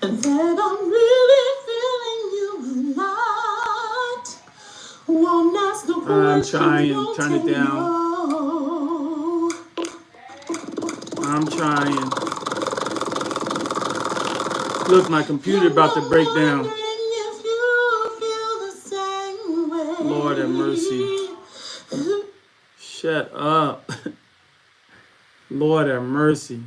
And that I'm really feeling you a lot. Won't ask no questions. I'm trying. Turn it down. I'm trying. Look, my computer about to break down. Lord have mercy. Shut up. Lord have mercy.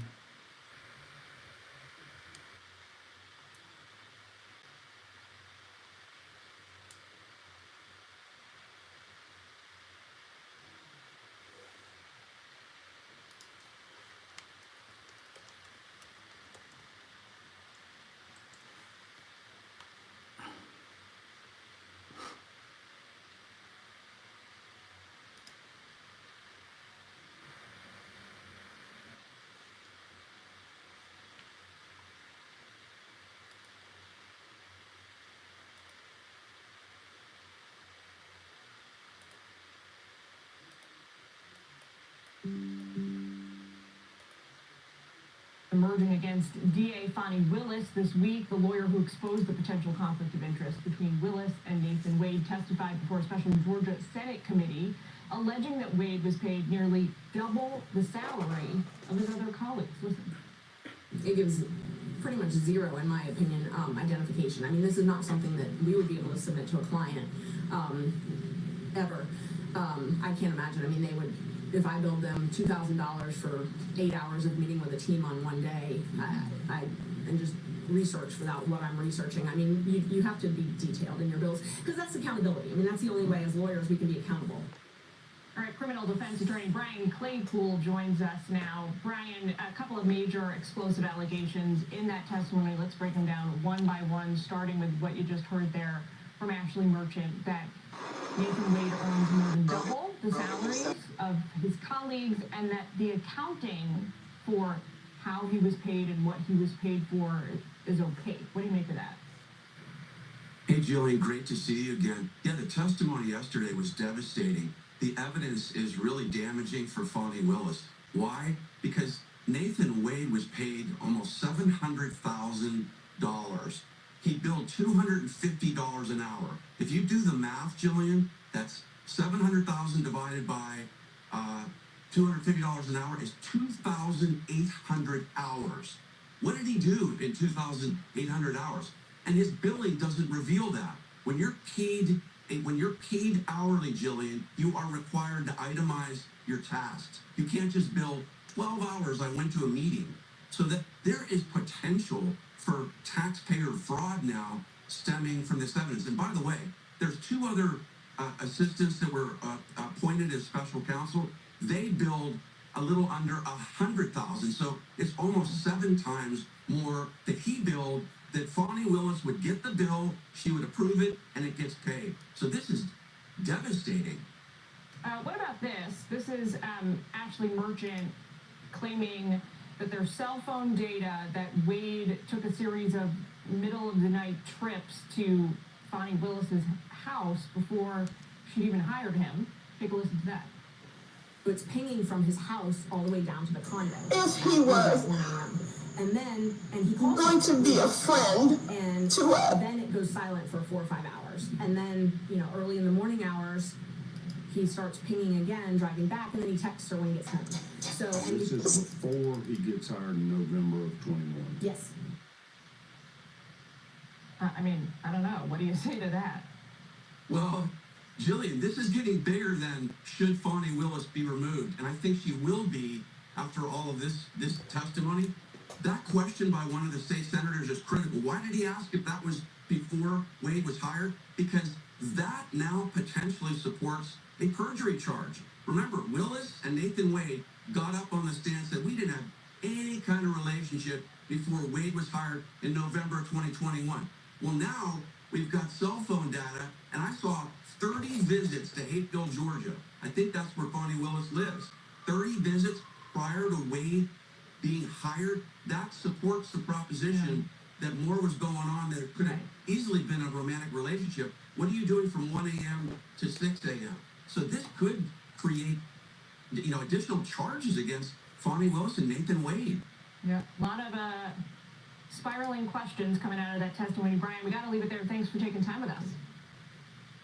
emerging against DA Fonnie Willis this week. The lawyer who exposed the potential conflict of interest between Willis and Nathan Wade testified before a special Georgia Senate committee, alleging that Wade was paid nearly double the salary of his other colleagues. Listen. It gives pretty much zero, in my opinion, identification. I mean, this is not something that we would be able to submit to a client ever. I can't imagine. I mean, they would, if I billed them $2,000 for 8 hours of meeting with a team on one day, and just research without what I'm researching. I mean, you have to be detailed in your bills, because that's accountability. I mean, that's the only way as lawyers we can be accountable. All right, criminal defense attorney Brian Claypool joins us now. Brian, a couple of major explosive allegations in that testimony. Let's break them down one by one, starting with what you just heard there from Ashley Merchant, that Nathan Wade earns more than double the salaries of his colleagues, and that the accounting for how he was paid and what he was paid for is opaque. What do you make of that? Hey, Jillian, great to see you again. Yeah, the testimony yesterday was devastating. The evidence is really damaging for Fonnie Willis. Why? Because Nathan Wade was paid almost $700,000. He billed $250 an hour. If you do the math, Jillian, that's $700,000 divided by $250 an hour is 2,800 hours. What did he do in 2,800 hours? And his billing doesn't reveal that. When you're paid hourly, Jillian, you are required to itemize your tasks. You can't just bill 12 hours I went to a meeting. So that there is potential for taxpayer fraud now stemming from this evidence. And by the way, there's two other assistants that were appointed as special counsel. They billed a little under 100,000. So it's almost 7 times more that he billed, that Fonnie Willis would get the bill, she would approve it, and it gets paid. So this is devastating. What about this? This is Ashley Merchant claiming that there's cell phone data that Wade took a series of middle-of-the-night trips to Fonnie Willis's house before she'd even hired him. Take a listen to that. So it's pinging from his house all the way down to the condo. If he was and he calls going to be a friend and to us, then it goes silent for 4 or 5 hours. And then, early in the morning hours, he starts pinging again, driving back, and then he texts her when he gets home. So, and this is before he gets hired in November of 21. Yes. I mean, I don't know. What do you say to that? Well, Jillian, this is getting bigger than should Fonnie Willis be removed. And I think she will be after all of this testimony. That question by one of the state senators is critical. Why did he ask if that was before Wade was hired? Because that now potentially supports a perjury charge. Remember, Willis and Nathan Wade got up on the stand and said we didn't have any kind of relationship before Wade was hired in November of 2021. Well, now we've got cell phone data, and I saw 30 visits to Hapeville, Georgia. I think that's where Fonnie Willis lives. 30 visits prior to Wade being hired. That supports the proposition that more was going on, that it could have easily been a romantic relationship. What are you doing from 1 a.m. to 6 a.m.? So this could create, additional charges against Fonnie Willis and Nathan Wade. Yeah, a lot of spiraling questions coming out of that testimony. Brian, we got to leave it there. Thanks for taking time with us.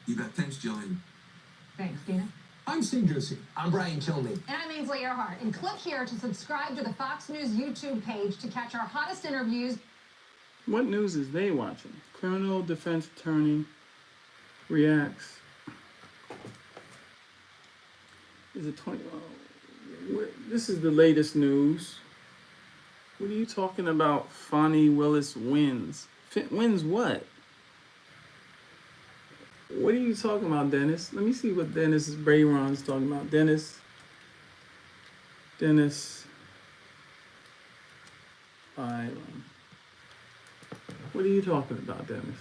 You bet. Thanks, Jillian. Thanks, Dana. I'm Steve Doocy. I'm Brian Kilmeade. And I'm Ainsley Earhart. And click here to subscribe to the Fox News YouTube page to catch our hottest interviews. What news is they watching? Criminal defense attorney reacts. Is it 20? This is the latest news. What are you talking about? Fonnie Willis wins. Wins what? What are you talking about, Dennis? Let me see what Dennis Brayron's talking about. Dennis Island. What are you talking about, Dennis?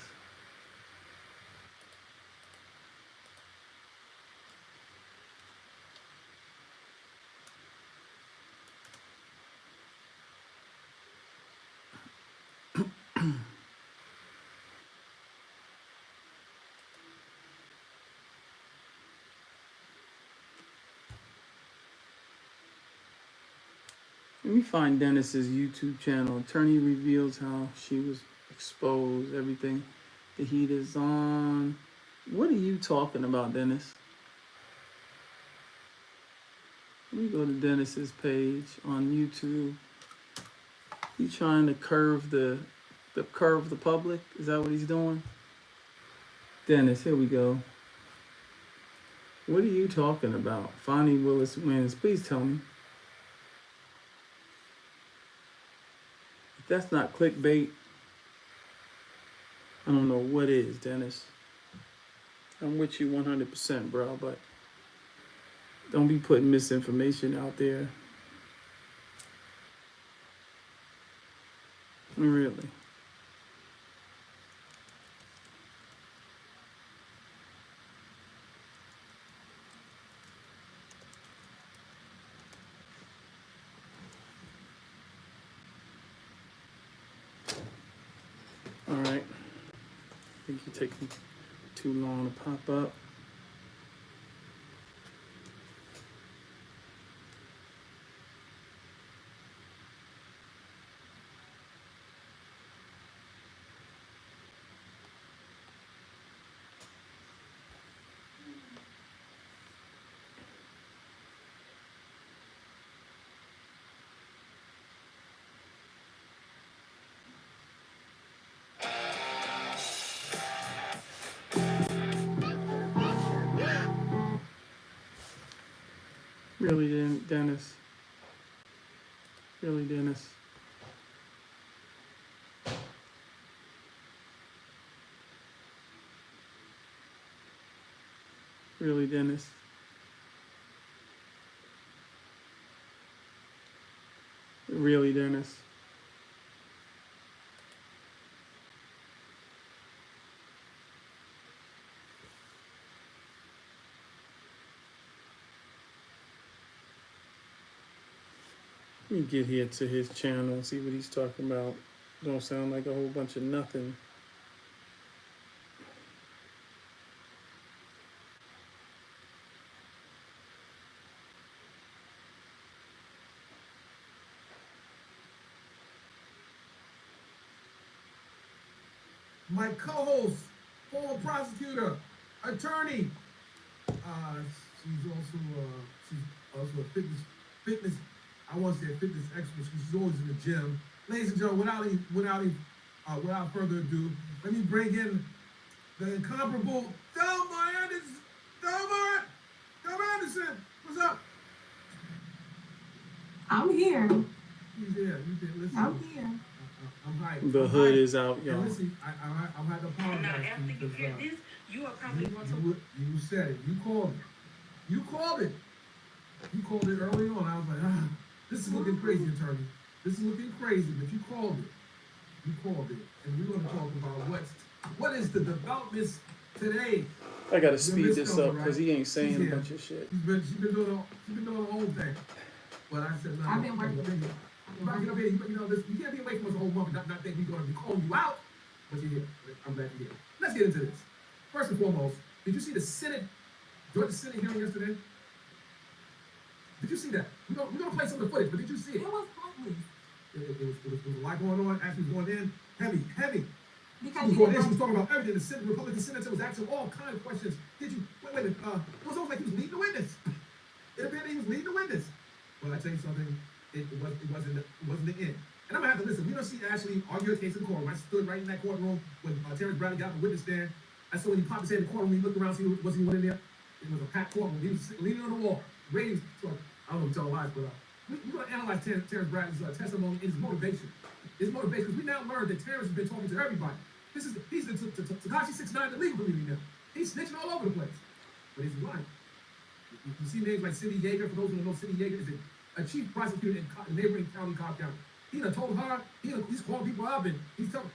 Let me find Dennis's YouTube channel. Attorney reveals how she was exposed, everything. The heat is on. What are you talking about, Dennis? Let me go to Dennis's page on YouTube. He trying to curve the public? Is that what he's doing? Dennis, here we go. What are you talking about? Fonnie Willis wins. Please tell me. If that's not clickbait, I don't know what is, Dennis. I'm with you 100%, bro, but don't be putting misinformation out there. Really. All right. I think you're taking too long to pop up. Really, Dennis? Really, Dennis? Really, Dennis? Really, Dennis? Let me get here to his channel and see what he's talking about. Don't sound like a whole bunch of nothing. My co-host, former prosecutor, attorney. She's also a fitness. I want to say a fitness expert. She's always in the gym. Ladies and gentlemen, without further ado, let me bring in the incomparable Delmar Anderson. Delmar Anderson, what's up? I'm here. He's here. Listen. I'm here. I'm hyped. The hood is out, y'all. Listen, I'm had to apologize. Now, after you hear this, you are probably going to. You said it. You called it. You called it early on. I was like, this is looking crazy, attorney. This is looking crazy, but you called it. And we're going to talk about what is the developments today. I gotta speed this up because he ain't saying a bunch of shit. She's been doing the whole thing. But I said, no. I've been working. You know, you can't be away from us a whole month and not think we're going to be calling you out. But you're here. I'm glad you're here. Let's get into this. First and foremost, did you see the Georgia Senate hearing yesterday? Did you see that? We're going to play some of the footage, but did you see it? It was pointless. It was a lot going on. Actually, going in heavy. Because She was talking about everything. The Republican senator was asking all kinds of questions. Wait a minute. It was almost like he was leading the witness. It appeared that he was leading the witness. Well, I tell you something. It wasn't the end. And I'm gonna have to listen. We don't see Ashley argue a case in the courtroom. I stood right in that courtroom when Terrence Bradley got on the witness stand. I saw when he popped his head in the courtroom, he looked around, see was he went in there. It was a packed courtroom. He was leaning on the wall, raised. So I don't know if I'm telling lies, but we're gonna analyze Terrence Bradley's testimony and his motivation. Because we now learned that Terrence has been talking to everybody. He's the Tekashi 6ix9ine, the legal community now. He's snitching all over the place. But he's lying. You see names like Cindy Yeager. For those who don't know, Cindy Yeager is a chief prosecutor in neighboring county, Cobb County. He done told her, he's calling people up and he's telling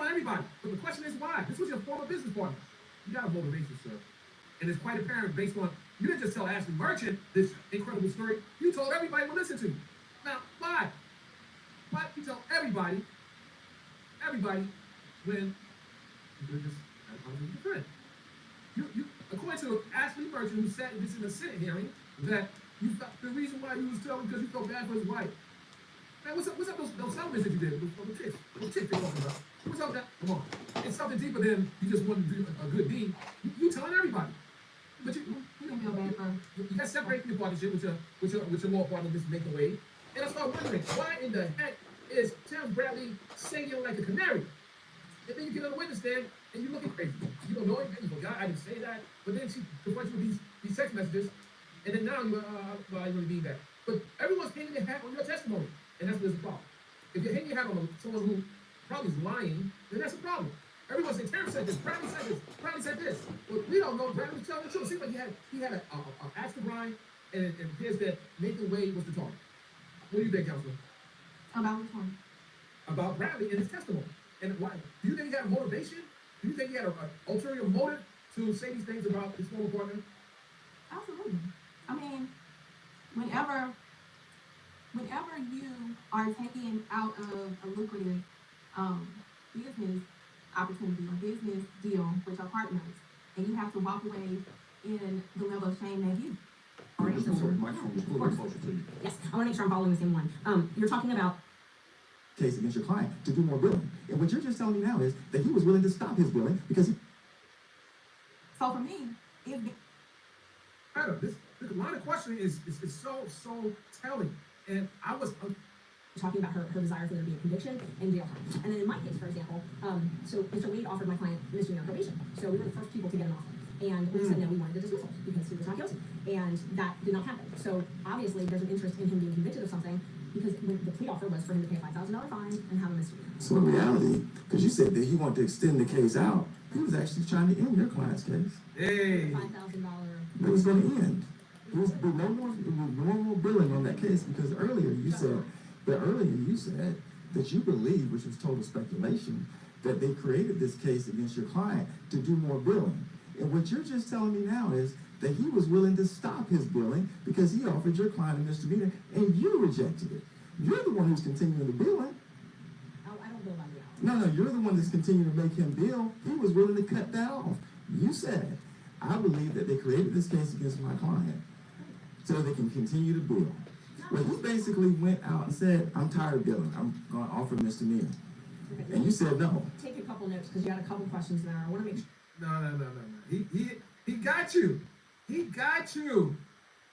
everybody. But the question is why? This was your former business partner. You got a motivation, sir. And it's quite apparent based on, you didn't just tell Ashley Merchant this incredible story, you told everybody to listen to you. Now, why? Why you tell everybody when you're just a friend? You according to Ashley Merchant, who said this in a Senate hearing, that you thought the reason why you was telling because you felt bad for his wife. Man, what's up those settlements that you did with the chicks? What chicks they talking about? What's up that? Come on. It's something deeper than you just want to do a good deed. You telling everybody. But you don't feel bad for you got separating your partnership with your law partner, Mr. Making Wave. And I started wondering, why in the heck is Tim Bradley singing like a canary? And then you get on the witness stand and you looking crazy. You don't know him, you forgot I didn't say that. But then she confronts you with these text messages, and then now you well, I really need that. But everyone's hanging their hat on your testimony, and that's what's the problem. If you're hanging your hat on someone who probably is lying, then that's a problem. Everyone said, Terrence said this, Bradley said this, Bradley said this. Well, we don't know. Bradley was telling the truth. It seems like he had an axe to grind, and it appears that Nathan Wade was the target. What do you think, Councilman? About which one? About Bradley and his testimony. And why? Do you think he had a motivation? Do you think he had an ulterior motive to say these things about his former partner? Absolutely. I mean, whenever you are taking out of a lucrative business opportunity or business deal with your partners, and you have to walk away in the level of shame that you. Yes, I want to make sure I'm following the same one. You're talking about case against your client to do more billing. And what you're just telling me now is that he was willing to stop his billing because he... So for me, Madam, the line of questioning is so telling. And I was talking about her desire for there to be a conviction and jail time. And then in my case, for example, so Mr. Wade offered my client misdemeanor probation. So we were the first people to get an offer. And we said no, we wanted a dismissal because he was not guilty. And that did not happen. So obviously there's an interest in him being convicted of something because the plea offer was for him to pay a $5,000 fine and have a misdemeanor. So in reality, because you said that he wanted to extend the case out, he was actually trying to end your client's case. Hey. $5,000. It was going to end. There was no more billing on that case because earlier you said that you believe, which was total speculation, that they created this case against your client to do more billing. And what you're just telling me now is that he was willing to stop his billing because he offered your client a misdemeanor and you rejected it. You're the one who's continuing to bill it. Oh, I don't bill by the hour. No, you're the one that's continuing to make him bill. He was willing to cut that off. You said, I believe that they created this case against my client so they can continue to bill. Well, he basically went out and said, I'm tired of billing. I'm going to offer misdemeanor. Okay, and you said no. Take a couple notes because you had a couple questions there. I want to make sure. No. He got you. He got you.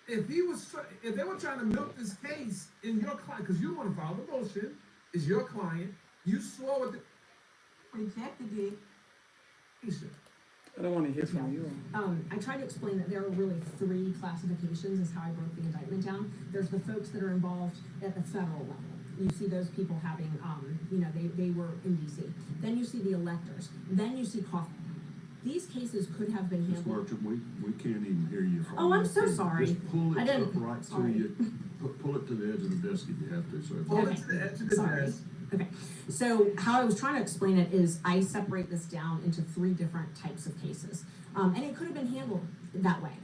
If they were trying to milk this case in your client, because you want to file the motion, is your client, you swore with the rejected it. I don't want to hear from you. I tried to explain that there are really three classifications as how I broke the indictment down. There's the folks that are involved at the federal level. You see those people having, they were in D.C. Then you see the electors. Then you see coffee. These cases could have been handled. We can't even hear you. Oh, I'm so sorry. Just pull it I didn't. up right to you. Pull it to the edge of the desk if you have to. So pull it to the edge of the desk. Okay, so how I was trying to explain it is I separate this down into three different types of cases. And it could have been handled that way.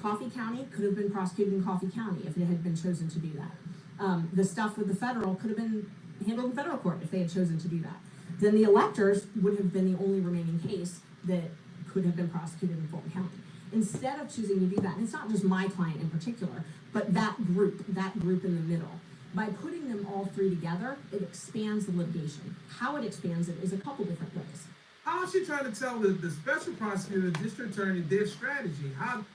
Coffee County could have been prosecuted in Coffee County if it had been chosen to do that. The stuff with the federal could have been handled in federal court if they had chosen to do that. Then the electors would have been the only remaining case that could have been prosecuted in Fulton County. Instead of choosing to do that, and it's not just my client in particular, but that group in the middle, by putting them all three together, it expands the litigation. How it expands it is a couple different ways. How is she trying to tell the special prosecutor, the district attorney, their strategy? How?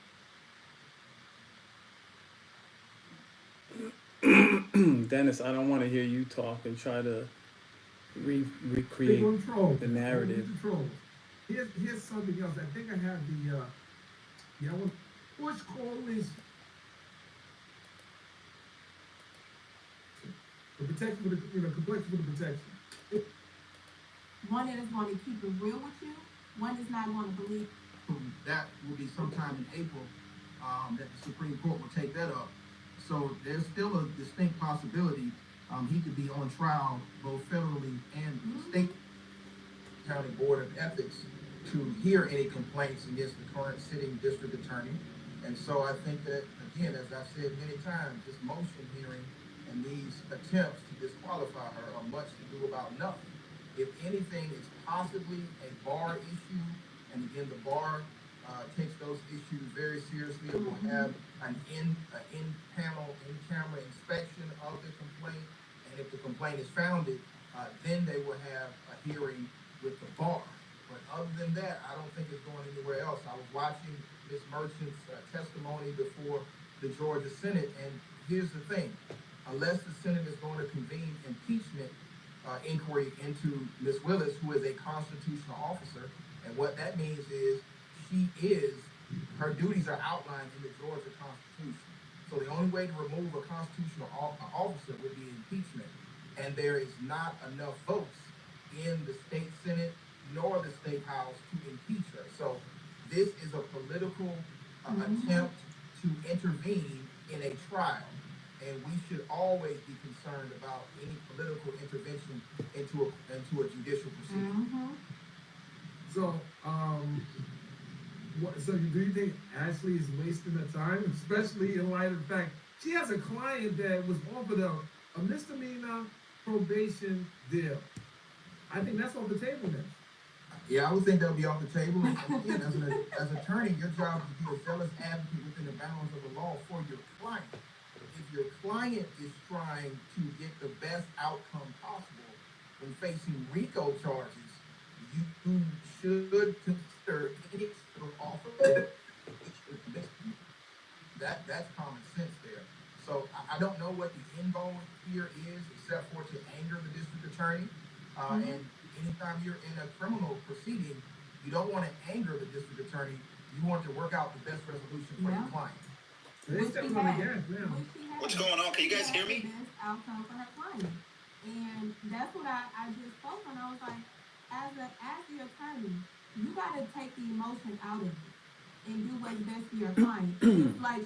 Dennis, I don't want to hear you talk and try to recreate the narrative. Here's something else. I think I have I want push coalition. The protection for the complexion for the protection. One that is going to keep it real with you. One is not going to believe. That will be sometime in April that the Supreme Court will take that up. So there's still a distinct possibility he could be on trial both federally and state. County Board of Ethics to hear any complaints against the current sitting district attorney. And so I think that, again, as I've said many times, this motion hearing and these attempts to disqualify her are much to do about nothing. If anything, it's possibly a bar issue, and again, the bar takes those issues very seriously. It will have an in-panel, in-camera inspection of the complaint, and if the complaint is founded, then they will have a hearing with the bar. But other than that, I don't think it's going anywhere else. I was watching Ms. Merchant's testimony before the Georgia Senate, and here's the thing. Unless the Senate is going to convene impeachment inquiry into Ms. Willis, who is a constitutional officer, and what that means is her duties are outlined in the Georgia Constitution. So the only way to remove a constitutional officer would be impeachment. And there is not enough votes in the state Senate nor the state House to impeach her. So this is a political attempt to intervene in a trial. And we should always be concerned about any political intervention into a judicial proceeding. So, so do you think Ashley is wasting her time, especially in light of the fact she has a client that was offered a misdemeanor probation deal? I think that's off the table now. Yeah, I would think that would be off the table. And again, as an attorney, your job is to be a zealous advocate within the bounds of the law for your client. If your client is trying to get the best outcome possible when facing RICO charges, you should consider any sort of offer. That's common sense there. So I don't know what the end goal here is, except for to anger the district attorney. And anytime you're in a criminal proceeding, you don't want to anger the district attorney. You want to work out the best resolution for your client. What's going on? Can you guys hear me? The best outcome for her client. And that's what I just spoke on. I was like, as the attorney, you gotta take the emotion out of it and do what's best for your client. It's like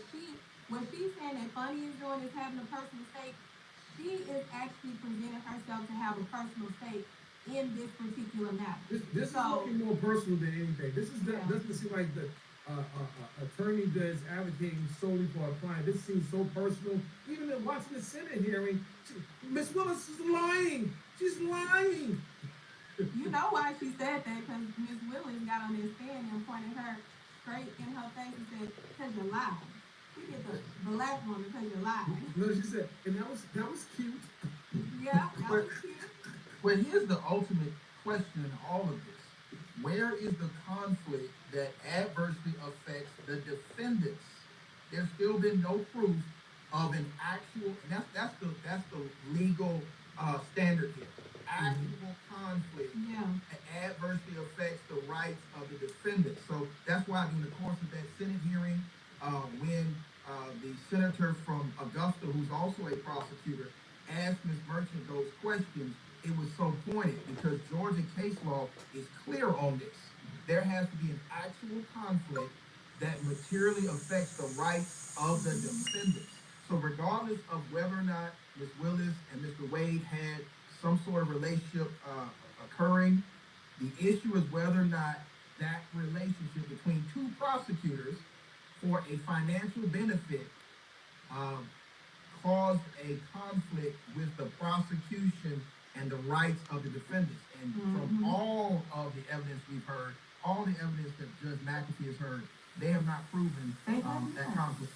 what she's saying that Funny is doing is having a personal stake. She is actually presenting herself to have a personal stake in this particular matter. This is looking more personal than anything. This doesn't seem like the attorney that is advocating solely for a client. This seems so personal. Even in watching the Senate hearing, Miss Willis is lying. She's lying. You know why she said that? Because Miss Willis got on this stand and pointed her straight in her face and said, "Because you lied." She did the black woman because you lied. No, she said, and that was cute. Yeah, that was cute. Well, here's the ultimate question in all of this. Where is the conflict that adversely affects the defendants? There's still been no proof of an actual, and that's the legal standard here. Actual conflict that adversely affects the rights of the defendants. So that's why during the course of that Senate hearing, when the senator from Augusta, who's also a prosecutor, asked Ms. Merchant those questions, it was so pointed because Georgia case law is clear on this. There has to be an actual conflict that materially affects the rights of the defendants. So regardless of whether or not Ms. Willis and Mr. Wade had some sort of relationship occurring, the issue is whether or not that relationship between two prosecutors for a financial benefit caused a conflict with the prosecution and the rights of the defendants. And from all of the evidence we've heard, all the evidence that Judge McAfee has heard, they have not proven that conflict.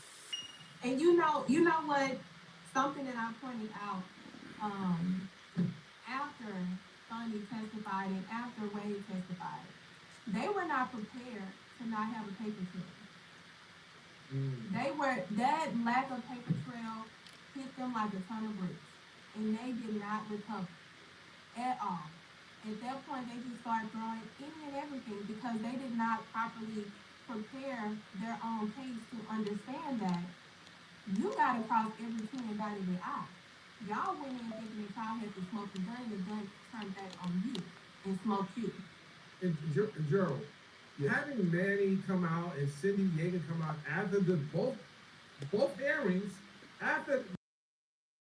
And you know what? Something that I pointed out after Sonny testified and after Wade testified, they were not prepared to not have a paper trail. That lack of paper trail hit them like a ton of bricks, and they did not recover at all. At that point, they just started throwing any and everything because they did not properly prepare their own case to understand that you got to cross every T and dot every I. Y'all went in thinking that y'all had to smoke the gun, and the gun turned back on you and smoked you. And Gerald, having Manny come out and Cindy Yeager come out after both hearings, after